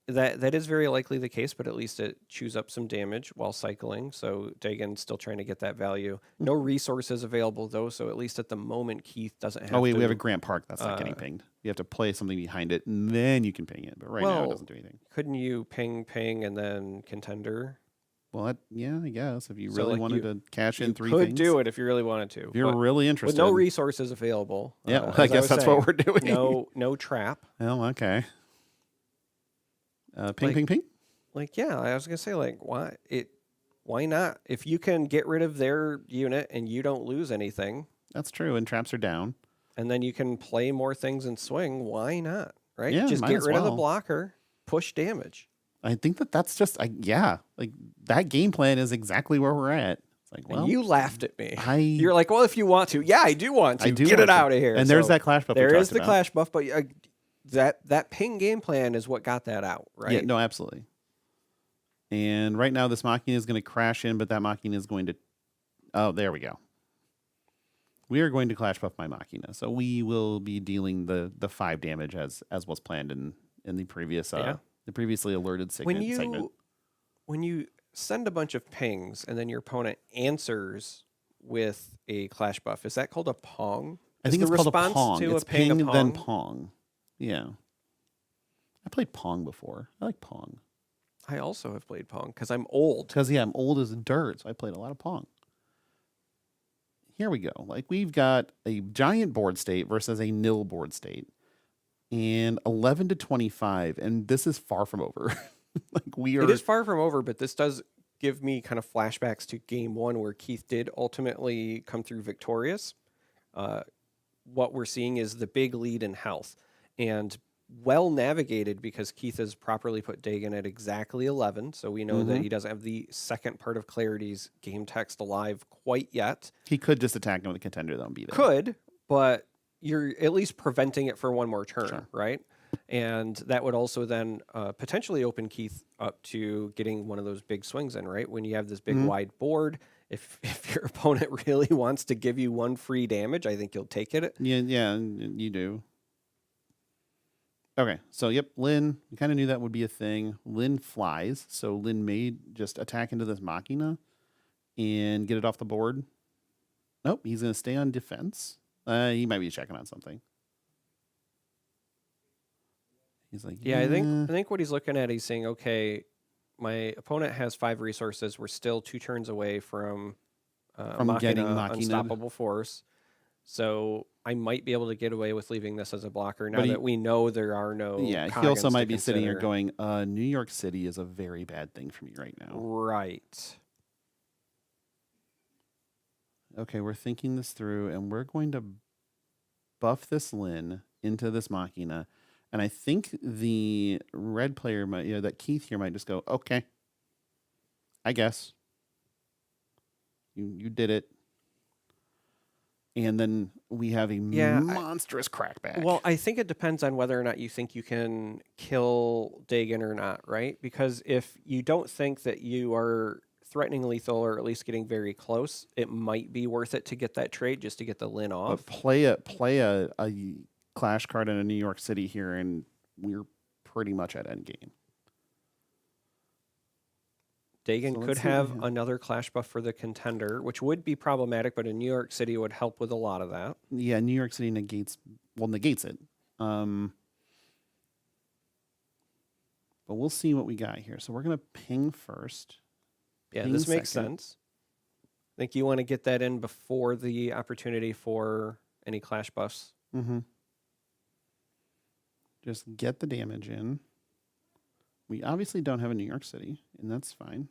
That is very likely the case, but at least it chews up some damage while cycling. So Dagon's still trying to get that value. No resources available though, so at least at the moment Keith doesn't have Oh wait, to. we have a Grant Park that's not getting pinged. You have to play something behind it, and then you can ping it. But right now it Well, doesn't do anything. couldn't you ping and then contender? Well, yeah, I guess if you So, really like, wanted to cash in You 3 could things, do it if you really wanted to. if you're but really with interested. no resources available. Yeah, well, as I guess was that's saying, what we're doing. No trap. Oh, okay. Ping, Like- ping, ping. Like, yeah, I was gonna say, like, why not? If you can get rid of their unit and you don't lose anything, That's true. And traps are down. and then you can play more things and swing, why not? Right? Yeah, Just might get as rid of the well. blocker, push damage. I think that's just, yeah, like that game plan is exactly where we're at. It's like, well, And you laughed at me. I You're like, well, if you want to, yeah, I do want to. I do get want it to. out of here. And there's So that clash buff. we There is talked the about. clash buff, but that ping game plan is what got that out, right? Yeah, no, absolutely. And right now, this Machina is going to crash in, but that Machina is going to. Oh, there we go. We are going to clash buff my Machina, so we will be dealing the 5 damage as was planned in the previous Yeah. the previously alerted segment. When you send a bunch of pings and then your opponent answers with a clash buff, is that called a pong? I think Is it's the called a response pong. to It's a ping, ping a then pong? pong. Yeah, I played pong before. I like pong I also have played pong because I'm old. because I'm old as dirt, so I played a lot of pong. Here we go. Like we've got a giant board state versus a nil board state, and 11 to 25, and this is far from over. Like we are. It is far from over, but this does give me kind of flashbacks to game one where Keith did ultimately come through victorious. What we're seeing is the big lead in health and well navigated because Keith has properly put Dagon at exactly 11. So we know that he doesn't have the second part of Clarity's game text alive quite yet. He could just attack him with a contender though and beat it. Could, but you're at least preventing it for one more turn, Sure. right? And that would also then potentially open Keith up to getting one of those big swings in, right? When you have this big wide board, if your opponent really wants to give you one free damage, I think you'll take it. Yeah, you do. Okay, so yep, Lynn. We kind of knew that would be a thing. Lynn flies, so Lynn may just attack into this Machina and get it off the board. Nope, he's going to stay on defense. He might be checking on something. He's like, Yeah, I think what he's looking at, he's saying, okay, my opponent has 5 resources. We're still 2 turns away from getting Machina, Machina. Unstoppable Force. So I might be able to get away with leaving this as a blocker now But he- that we know there are no. Yeah, he Coggins also to might be sitting here consider. going, New York City is a very bad thing for me right now. Right. Okay, we're thinking this through, and we're going to buff this Lynn into this Machina. And I think the red player might, that Keith here might just go, okay, I guess. You did it. And then we have a monstrous crackback. Well, I think it depends on whether or not you think you can kill Dagon or not, right? Because if you don't think that you are threatening lethal or at least getting very close, it might be worth it to get that trade just to get the Lin off. But play a clash card in a New York City here, and we're pretty much at endgame. Dagon So could let's see what we have have. another clash buff for the contender, which would be problematic, but in New York City would help with a lot of that. Yeah, New York City negates it. But we'll see what we got here. So we're gonna ping first. Yeah, Ping this makes second. sense. I think you want to get that in before the opportunity for any clash buffs. Mm-hmm. Just get the damage in. We obviously don't have a New York City, and that's fine.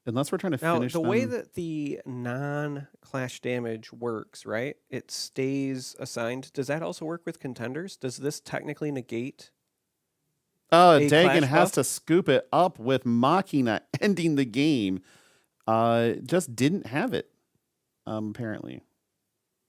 Unless we're trying to Now, finish the way them- that the non-clash damage works, right? It stays assigned. Does that also work with contenders? Does this technically negate? a Dagon clash has buff? to scoop it up with Machina ending the game. Just didn't have it, apparently.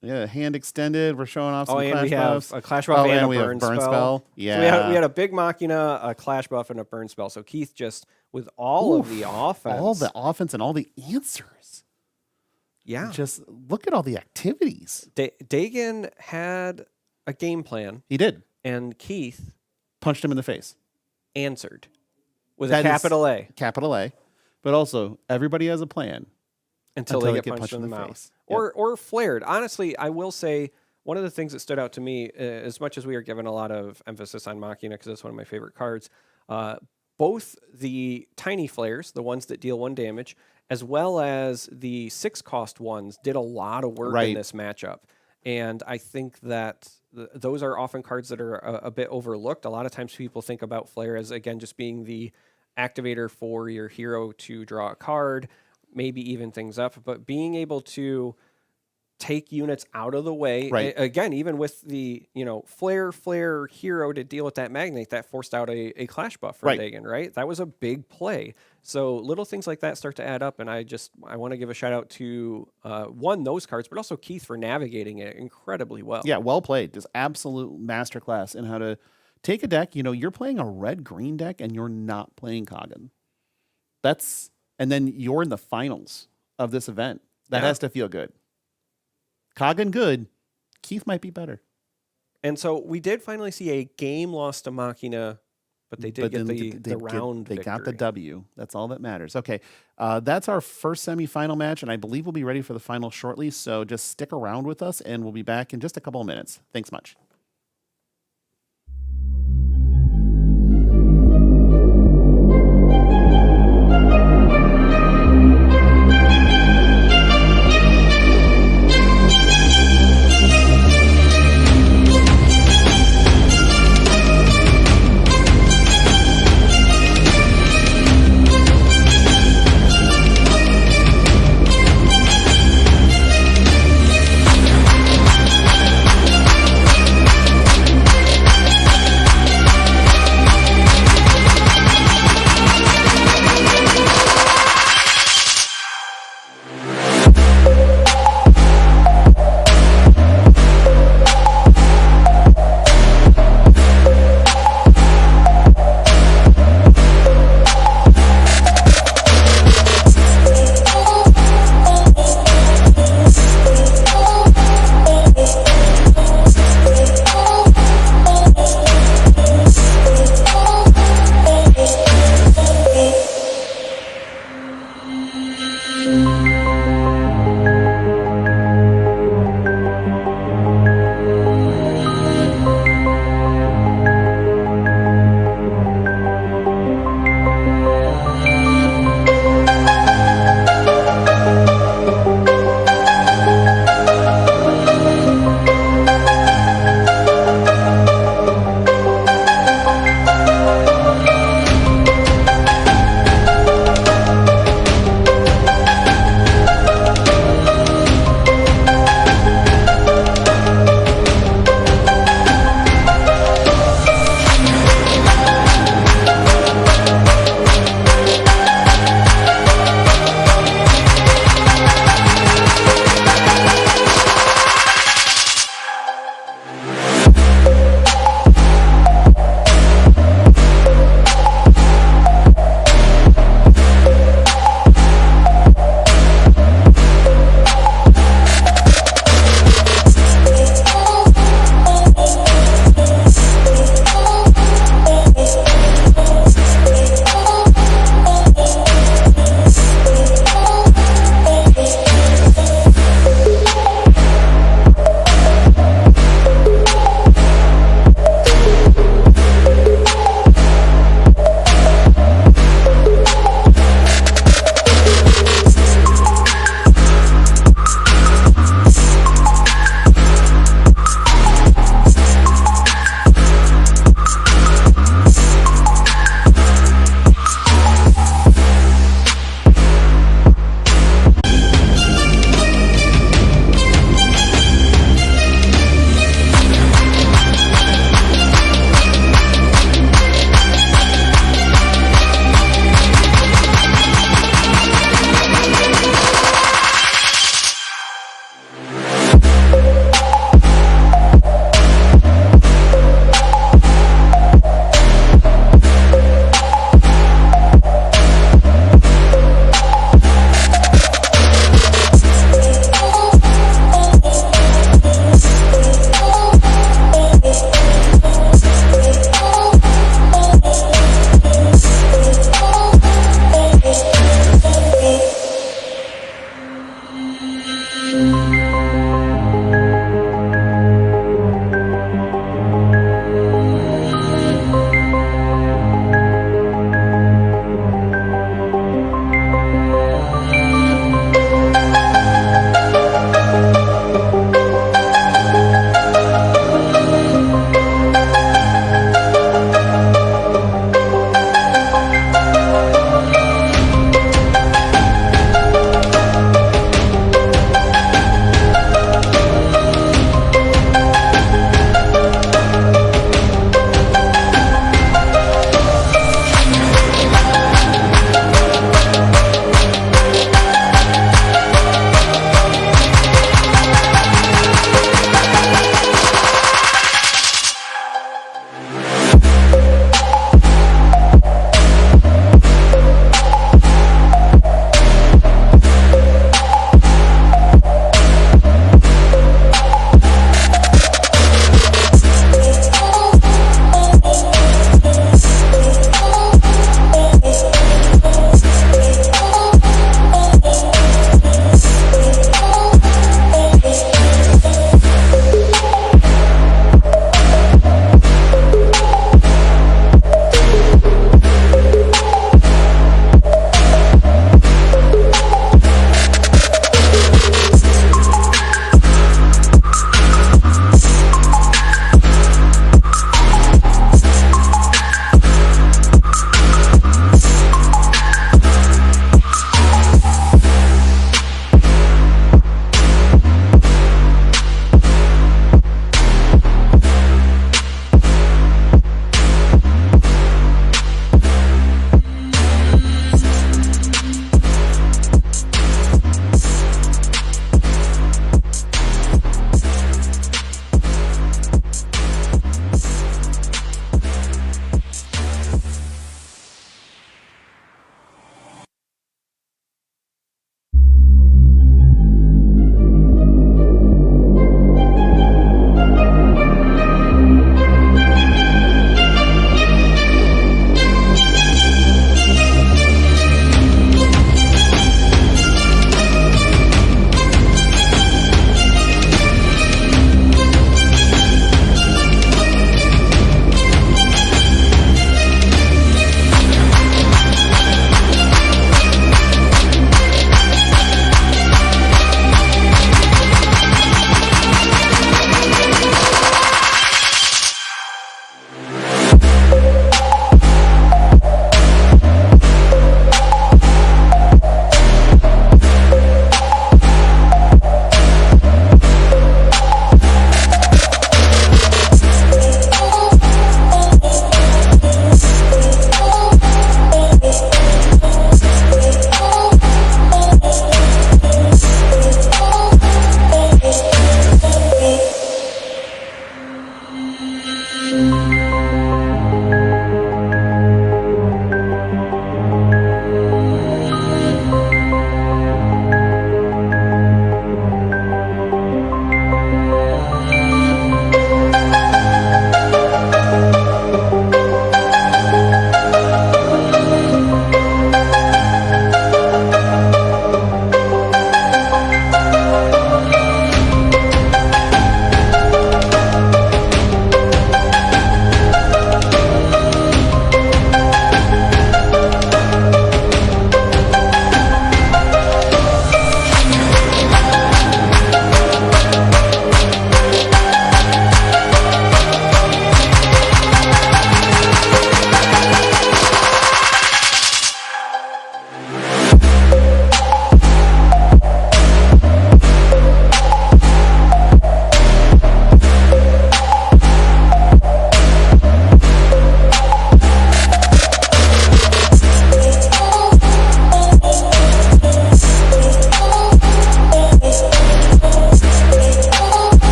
Yeah, hand extended. We're showing off some Oh, and clash we have buffs. a clash buff and a we have burn, burn spell. Yeah. So we had a big Machina, a clash buff, and a burn spell. So Keith just, with all of the offense. all the offense and all the answers. Yeah. Just look at all the activities. Dagon had a game plan. He did. And Keith Punched him in the face. answered with That a is- capital A Capital A. But also, everybody has a plan. until they get punched in the mouth. face. Yep. Or flared. Honestly, I will say one of the things that stood out to me, as much as we are given a lot of emphasis on Machina, because it's one of my favorite cards, both the tiny flares, the ones that deal 1 damage, as well as the 6-cost ones, did a lot of work Right. in this matchup. And I think that those are often cards that are a bit overlooked. A lot of times people think about flare as, again, just being the activator for your hero to draw a card, maybe even things up, but being able to take units out of the way. Right. Again, even with the, flare hero to deal with that magnate, that forced out a clash buff for Right. Dagon, right? That was a big play. So little things like that start to add up, and I want to give a shout out to those cards, but also Keith for navigating it incredibly well. Yeah, well played. Just absolute masterclass in how to take a deck. You're playing a red-green deck and you're not playing Kagan. And then you're in the finals of this event. That Yeah. has to feel good. Kagan good. Keith might be better. And so we did finally see a game lost to Machina, but they did get the round They got the victory. W. That's all that matters. Okay, that's our first semifinal match, and I believe we'll be ready for the final shortly. So just stick around with us, and we'll be back in just a couple of minutes. Thanks much.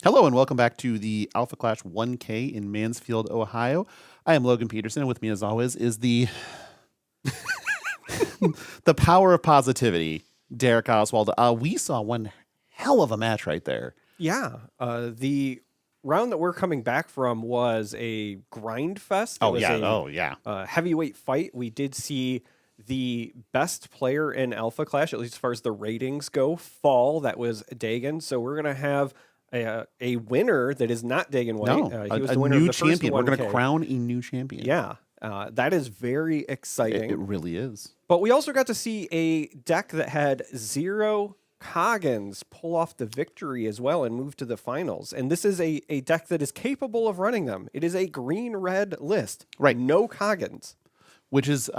Hello and welcome back to the Alpha Clash 1K in Mansfield, Ohio. I am Logan Peterson, and with me, as always, is the the power of positivity, Derek Oswald. We saw one hell of a match right there. Yeah, the round that we're coming back from was a grind fest. It was a heavyweight fight. We did see the best player in Alpha Clash, at least as far as the ratings go, fall. That was Dagon. So we're gonna have a winner that is not Dagon White. No, He was a the winner new of the first champion. We're going to 1K. crown a new champion. Yeah, that is very exciting. It really is. But we also got to see a deck that had 0 Coggins pull off the victory as well and move to the finals. And this is a deck that is capable of running them. It is a green-red list. Right. No Coggins. Which is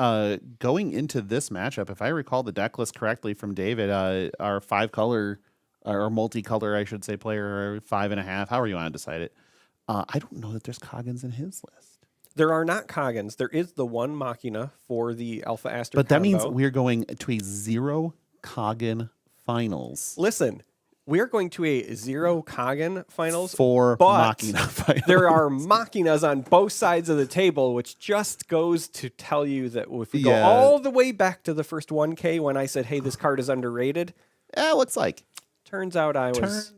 going into this matchup, if I recall the deck list correctly from David, our 5-color or multicolor, I should say, player, or 5.5, however you want to decide it. I don't know that there's Coggins in his list. There are not Coggins. There is the one Machina for the Alpha Aster But that means combo. we're going to a 0 Coggin finals Listen, we're going to a 0 Coggin finals. for but Machina finals. There are Machinas on both sides of the table, which just goes to tell you that if we go Yeah. all the way back to the first 1K when I said, hey, this card is underrated, Looks like. turns out I was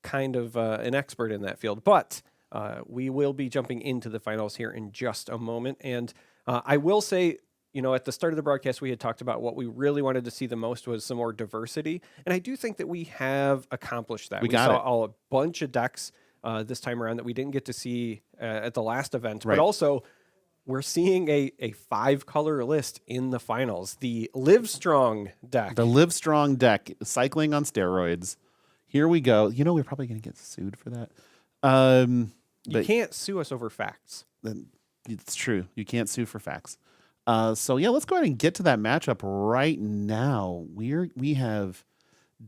kind of an expert in that field. But we will be jumping into the finals here in just a moment. And I will say, at the start of the broadcast, we had talked about what we really wanted to see the most was some more diversity. And I do think that we have accomplished that. We got saw it. a bunch of decks this time around that we didn't get to see at the last event. Right. But also, we're seeing a 5-color list in the finals. The Live Strong deck. The Live Strong deck, cycling on steroids. Here we go. We're probably going to get sued for that. You But can't sue us over facts. it's true. You can't sue for facts. So yeah, let's go ahead and get to that matchup right now. We have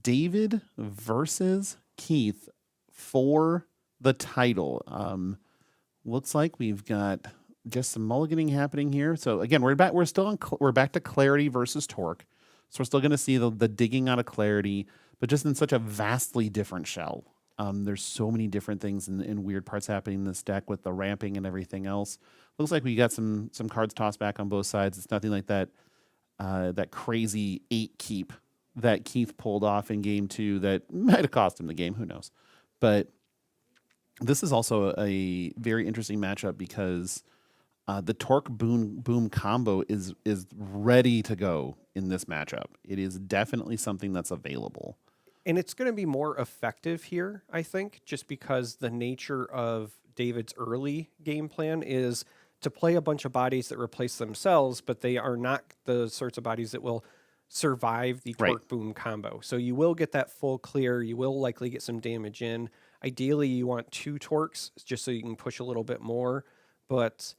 David versus Keith for the title. Looks like we've got just some mulliganing happening here. So again, we're back. We're back to Clarity versus Torque. So we're still going to see the digging out of Clarity, but just in such a vastly different shell. There's so many different things and weird parts happening in this deck with the ramping and everything else. Looks like we got some cards tossed back on both sides. It's nothing like that crazy 8 keep that Keith pulled off in game 2 that might have cost him the game. Who knows? But this is also a very interesting matchup because the Torque Boom combo is ready to go in this matchup. It is definitely something that's available. And it's going to be more effective here, I think, just because the nature of David's early game plan is to play a bunch of bodies that replace themselves, but they are not the sorts of bodies that will survive the Right. Torque Boom combo. So you will get that full clear. You will likely get some damage in. Ideally, you want 2 Torques just so you can push a little bit more. But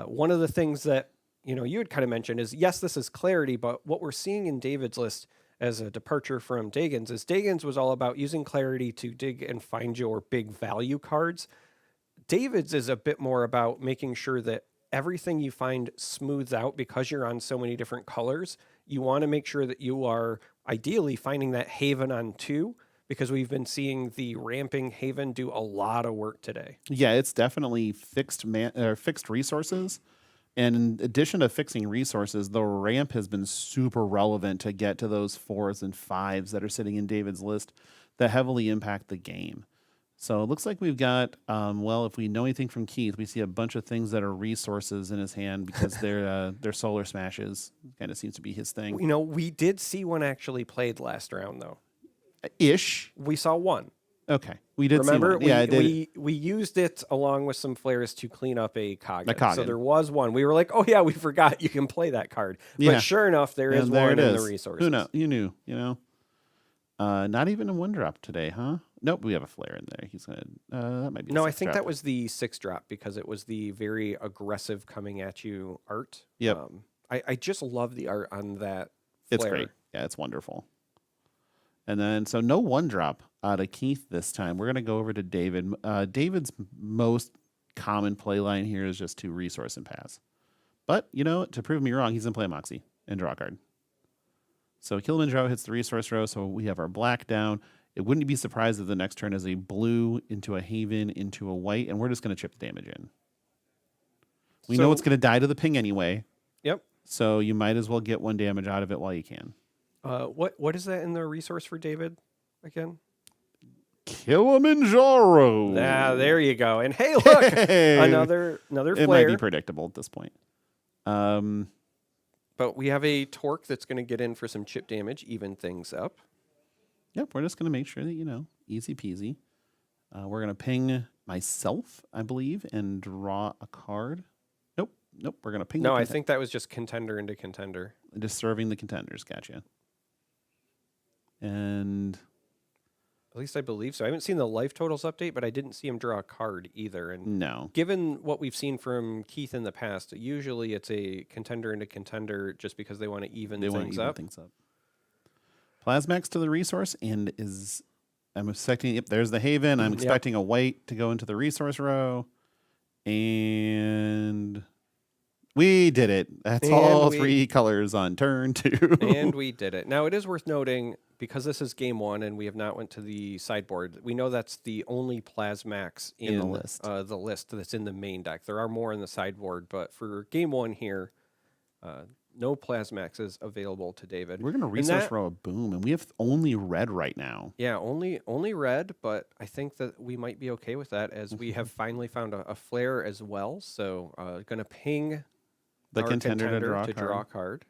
one of the things that you had kind of mentioned is, yes, this is Clarity, but what we're seeing in David's list as a departure from Dagon's is Dagon's was all about using Clarity to dig and find your big value cards. David's is a bit more about making sure that everything you find smooths out because you're on so many different colors. You want to make sure that you are ideally finding that Haven on 2 because we've been seeing the ramping Haven do a lot of work today. Yeah, it's definitely fixed resources. And in addition to fixing resources, the ramp has been super relevant to get to those 4s and 5s that are sitting in David's list that heavily impact the game. So it looks like we've got, if we know anything from Keith, we see a bunch of things that are resources in his hand because they're solar smashes. Kind of seems to be his thing. We did see one actually played last round, though. Ish. We saw one. Okay. We did Remember, see one. Yeah, I did. we used it along with some flares to clean up a Coggin. So Coggin. there was one. We were like, oh yeah, we forgot you can play that card. Yeah. But sure enough, there is And there one it in is. the resources. Who know? You knew, not even a 1-drop today, huh? Nope, we have a flare in there. He's gonna. That might be. No, a I think 6-drop. that was the 6-drop because it was the very aggressive coming at you art. Yep. I just love the art on that flare. It's great. Yeah, it's wonderful. And then, so no 1-drop out of Keith this time. We're going to go over to David. David's most common play line here is just 2 resource and pass. But, to prove me wrong, he's going to play Moxie and draw a card. So Kilimanjaro hits the resource row, so we have our black down. It wouldn't be surprised if the next turn is a blue into a Haven into a white, and we're just going to chip the damage in. We know it's going to die to the ping anyway, Yep. so you might as well get 1 damage out of it while you can. What is that in the resource for David again? Kilimanjaro. There you go. And hey, look, Hey! another It flare. might be predictable at this point. But we have a Torque that's going to get in for some chip damage, even things up. Yep, we're just going to make sure that, easy peasy. We're going to ping myself, I believe, and draw a card. Nope, we're going to ping No, the I think that was just contender into contender. just serving the contenders. Gotcha. And At least I believe so. I haven't seen the life totals update, but I didn't see him draw a card either. And no. given what we've seen from Keith in the past, usually it's a contender into contender just because they want to even They want to things even up. things up. Plasmax to the resource, and I'm expecting, yep, there's the Haven. I'm Yep. expecting a white to go into the resource row. And we did it. That's And all we- 3 colors on turn 2. And we did it. Now, it is worth noting, because this is game 1 and we have not went to the sideboard, we know that's the only Plasmax In the list. The list that's in the main deck. There are more in the sideboard, but for game 1 here, no Plasmax is available to David. We're going to And resource that- row a boom, and we have only red right now. Yeah, only red, but I think that we might be okay with that as we have finally found a flare as well. So going to ping The our contender to draw a draw a card.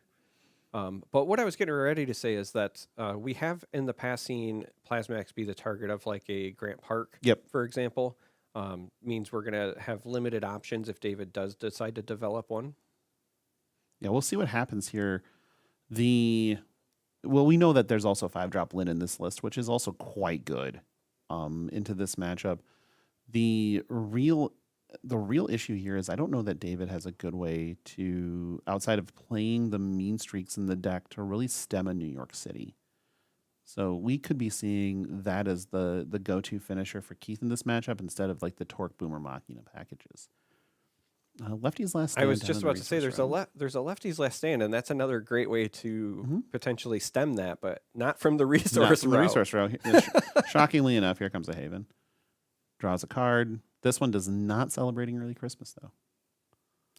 card. But what I was getting ready to say is that we have in the past seen Plasmax be the target of like a Grant Park, Yep. for example. Means we're going to have limited options if David does decide to develop one. Yeah, we'll see what happens here. Well, we know that there's also 5-drop Lin in this list, which is also quite good into this matchup. The real issue here is I don't know that David has a good way to, outside of playing the mean streaks in the deck, to really stem a New York City. So we could be seeing that as the go-to finisher for Keith in this matchup instead of like the Torque Boomer Machina packages. Lefty's last stand. I was down just in the about to say resource there's round. there's a lefty's last stand, and that's another great way to Mm-hmm. potentially stem that, but not from the Not resource from the route. resource row. Yeah, shockingly enough, here comes a Haven. Draws a card. This one does not celebrating early Christmas though.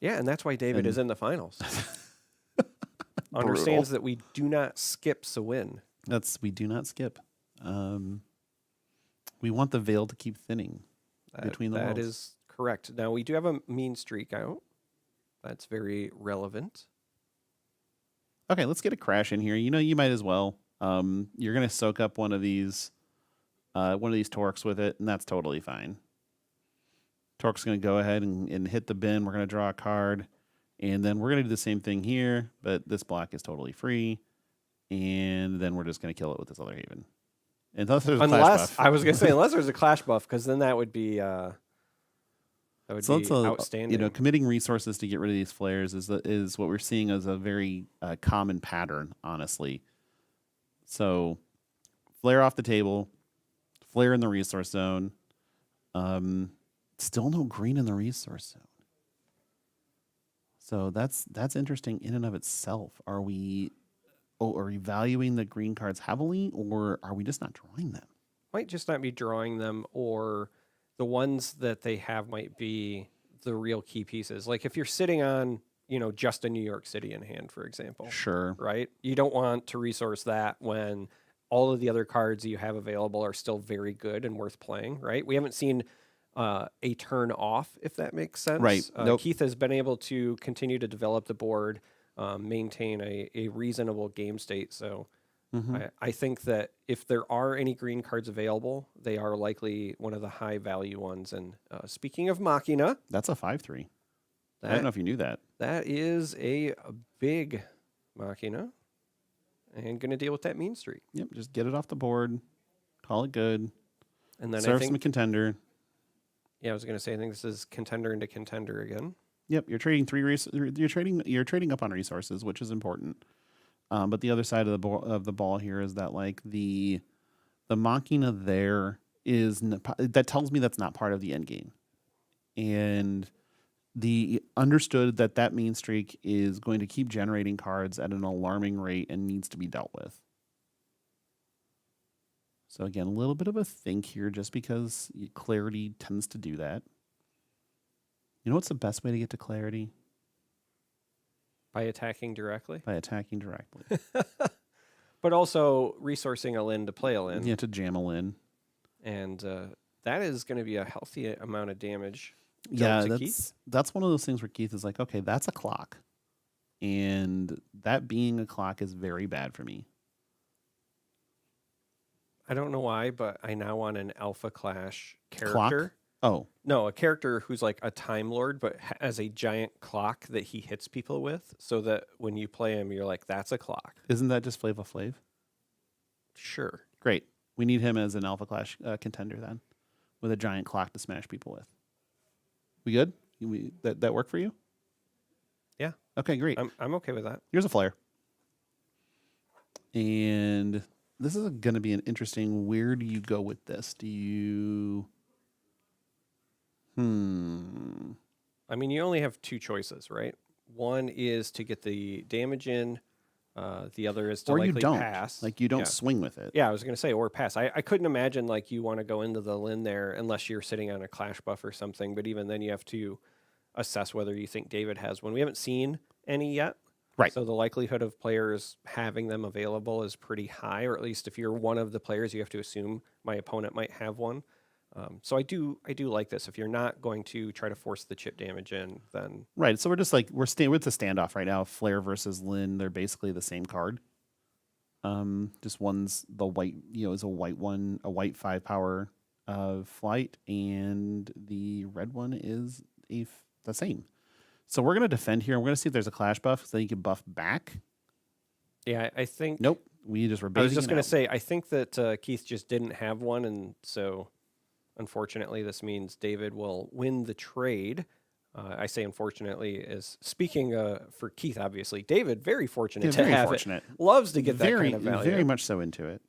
Yeah, and that's why David And- is in the finals. Understands that we do not skip a win. We do not skip. We want the veil to keep thinning between the That worlds. is correct. Now we do have a mean streak out. That's very relevant. Okay, let's get a crash in here. You might as well. You're gonna soak up one of these torques with it, and that's totally fine. Torque's gonna go ahead and hit the bin. We're gonna draw a card, and then we're gonna do the same thing here, but this block is totally free, and then we're just gonna kill it with this other Haven. Unless there's a clash Unless buff. I was going to say, unless there's a clash buff, because then that would be outstanding. Committing resources to get rid of these flares is what we're seeing as a very common pattern, honestly. So, flare off the table, flare in the resource zone. Still no green in the resource zone. So that's interesting in and of itself. Are we valuing the green cards heavily, or are we just not drawing them? Might just not be drawing them, or the ones that they have might be the real key pieces. Like if you're sitting on, just a New York City in hand, for example, Sure. right? You don't want to resource that when all of the other cards you have available are still very good and worth playing, right? We haven't seen a turn off, if that makes sense. Right. Nope. Keith has been able to continue to develop the board, maintain a reasonable game state. So I think that if there are any green cards available, they are likely one of the high value ones. And speaking of Machina, That's a 5/3. I that, don't know if you knew that. that is a big Machina. And going to deal with that mean streak. Yep, just get it off the board, call it good. And then Serve I some think, contender. I was going to say, I think this is contender into contender again. Yep, you're trading you're trading up on resources, which is important. But the other side of the ball here is that like the Machina there that tells me that's not part of the end game, and the understood that mean streak is going to keep generating cards at an alarming rate and needs to be dealt with. So again, a little bit of a think here just because clarity tends to do that. You know what's the best way to get to clarity? By attacking directly. By attacking directly. But also resourcing a Lin to play a Lin. Yeah, to jam a Lin. And that is going to be a healthy amount of damage. Yeah, to Keith. that's one of those things where Keith is like, okay, that's a clock. And that being a clock is very bad for me. I don't know why, but I now want an Alpha Clash character. Clock? Oh, No, a character who's like a Time Lord, but has a giant clock that he hits people with, so that when you play him, you're like, that's a clock. isn't that just Flava Flav? Sure. Great. We need him as an Alpha Clash contender then, with a giant clock to smash people with. We good? That work for you? Yeah. Okay, great. I'm okay with that. Here's a flare. And this is going to be an interesting, where do you go with this? Do you... I mean, you only have two choices, right? One is to get the damage in. The other is to Or likely you don't. pass. Like, you don't Yeah. swing with it. Yeah, I was going to say, or pass. I couldn't imagine like you want to go into the Lin there unless you're sitting on a Clash buff or something. But even then, you have to assess whether you think David has one. We haven't seen any yet. Right. So the likelihood of players having them available is pretty high, or at least if you're one of the players, you have to assume my opponent might have one. So I do like this. If you're not going to try to force the chip damage in, then Right. So we're just like, we're with the standoff right now. Flare versus Lin, they're basically the same card. Just one's the white, is a white one, a white 5 power flight, and the red one is the same. So we're going to defend here. We're going to see if there's a Clash buff so you can buff back. yeah, I think. Nope. We just were I was baiting just it going out. to say, I think that Keith just didn't have one, and so unfortunately, this means David will win the trade. I say unfortunately, is speaking for Keith, obviously. David, very fortunate Yeah, to very have fortunate. it. Loves to get that very, kind of value. very much so into it.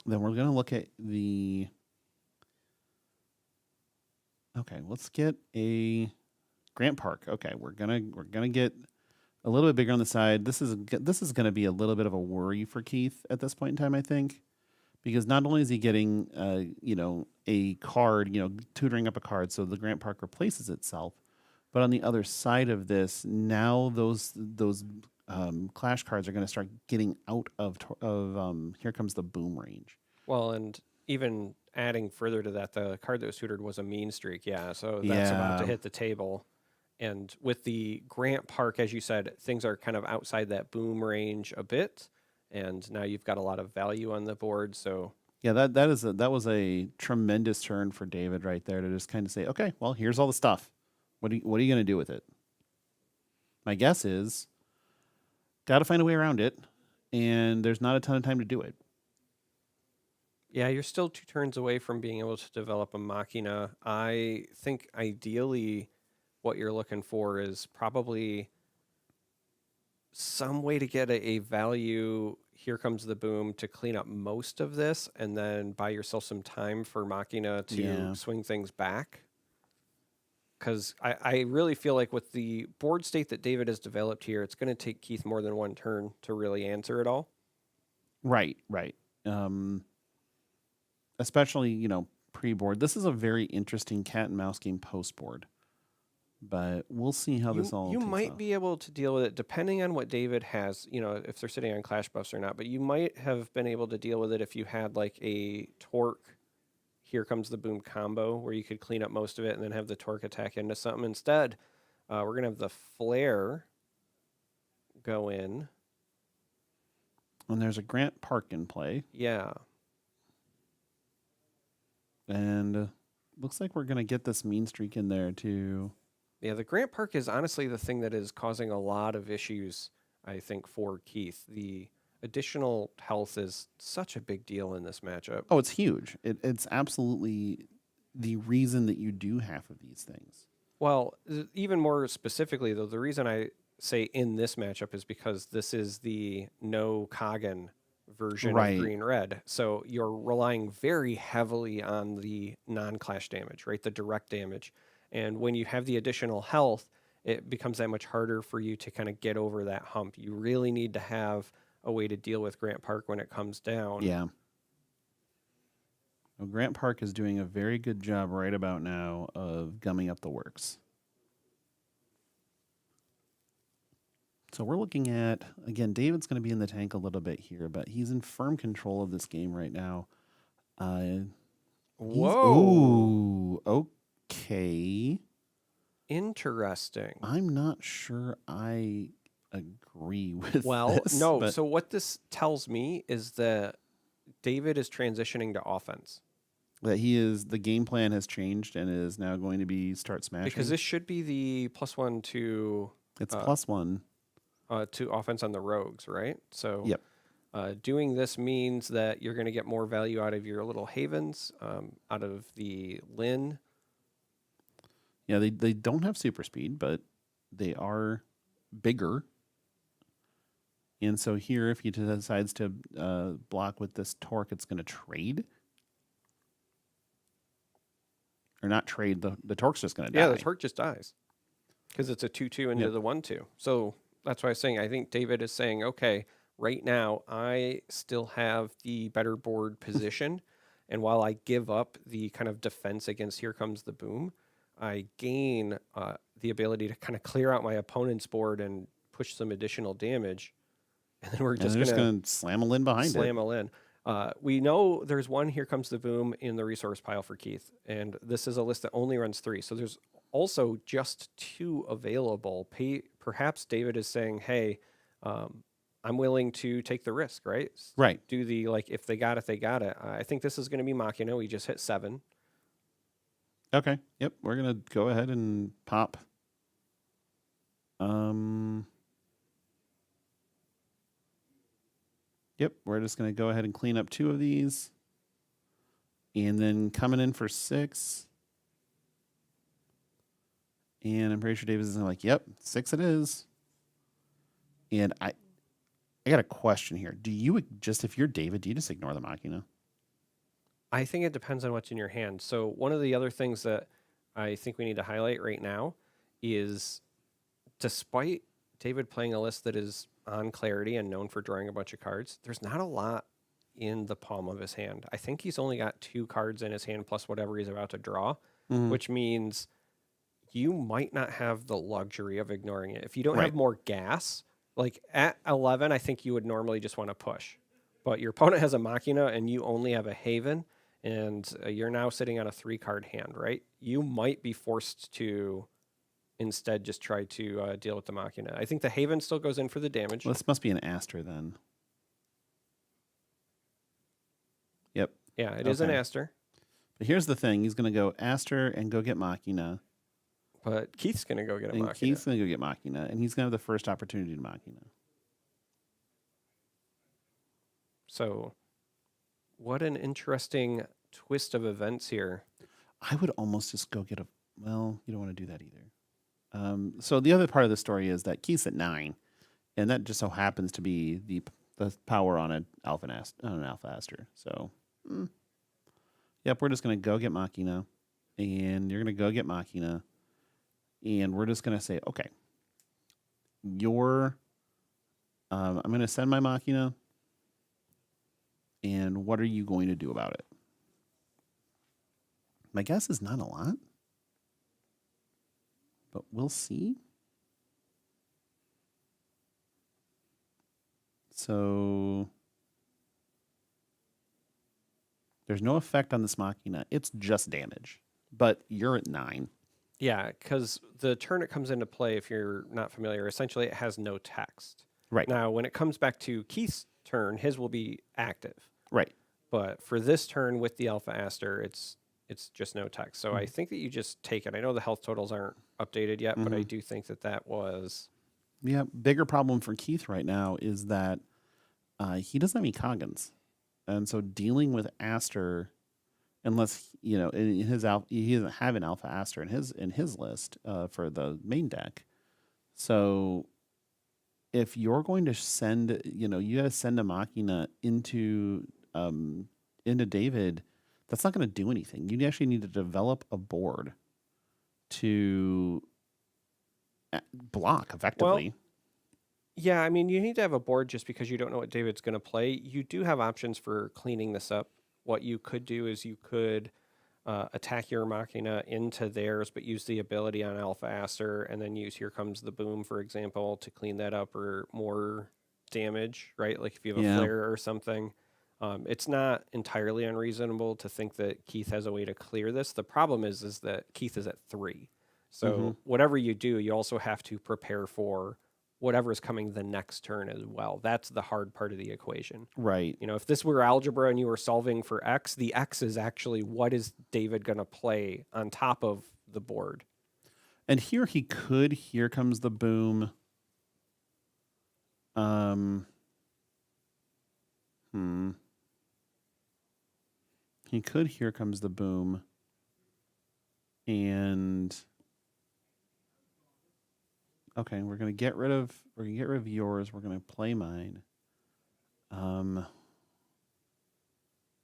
Then we're going to look at the... Okay, let's get a Grant Park. Okay, we're gonna get a little bit bigger on the side. This is going to be a little bit of a worry for Keith at this point in time, I think, because not only is he getting a card, tutoring up a card, so the Grant Park replaces itself, but on the other side of this, now those Clash cards are going to start getting out of Here Comes the Boom range. Well, and even adding further to that, the card that was tutored was a mean streak. Yeah, so that's about to Yeah. hit the table. And with the Grant Park, as you said, things are kind of outside that boom range a bit. And now you've got a lot of value on the board. So Yeah, that was a tremendous turn for David right there to just kind of say, okay, well, here's all the stuff. What are you going to do with it? My guess is, got to find a way around it, and there's not a ton of time to do it. yeah, you're still 2 turns away from being able to develop a Machina. I think ideally what you're looking for is probably some way to get a value. Here Comes the Boom to clean up most of this and then buy yourself some time for Machina to Yeah. swing things back. Because I really feel like with the board state that David has developed here, it's going to take Keith more than one turn to really answer it all. Right. Especially, pre-board. This is a very interesting cat and mouse game post-board. But we'll see how this all You takes might off. be able to deal with it depending on what David has, if they're sitting on Clash buffs or not. But you might have been able to deal with it if you had like a Torque Here Comes the Boom combo where you could clean up most of it and then have the Torque attack into something. Instead, we're going to have the Flare go in. And there's a Grant Park in play. Yeah. And looks like we're going to get this mean streak in there too. Yeah, the Grant Park is honestly the thing that is causing a lot of issues, I think, for Keith. The additional health is such a big deal in this matchup. Oh, it's huge. It's absolutely the reason that you do half of these things. Well, even more specifically, though, the reason I say in this matchup is because this is the no Kagan version Right. of green-red. So you're relying very heavily on the non-clash damage, right? The direct damage. And when you have the additional health, it becomes that much harder for you to kind of get over that hump. You really need to have a way to deal with Grant Park when it comes down. Yeah. Well, Grant Park is doing a very good job right about now of gumming up the works. So we're looking at, again, David's going to be in the tank a little bit here, but he's in firm control of this game right now. Whoa. Ooh, okay. Interesting. I'm not sure I agree with Well, this. no. but- So what this tells me is that David is transitioning to offense. that the game plan has changed and is now going to be start smashing. Because this should be the +1 to it's +1. to offense on the rogues, right? So Yep. doing this means that you're going to get more value out of your little havens, out of the Lin. Yeah, they don't have super speed, but they are bigger. And so here, if he decides to block with this torque, it's going to trade. Or not trade, the torque's just going to die. Yeah, the torque just dies because it's a 2-2 into Yep. the 1-2. So that's why I was saying, I think David is saying, okay, right now I still have the better board position. And while I give up the kind of defense against Here Comes the Boom, I gain the ability to kind of clear out my opponent's board and push some additional damage. And then we're And just they're going to slam a Lin behind slam it. a Lin. We know there's one Here Comes the Boom in the resource pile for Keith, and this is a list that only runs 3. So there's also just 2 available. Perhaps David is saying, hey, I'm willing to take the risk, right? Right. Do the, like, if they got it, they got it. I think this is going to be Machina. We just hit 7. Okay. Yep. We're going to go ahead and pop. Yep. We're just going to go ahead and clean up 2 of these. And then coming in for 6. And I'm pretty sure Davis is like, yep, 6 it is. And I got a question here. Do you just, if you're David, do you just ignore the Machina? I think it depends on what's in your hand. So one of the other things that I think we need to highlight right now is, despite David playing a list that is on Clarity and known for drawing a bunch of cards, there's not a lot in the palm of his hand. I think he's only got 2 cards in his hand plus whatever he's about to draw, which means you might not have the luxury of ignoring it. If you don't have Right. more gas, like at 11, I think you would normally just want to push. But your opponent has a Machina and you only have a Haven, and you're now sitting on a 3-card hand, right? You might be forced to instead just try to deal with the Machina. I think the Haven still goes in for the damage. Well, this must be an Aster then. Yep. Yeah, it is an Okay. Aster, But here's the thing. He's going to go Aster and go get Machina. but Keith's going to go get a And Machina. Keith's going to go get Machina. And he's going to have the first opportunity to Machina. So what an interesting twist of events here. I would almost just go get a... Well, you don't want to do that either. So the other part of the story is that Keith's at 9. And that just so happens to be the power on an Alpha Aster. So, yep, we're just going to go get Machina. And you're going to go get Machina. And we're just going to say, okay, I'm going to send my Machina. And what are you going to do about it? My guess is not a lot. But we'll see. So there's no effect on this Machina. It's just damage. But you're at 9. Yeah, because the turn it comes into play, if you're not familiar, essentially it has no text. Right. Now, when it comes back to Keith's turn, his will be active. Right. But for this turn with the Alpha Aster, it's just no text. So Mm-hmm. I think that you just take it. I know the health totals aren't updated yet, but I do think that was... Yeah. Bigger problem for Keith right now is that he doesn't have any Coggins. And so dealing with Aster, unless, in his he doesn't have an Alpha Aster in his list for the main deck. So if you're going to send, you got to send a Machina into David, that's not going to do anything. You actually need to develop a board to block effectively. Yeah, I mean, you need to have a board just because you don't know what David's going to play. You do have options for cleaning this up. What you could do is you could attack your Machina into theirs, but use the ability on Alpha Aster, and then use Here Comes the Boom, for example, to clean that up or more damage, right? Like if you have a Yeah. flare or something. It's not entirely unreasonable to think that Keith has a way to clear this. The problem is that Keith is at 3. So whatever you do, you also have to prepare for whatever is coming the next turn as well. That's the hard part of the equation. Right. You know, if this were algebra and you were solving for X, the X is actually what is David going to play on top of the board. And here he could, Here Comes the Boom. He could, Here Comes the Boom. And okay, we're gonna get rid of yours. We're gonna play mine.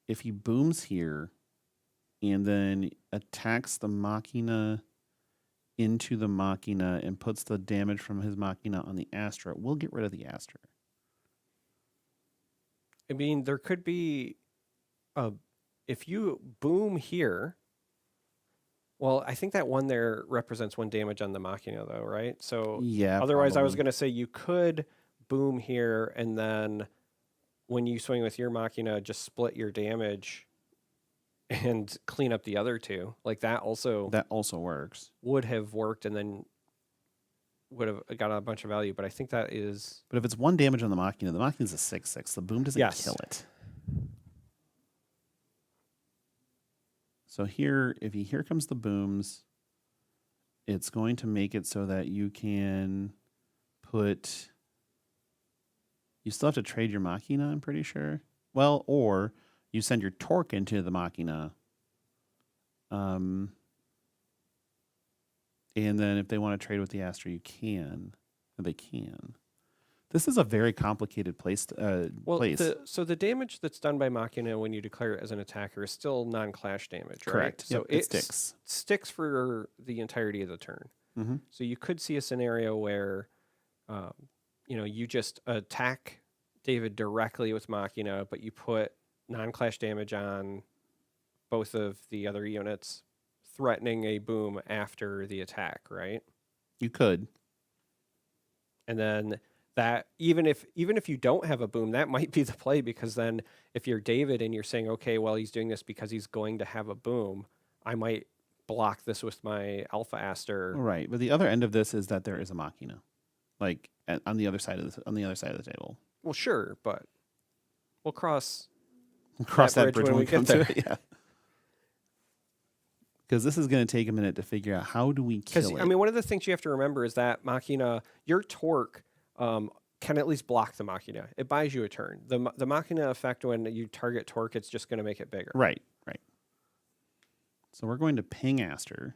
If he booms here and then attacks the Machina into the Machina and puts the damage from his Machina on the Astra, we'll get rid of the Astra. I mean, there could be if you boom here, well, I think that one there represents 1 damage on the Machina, though, right? So Yeah. otherwise, I was probably. going to say you could boom here, and then when you swing with your Machina, just split your damage and clean up the other 2. Like that also That also works. would have worked, and then would have got a bunch of value. But I think that is But if it's 1 damage on the Machina's a 6/6. The boom doesn't Yes. kill it. So here, if he Here Comes the Booms, it's going to make it so that you can put. You still have to trade your Machina, I'm pretty sure. Well, or you send your Torque into the Machina. And then if they want to trade with the Astra, you can. They can. This is a very complicated place. Place. so the damage that's done by Machina when you declare it as an attacker is still non-clash damage, right? Correct. So Yep, it sticks. sticks for the entirety of the turn. Mm-hmm. So you could see a scenario where, you just attack David directly with Machina, but you put non-clash damage on both of the other units, threatening a boom after the attack, right? You could. And then that even if you don't have a boom, that might be the play, because then if you're David and you're saying, okay, well, he's doing this because he's going to have a boom, I might block this with my Alpha Aster. Right, but the other end of this is that there is a Machina, like on the other side of the table. Well, sure, but we'll cross That bridge when we come get to it. Yeah. Because this is going to take a minute to figure out how do we kill Because it. I mean, one of the things you have to remember is that Machina, your Torque can at least block the Machina. It buys you a turn. The Machina effect, when you target Torque, it's just going to make it bigger. Right. So we're going to ping Aster.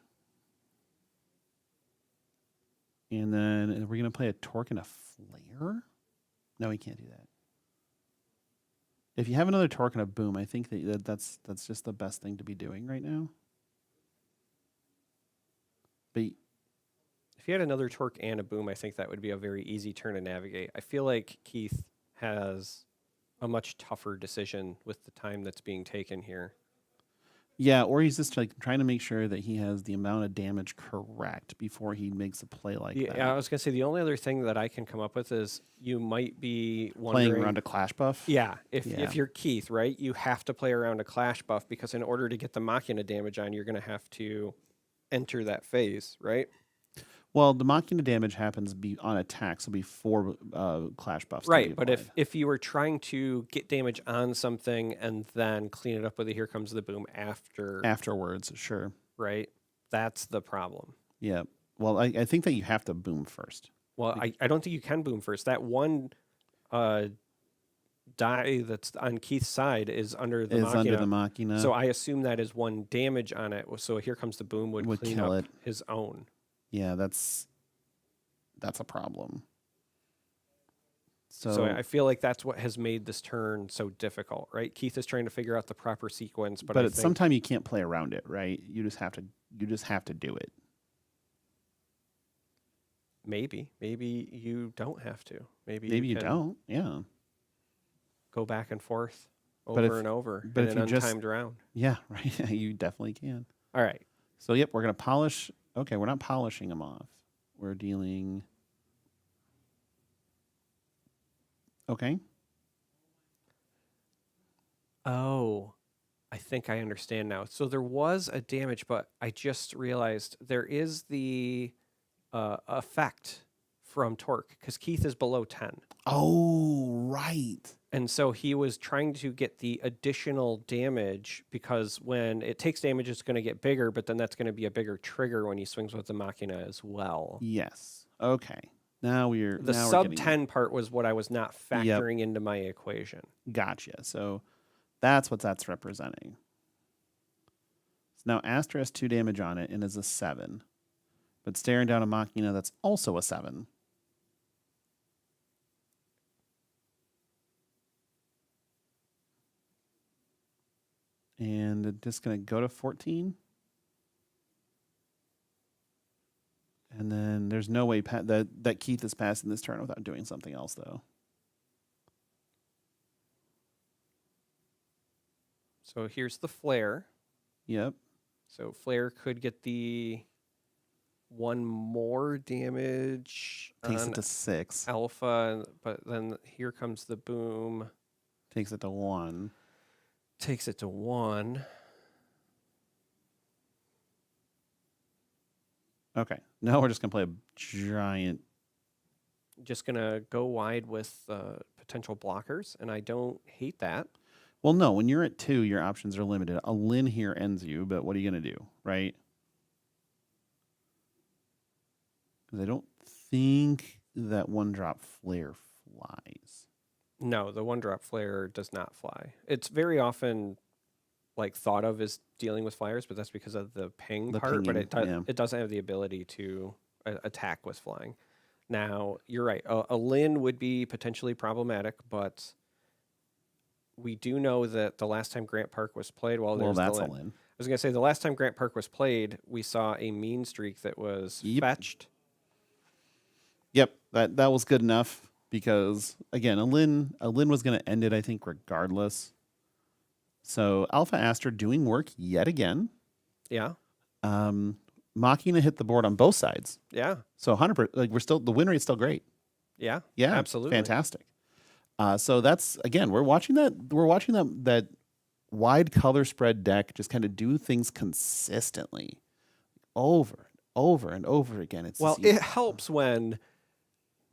And then we're going to play a Torque and a Flare? No, we can't do that. If you have another Torque and a Boom, I think that's just the best thing to be doing right now. But If you had another Torque and a Boom, I think that would be a very easy turn to navigate. I feel like Keith has a much tougher decision with the time that's being taken here. yeah, or he's just like trying to make sure that he has the amount of damage correct before he makes a play like that. Yeah, I was going to say the only other thing that I can come up with is you might be wondering, Playing around a Clash buff. Yeah, if Yeah. you're Keith, right, you have to play around a Clash buff, because in order to get the Machina damage on, you're going to have to enter that phase, right? Well, the Machina damage happens on attack, so before Clash buffs. can be Right, but applied. if you were trying to get damage on something and then clean it up with a Here Comes the Boom afterwards, sure. right, that's the problem. Yeah. Well, I think that you have to boom first. Well, I don't think you can boom first. That one die that's on Keith's side is under the Machina. Under the Machina. So I assume that is 1 damage on it. So Here Comes the Boom would clean kill up it. his own. Yeah, that's a problem. So I feel like that's what has made this turn so difficult, right? Keith is trying to figure out the proper sequence, but I at think some time you can't play around it, right? You just have to do it. Maybe you don't have to. Maybe Maybe you can don't. Yeah. go back and forth But over if and over but in if an you just untimed round. yeah, right. You definitely can. All right. So yep, we're gonna polish. Okay, we're not polishing them off. We're dealing. Okay. Oh, I think I understand now. So there was a damage, but I just realized there is the effect from torque because Keith is below 10. Oh, right. And so he was trying to get the additional damage because when it takes damage, it's going to get bigger, but then that's going to be a bigger trigger when he swings with the Machina as well. Yes. Okay. Now we're The now we're sub getting 10 part was what I was not Yep. factoring into my equation. Gotcha. So that's what that's representing. So now Astra has 2 damage on it and is a 7. But staring down a Machina that's also a 7. And just going to go to 14. And then there's no way that Keith is passing this turn without doing something else, though. So here's the flare. Yep. So flare could get the 1 more damage Takes on it to 6. alpha, but then here comes the boom. Takes it to 1. Takes it to 1. Okay. Now we're just going to play a giant. Just going to go wide with potential blockers, and I don't hate that. Well, no, when you're at 2, your options are limited. A Lin here ends you, but what are you going to do, right? Because I don't think that 1-drop flare flies. No, the 1-drop flare does not fly. It's very often like thought of as dealing with flyers, but that's because of the ping The part. But pinging, yeah. it doesn't have the ability to attack with flying. Now you're right. A Lin would be potentially problematic, but we do know that the last time Grant Park was played, Well, there's that's the a Lin. Lin. I was gonna say the last time Grant Park was played, we saw a mean streak that was Yep. fetched. Yep, that was good enough because again, a Lin was going to end it, I think, regardless. So Alpha Astra doing work yet again. Yeah, Machina hit the board on both sides, yeah, so 100%. Like we're still the win rate's still great. yeah, Yeah, absolutely. fantastic. So that's again, we're watching that wide color spread deck just kind of do things consistently, over and over again. It's Well, just- it helps when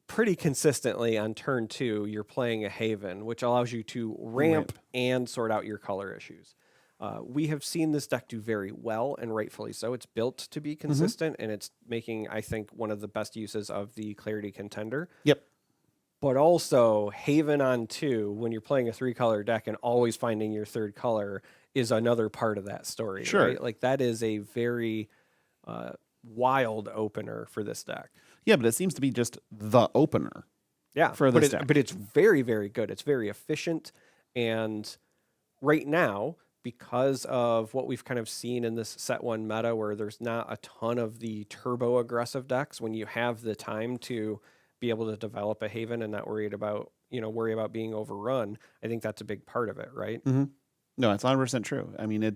pretty consistently on turn 2 you're playing a Haven, which allows you to ramp and sort out your color issues. We have seen this deck do very well, and rightfully so. It's built to be consistent, and it's making, I think, one of the best uses of the Clarity Contender. Yep. But also, Haven on 2, when you're playing a 3-color deck and always finding your 3rd color, is another part of that story. Sure. Right? Like, that is a very wild opener for this deck. Yeah, but it seems to be just the opener. Yeah, for but this deck. but it's very, very good. It's very efficient, and right now, because of what we've kind of seen in this set 1 meta, where there's not a ton of the turbo aggressive decks, when you have the time to be able to develop a Haven and not worry about being overrun, I think that's a big part of it, right? Mm-hmm. No, it's 100% true. I mean,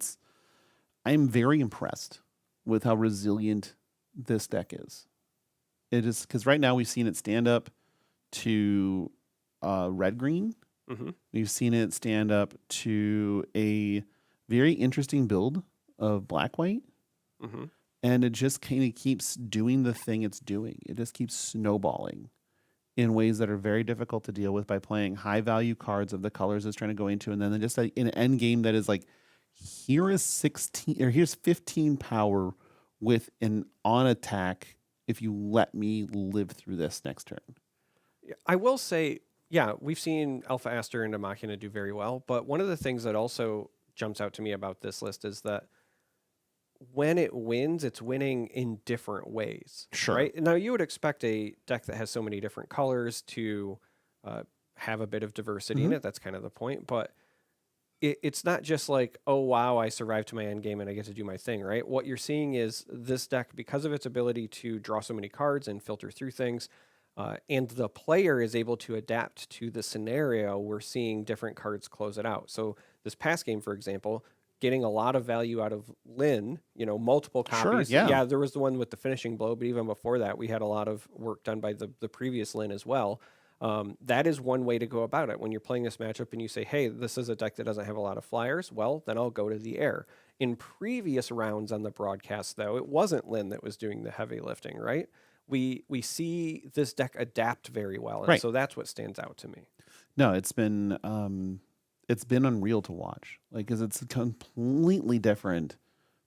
I'm very impressed with how resilient this deck is. It is because right now we've seen it stand up to red green. Mm-hmm. We've seen it stand up to a very interesting build of black white. Mm-hmm. And it just kind of keeps doing the thing it's doing. It just keeps snowballing in ways that are very difficult to deal with by playing high value cards of the colors it's trying to go into. And then just in an end game that is like, here's 15 power with an on attack if you let me live through this next turn. I will say, yeah, we've seen Alpha Aster and Machina do very well, but one of the things that also jumps out to me about this list is that when it wins, it's winning in different ways. Sure. Right? Now, you would expect a deck that has so many different colors to have a bit of diversity in it. That's kind of the point. But it's not just like, oh wow, I survived to my end game and I get to do my thing, right? What you're seeing is this deck, because of its ability to draw so many cards and filter through things, and the player is able to adapt to the scenario, we're seeing different cards close it out. So this past game, for example, getting a lot of value out of Lynn, multiple Sure, copies. yeah. There was the one with the finishing blow, but even before that, we had a lot of work done by the previous Lynn as well. That is one way to go about it. When you're playing this matchup and you say, hey, this is a deck that doesn't have a lot of flyers, well, then I'll go to the air. In previous rounds on the broadcast, though, it wasn't Lynn that was doing the heavy lifting, right? We see this deck adapt very well, and Right. so that's what stands out to me. No, it's been unreal to watch. Like, 'cause it's completely different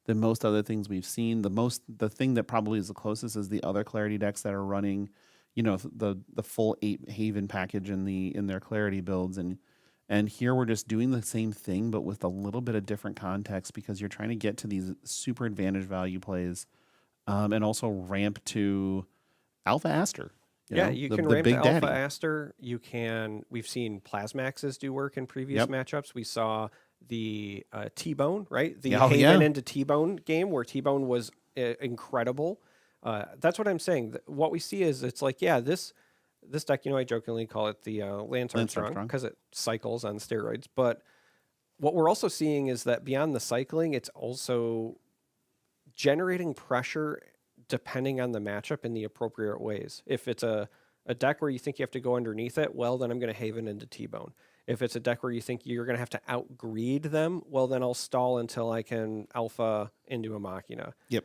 than most other things we've seen. The thing that probably is the closest is the other Clarity decks that are running, the full 8 Haven package in their Clarity builds, and here we're just doing the same thing but with a little bit of different context because you're trying to get to these super advantage value plays, and also ramp to Alpha Aster. You the can ramp big to Alpha daddy. Aster. We've seen Plasmaxes do work in previous Yep. matchups. We saw the T-Bone, right? The Oh, Haven yeah. into T-Bone game where T-Bone was incredible. That's what I'm saying. What we see is it's like, this deck, I jokingly call it the Lance Armstrong Armstrong. because it cycles on steroids. But what we're also seeing is that beyond the cycling, it's also generating pressure depending on the matchup in the appropriate ways. If it's a deck where you think you have to go underneath it, well, then I'm going to Haven into T-Bone. If it's a deck where you think you're going to have to outgreed them, well, then I'll stall until I can Alpha into a Machina. Yep.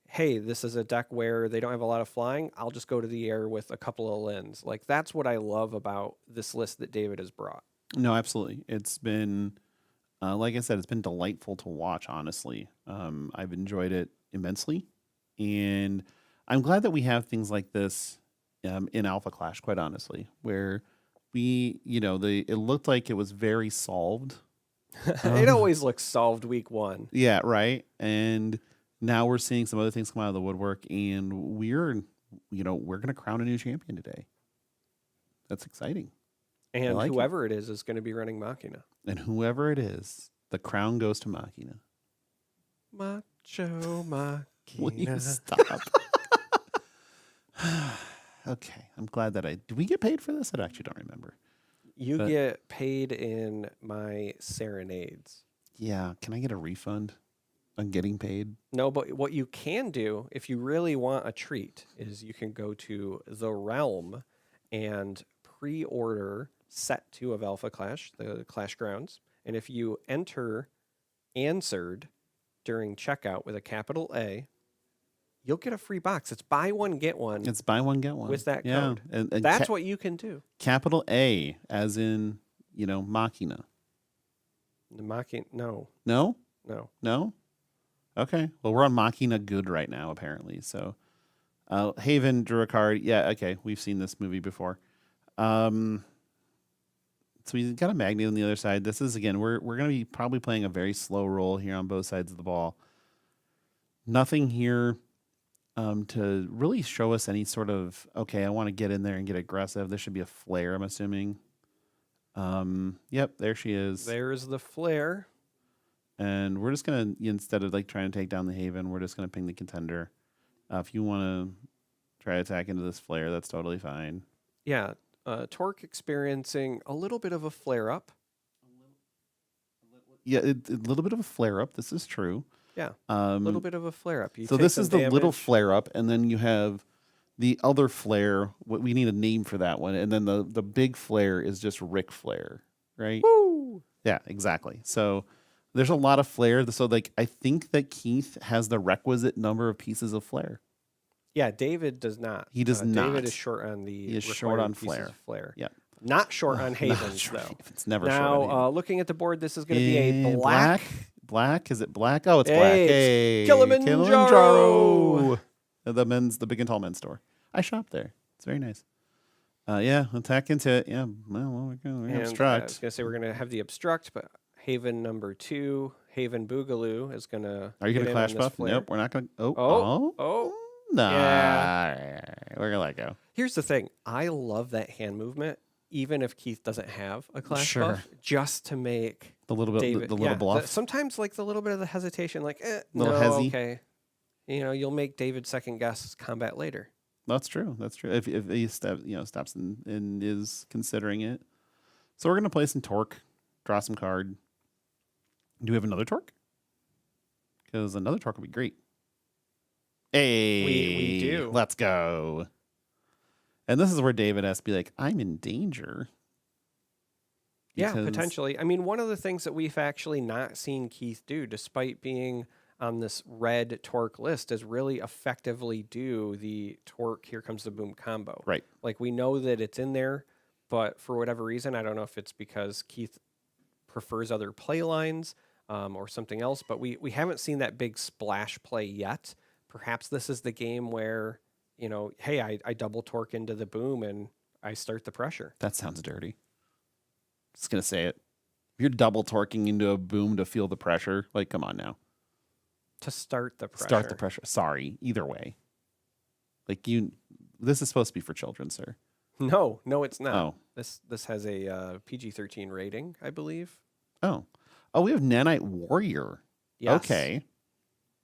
Hey, this is a deck where they don't have a lot of flying. I'll just go to the air with a couple of Lins. Like, that's what I love about this list that David has brought. No, absolutely. It's been, like I said, it's been delightful to watch, honestly. I've enjoyed it immensely. And I'm glad that we have things like this in Alpha Clash, quite honestly, where it looked like it was very solved. It always looks solved week one. Yeah, right. And now we're seeing some other things come out of the woodwork, and we're going to crown a new champion today. That's exciting. And like it. whoever it is going to be running Machina. And whoever it is, the crown goes to Machina. Macho Machina. Will you stop? Okay, I'm glad that did we get paid for this? I actually don't remember. You But- get paid in my serenades. Yeah, can I get a refund on getting paid? No, but what you can do if you really want a treat is you can go to The Realm and pre-order set 2 of Alpha Clash, the Clash Grounds. And if you enter answered during checkout with a capital A, you'll get a free box. It's buy one, get one. It's buy one, get one. With that yeah. code. And That's what you can do. capital A, as in, Machina. The Machina, no. No? Okay. Well, we're on Machina good right now, apparently. So, Haven drew a card. Yeah, okay. We've seen this movie before. So we got a magnet on the other side. This is, again, we're going to be probably playing a very slow roll here on both sides of the ball. Nothing here to really show us any sort of, okay, I want to get in there and get aggressive. There should be a flare, I'm assuming. Yep, there she is. There's the flare. And we're just going to, instead of trying to take down the Haven, we're just going to ping the Contender. If you want to try to attack into this flare, that's totally fine. Yeah. Torque experiencing a little bit of a flare up. Yeah, a little bit of a flare up. This is true. Yeah. A little bit of a flare up. So this is the little flare up, and then you have the other flare. We need a name for that one, and then the big flare is just Ric Flair, right? Woo! Yeah, exactly. So there's a lot of flare. So I think that Keith has the requisite number of pieces of flare. Yeah, David does not. He does not. David is short on the. He is short required on pieces flare. of flare. Yeah. Not short on Not Havens short though. It's never short on Haven. Now, looking at the board, this is going to be a And black. Black? Is it black? Oh, it's black. Hey, it's Hey, Kilimanjaro. The big and tall men's store. I shop there. It's very nice. Yeah, attack into it. Yeah, well, we're going to And, I was obstruct. going to say we're going to have the obstruct, but Haven number 2, Haven Boogaloo is going to. Are you going to clash buff? Nope, we're not going to. Oh. Nah. Yeah. We're going to let go. Here's the thing. I love that hand movement. even if Keith doesn't have a clash Sure. buff, just to make The little bit, David, the little bluff. sometimes like the little bit of the hesitation, like, Little no, hezzy. okay. You'll make David second guess combat later. That's true. That's true. If he stops and is considering it. So we're gonna play some Torque, draw some card. Do we have another Torque? Because another Torque would be great. Hey, We do. Let's go. And this is where David has to be like, I'm in danger. Yeah, Because- potentially. I mean, one of the things that we've actually not seen Keith do, despite being on this red Torque list, is really effectively do the Torque Here Comes the Boom combo. Right. Like, we know that it's in there, but for whatever reason, I don't know if it's because Keith prefers other play lines or something else, but we haven't seen that big splash play yet. Perhaps this is the game where, hey, I double Torque into the boom and I start the pressure. That sounds dirty. Just gonna say it. If you're double torquing into a boom to feel the pressure, like, come on now. To start the pressure. Start the pressure. Sorry. Either way. Like, this is supposed to be for children, sir. No, it's not. Oh. This has a PG-13 rating, I believe. Oh, we have Nanite Warrior. Yes. Okay.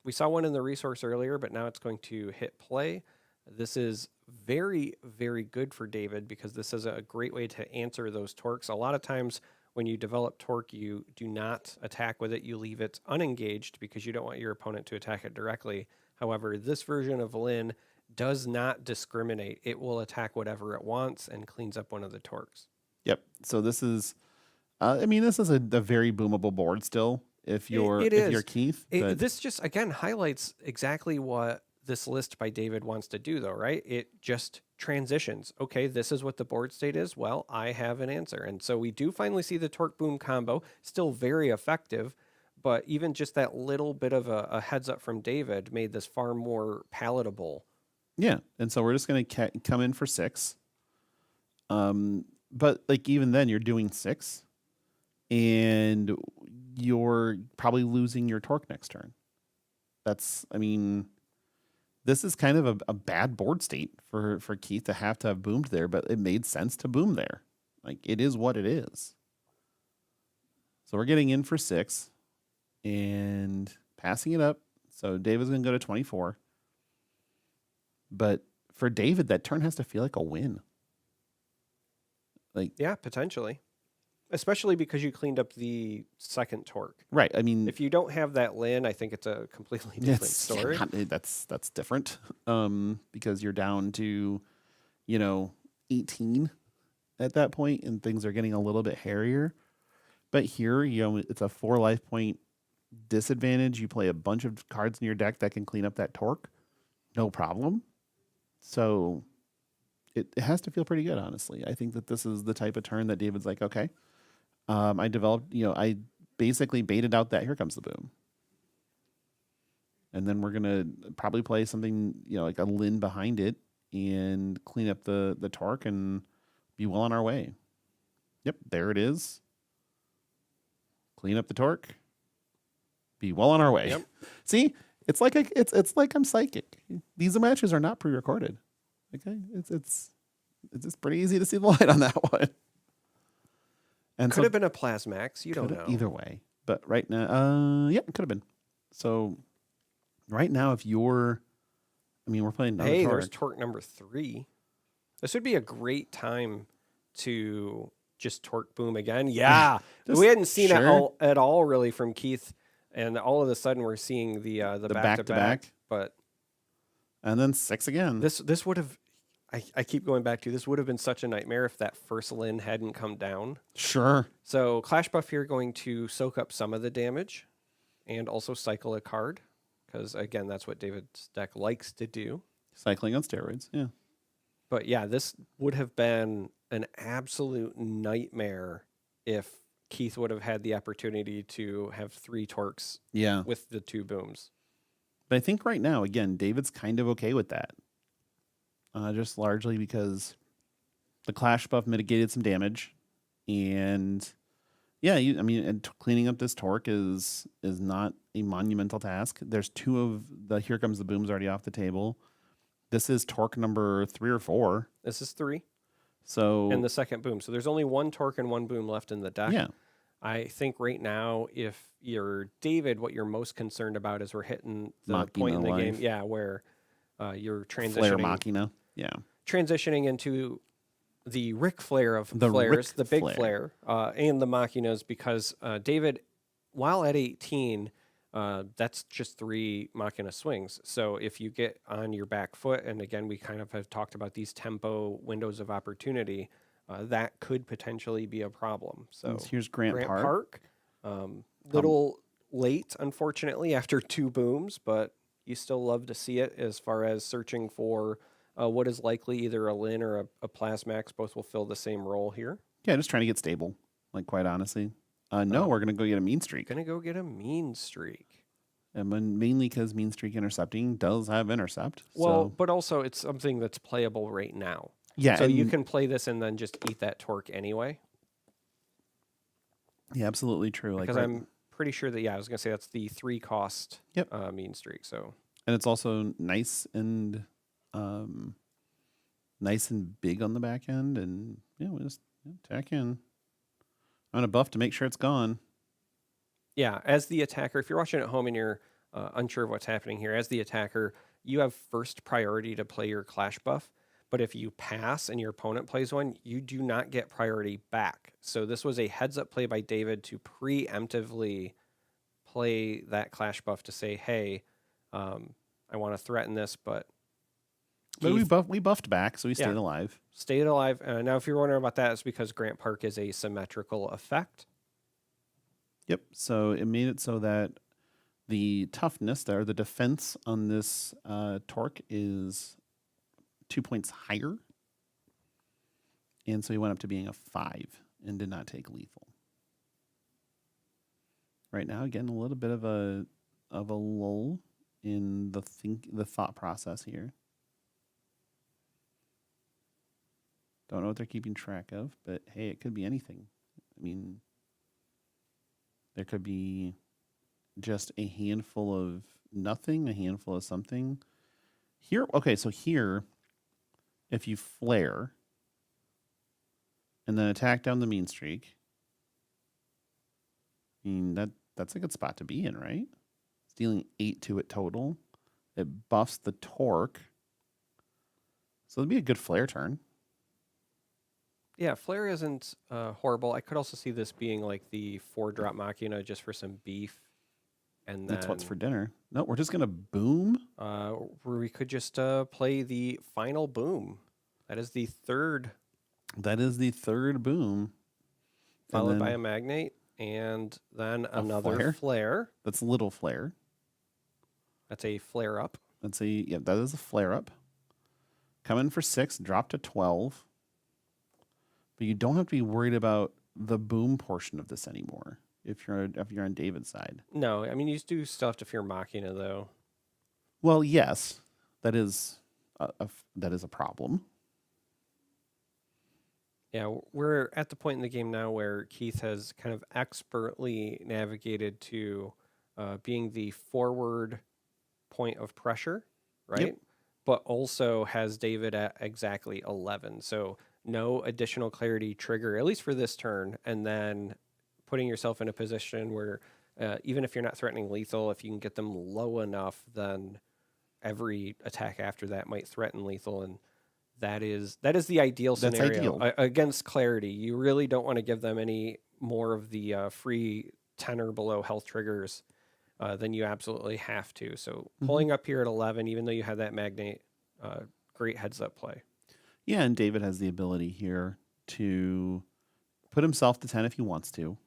We saw one in the resource earlier, but now it's going to hit play. This is very, very good for David because this is a great way to answer those torques. A lot of times when you develop torque, you do not attack with it. You leave it unengaged because you don't want your opponent to attack it directly. However, this version of Lin does not discriminate. It will attack whatever it wants and cleans up one of the torques. Yep. So this is, this is a very boomable board still. If you're It if is. you're Keith, but This just, again, highlights exactly what this list by David wants to do, though, right? It just transitions. Okay, this is what the board state is. Well, I have an answer. And so we do finally see the Torque Boom combo, still very effective, but even just that little bit of a heads up from David made this far more palatable. yeah. And so we're just gonna come in for 6. But like even then, you're doing 6, and you're probably losing your torque next turn. This is kind of a bad board state for Keith to have boomed there, but it made sense to boom there. Like, it is what it is. So we're getting in for 6 and passing it up. So David's going to go to 24. But for David, that turn has to feel like a win. Like, Yeah, potentially. Especially because you cleaned up the second torque. right. I mean, If you don't have that Lin, I think it's a completely different story. That's different. Because you're down to, 18 at that point, and things are getting a little bit hairier. But here, it's a 4 life point disadvantage. You play a bunch of cards in your deck that can clean up that torque, no problem. So it has to feel pretty good, honestly. I think that this is the type of turn that David's like, okay. I developed, I basically baited out that Here Comes the Boom. And then we're going to probably play something, like a Lin behind it and clean up the torque and be well on our way. Yep, there it is. Clean up the torque. Be well on our way. Yep. See, it's like it's like I'm psychic. These matches are not pre-recorded. Okay, it's just pretty easy to see the light on that one. And Could have been a Plasmax. You don't know. either way. But right now, yeah, it could have been. So right now, if you're, we're playing another Hey, torque. there's torque number 3. This would be a great time to just torque boom again. Yeah, Just- we hadn't seen sure. it at all really from Keith, and all of a sudden we're seeing the back to back. back-to-back. But And then 6 again. this would have. I keep going back to this would have been such a nightmare if that first Lin hadn't come down. Sure. So Clash Buff here going to soak up some of the damage, and also cycle a card, because again that's what David's deck likes to do. Cycling on steroids. Yeah. But yeah, this would have been an absolute nightmare if Keith would have had the opportunity to have 3 torques Yeah. with the 2 booms. But I think right now, again, David's kind of okay with that. Just largely because the Clash buff mitigated some damage. And yeah, cleaning up this torque is not a monumental task. There's 2 of the Here Comes the Booms already off the table. This is torque number 3 or 4. This is 3. So and the second boom. So there's only one torque and one boom left in the deck. yeah, I think right now, if you're David, what you're most concerned about is we're hitting the Machina point in the game, life. where you're Flare Machina. Yeah. transitioning into the Ric Flair of The flares, Ric the big Flair. flare, and the Machinas, because David, while at 18, that's just 3 Machina swings. So if you get on your back foot, and again, we kind of have talked about these tempo windows of opportunity, that could potentially be a problem. So Here's Grant Park. Park, little late, unfortunately, after 2 booms, but you still love to see it as far as searching for what is likely either a Lin or a Plasmax. Both will fill the same role here. Yeah, just trying to get stable. Like quite honestly. No, we're gonna go get a mean streak. Gonna go get a mean streak. And mainly because mean streak intercepting does have intercept. Well, So but also it's something that's playable right now. yeah, So you and- can play this and then just eat that torque anyway. yeah, absolutely true. Like Because right- I'm pretty sure that, I was gonna say that's the 3 cost Yep. mean streak. So and it's also nice and big on the back end, and we just tack in. I'm gonna buff to make sure it's gone. yeah, as the attacker, if you're watching at home and you're unsure of what's happening here, as the attacker, you have first priority to play your clash buff. But if you pass and your opponent plays one, you do not get priority back. So this was a heads up play by David to preemptively play that clash buff to say, hey, I want to threaten this, but But Keith we buffed back, so we stayed Yeah. alive. stayed alive. Now, if you're wondering about that, it's because Grant Park is a symmetrical effect. Yep. So it made it so that the toughness or the defense on this torque is 2 points higher. And so he went up to being a 5 and did not take lethal. Right now, again, a little bit of a lull in the thought process here. Don't know what they're keeping track of, but hey, it could be anything. I mean, there could be just a handful of nothing, a handful of something. Here, okay, so here, if you flare and then attack down the mean streak, I mean, that's a good spot to be in, right? It's dealing 8 to it total. It buffs the torque. So it'd be a good flare turn. Yeah, Flare isn't horrible. I could also see this being like the 4-drop Machina just for some beef. And That's what's then, for dinner. No, we're just going to boom. where we could just play the final boom. That is the 3rd, That is the 3rd boom. followed And by then a Magnate, and then another flare? flare. that's a little flare. That's a flare up. Let's see. Yeah, that is a flare up. Come in for 6, drop to 12. But you don't have to be worried about the boom portion of this anymore if you're on David's side. No, I mean, you do still have to fear Machina, though. Well, yes, that is a problem. Yeah, we're at the point in the game now where Keith has kind of expertly navigated to being the forward point of pressure, right? But also has David at exactly 11. So no additional clarity trigger, at least for this turn, and then putting yourself in a position where even if you're not threatening lethal, if you can get them low enough, then every attack after that might threaten lethal, and that is the ideal That's scenario. ideal. Against clarity. You really don't want to give them any more of the free 10 or below health triggers than you absolutely have to. So pulling up here at 11, even though you have that Magnate, great heads up play. Yeah, and David has the ability here to put himself to 10 if he wants to.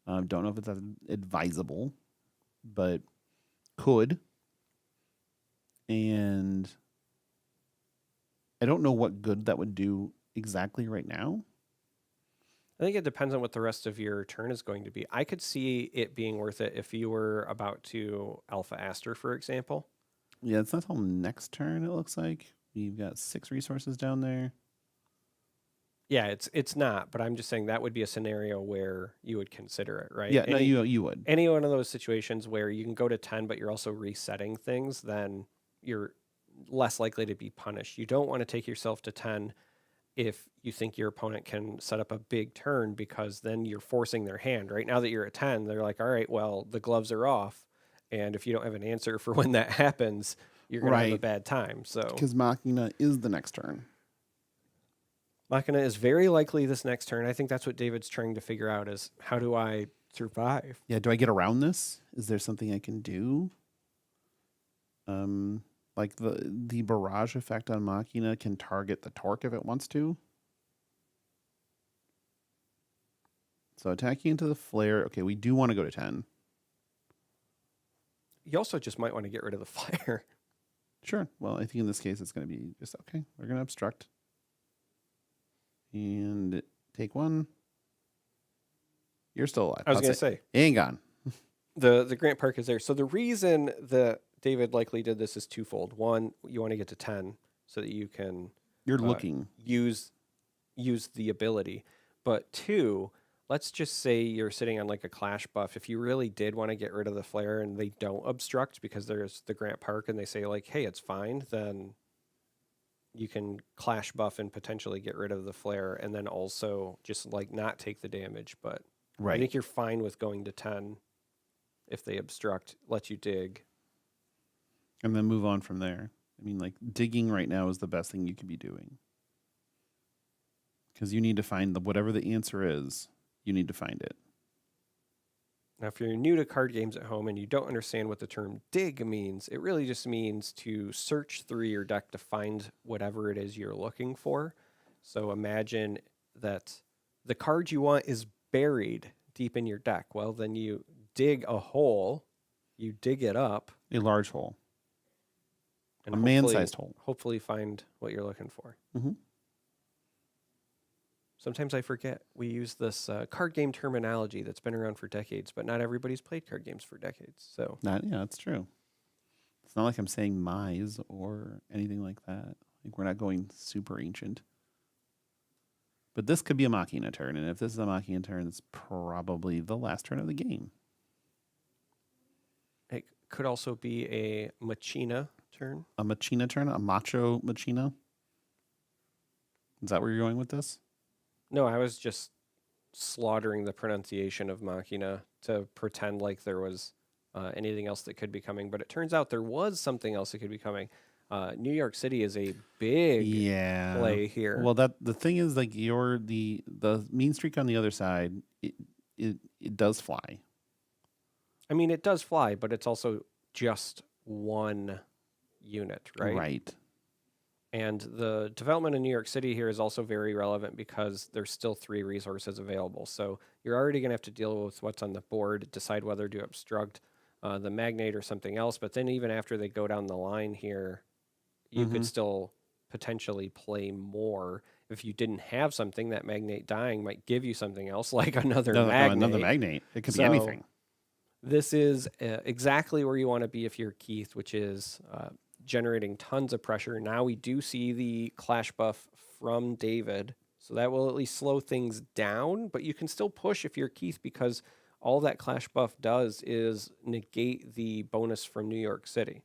Don't know if it's advisable, but could. And I don't know what good that would do exactly right now. I think it depends on what the rest of your turn is going to be. I could see it being worth it if you were about to Alpha Aster, for example. Yeah, it's not till next turn, it looks like. We've got 6 resources down there. Yeah, it's not, but I'm just saying that would be a scenario where you would consider it, right? Yeah, no, you would. Any one of those situations where you can go to 10, but you're also resetting things, then you're less likely to be punished. You don't want to take yourself to 10 if you think your opponent can set up a big turn, because then you're forcing their hand. Right now that you're at 10, they're like, all right, well, the gloves are off. And if you don't have an answer for when that happens, you're going to have a Right. bad time. So Because Machina is the next turn. Machina is very likely this next turn. I think that's what David's trying to figure out is how do I survive? Yeah, do I get around this? Is there something I can do? Like the barrage effect on Machina can target the torque if it wants to. So attacking into the flare. Okay, we do want to go to 10. You also just might want to get rid of the flare. Sure. Well, I think in this case it's going to be just okay. We're going to obstruct and take one. You're still alive. I was going to say, he ain't gone. the Grant Park is there. So the reason that David likely did this is twofold. One, you want to get to 10 so that you can You're looking. use the ability. But two, let's just say you're sitting on like a clash buff. If you really did want to get rid of the flare and they don't obstruct because there's the Grant Park and they say like, hey, it's fine, then you can clash buff and potentially get rid of the flare and then also just like not take the damage. But I Right. think you're fine with going to 10 if they obstruct, let you dig. And then move on from there. I mean, like digging right now is the best thing you could be doing. Because you need to find whatever the answer is, you need to find it. Now, if you're new to card games at home and you don't understand what the term dig means, it really just means to search through your deck to find whatever it is you're looking for. So imagine that the card you want is buried deep in your deck. Well, then you dig a hole, you dig it up, A large hole. and A man-sized hole. hopefully find what you're looking for. Mhm. Sometimes I forget we use this card game terminology that's been around for decades, but not everybody's played card games for decades. So Yeah, that's true. It's not like I'm saying Mise or anything like that. Like we're not going super ancient. But this could be a Machina turn, and if this is a Machina turn, it's probably the last turn of the game. it could also be a Machina turn. A Machina turn, a Macho Machina. Is that where you're going with this? No, I was just slaughtering the pronunciation of Machina to pretend like there was anything else that could be coming. But it turns out there was something else that could be coming. New York City is a big play here. Well, the thing is, like you're the mean streak on the other side. It does fly. I mean, it does fly, but it's also just one unit, right? Right. And the development in New York City here is also very relevant because there's still 3 resources available. So you're already going to have to deal with what's on the board, decide whether to obstruct the magnate or something else. But then even after they go down the line here, you could still potentially play more. If you didn't have something, that magnate dying might give you something else, like another magnate. Another magnate. It could be So, anything. This is exactly where you want to be if you're Keith, which is generating tons of pressure. Now we do see the clash buff from David, so that will at least slow things down, but you can still push if you're Keith because all that clash buff does is negate the bonus from New York City.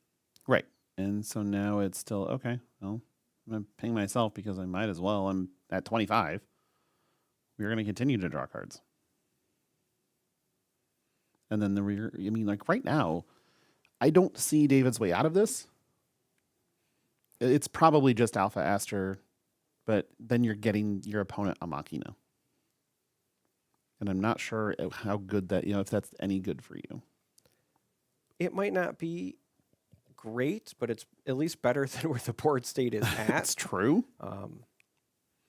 Right. And so now it's still okay. Well, I'm going to ping myself because I might as well. I'm at 25. We're going to continue to draw cards. And then I mean, like right now, I don't see David's way out of this. It's probably just Alpha Aster, but then you're getting your opponent a Machina. And I'm not sure how good that, if that's any good for you. It might not be great, but it's at least better than where the board state is at. That's true.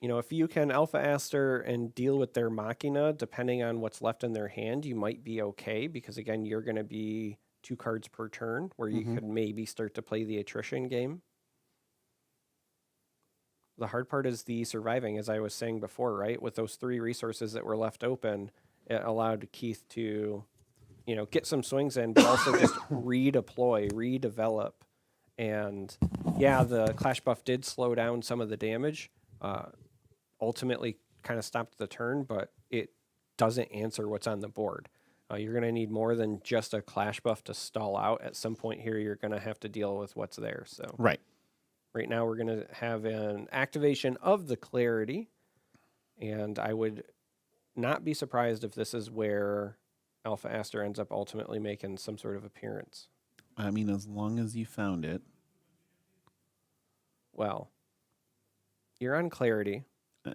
If you can Alpha Aster and deal with their Machina, depending on what's left in their hand, you might be okay because, again, you're going to be 2 cards per turn where you could maybe start to play the attrition game. The hard part is the surviving, as I was saying before, right? With those 3 resources that were left open, it allowed Keith to, get some swings in, but also just redeploy, redevelop. And yeah, the clash buff did slow down some of the damage. Ultimately kind of stopped the turn, but it doesn't answer what's on the board. You're going to need more than just a clash buff to stall out. At some point here, you're going to have to deal with what's there. So Right. Right now, we're going to have an activation of the Clarity, and I would not be surprised if this is where Alpha Aster ends up ultimately making some sort of appearance. I mean, as long as you found it. Well, you're on Clarity.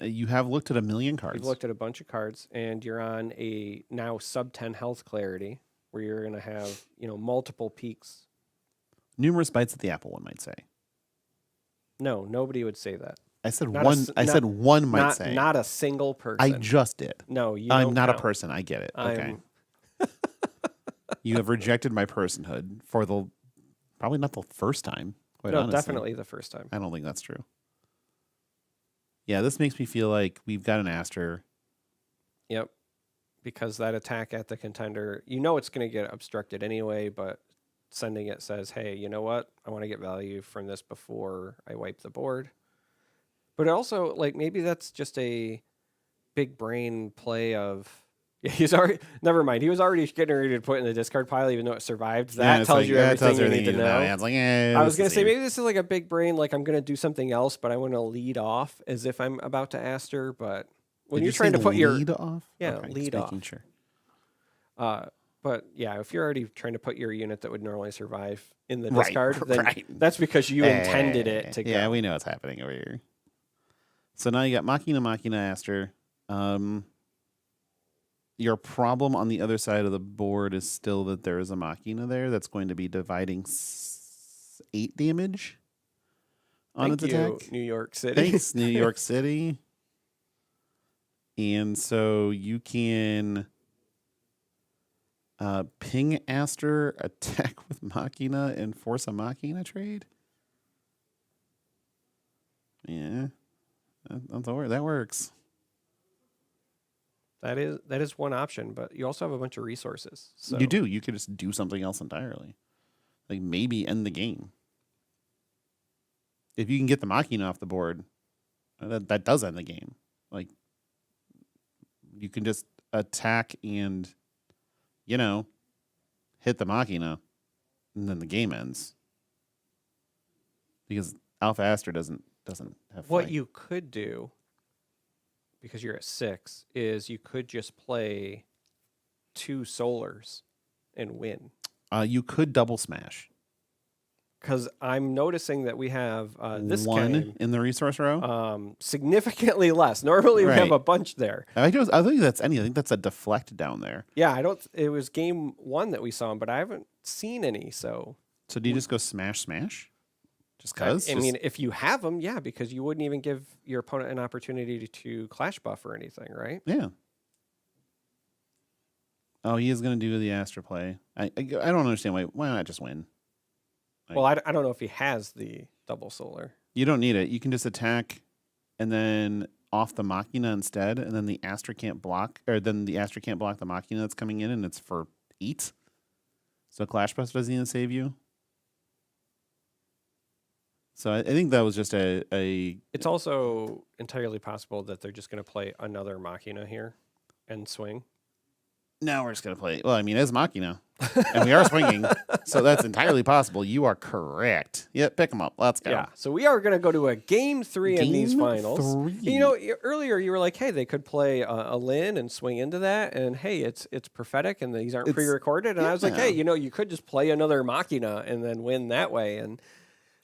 You have looked at a million cards. You've looked at a bunch of cards, and you're on a now sub 10 health Clarity, where you're going to have multiple peaks. Numerous bites at the apple, one might say. No, nobody would say that. I said Not a one. s- I not- said one might Not say. not a single person. I just did. No, you I'm don't not a count. person. I get it. Okay. I'm- You have rejected my personhood for probably not the first time. Quite No, honestly. definitely the first time. I don't think that's true. Yeah, this makes me feel like we've got an Aster. Yep. Because that attack at the contender, it's going to get obstructed anyway, but sending it says, hey, you know what? I want to get value from this before I wipe the board. But it also, maybe that's just a big brain play of. He's already. Never mind. He was already getting ready to put in the discard pile, even though it survived. That tells you everything you need to know. Yeah, it's like, I was going to say, maybe this is like a big brain, like I'm going to do something else, but I want to lead off as if I'm about to Aster. But when you're trying to put your. lead off, Yeah, okay, lead just making off. sure. But yeah, if you're already trying to put your unit that would normally survive in the Right, discard, then right. that's because you intended it to go. Yeah, we know what's happening over here. So now you got Machina Aster. Your problem on the other side of the board is still that there is a Machina there that's going to be dividing 8 damage on Thank its you, attack. New York City. Thanks, New York City. And so you can ping Aster, attack with Machina, and force a Machina trade. Yeah, that works. That is one option, but you also have a bunch of resources. So You do. You could just do something else entirely. Like maybe end the game. If you can get the Machina off the board, that does end the game. Like you can just attack and hit the Machina, and then the game ends. Because Alpha Aster doesn't have what flight. you could do, because you're at 6, is you could just play 2 solars and win. You could double smash. Because I'm noticing that we have this one game in the resource row. significantly less. Normally we have Right. a bunch there. I think that's any. I think that's a deflect down there. Yeah, I don't. It was game 1 that we saw them, but I haven't seen any. So So do you just go smash? Just I cause? mean, if you have them, yeah, because you wouldn't even give your opponent an opportunity to clash buff or anything, right? Yeah. Oh, he is going to do the Aster play. I don't understand why not just win. Well, I don't know if he has the double solar. You don't need it. You can just attack, and then off the Machina instead, and then the Aster can't block, or then the Aster can't block the Machina that's coming in, and it's for 8. So Clash Buff doesn't even save you. So I think that was just a It's also entirely possible that they're just going to play another Machina here and swing. now we're just gonna play. Well, I mean, it's Machina, and we are swinging, so that's entirely possible. You are correct. Yep, pick them up. Let's go. Yeah. So we are going to go to a game 3 in these Game finals. 3. Earlier you were like, hey, they could play a Lin and swing into that, and hey, it's prophetic, and these aren't It's- pre-recorded. And I was like, yeah. hey, you could just play another Machina and then win that way. And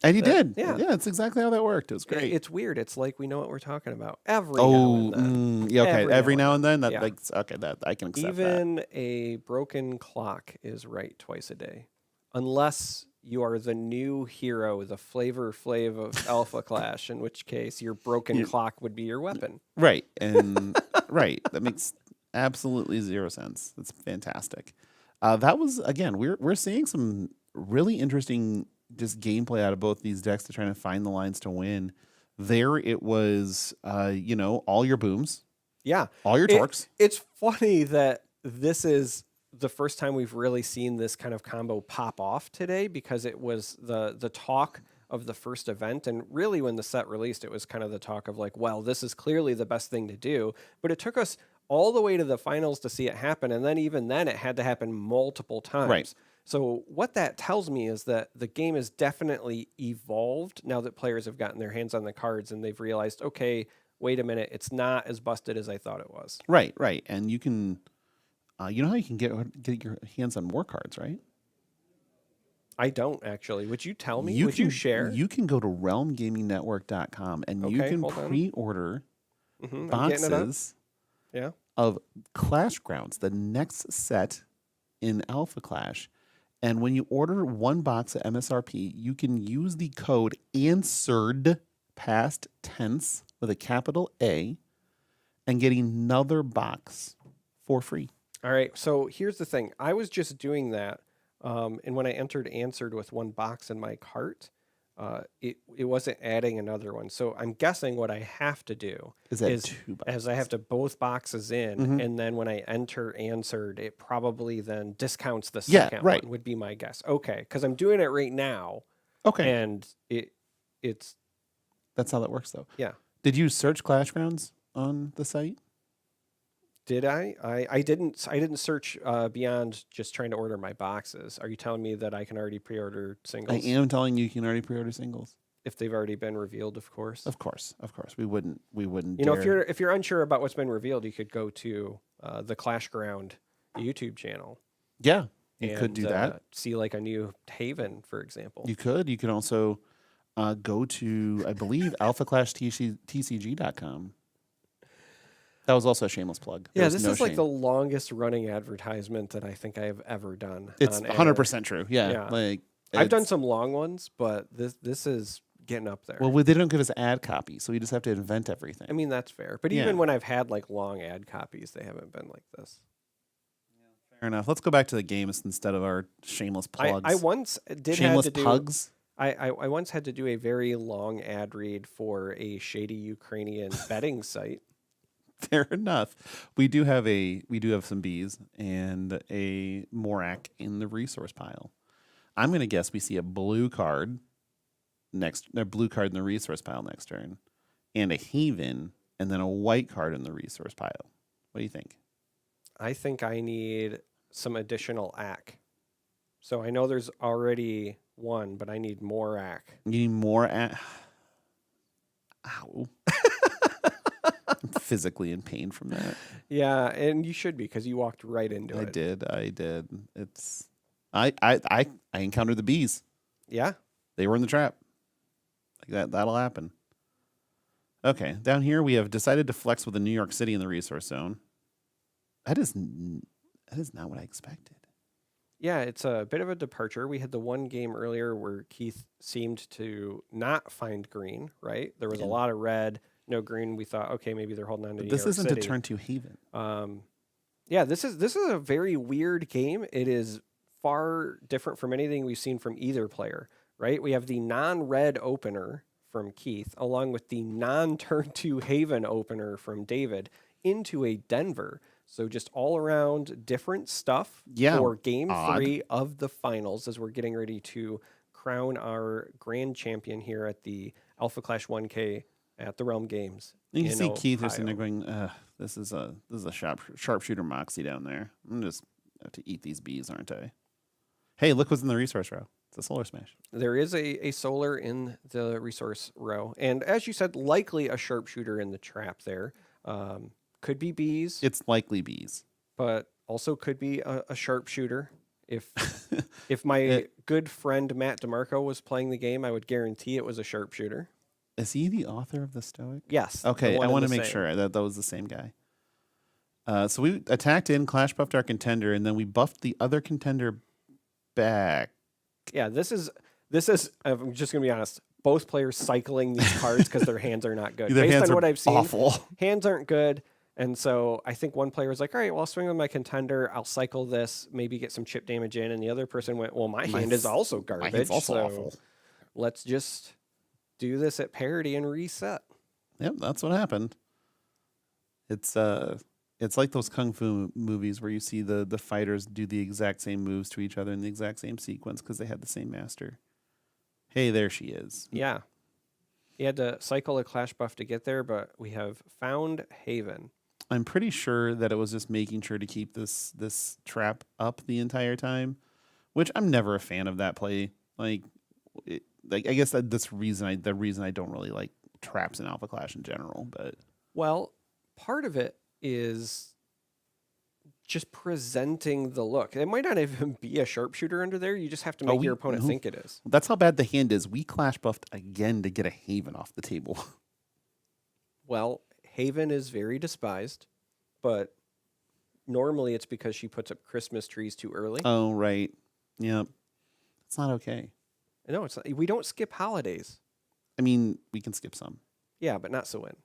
And he did. yeah. Yeah, it's exactly how that worked. It was great. it's weird. It's like we know what we're talking about every now and then. Yeah, okay. Every now and then, Yeah. that I can accept that. Even a broken clock is right twice a day, unless you are the new hero, the Flavor Flav of Alpha Clash, in which case your broken clock would be your weapon. Right. And right. That makes absolutely 0 sense. That's fantastic. That was again, we're seeing some really interesting just gameplay out of both these decks to try to find the lines to win. There it was all your booms, Yeah. all your torques. It's funny that this is the first time we've really seen this kind of combo pop off today, because it was the talk of the first event. And really when the set released, it was kind of the talk of like, well, this is clearly the best thing to do. But it took us all the way to the finals to see it happen. And then even then it had to happen multiple times. Right. So what that tells me is that the game has definitely evolved now that players have gotten their hands on the cards and they've realized, okay, wait a minute, it's not as busted as I thought it was. Right, right. And you can, you know how you can get your hands on more cards, right? I don't actually. Would you tell me? Would you share? You can go to realmgamingnetwork.com and you Okay, can hold on. pre-order I'm getting it up. boxes Yeah. of Clash Grounds, the next set in Alpha Clash. And when you order one box at MSRP, you can use the code ANSWERED past tense with a capital A and get another box for free. All right. So here's the thing. I was just doing that. And when I entered answered with one box in my cart, it wasn't adding another one. So I'm guessing what I have to do Is that two boxes? as I have to both boxes in, Mhm. and then when I enter answered, it probably then discounts the Yeah, second right. one, would be my guess. Okay, because I'm doing it right now, Okay. and it's That's how that works, though. yeah. Did you search Clash Grounds on the site? Did I didn't search beyond just trying to order my boxes. Are you telling me that I can already pre-order I singles am telling you can already pre-order singles. if they've already been revealed? Of course. Of course. We wouldn't. You know, dare- if you're unsure about what's been revealed, you could go to the Clash Ground YouTube channel. Yeah, you could and, do that. See like a new Haven, for example. You could. You could also go to, I believe, alphaclashtcg.com. That was also a shameless plug. Yeah, There's this no is like shame. the longest running advertisement that I think I have ever done. It's on air. 100% true. Yeah. Yeah. Like I've done it's- some long ones, but this is getting up there. Well, they don't give us ad copies, so we just have to invent everything. I mean, that's fair. But Yeah. even when I've had like long ad copies, they haven't been like this. Fair enough. Let's go back to the games instead of our shameless plugs. I once did shameless have to do. pugs. I once had to do a very long ad read for a shady Ukrainian betting site. Fair enough. We do have some bees and a Morak in the resource pile. I'm gonna guess we see a blue card in the resource pile next turn, and a Haven, and then a white card in the resource pile. What do you think? I think I need some additional AC. So I know there's already one, but I need more AC. You need more at. Ow. I'm physically in pain from that. Yeah, and you should be because you walked right into I it. did. It's I encountered the bees. Yeah. They were in the trap. Like that'll happen. Okay, down here we have decided to flex with the New York City in the resource zone. That is not what I expected. Yeah, it's a bit of a departure. We had the one game earlier where Keith seemed to not find green, right? There was a Yeah. lot of red, no green. We thought, okay, maybe they're holding on to But New this York isn't City. a turn two Haven. Yeah, this is a very weird game. It is far different from anything we've seen from either player, right? We have the non-red opener from Keith, along with the non-turn two Haven opener from David, into a Denver. So just all around different stuff Yeah, for game odd. 3 of the finals as we're getting ready to crown our grand champion here at the Alpha Clash 1K at the Realm Games. You can in see Keith is sitting there Ohio. going, this is a sharpshooter Moxie down there. I'm just have to eat these bees, aren't I? Hey, look what's in the resource row. It's a solar smash. There is a solar in the resource row. And as you said, likely a sharpshooter in the trap there. Could be bees, It's likely bees. but also could be a sharpshooter. If my It- good friend Matt DeMarco was playing the game, I would guarantee it was a sharpshooter. Is he the author of the Stoic? Yes. the Okay, one I and want to the make same. sure that was the same guy. So we attacked in, clash buffed our contender, and then we buffed the other contender back. Yeah, this is. I'm just gonna be honest. Both players cycling these cards because their hands are not good. Their Based hands on are what I've seen, awful. hands aren't good. And so I think one player was like, all right, well, I'll swing with my contender. I'll cycle this, maybe get some chip damage in. And the other person went, well, my hand is also garbage. hand's also so awful. let's just do this at parity and reset. Yep, that's what happened. It's like those kung fu movies where you see the fighters do the exact same moves to each other in the exact same sequence because they had the same master. Hey, there she is. Yeah. You had to cycle a clash buff to get there, but we have found Haven. I'm pretty sure that it was just making sure to keep this trap up the entire time. which I'm never a fan of that play. Like, I guess the reason I don't really like traps in Alpha Clash in general. But Well, part of it is just presenting the look. It might not even be a sharpshooter under there. You just have to make your opponent no. think it is. That's how bad the hand is. We Clash buffed again to get a Haven off the table. Well, Haven is very despised, but normally it's because she puts up Christmas trees too early. Oh, right. Yep. It's not okay. No, it's not. We don't skip holidays. I mean, we can skip some. Yeah, but not Sowin.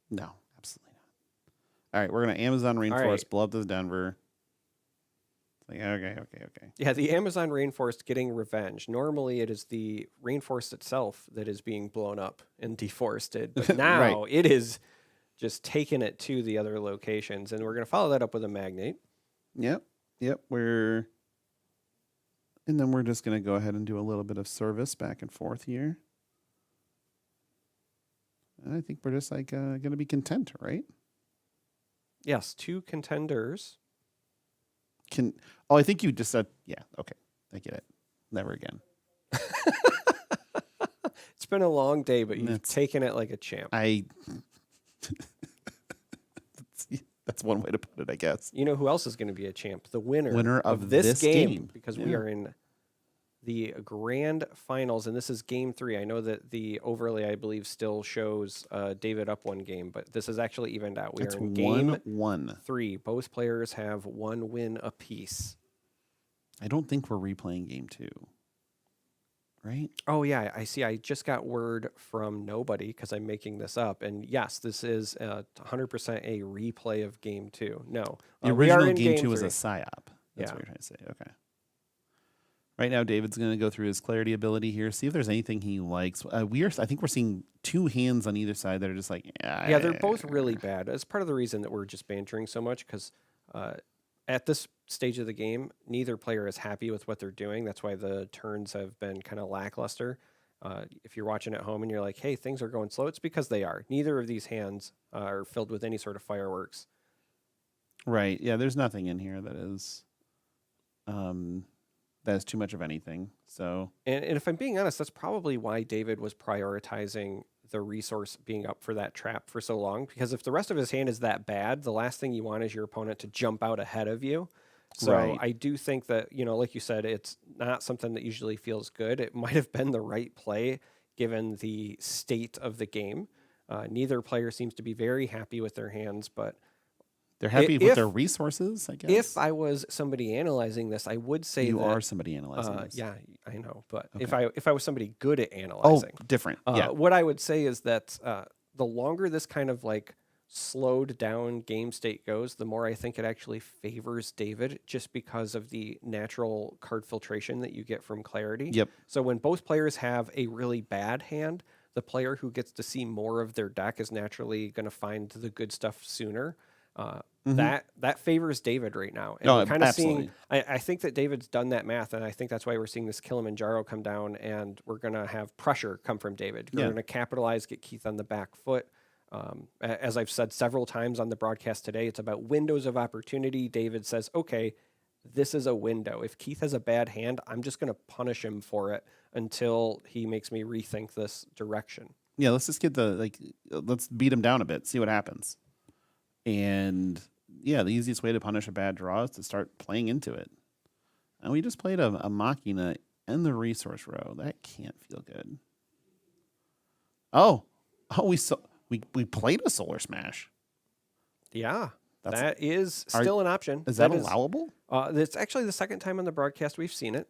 No, absolutely not. All right, we're going to Amazon Rainforest, right. blow up this Denver. It's like, okay. Yeah, the Amazon rainforest getting revenge. Normally it is the rainforest itself that is being blown up and deforested. But now it is just taking it to the other locations. And we're going to follow that up with a magnate. Yep. And then we're just going to go ahead and do a little bit of service back and forth here. And I think we're just like going to be content, right? Yes, 2 contenders. I think you just said, yeah, okay. I get it. Never again. It's been a long day, but you've taken it like a champ. That's one way to put it, I guess. You know who else is going to be a champ? The winner of this game. game. Because we are in the grand finals, and this is game 3. I know that the overlay, I believe, still shows David up 1 game, but this is actually evened out. We are in game 3. Both players have 1 win apiece. I don't think we're replaying game 2. Right? Oh, yeah, I see. I just got word from nobody because I'm making this up. And yes, this is 100% a replay of game 2. No. The we are original in game 2 3. was a psyop. That's Yeah. what you're trying to say. Okay. Right now, David's going to go through his clarity ability here, see if there's anything he likes. I think we're seeing 2 hands on either side that are just like, yeah, they're both really bad. It's part of the reason that we're just bantering so much because at this stage of the game, neither player is happy with what they're doing. That's why the turns have been kind of lackluster. If you're watching at home and you're like, hey, things are going slow, it's because they are. Neither of these hands are filled with any sort of fireworks. Right. Yeah, there's nothing in here that is too much of anything. So, and if I'm being honest, that's probably why David was prioritizing the resource being up for that trap for so long. Because if the rest of his hand is that bad, the last thing you want is your opponent to jump out ahead of you. So Right. I do think that, like you said, it's not something that usually feels good. It might have been the right play given the state of the game. Neither player seems to be very happy with their hands, but they're happy with their resources, I guess. if I was somebody analyzing this, I would say you that, are somebody analyzing this. yeah, I know. But Okay. if I was somebody good at analyzing, different. Yeah. what I would say is that the longer this kind of like slowed down game state goes, the more I think it actually favors David just because of the natural card filtration that you get from clarity. Yep. So when both players have a really bad hand, the player who gets to see more of their deck is naturally going to find the good stuff sooner. That favors David right now. And No, we're kind of absolutely. seeing, I think that David's done that math, and I think that's why we're seeing this Kilimanjaro come down, and we're going to have pressure come from David. We're Yeah. going to capitalize, get Keith on the back foot. As I've said several times on the broadcast today, it's about windows of opportunity. David says, okay, this is a window. If Keith has a bad hand, I'm just going to punish him for it until he makes me rethink this direction. Yeah, let's just get let's beat him down a bit, see what happens. And yeah, the easiest way to punish a bad draw is to start playing into it. And we just played a Machina in the resource row. That can't feel good. We played a Solar Smash. Yeah, That's- that is still an option. Is that allowable? It's actually the second time on the broadcast we've seen it.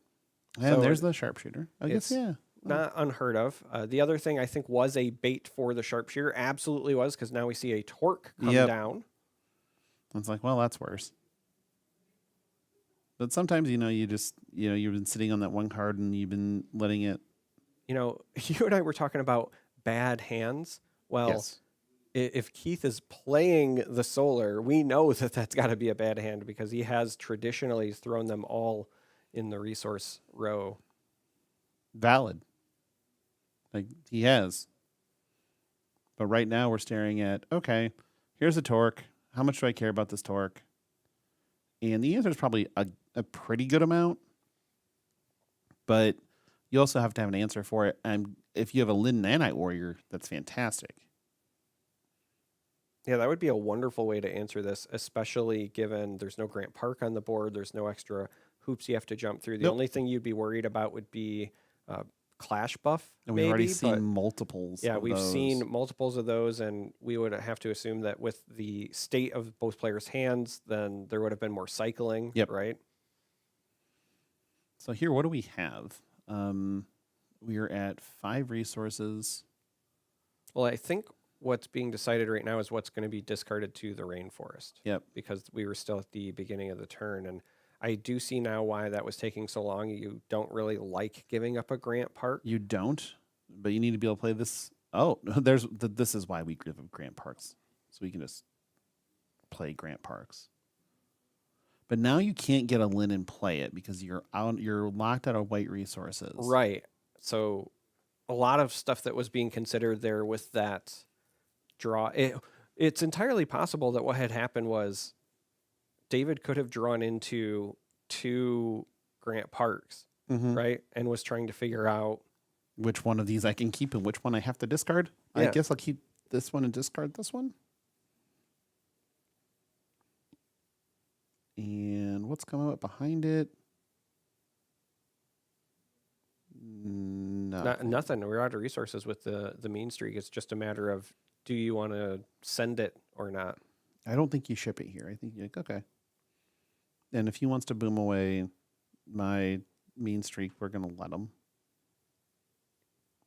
And So there's the sharpshooter. I guess, yeah. Not unheard of. The other thing I think was a bait for the sharpshooter. Absolutely was, because now we see a torque come Yep. down. It's like, well, that's worse. But sometimes, you've been sitting on that one card and you've been letting it. You and I were talking about bad hands. Well, Yes. if Keith is playing the solar, we know that that's got to be a bad hand because he has traditionally thrown them all in the resource row. Valid. Like, he has. But right now we're staring at, okay, here's a torque. How much do I care about this torque? And the answer is probably a pretty good amount. but you also have to have an answer for it. And if you have a Lyn Nanite Warrior, that's fantastic. Yeah, that would be a wonderful way to answer this, especially given there's no Grant Park on the board. There's no extra hoops you have to jump through. The Nope. only thing you'd be worried about would be Clash buff, And we've already maybe. seen But multiples. yeah, of we've those. seen multiples of those, and we would have to assume that with the state of both players' hands, then there would have been more cycling, Yep. right? So here, what do we have? We are at 5 resources. Well, I think what's being decided right now is what's going to be discarded to the rainforest. Yep. Because we were still at the beginning of the turn, and I do see now why that was taking so long. You don't really like giving up a Grant Park. You don't, but you need to be able to play this. Oh, this is why we give up Grant Parks, so we can just play Grant Parks. But now you can't get a Lyn and play it because you're locked out of white resources. Right. So a lot of stuff that was being considered there with that draw. It's entirely possible that what had happened was David could have drawn into 2 Grant Parks, Mhm. right? And was trying to figure out. Which one of these I can keep and which one I have to discard? I Yeah. guess I'll keep this one and discard this one. And what's coming up behind it? No. Nothing. We're out of resources with the mean streak. It's just a matter of, do you want to send it or not? I don't think you ship it here. I think you're like, okay. And if he wants to boom away my mean streak, we're going to let him.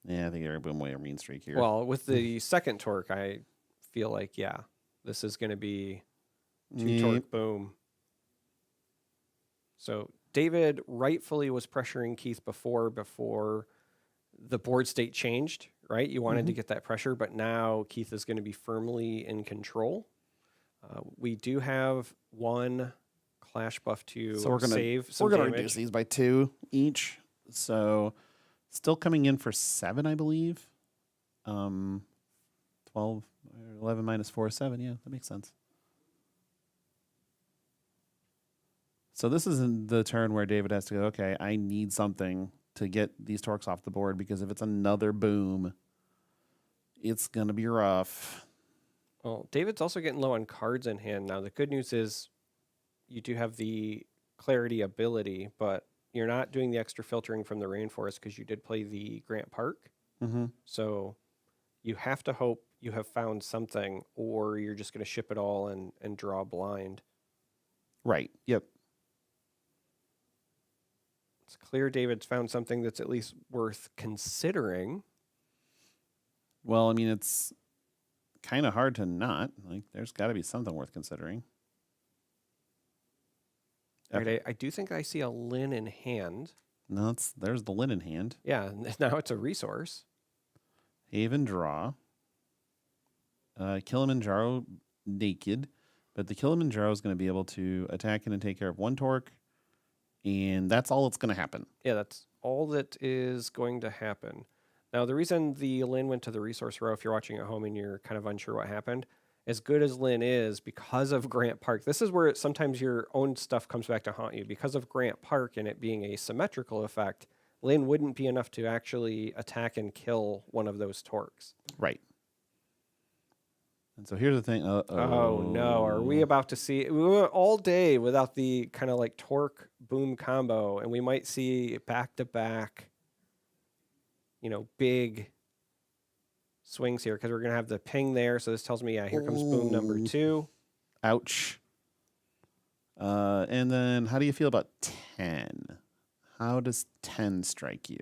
Yeah, I think they're going to boom away a mean streak here. Well, with the second torque, I feel like, yeah, this is going to be 2 Yep. torque boom. So David rightfully was pressuring Keith before the board state changed, right? You wanted to get that pressure, but now Keith is going to be firmly in control. We do have 1 clash buff to So we're gonna save some we're gonna damage. reduce these by 2 each. So still coming in for 7, I believe. 12, 11 minus 4 is 7. Yeah, that makes sense. So this is in the turn where David has to go, okay, I need something to get these torques off the board because if it's another boom, it's going to be rough. Well, David's also getting low on cards in hand now. The good news is you do have the clarity ability, but you're not doing the extra filtering from the rainforest because you did play the Grant Park. Mm-hmm. So you have to hope you have found something, or you're just going to ship it all and draw blind. Right. Yep. It's clear David's found something that's at least worth considering. Well, I mean, it's kind of hard to not. Like, there's got to be something worth considering. Right, I do think I see a Lyn in hand. No, there's the Lyn in hand. Yeah, now it's a resource. Haven draw. Kilimanjaro naked, but the Kilimanjaro is going to be able to attack and take care of 1 torque, and that's all that's going to happen. Yeah, that's all that is going to happen. Now, the reason the Lyn went to the resource row, if you're watching at home and you're kind of unsure what happened, as good as Lyn is, because of Grant Park, this is where sometimes your own stuff comes back to haunt you. Because of Grant Park and it being a symmetrical effect, Lyn wouldn't be enough to actually attack and kill one of those torques. Right. And so here's the thing. Oh no, are we about to see? We went all day without the kind of like torque boom combo, and we might see back to back, big swings here because we're gonna have the ping there. So this tells me, yeah, here comes boom number Ooh. 2. Ouch. And then how do you feel about 10? How does 10 strike you?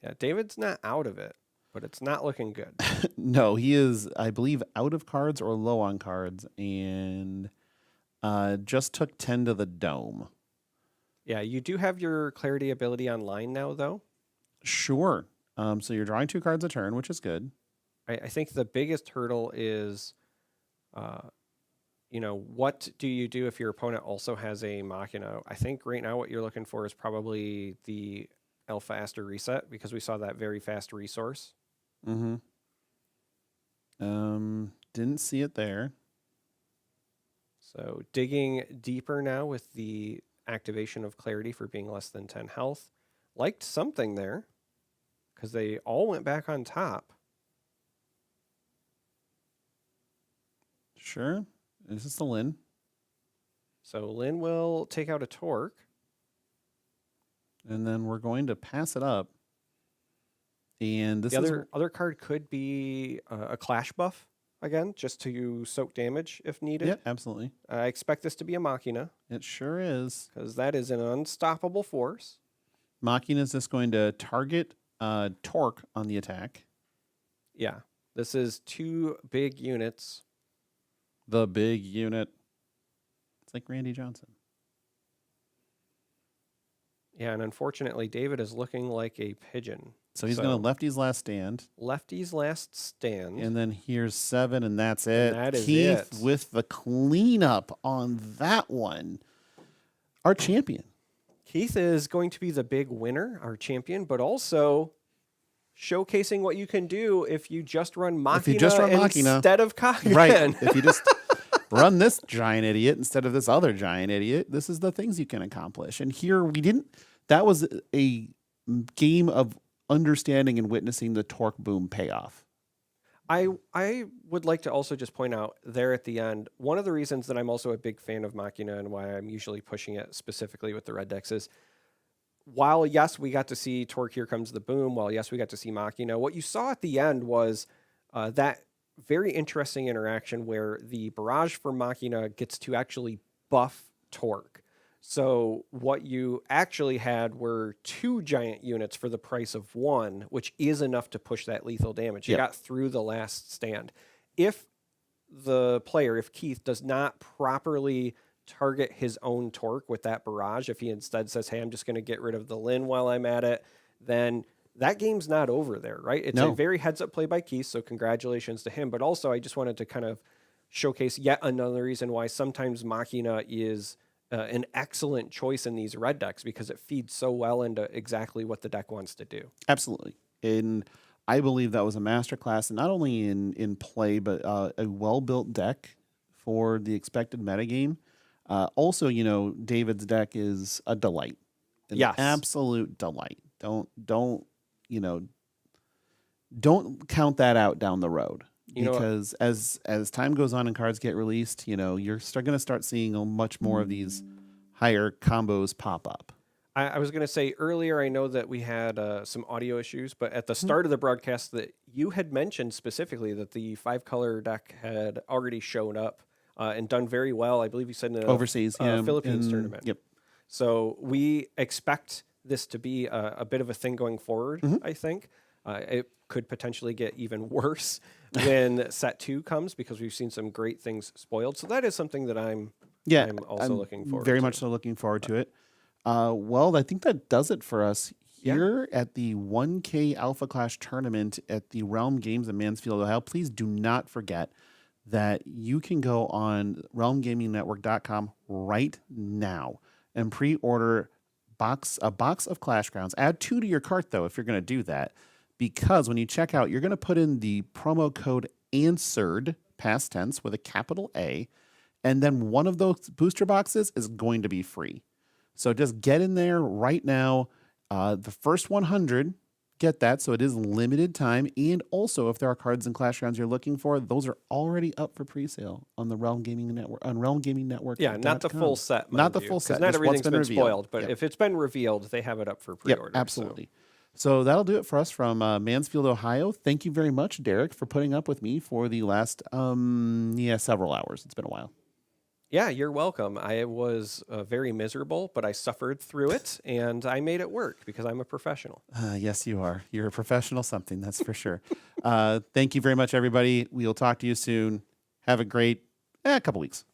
Yeah, David's not out of it, but it's not looking good. No, he is, I believe, out of cards or low on cards, and just took 10 to the dome. Yeah, you do have your clarity ability online now, though. Sure. So you're drawing 2 cards a turn, which is good. I think the biggest hurdle is, what do you do if your opponent also has a Machina? I think right now what you're looking for is probably the Alpha Aster reset because we saw that very fast resource. Mm-hmm. Didn't see it there. So digging deeper now with the activation of Clarity for being less than 10 health. Liked something there because they all went back on top. Sure. This is the Lin. So Lin will take out a Torque. And then we're going to pass it up. And this The is other card could be a Clash buff, again, just to soak damage if needed. yeah, absolutely. I expect this to be a Machina, It sure is. because that is an unstoppable force. Machina is just going to target Torque on the attack. Yeah, this is 2 big units. The big unit. It's like Randy Johnson. Yeah, and unfortunately, David is looking like a pigeon. So he's going to lefty's last stand. Lefty's last stand. And then here's 7, and that's it. that is Keith it. with the cleanup on that one. Our champion. Keith is going to be the big winner, our champion, but also showcasing what you can do if you just run Machina, If you just run Machina. instead of Kagen. Right. If you just run this giant idiot instead of this other giant idiot, this is the things you can accomplish. And here we didn't. That was a game of understanding and witnessing the Torque boom payoff. I would like to also just point out there at the end, one of the reasons that I'm also a big fan of Machina and why I'm usually pushing it specifically with the red decks is, while yes, we got to see Torque Here Comes the Boom, while yes, we got to see Machina, what you saw at the end was that very interesting interaction where the barrage for Machina gets to actually buff Torque. So what you actually had were 2 giant units for the price of 1, which is enough to push that lethal damage. You Yep. got through the last stand. If the player, if Keith does not properly target his own Torque with that barrage, if he instead says, hey, I'm just going to get rid of the Lin while I'm at it, then that game's not over there, right? It's No. a very heads-up play by Keith, so congratulations to him. But also, I just wanted to kind of showcase yet another reason why sometimes Machina is an excellent choice in these red decks, because it feeds so well into exactly what the deck wants to do. Absolutely. And I believe that was a masterclass, not only in play, but a well-built deck for the expected metagame. Also, David's deck is a delight. An Yes. absolute delight. Don't count that out down the road. You know what? Because as time goes on and cards get released, you're going to start seeing much more of these higher combos pop up. I was going to say earlier, I know that we had some audio issues, but at the start of the broadcast that you had mentioned specifically that the 5-color deck had already shown up and done very well. I believe you said in the Overseas, yeah, Philippines tournament. Yep. So we expect this to be a bit of a thing going forward, I think. It could potentially get even worse when set 2 comes, because we've seen some great things spoiled. So that is something that I'm also looking forward very to. much so looking forward to it. Well, I think that does it for us here at the 1K Alpha Clash tournament at the Realm Games in Mansfield, Ohio. Please do not forget that you can go on realmgamingnetwork.com right now and pre-order a box of Clash Grounds. Add 2 to your cart, though, if you're going to do that, because when you check out, you're going to put in the promo code ANSWERED, past tense, with a capital A, and then one of those booster boxes is going to be free. So just get in there right now. The first 100 get that, so it is limited time. And also, if there are cards in Clash Grounds you're looking for, those are already up for pre-sale on the Realm Gaming Network, on Realm Gaming Network. Yeah, not the full set. Not mind the you, full 'cause set. Not just what's everything's been revealed. spoiled, but Yep. if it's been revealed, they have it up for pre-order. Yep, absolutely. So that'll do it for us from Mansfield, Ohio. Thank you very much, Derek, for putting up with me for the last several hours. It's been a while. Yeah, you're welcome. I was very miserable, but I suffered through it, and I made it work because I'm a professional. Yes, you are. You're a professional something, that's for sure. Thank you very much, everybody. We'll talk to you soon. Have a great couple weeks.